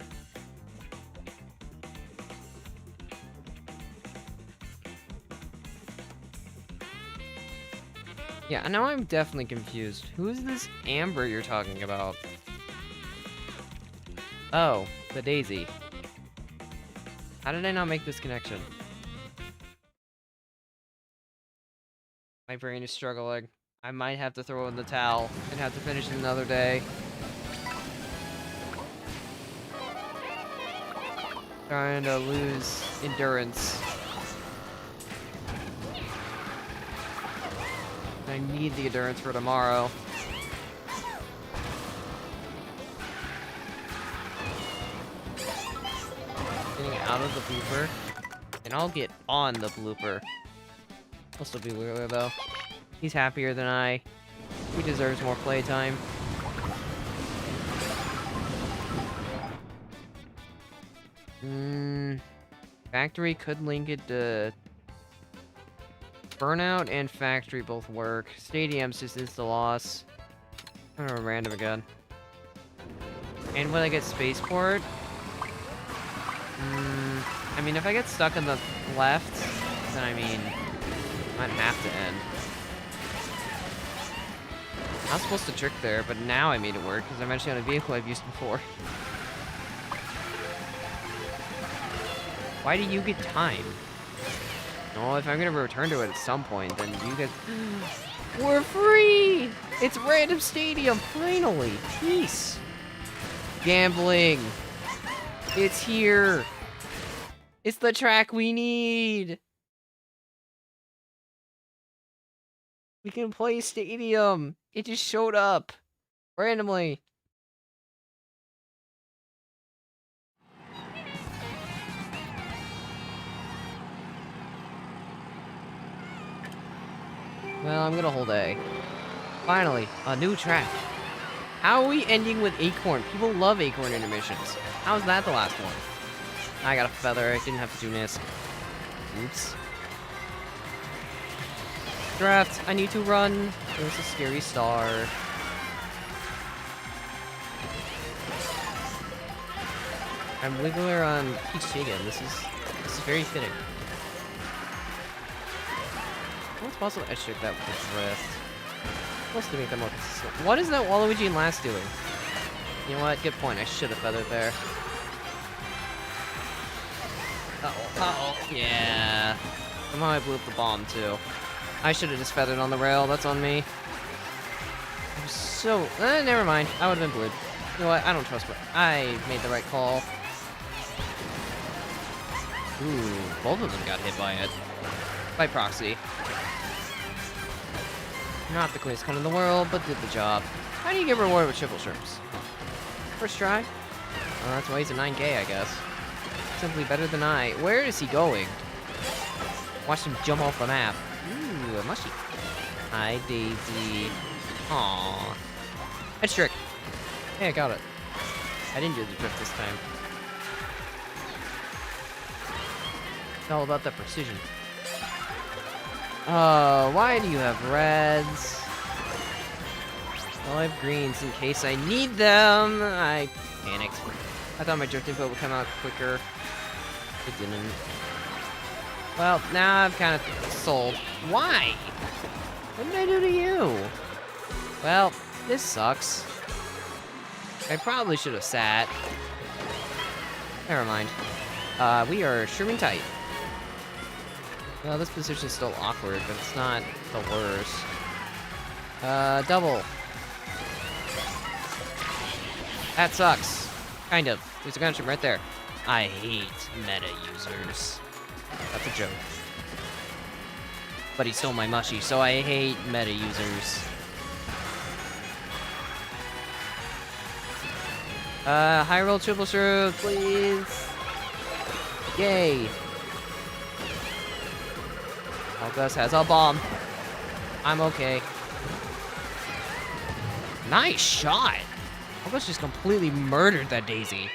Yeah, now I'm definitely confused. Who is this Amber you're talking about? Oh, the Daisy. How did I not make this connection? My brain is struggling. I might have to throw in the towel and have to finish it another day. Trying to lose endurance. I need the endurance for tomorrow. getting out of the blooper, and I'll get on the blooper. I'll still be weird though. He's happier than I. He deserves more playtime. Factory could link it to... Burnout and Factory both work. Stadium's just insta-loss. I'm gonna random again. And when I get Spaceport... I mean, if I get stuck in the left, then I mean... I might have to end. I was supposed to trick there, but now I made it work, because I'm actually on a vehicle I've used before. Why do you get time? No, if I'm gonna return to it at some point, then you guys... We're free! It's Random Stadium, finally! Peace! Gambling! It's here! It's the track we need! We can play Stadium! It just showed up! Randomly! Well, I'm gonna hold A. Finally, a new track. How are we ending with Acorn? People love Acorn intermissions. How's that the last one? I got a feather. I didn't have to do NISC. Oops. Draft. I need to run. There's a scary star. I'm Wiggler on Peach Chicken. This is very fitting. What's possible edge trick that with the drift? Supposed to make them more consistent. What is that Waluigi and Last doing? You know what? Good point. I should have feathered there. Uh-oh. Yeah. Somehow I blew up the bomb, too. I should have just feathered on the rail. That's on me. I'm so... never mind. I would have been blued. You know what? I don't trust what... I made the right call. Ooh, both of them got hit by it. By proxy. Not the cleanest cut in the world, but did the job. How do you get rewarded with triple shrimps? First try? Oh, that's why he's a 9K, I guess. Simply better than I. Where is he going? Watch him jump off the map. Ooh, a mushy. Hi, Daisy. Aww. Edge trick. Hey, I got it. I didn't do the drift this time. It's all about that precision. Why do you have reds? Well, I have greens in case I need them. I panicked. I thought my drift input would come out quicker. It didn't. Well, now I've kind of sold. Why? What did I do to you? Well, this sucks. I probably should have sat. Never mind. We are shrimming tight. Well, this position's still awkward, but it's not the worst. Double. That sucks. Kind of. There's a gunship right there. I hate meta users. That's a joke. But he stole my mushy, so I hate meta users. High roll triple shroom, please. Yay. Gus has a bomb. I'm okay. Nice shot. Gus just completely murdered that Daisy.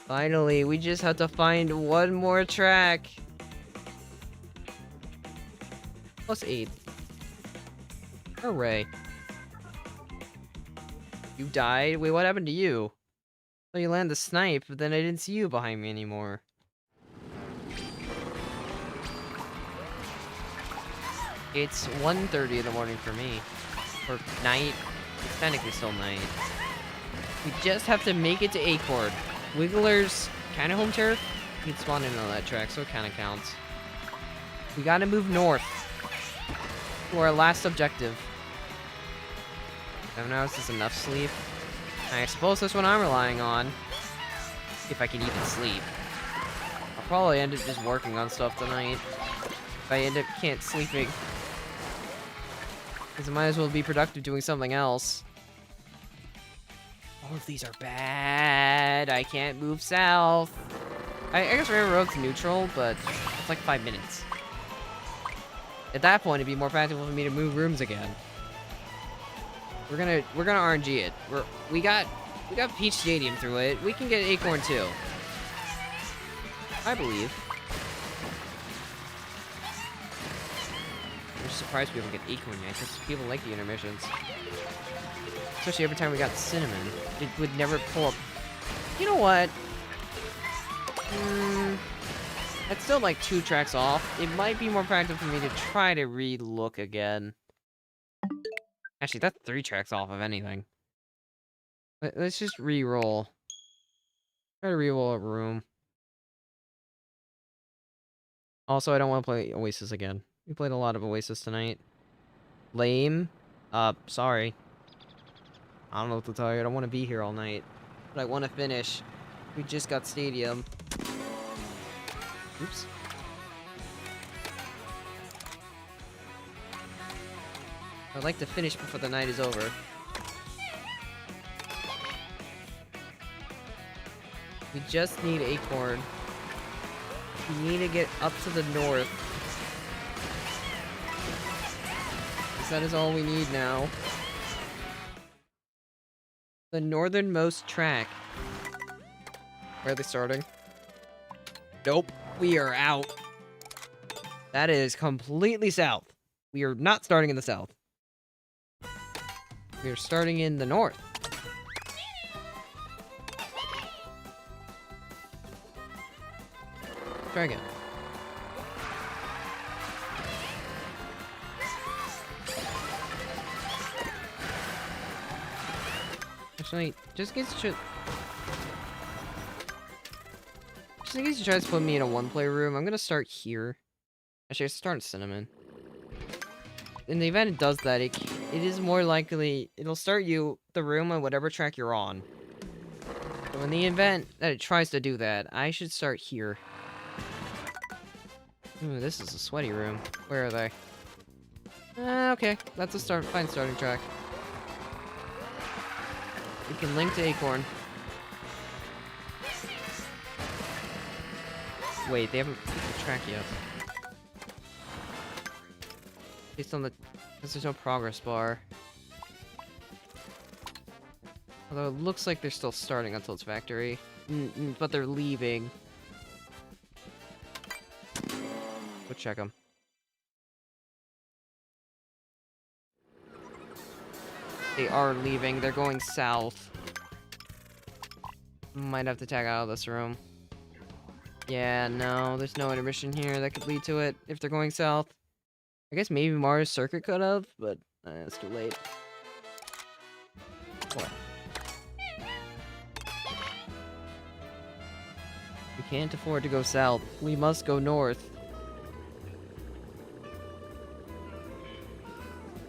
Finally, we just have to find one more track. +8. Hooray. You died? Wait, what happened to you? Oh, you landed the snipe, but then I didn't see you behind me anymore. It's 1:30 in the morning for me. Or night. It's technically still night. We just have to make it to Acorn. Wiggler's kind of home turf. You can spawn in on that track, so it kind of counts. We gotta move north to our last objective. 7 hours is enough sleep. I suppose that's what I'm relying on. If I can even sleep. I'll probably end up just working on stuff tonight. If I end up can't sleeping. Because I might as well be productive doing something else. All of these are bad. I can't move south. I guess railroad's neutral, but it's like 5 minutes. At that point, it'd be more practical for me to move rooms again. We're gonna RNG it. We got Peach Stadium through it. We can get Acorn too. I believe. I'm just surprised people get Acorn yet, because people like the intermissions. Especially every time we got Cinnamon. It would never pull up. You know what? That's still like 2 tracks off. It might be more practical for me to try to re-look again. Actually, that's 3 tracks off of anything. Let's just re-roll. Try to re-roll a room. Also, I don't want to play Oasis again. We played a lot of Oasis tonight. Lame. Sorry. I don't know what to tell you. I don't want to be here all night. But I want to finish. We just got Stadium. Oops. I'd like to finish before the night is over. We just need Acorn. We need to get up to the north. Because that is all we need now. The northernmost track. Where are they starting? Nope. We are out. That is completely south. We are not starting in the south. We are starting in the north. Try again. Actually, just in case you try to put me in a 1-player room, I'm gonna start here. Actually, I start in Cinnamon. In the event it does that, it is more likely it'll start you the room on whatever track you're on. So in the event that it tries to do that, I should start here. Ooh, this is a sweaty room. Where are they? Okay, that's a fine starting track. We can link to Acorn. Wait, they haven't picked the track yet. Based on because there's no progress bar. Although it looks like they're still starting until it's factory. But they're leaving. Go check them. They are leaving. They're going south. Might have to tag out of this room. Yeah, no, there's no intermission here that could lead to it if they're going south. I guess maybe Mars Circuit could have, but it's too late. What? We can't afford to go south. We must go north.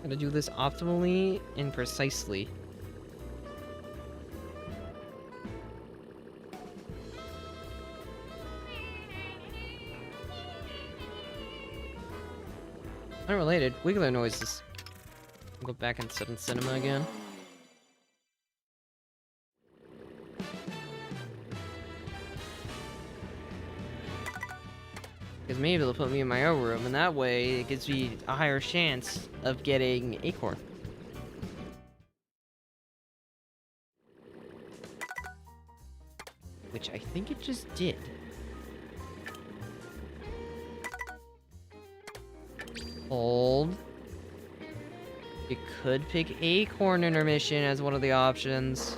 Gotta do this optimally and precisely. Unrelated, wiggler noises. I'll go back and sit in cinema again. Because maybe they'll put me in my own room, and that way it gives me a higher chance of getting Acorn. Which I think it just did. Hold. You could pick Acorn intermission as one of the options.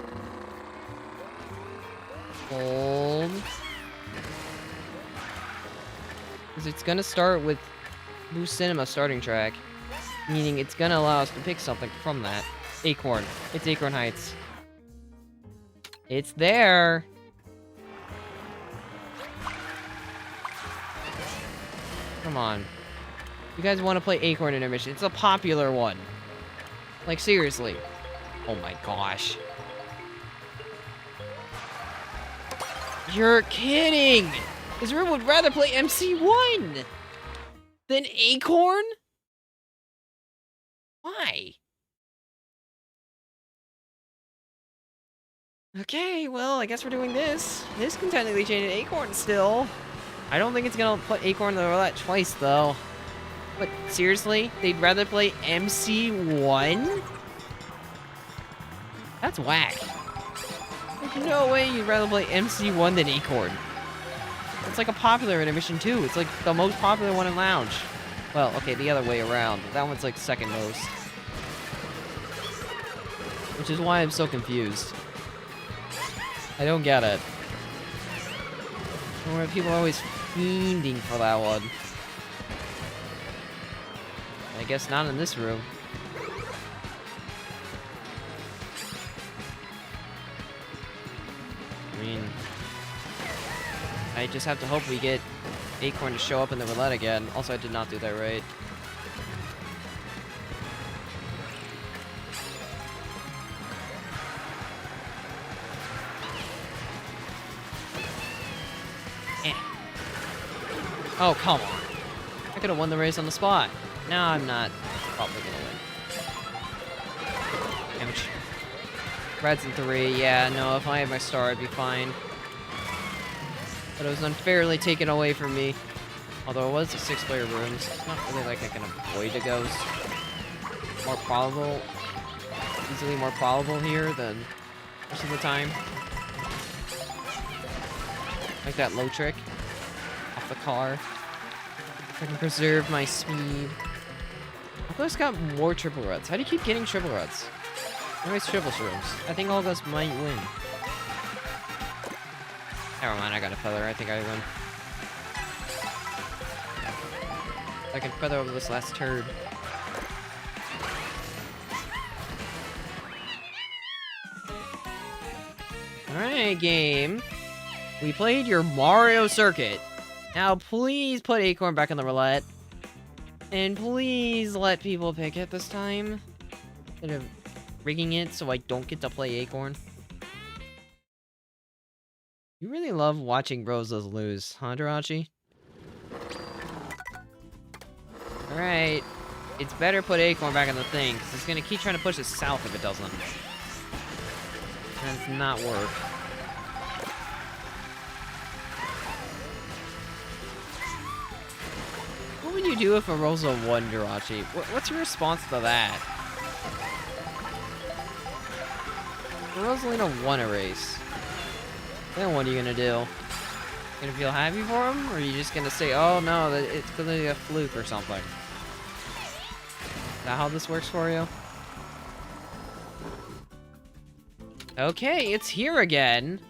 Hold. Because it's gonna start with Blue Cinema starting track. Meaning it's gonna allow us to pick something from that. Acorn. It's Acorn Heights. It's there! Come on. You guys want to play Acorn intermission. It's a popular one. Like, seriously. Oh my gosh. You're kidding! Israel would rather play MC1 than Acorn? Why? Okay, well, I guess we're doing this. This can technically change an Acorn still. I don't think it's gonna put Acorn in the roulette twice, though. But seriously? They'd rather play MC1? That's whack. There's no way you'd rather play MC1 than Acorn. It's like a popular intermission, too. It's like the most popular one in Lounge. Well, okay, the other way around. That one's like second most. Which is why I'm so confused. I don't get it. Or people are always fiending for that one. I guess not in this room. I mean, I just have to hope we get Acorn to show up in the roulette again. Also, I did not do that right. Oh, come on. I could have won the race on the spot. Now I'm not probably gonna win. Damage. Red's in 3. Yeah, no, if I had my star, I'd be fine. But it was unfairly taken away from me. Although it was a 6-player room, so it's not really like I can avoid a ghost. More probable. Easily more probable here than most of the time. Like that low trick. Off the car. If I can preserve my speed. I thought it's got more triple reds. How do you keep getting triple reds? Nice triple shrooms. I think all of us might win. Never mind, I got a feather. I think I win. I can feather over this last turd. Alright, game. We played your Mario circuit. Now, please put Acorn back in the roulette. And please let people pick it this time. Instead of rigging it so I don't get to play Acorn. You really love watching Rosas lose, huh, Jirachi? Alright. It's better put Acorn back in the thing, because it's going to keep trying to push us south if it doesn't. And it's not work. What would you do if a Rosa won, Jirachi? What's your response to that? If Rosalina won a race, then what are you gonna do? Gonna feel happy for him? Or are you just gonna say, oh no, it's gonna be a fluke or something? Is that how this works for you? Okay, it's here again.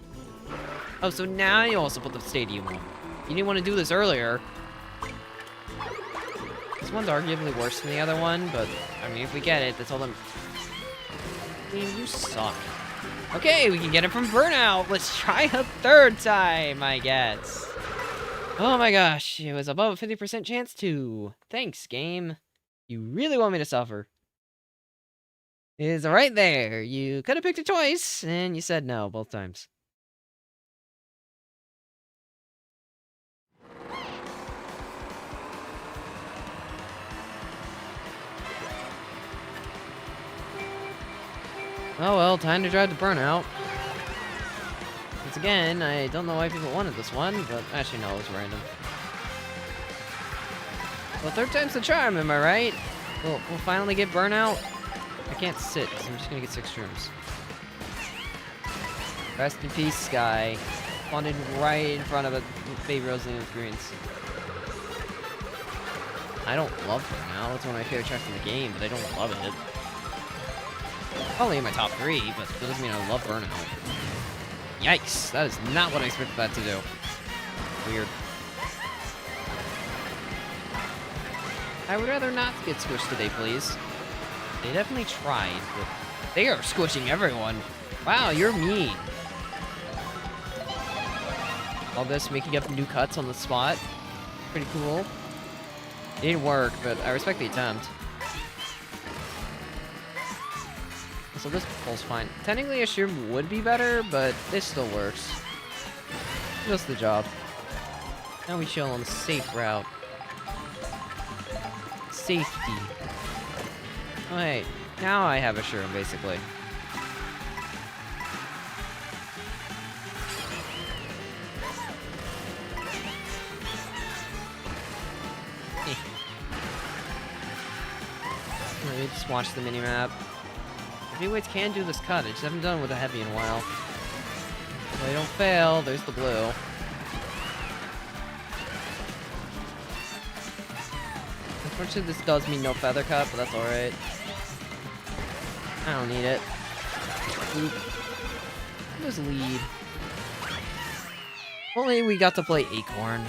Oh, so now you also put the stadium on. You didn't want to do this earlier. This one's arguably worse than the other one, but, I mean, if we get it, that's all them. I mean, you suck. Okay, we can get it from Burnout. Let's try a third time, I guess. Oh my gosh, it was above a 50% chance too. Thanks, game. You really want me to suffer. It's right there. You could have picked it twice, and you said no both times. Oh well, time to drive to Burnout. Once again, I don't know why people wanted this one, but actually no, it was random. Well, third time's the charm, am I right? We'll finally get Burnout. I can't sit, so I'm just gonna get 6 rooms. Rest in peace, Sky. Funded right in front of a Baby Rosalina's greens. I don't love Burnout. It's one of my favorite tracks in the game, but I don't love it. Probably in my top 3, but that doesn't mean I love Burnout. Yikes, that is not what I expected that to do. Weird. I would rather not get squished today, please. They definitely tried, but they are squishing everyone. Wow, you're mean. All this making up new cuts on the spot. Pretty cool. It didn't work, but I respect the attempt. So this pulls fine. Technically, a shroom would be better, but this still works. Does the job. Now we chill on the safe route. Safety. Oh, hey. Now I have a shroom, basically. Maybe just watch the minimap. Heavyweights can do this cut. I just haven't done it with a heavy in a while. So they don't fail. There's the blue. Unfortunately, this does mean no feather cut, but that's alright. I don't need it. Oop. Just lead. Only we got to play Acorn.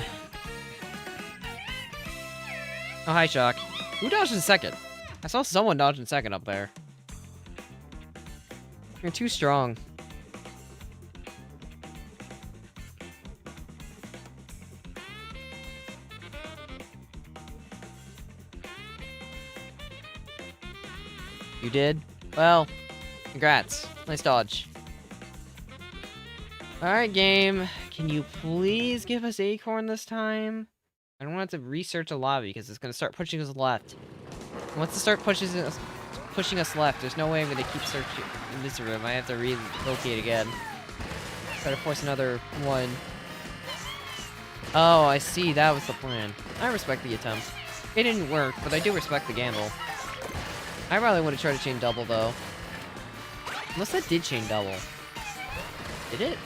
Oh, hi, Shock. Who dodged in second? I saw someone dodge in second up there. You're too strong. You did? Well, congrats. Nice dodge. Alright, game. Can you please give us Acorn this time? I don't want to research a lobby because it's going to start pushing us left. Once it starts pushing us left, there's no way I'm going to keep searching in this room. I have to relocate again. Try to force another one. Oh, I see. That was the plan. I respect the attempt. It didn't work, but I do respect the gamble. I probably would have tried to chain double, though. Unless that did chain double. Did it?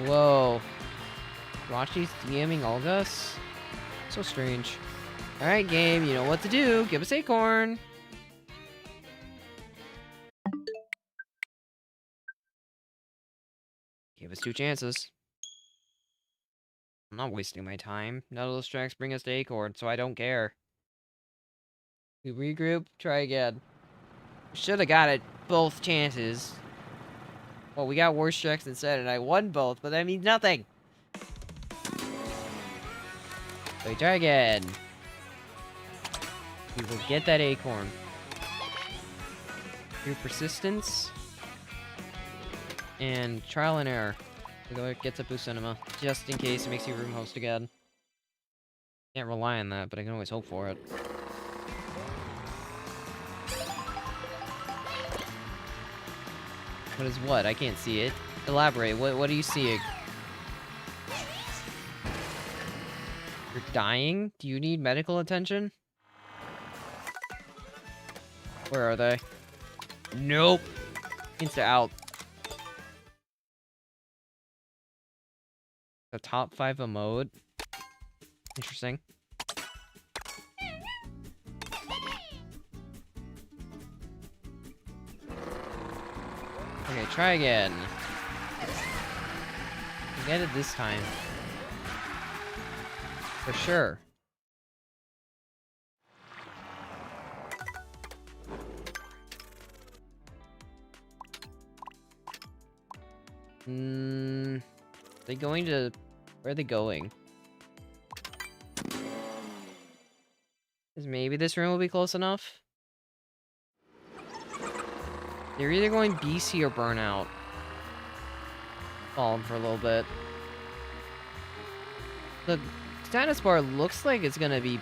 Whoa. Rachi's DMing Olgus? So strange. Alright, game, you know what to do. Give us Acorn. Give us 2 chances. I'm not wasting my time. None of those tracks bring us to Acorn, so I don't care. We regroup, try again. Should have got it both chances. Well, we got worse tracks instead, and I won both, but that means nothing. So we try again. We will get that Acorn. Through persistence. And trial and error. It gets a boost cinema. Just in case it makes you room host again. Can't rely on that, but I can always hope for it. What is what? I can't see it. Elaborate. What are you seeing? You're dying? Do you need medical attention? Where are they? Nope. Means they're out. The top 5 of mode. Interesting. Okay, try again. Get it this time. For sure. They going to... Where are they going? Because maybe this room will be close enough? They're either going BC or Burnout. Falling for a little bit. The status bar looks like it's gonna be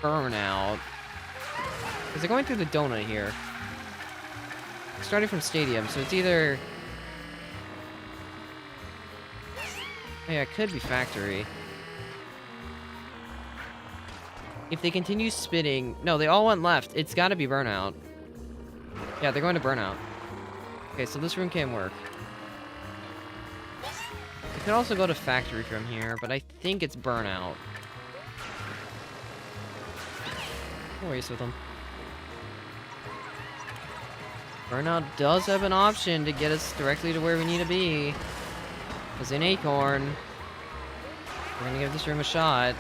Burnout. Because they're going through the donut here. Starting from Stadium, so it's either... Yeah, it could be Factory. If they continue spinning... No, they all went left. It's gotta be Burnout. Yeah, they're going to Burnout. Okay, so this room can't work. You could also go to Factory from here, but I think it's Burnout. No worries with them. Burnout does have an option to get us directly to where we need to be. Because in Acorn, we're gonna give this room a shot.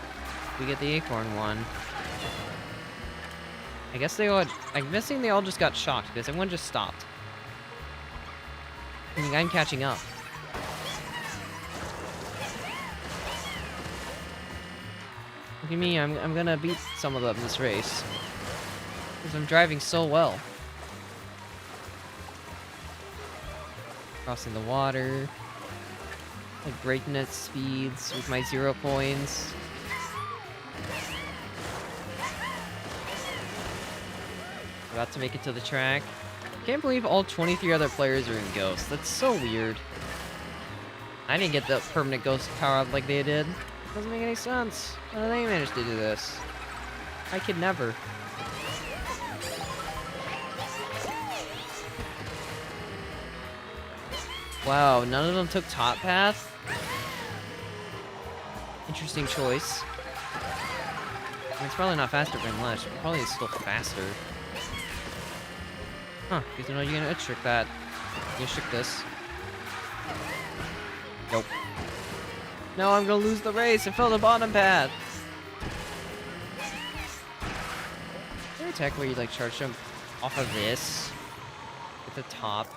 We get the Acorn one. I guess they all... I'm guessing they all just got shocked because everyone just stopped. I mean, I'm catching up. Look at me, I'm gonna beat some of them in this race. Because I'm driving so well. Crossing the water. Like breakneck speeds with my 0 coins. About to make it to the track. Can't believe all 23 other players are in Ghost. That's so weird. I didn't get the permanent ghost power up like they did. Doesn't make any sense. How did they manage to do this? I could never. Wow, none of them took top path? Interesting choice. I mean, it's probably not faster than Lesh, but probably it's still faster. Huh, because you know you're gonna trick that. You trick this. Nope. No, I'm gonna lose the race. I fell the bottom path. Is there a attack where you like charge jump off of this at the top?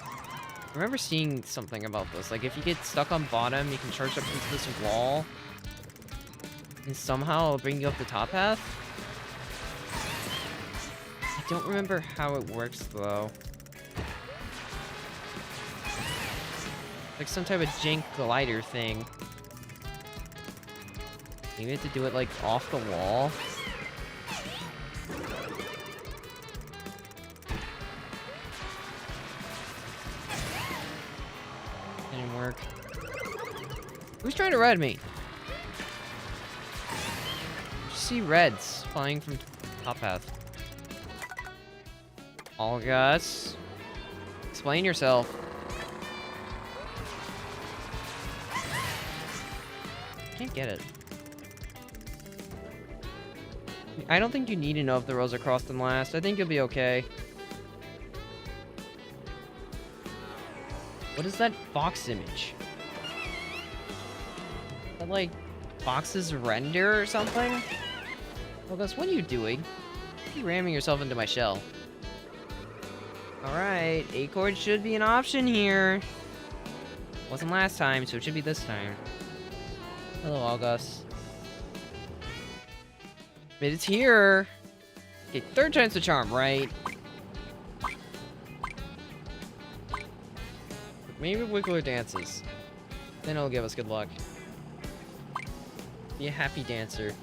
I remember seeing something about this. Like if you get stuck on bottom, you can charge up into this wall, and somehow it'll bring you up the top path. I don't remember how it works though. Like some type of jank glider thing. Maybe you have to do it like off the wall. Didn't work. Who's trying to red me? I see reds flying from top path. All guys, explain yourself. Can't get it. I don't think you need to know if the rows are crossed and last. I think you'll be okay. What is that box image? Is that like boxes render or something? Well, Gus, what are you doing? You're ramming yourself into my shell. Alright, Acorn should be an option here. Wasn't last time, so it should be this time. Hello, August. But it's here. Okay, third time's the charm, right? Maybe Wiggler dances. Then it'll give us good luck. Be a happy dancer.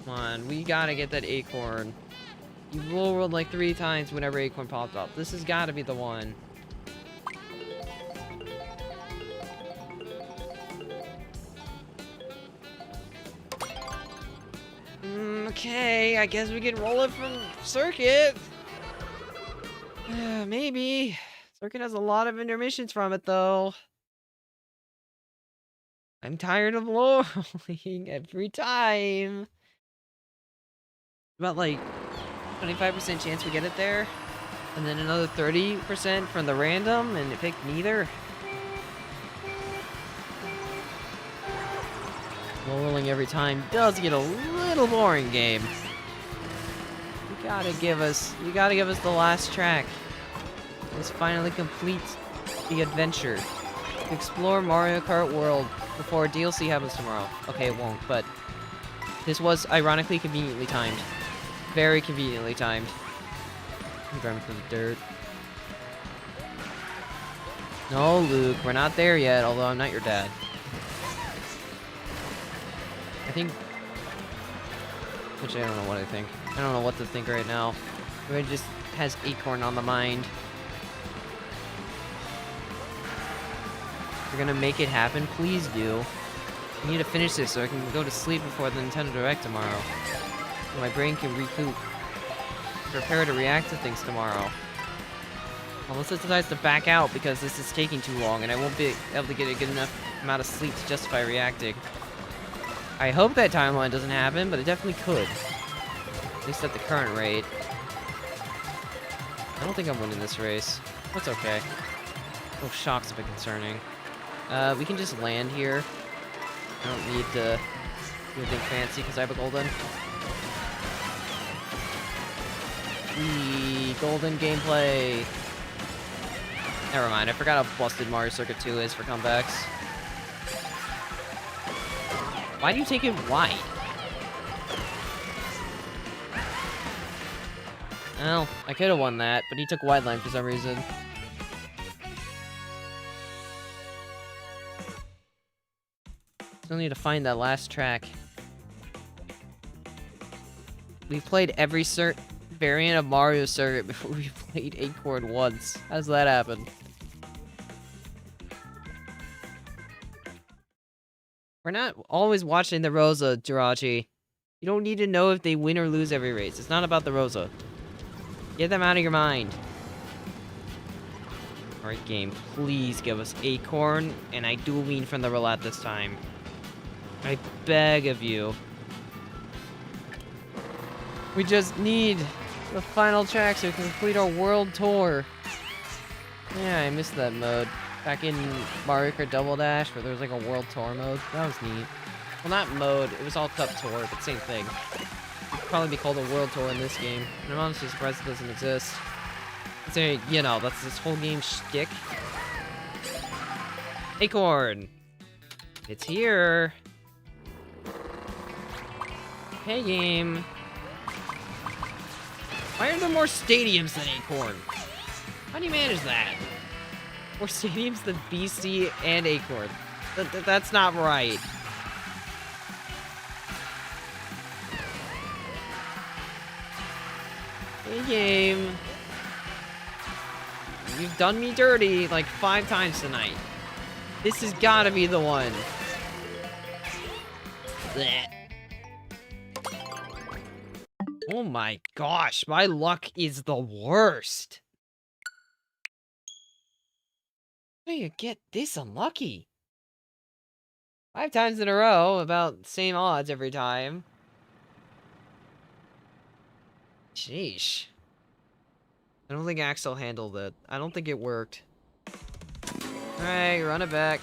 Come on, we gotta get that acorn. You rolled like 3 times whenever acorn popped up. This has gotta be the one. Okay, I guess we can roll it from Circuit. Maybe. Circuit has a lot of intermissions from it, though. I'm tired of rolling every time. About like 25% chance we get it there, and then another 30% from the random, and it picked neither. Rolling every time does get a little boring, game. You gotta give us the last track. Let's finally complete the adventure. To explore Mario Kart World before DLC happens tomorrow. Okay, it won't, but this was ironically conveniently timed. Very conveniently timed. I'm driving through the dirt. No, Luke, we're not there yet, although I'm not your dad. I think... Actually, I don't know what I think. I don't know what to think right now. It just has Acorn on the mind. If you're gonna make it happen, please do. I need to finish this so I can go to sleep before the Nintendo Direct tomorrow. So my brain can recoup. Prepare to react to things tomorrow. Unless it decides to back out because this is taking too long and I won't be able to get a good enough amount of sleep to justify reacting. I hope that timeline doesn't happen, but it definitely could. At least at the current rate. I don't think I'm winning this race. That's okay. Oh, shock's a bit concerning. We can just land here. I don't need to do anything fancy because I have a golden. Golden gameplay. Never mind, I forgot how busted Mario Circuit 2 is for comebacks. Why do you take it wide? Well, I could have won that, but he took wide line for some reason. Still need to find that last track. We played every variant of Mario Circuit before we played Acorn once. How does that happen? We're not always watching the Rosa, Jirachi. You don't need to know if they win or lose every race. It's not about the Rosa. Get them out of your mind. Alright, game. Please give us Acorn, and I do mean from the roulette this time. I beg of you. We just need the final track so we can complete our world tour. Yeah, I missed that mode. Back in Mario Kart Double Dash, where there was like a world tour mode. That was neat. Well, not mode, it was all Cup Tour, but same thing. It'd probably be called a world tour in this game. And I'm honestly surprised it doesn't exist. It's a, you know, that's this whole game shtick. Acorn! It's here! Hey, game! Why are there more stadiums than Acorn? How do you manage that? More stadiums than BC and Acorn. That's not right. Hey, game. You've done me dirty like 5 times tonight. This has gotta be the one. Blech. Oh my gosh, my luck is the worst. How do you get this unlucky? 5 times in a row, about the same odds every time. Sheesh. I don't think Axel handled it. I don't think it worked. Alright, run it back.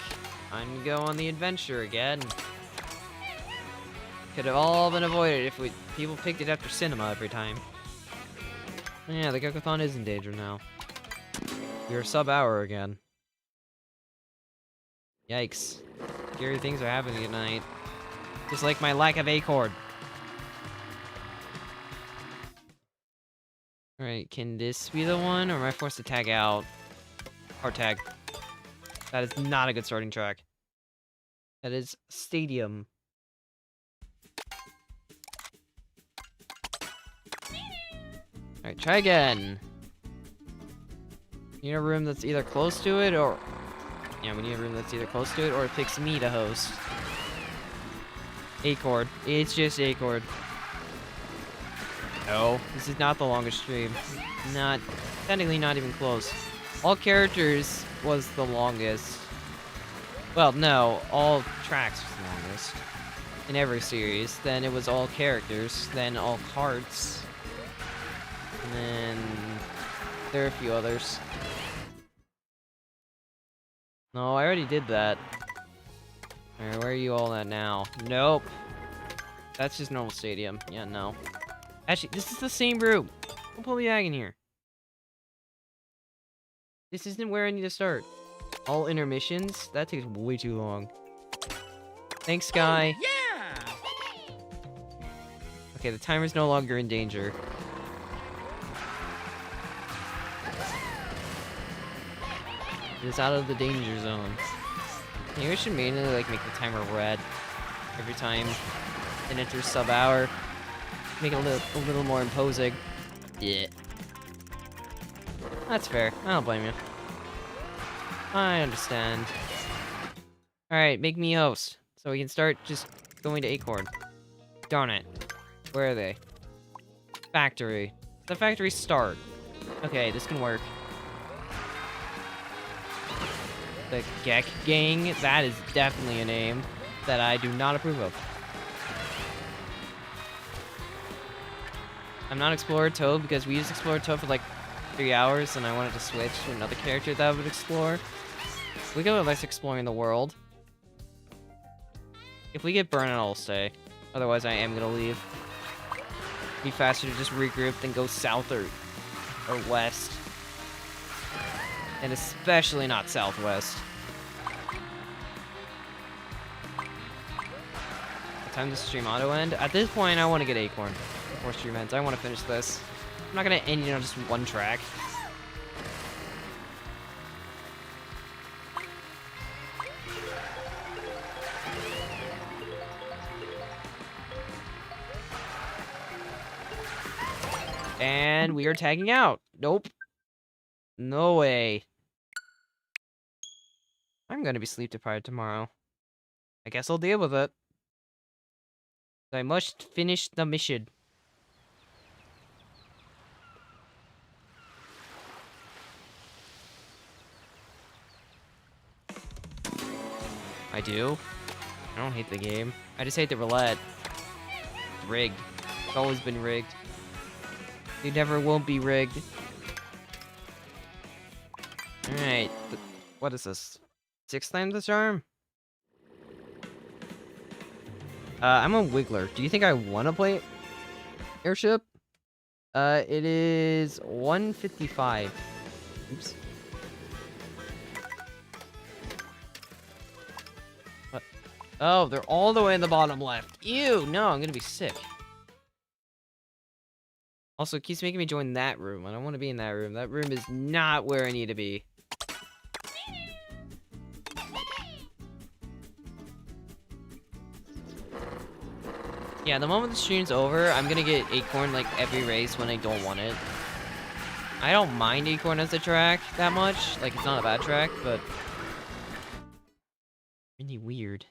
Time to go on the adventure again. Could have all been avoided if people picked it after cinema every time. Yeah, the GECKOTHON is in danger now. You're sub-hour again. Yikes. Scary things are happening tonight. Just like my lack of Acorn. Alright, can this be the one, or am I forced to tag out? Hard tag. That is not a good starting track. That is Stadium. Alright, try again. You need a room that's either close to it, or... Yeah, we need a room that's either close to it, or it picks me to host. Acorn. It's just Acorn. No, this is not the longest stream. Not... Technically not even close. All characters was the longest. Well, no, all tracks was the longest. In every series. Then it was all characters. Then all carts. And then... There are a few others. No, I already did that. Alright, where are you all at now? Nope. That's just normal stadium. Yeah, no. Actually, this is the same room. Don't pull me back in here. This isn't where I need to start. All intermissions? That takes way too long. Thanks, Sky.
Oh, yeah!
Okay, the timer's no longer in danger. It's out of the danger zone. Maybe we should mainly like make the timer red every time it enters sub-hour. Make it a little more imposing. Yeah. That's fair. I don't blame you. I understand. Alright, make me host. So we can start just going to Acorn. Darn it. Where are they? Factory. The factory start. Okay, this can work. The Geck Gang, that is definitely a name that I do not approve of. I'm not Explorer Toad because we used Explorer Toad for like 3 hours and I wanted to switch to another character that would explore. We go less exploring the world. If we get burnout, I'll stay. Otherwise, I am gonna leave. Be faster to just regroup than go south or west. And especially not southwest. What time does stream auto end? At this point, I want to get Acorn before stream ends. I want to finish this. I'm not gonna end, just one track. And we are tagging out. Nope. No way. I'm gonna be sleep deprived tomorrow. I guess I'll deal with it. I must finish the mission. I do. I don't hate the game. I just hate the roulette. It's rigged. It's always been rigged. It never won't be rigged. Alright. What is this? 6 times the charm? I'm a Wiggler. Do you think I want to play Airship? It is 155. Oops. What? Oh, they're all the way in the bottom left. Ew, no, I'm gonna be sick. Also, it keeps making me join that room. I don't want to be in that room. That room is not where I need to be. Yeah, the moment the stream's over, I'm gonna get Acorn like every race when I don't want it. I don't mind Acorn as a track that much. Like, it's not a bad track, but... really weird.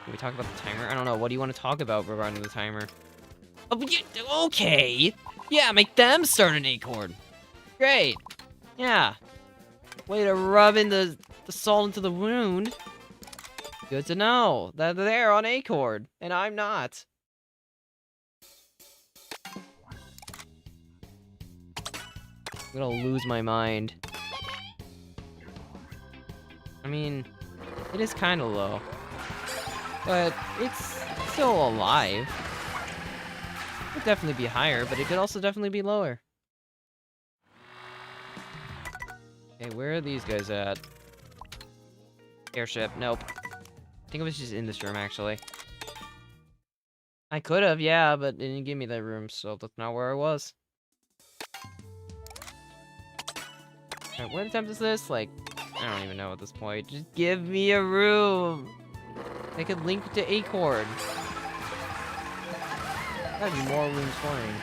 Can we talk about the timer? I don't know. What do you want to talk about regarding the timer? Oh, but okay! Yeah, make them start an Acorn! Great! Yeah. Way to rub in the salt into the wound. Good to know that they're on Acorn, and I'm not. I'm gonna lose my mind. I mean, it is kind of low. But it's still alive. It could definitely be higher, but it could also definitely be lower. Okay, where are these guys at? Airship, nope. I think it was just in this room, actually. I could have, yeah, but it didn't give me that room, so that's not where I was. Alright, what attempt is this? Like, I don't even know at this point. Just give me a room! I could link to Acorn. Gotta be more rooms flying.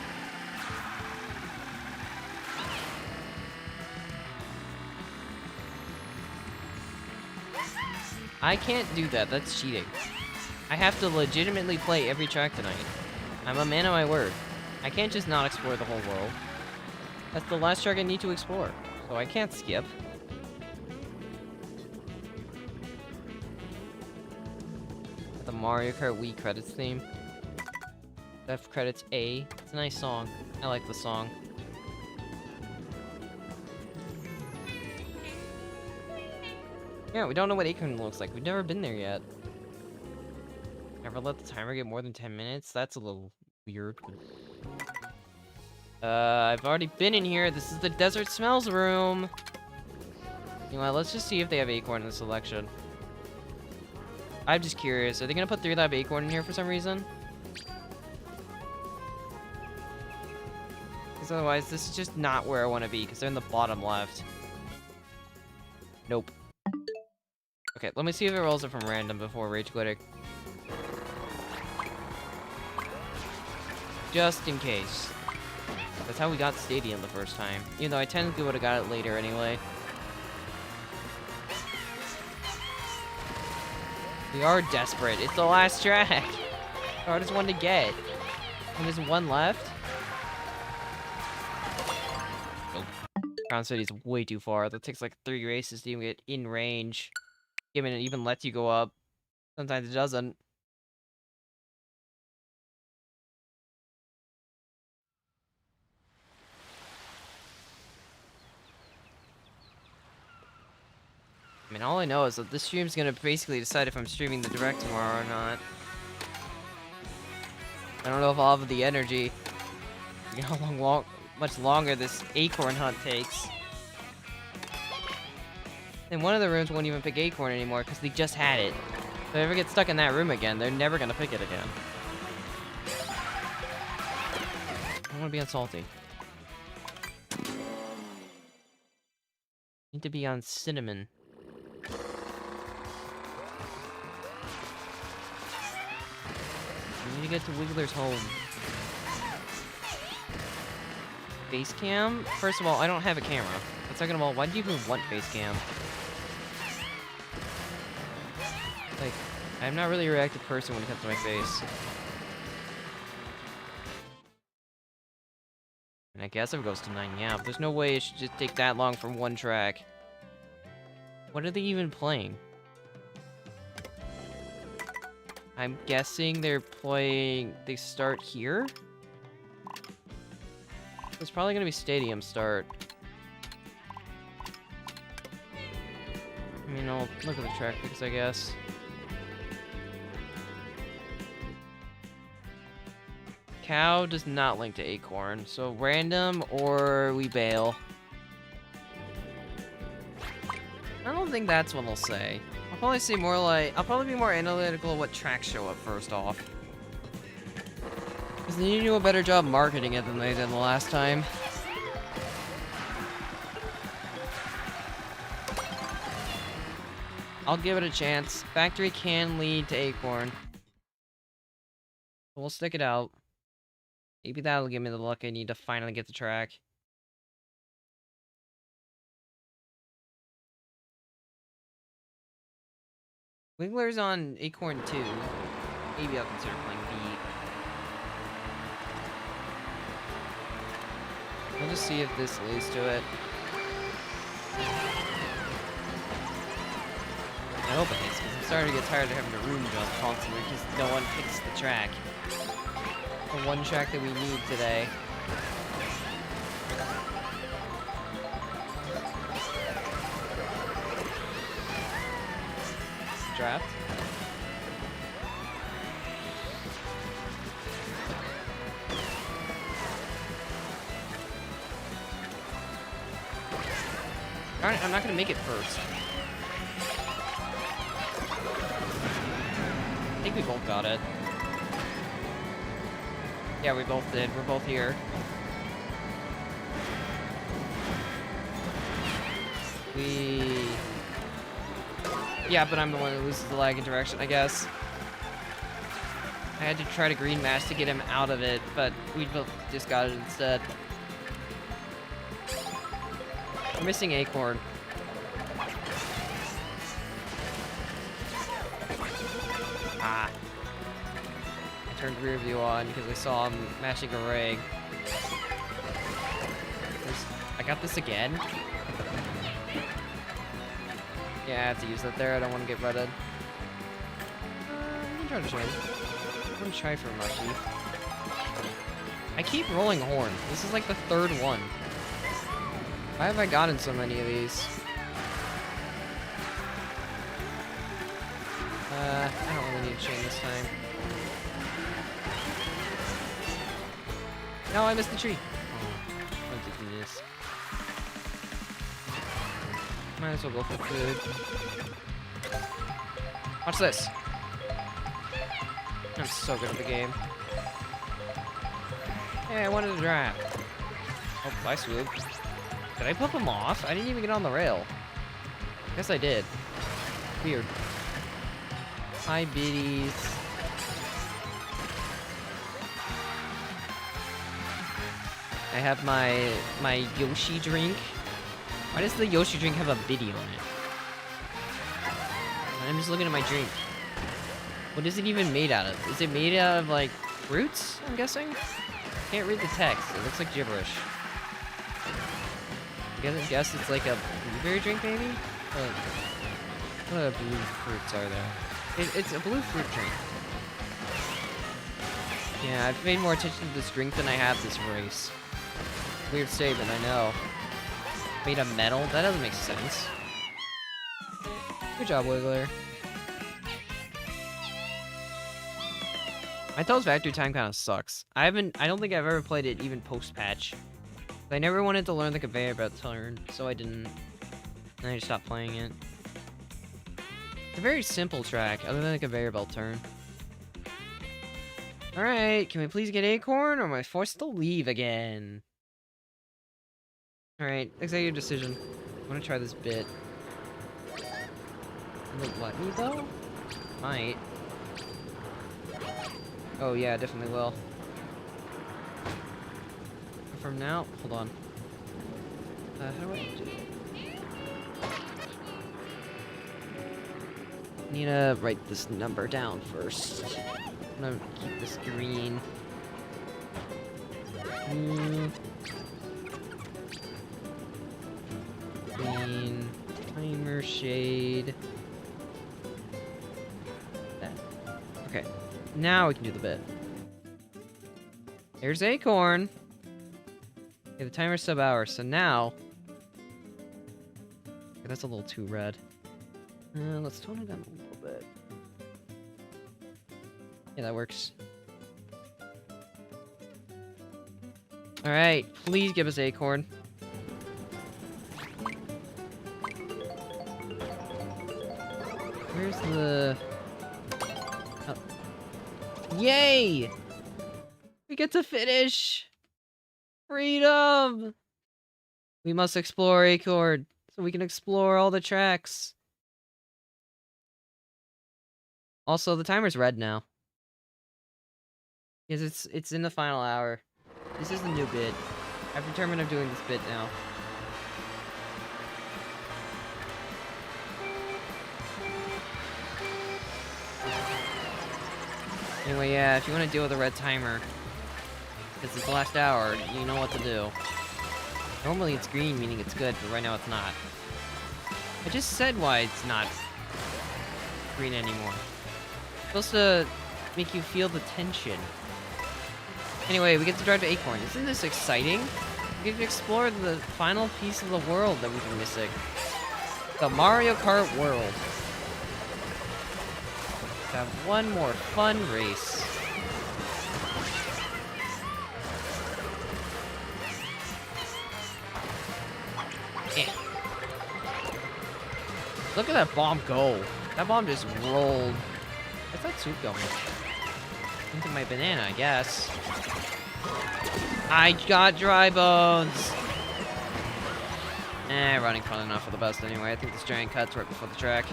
I can't do that, that's cheating. I have to legitimately play every track tonight. I'm a man of my word. I can't just not explore the whole world. That's the last track I need to explore, so I can't skip. The Mario Kart Wii credits theme. F credits A. It's a nice song. I like the song. Yeah, we don't know what Acorn looks like. We've never been there yet. Never let the timer get more than 10 minutes? That's a little weird. I've already been in here. This is the Desert Smells room. You know what, let's just see if they have Acorn in the selection. I'm just curious. Are they gonna put 3-Lab Acorn in here for some reason? Because otherwise, this is just not where I want to be, because they're in the bottom left. Nope. Okay, let me see if it rolls it from random before rage quitting. Just in case. That's how we got Stadium the first time. Even though I technically would have got it later anyway. We are desperate. It's the last track. The hardest one to get. And there's one left. Nope. Crown City's way too far. That takes like 3 races to even get in range. It even lets you go up. Sometimes it doesn't. I mean, all I know is that this stream's gonna basically decide if I'm streaming the direct tomorrow or not. I don't know if I'll have the energy. You know how much longer this Acorn hunt takes. And one of the rooms won't even pick Acorn anymore because they just had it. If they ever get stuck in that room again, they're never gonna pick it again. I don't wanna be on Salty. Need to be on Cinnamon. We need to get to Wiggler's home. face cam? First of all, I don't have a camera. And second of all, why do you even want face cam? Like, I'm not really a reactive person when it comes to my face. And I guess if it goes to 9, yeah, but there's no way it should just take that long from one track. What are they even playing? I'm guessing they're playing... They start here? It's probably gonna be stadium start. I mean, I'll look at the track because I guess. Cow does not link to Acorn, so random or we bail. I don't think that's what I'll say. I'll probably say more like, I'll probably be more analytical of what tracks show up first off. Because they need to do a better job marketing it than they did the last time. I'll give it a chance. Factory can lead to Acorn. We'll stick it out. Maybe that'll give me the luck I need to finally get the track. Wiggler's on Acorn 2. Maybe I'll consider playing Beat. We'll just see if this leads to it. I hope it is, because I'm starting to get tired of having to room jump constantly because no one picks the track. The one track that we need today. Draft. Alright, I'm not gonna make it first. I think we both got it. Yeah, we both did. We're both here. Yeah, but I'm the one who loses the lag in direction, I guess. I had to try to green mash to get him out of it, but we both just got it instead. We're missing Acorn. Ah. I turned rear view on because I saw him mashing a rig. I got this again? Yeah, I have to use that there. I don't want to get redded. I'm gonna try to try. I'm gonna try for Mushy. I keep rolling horn. This is like the third one. Why have I gotten so many of these? I don't really need to chain this time. No, I missed the tree. Oh, I did this. Might as well go for food. Watch this. I'm so good at the game. Hey, I wanted to draft. Oh, I swoop. Did I pop him off? I didn't even get on the rail. Guess I did. Weird. Hi, biddies. I have my Yoshi drink. Why does the Yoshi drink have a biddy on it? I'm just looking at my drink. What is it even made out of? Is it made out of, like, fruits, I'm guessing? Can't read the text. It looks like gibberish. I guess it's like a blueberry drink, maybe? What other blue fruits are there? It's a blue fruit drink. Yeah, I've paid more attention to this drink than I have this race. Weird statement, I know. Made of metal? That doesn't make sense. Good job, Wiggler. My Toad's Factory time kind of sucks. I don't think I've ever played it even post-patch. I never wanted to learn the conveyor belt turn, so I didn't. And I just stopped playing it. It's a very simple track, other than the conveyor belt turn. Alright, can we please get Acorn, or am I forced to leave again? Alright, executive decision. I'm gonna try this bit. Will it let me, though? Might. Oh yeah, definitely will. from now. Hold on. How do I do it? Need to write this number down first. I'm gonna keep this green. Green. Timer shade. That. Okay. Now we can do the bit. There's Acorn. Okay, the timer's sub-hour, so now... Okay, that's a little too red. Let's tone it down a little bit. Yeah, that works. Alright, please give us Acorn. Where's the... Oh. Yay! We get to finish! Freedom! We must explore Acorn, so we can explore all the tracks. Also, the timer's red now. Because it's in the final hour. This is the new bit. I've determined I'm doing this bit now. Anyway, yeah, if you want to deal with a red timer, because it's the last hour, you know what to do. Normally it's green, meaning it's good, but right now it's not. I just said why it's not green anymore. It's supposed to make you feel the tension. Anyway, we get to drive to Acorn. Isn't this exciting? We get to explore the final piece of the world that we've been missing. The Mario Kart world. Have one more fun race. Eh. Look at that bomb go. That bomb just rolled. Where's that soup going? Into my banana, I guess. I got dry bones. Running fun enough for the best anyway. I think this giant cut's right before the track.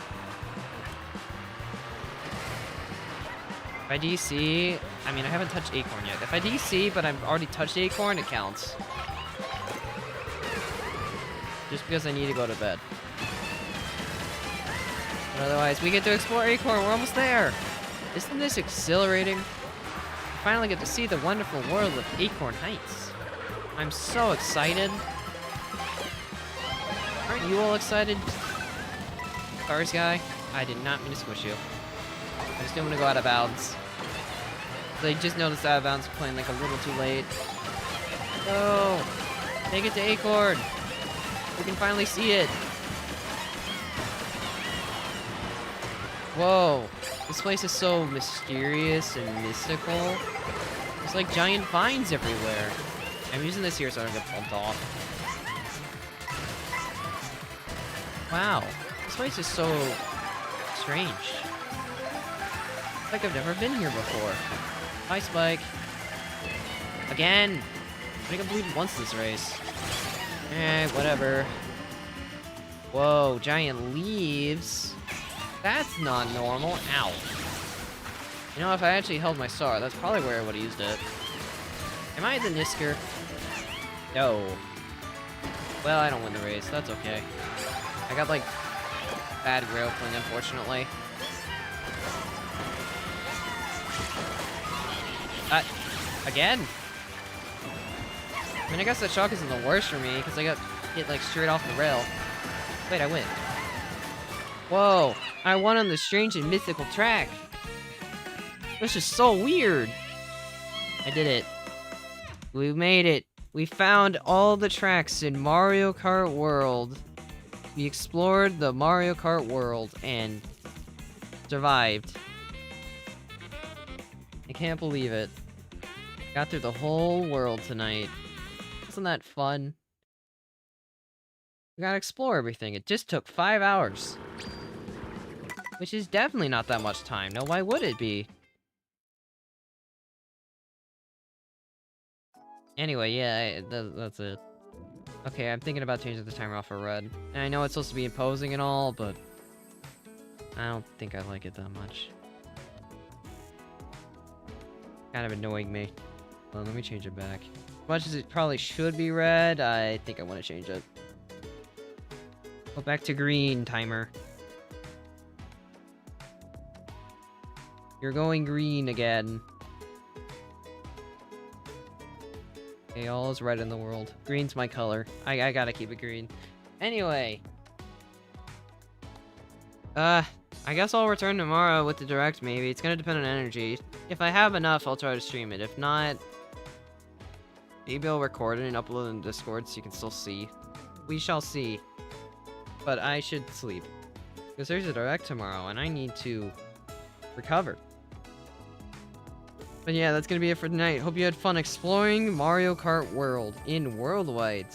If I DC, I mean, I haven't touched Acorn yet. If I DC, but I've already touched Acorn, it counts. Just because I need to go to bed. But otherwise, we get to explore Acorn. We're almost there. Isn't this exhilarating? We finally get to see the wonderful world of Acorn Heights. I'm so excited. Aren't you all excited? Stars guy, I did not mean to squish you. I just didn't want to go out of bounds. I just noticed out of bounds playing like a little too late. Go! Take it to Acorn! We can finally see it! Whoa! This place is so mysterious and mystical. There's like giant vines everywhere. I'm using this here so I don't get bumped off. Wow. This place is so strange. Like I've never been here before. Hi, Spike. Again! I think I've completed once this race. Whatever. Whoa, giant leaves? That's not normal. Ow. You know, if I actually held my star, that's probably where I would have used it. Am I the Nisker? No. Well, I don't win the race. That's okay. I got, like, bad grappling, unfortunately. Again? I mean, I guess that shock isn't the worst for me, because I got hit, like, straight off the rail. Wait, I win. Whoa! I won on the strange and mythical track! This is so weird! I did it. We made it. We found all the tracks in Mario Kart World. We explored the Mario Kart world and survived. I can't believe it. Got through the whole world tonight. Wasn't that fun? We gotta explore everything. It just took 5 hours. Which is definitely not that much time. No, why would it be? Anyway, yeah, that's it. Okay, I'm thinking about changing the timer off for red. And I know it's supposed to be imposing and all, but I don't think I like it that much. Kind of annoying me. Well, let me change it back. much as it probably should be red, I think I want to change it. Go back to green, timer. You're going green again. Okay, all is red in the world. Green's my color. I gotta keep it green. Anyway. I guess I'll return tomorrow with the direct, maybe. It's gonna depend on energy. If I have enough, I'll try to stream it. If not, maybe I'll record it and upload it in Discord so you can still see. We shall see. But I should sleep. Because there's a direct tomorrow, and I need to recover. But yeah, that's gonna be it for tonight. Hope you had fun exploring Mario Kart World in Worldwide.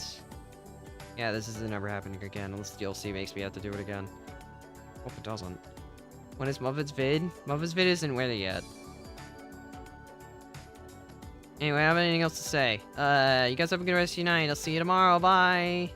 Yeah, this is never happening again, unless DLC makes me have to do it again. Hope it doesn't. When is Muffet's vid? Muffet's vid isn't ready yet. Anyway, I don't have anything else to say. You guys have a good rest of your night. I'll see you tomorrow. Bye!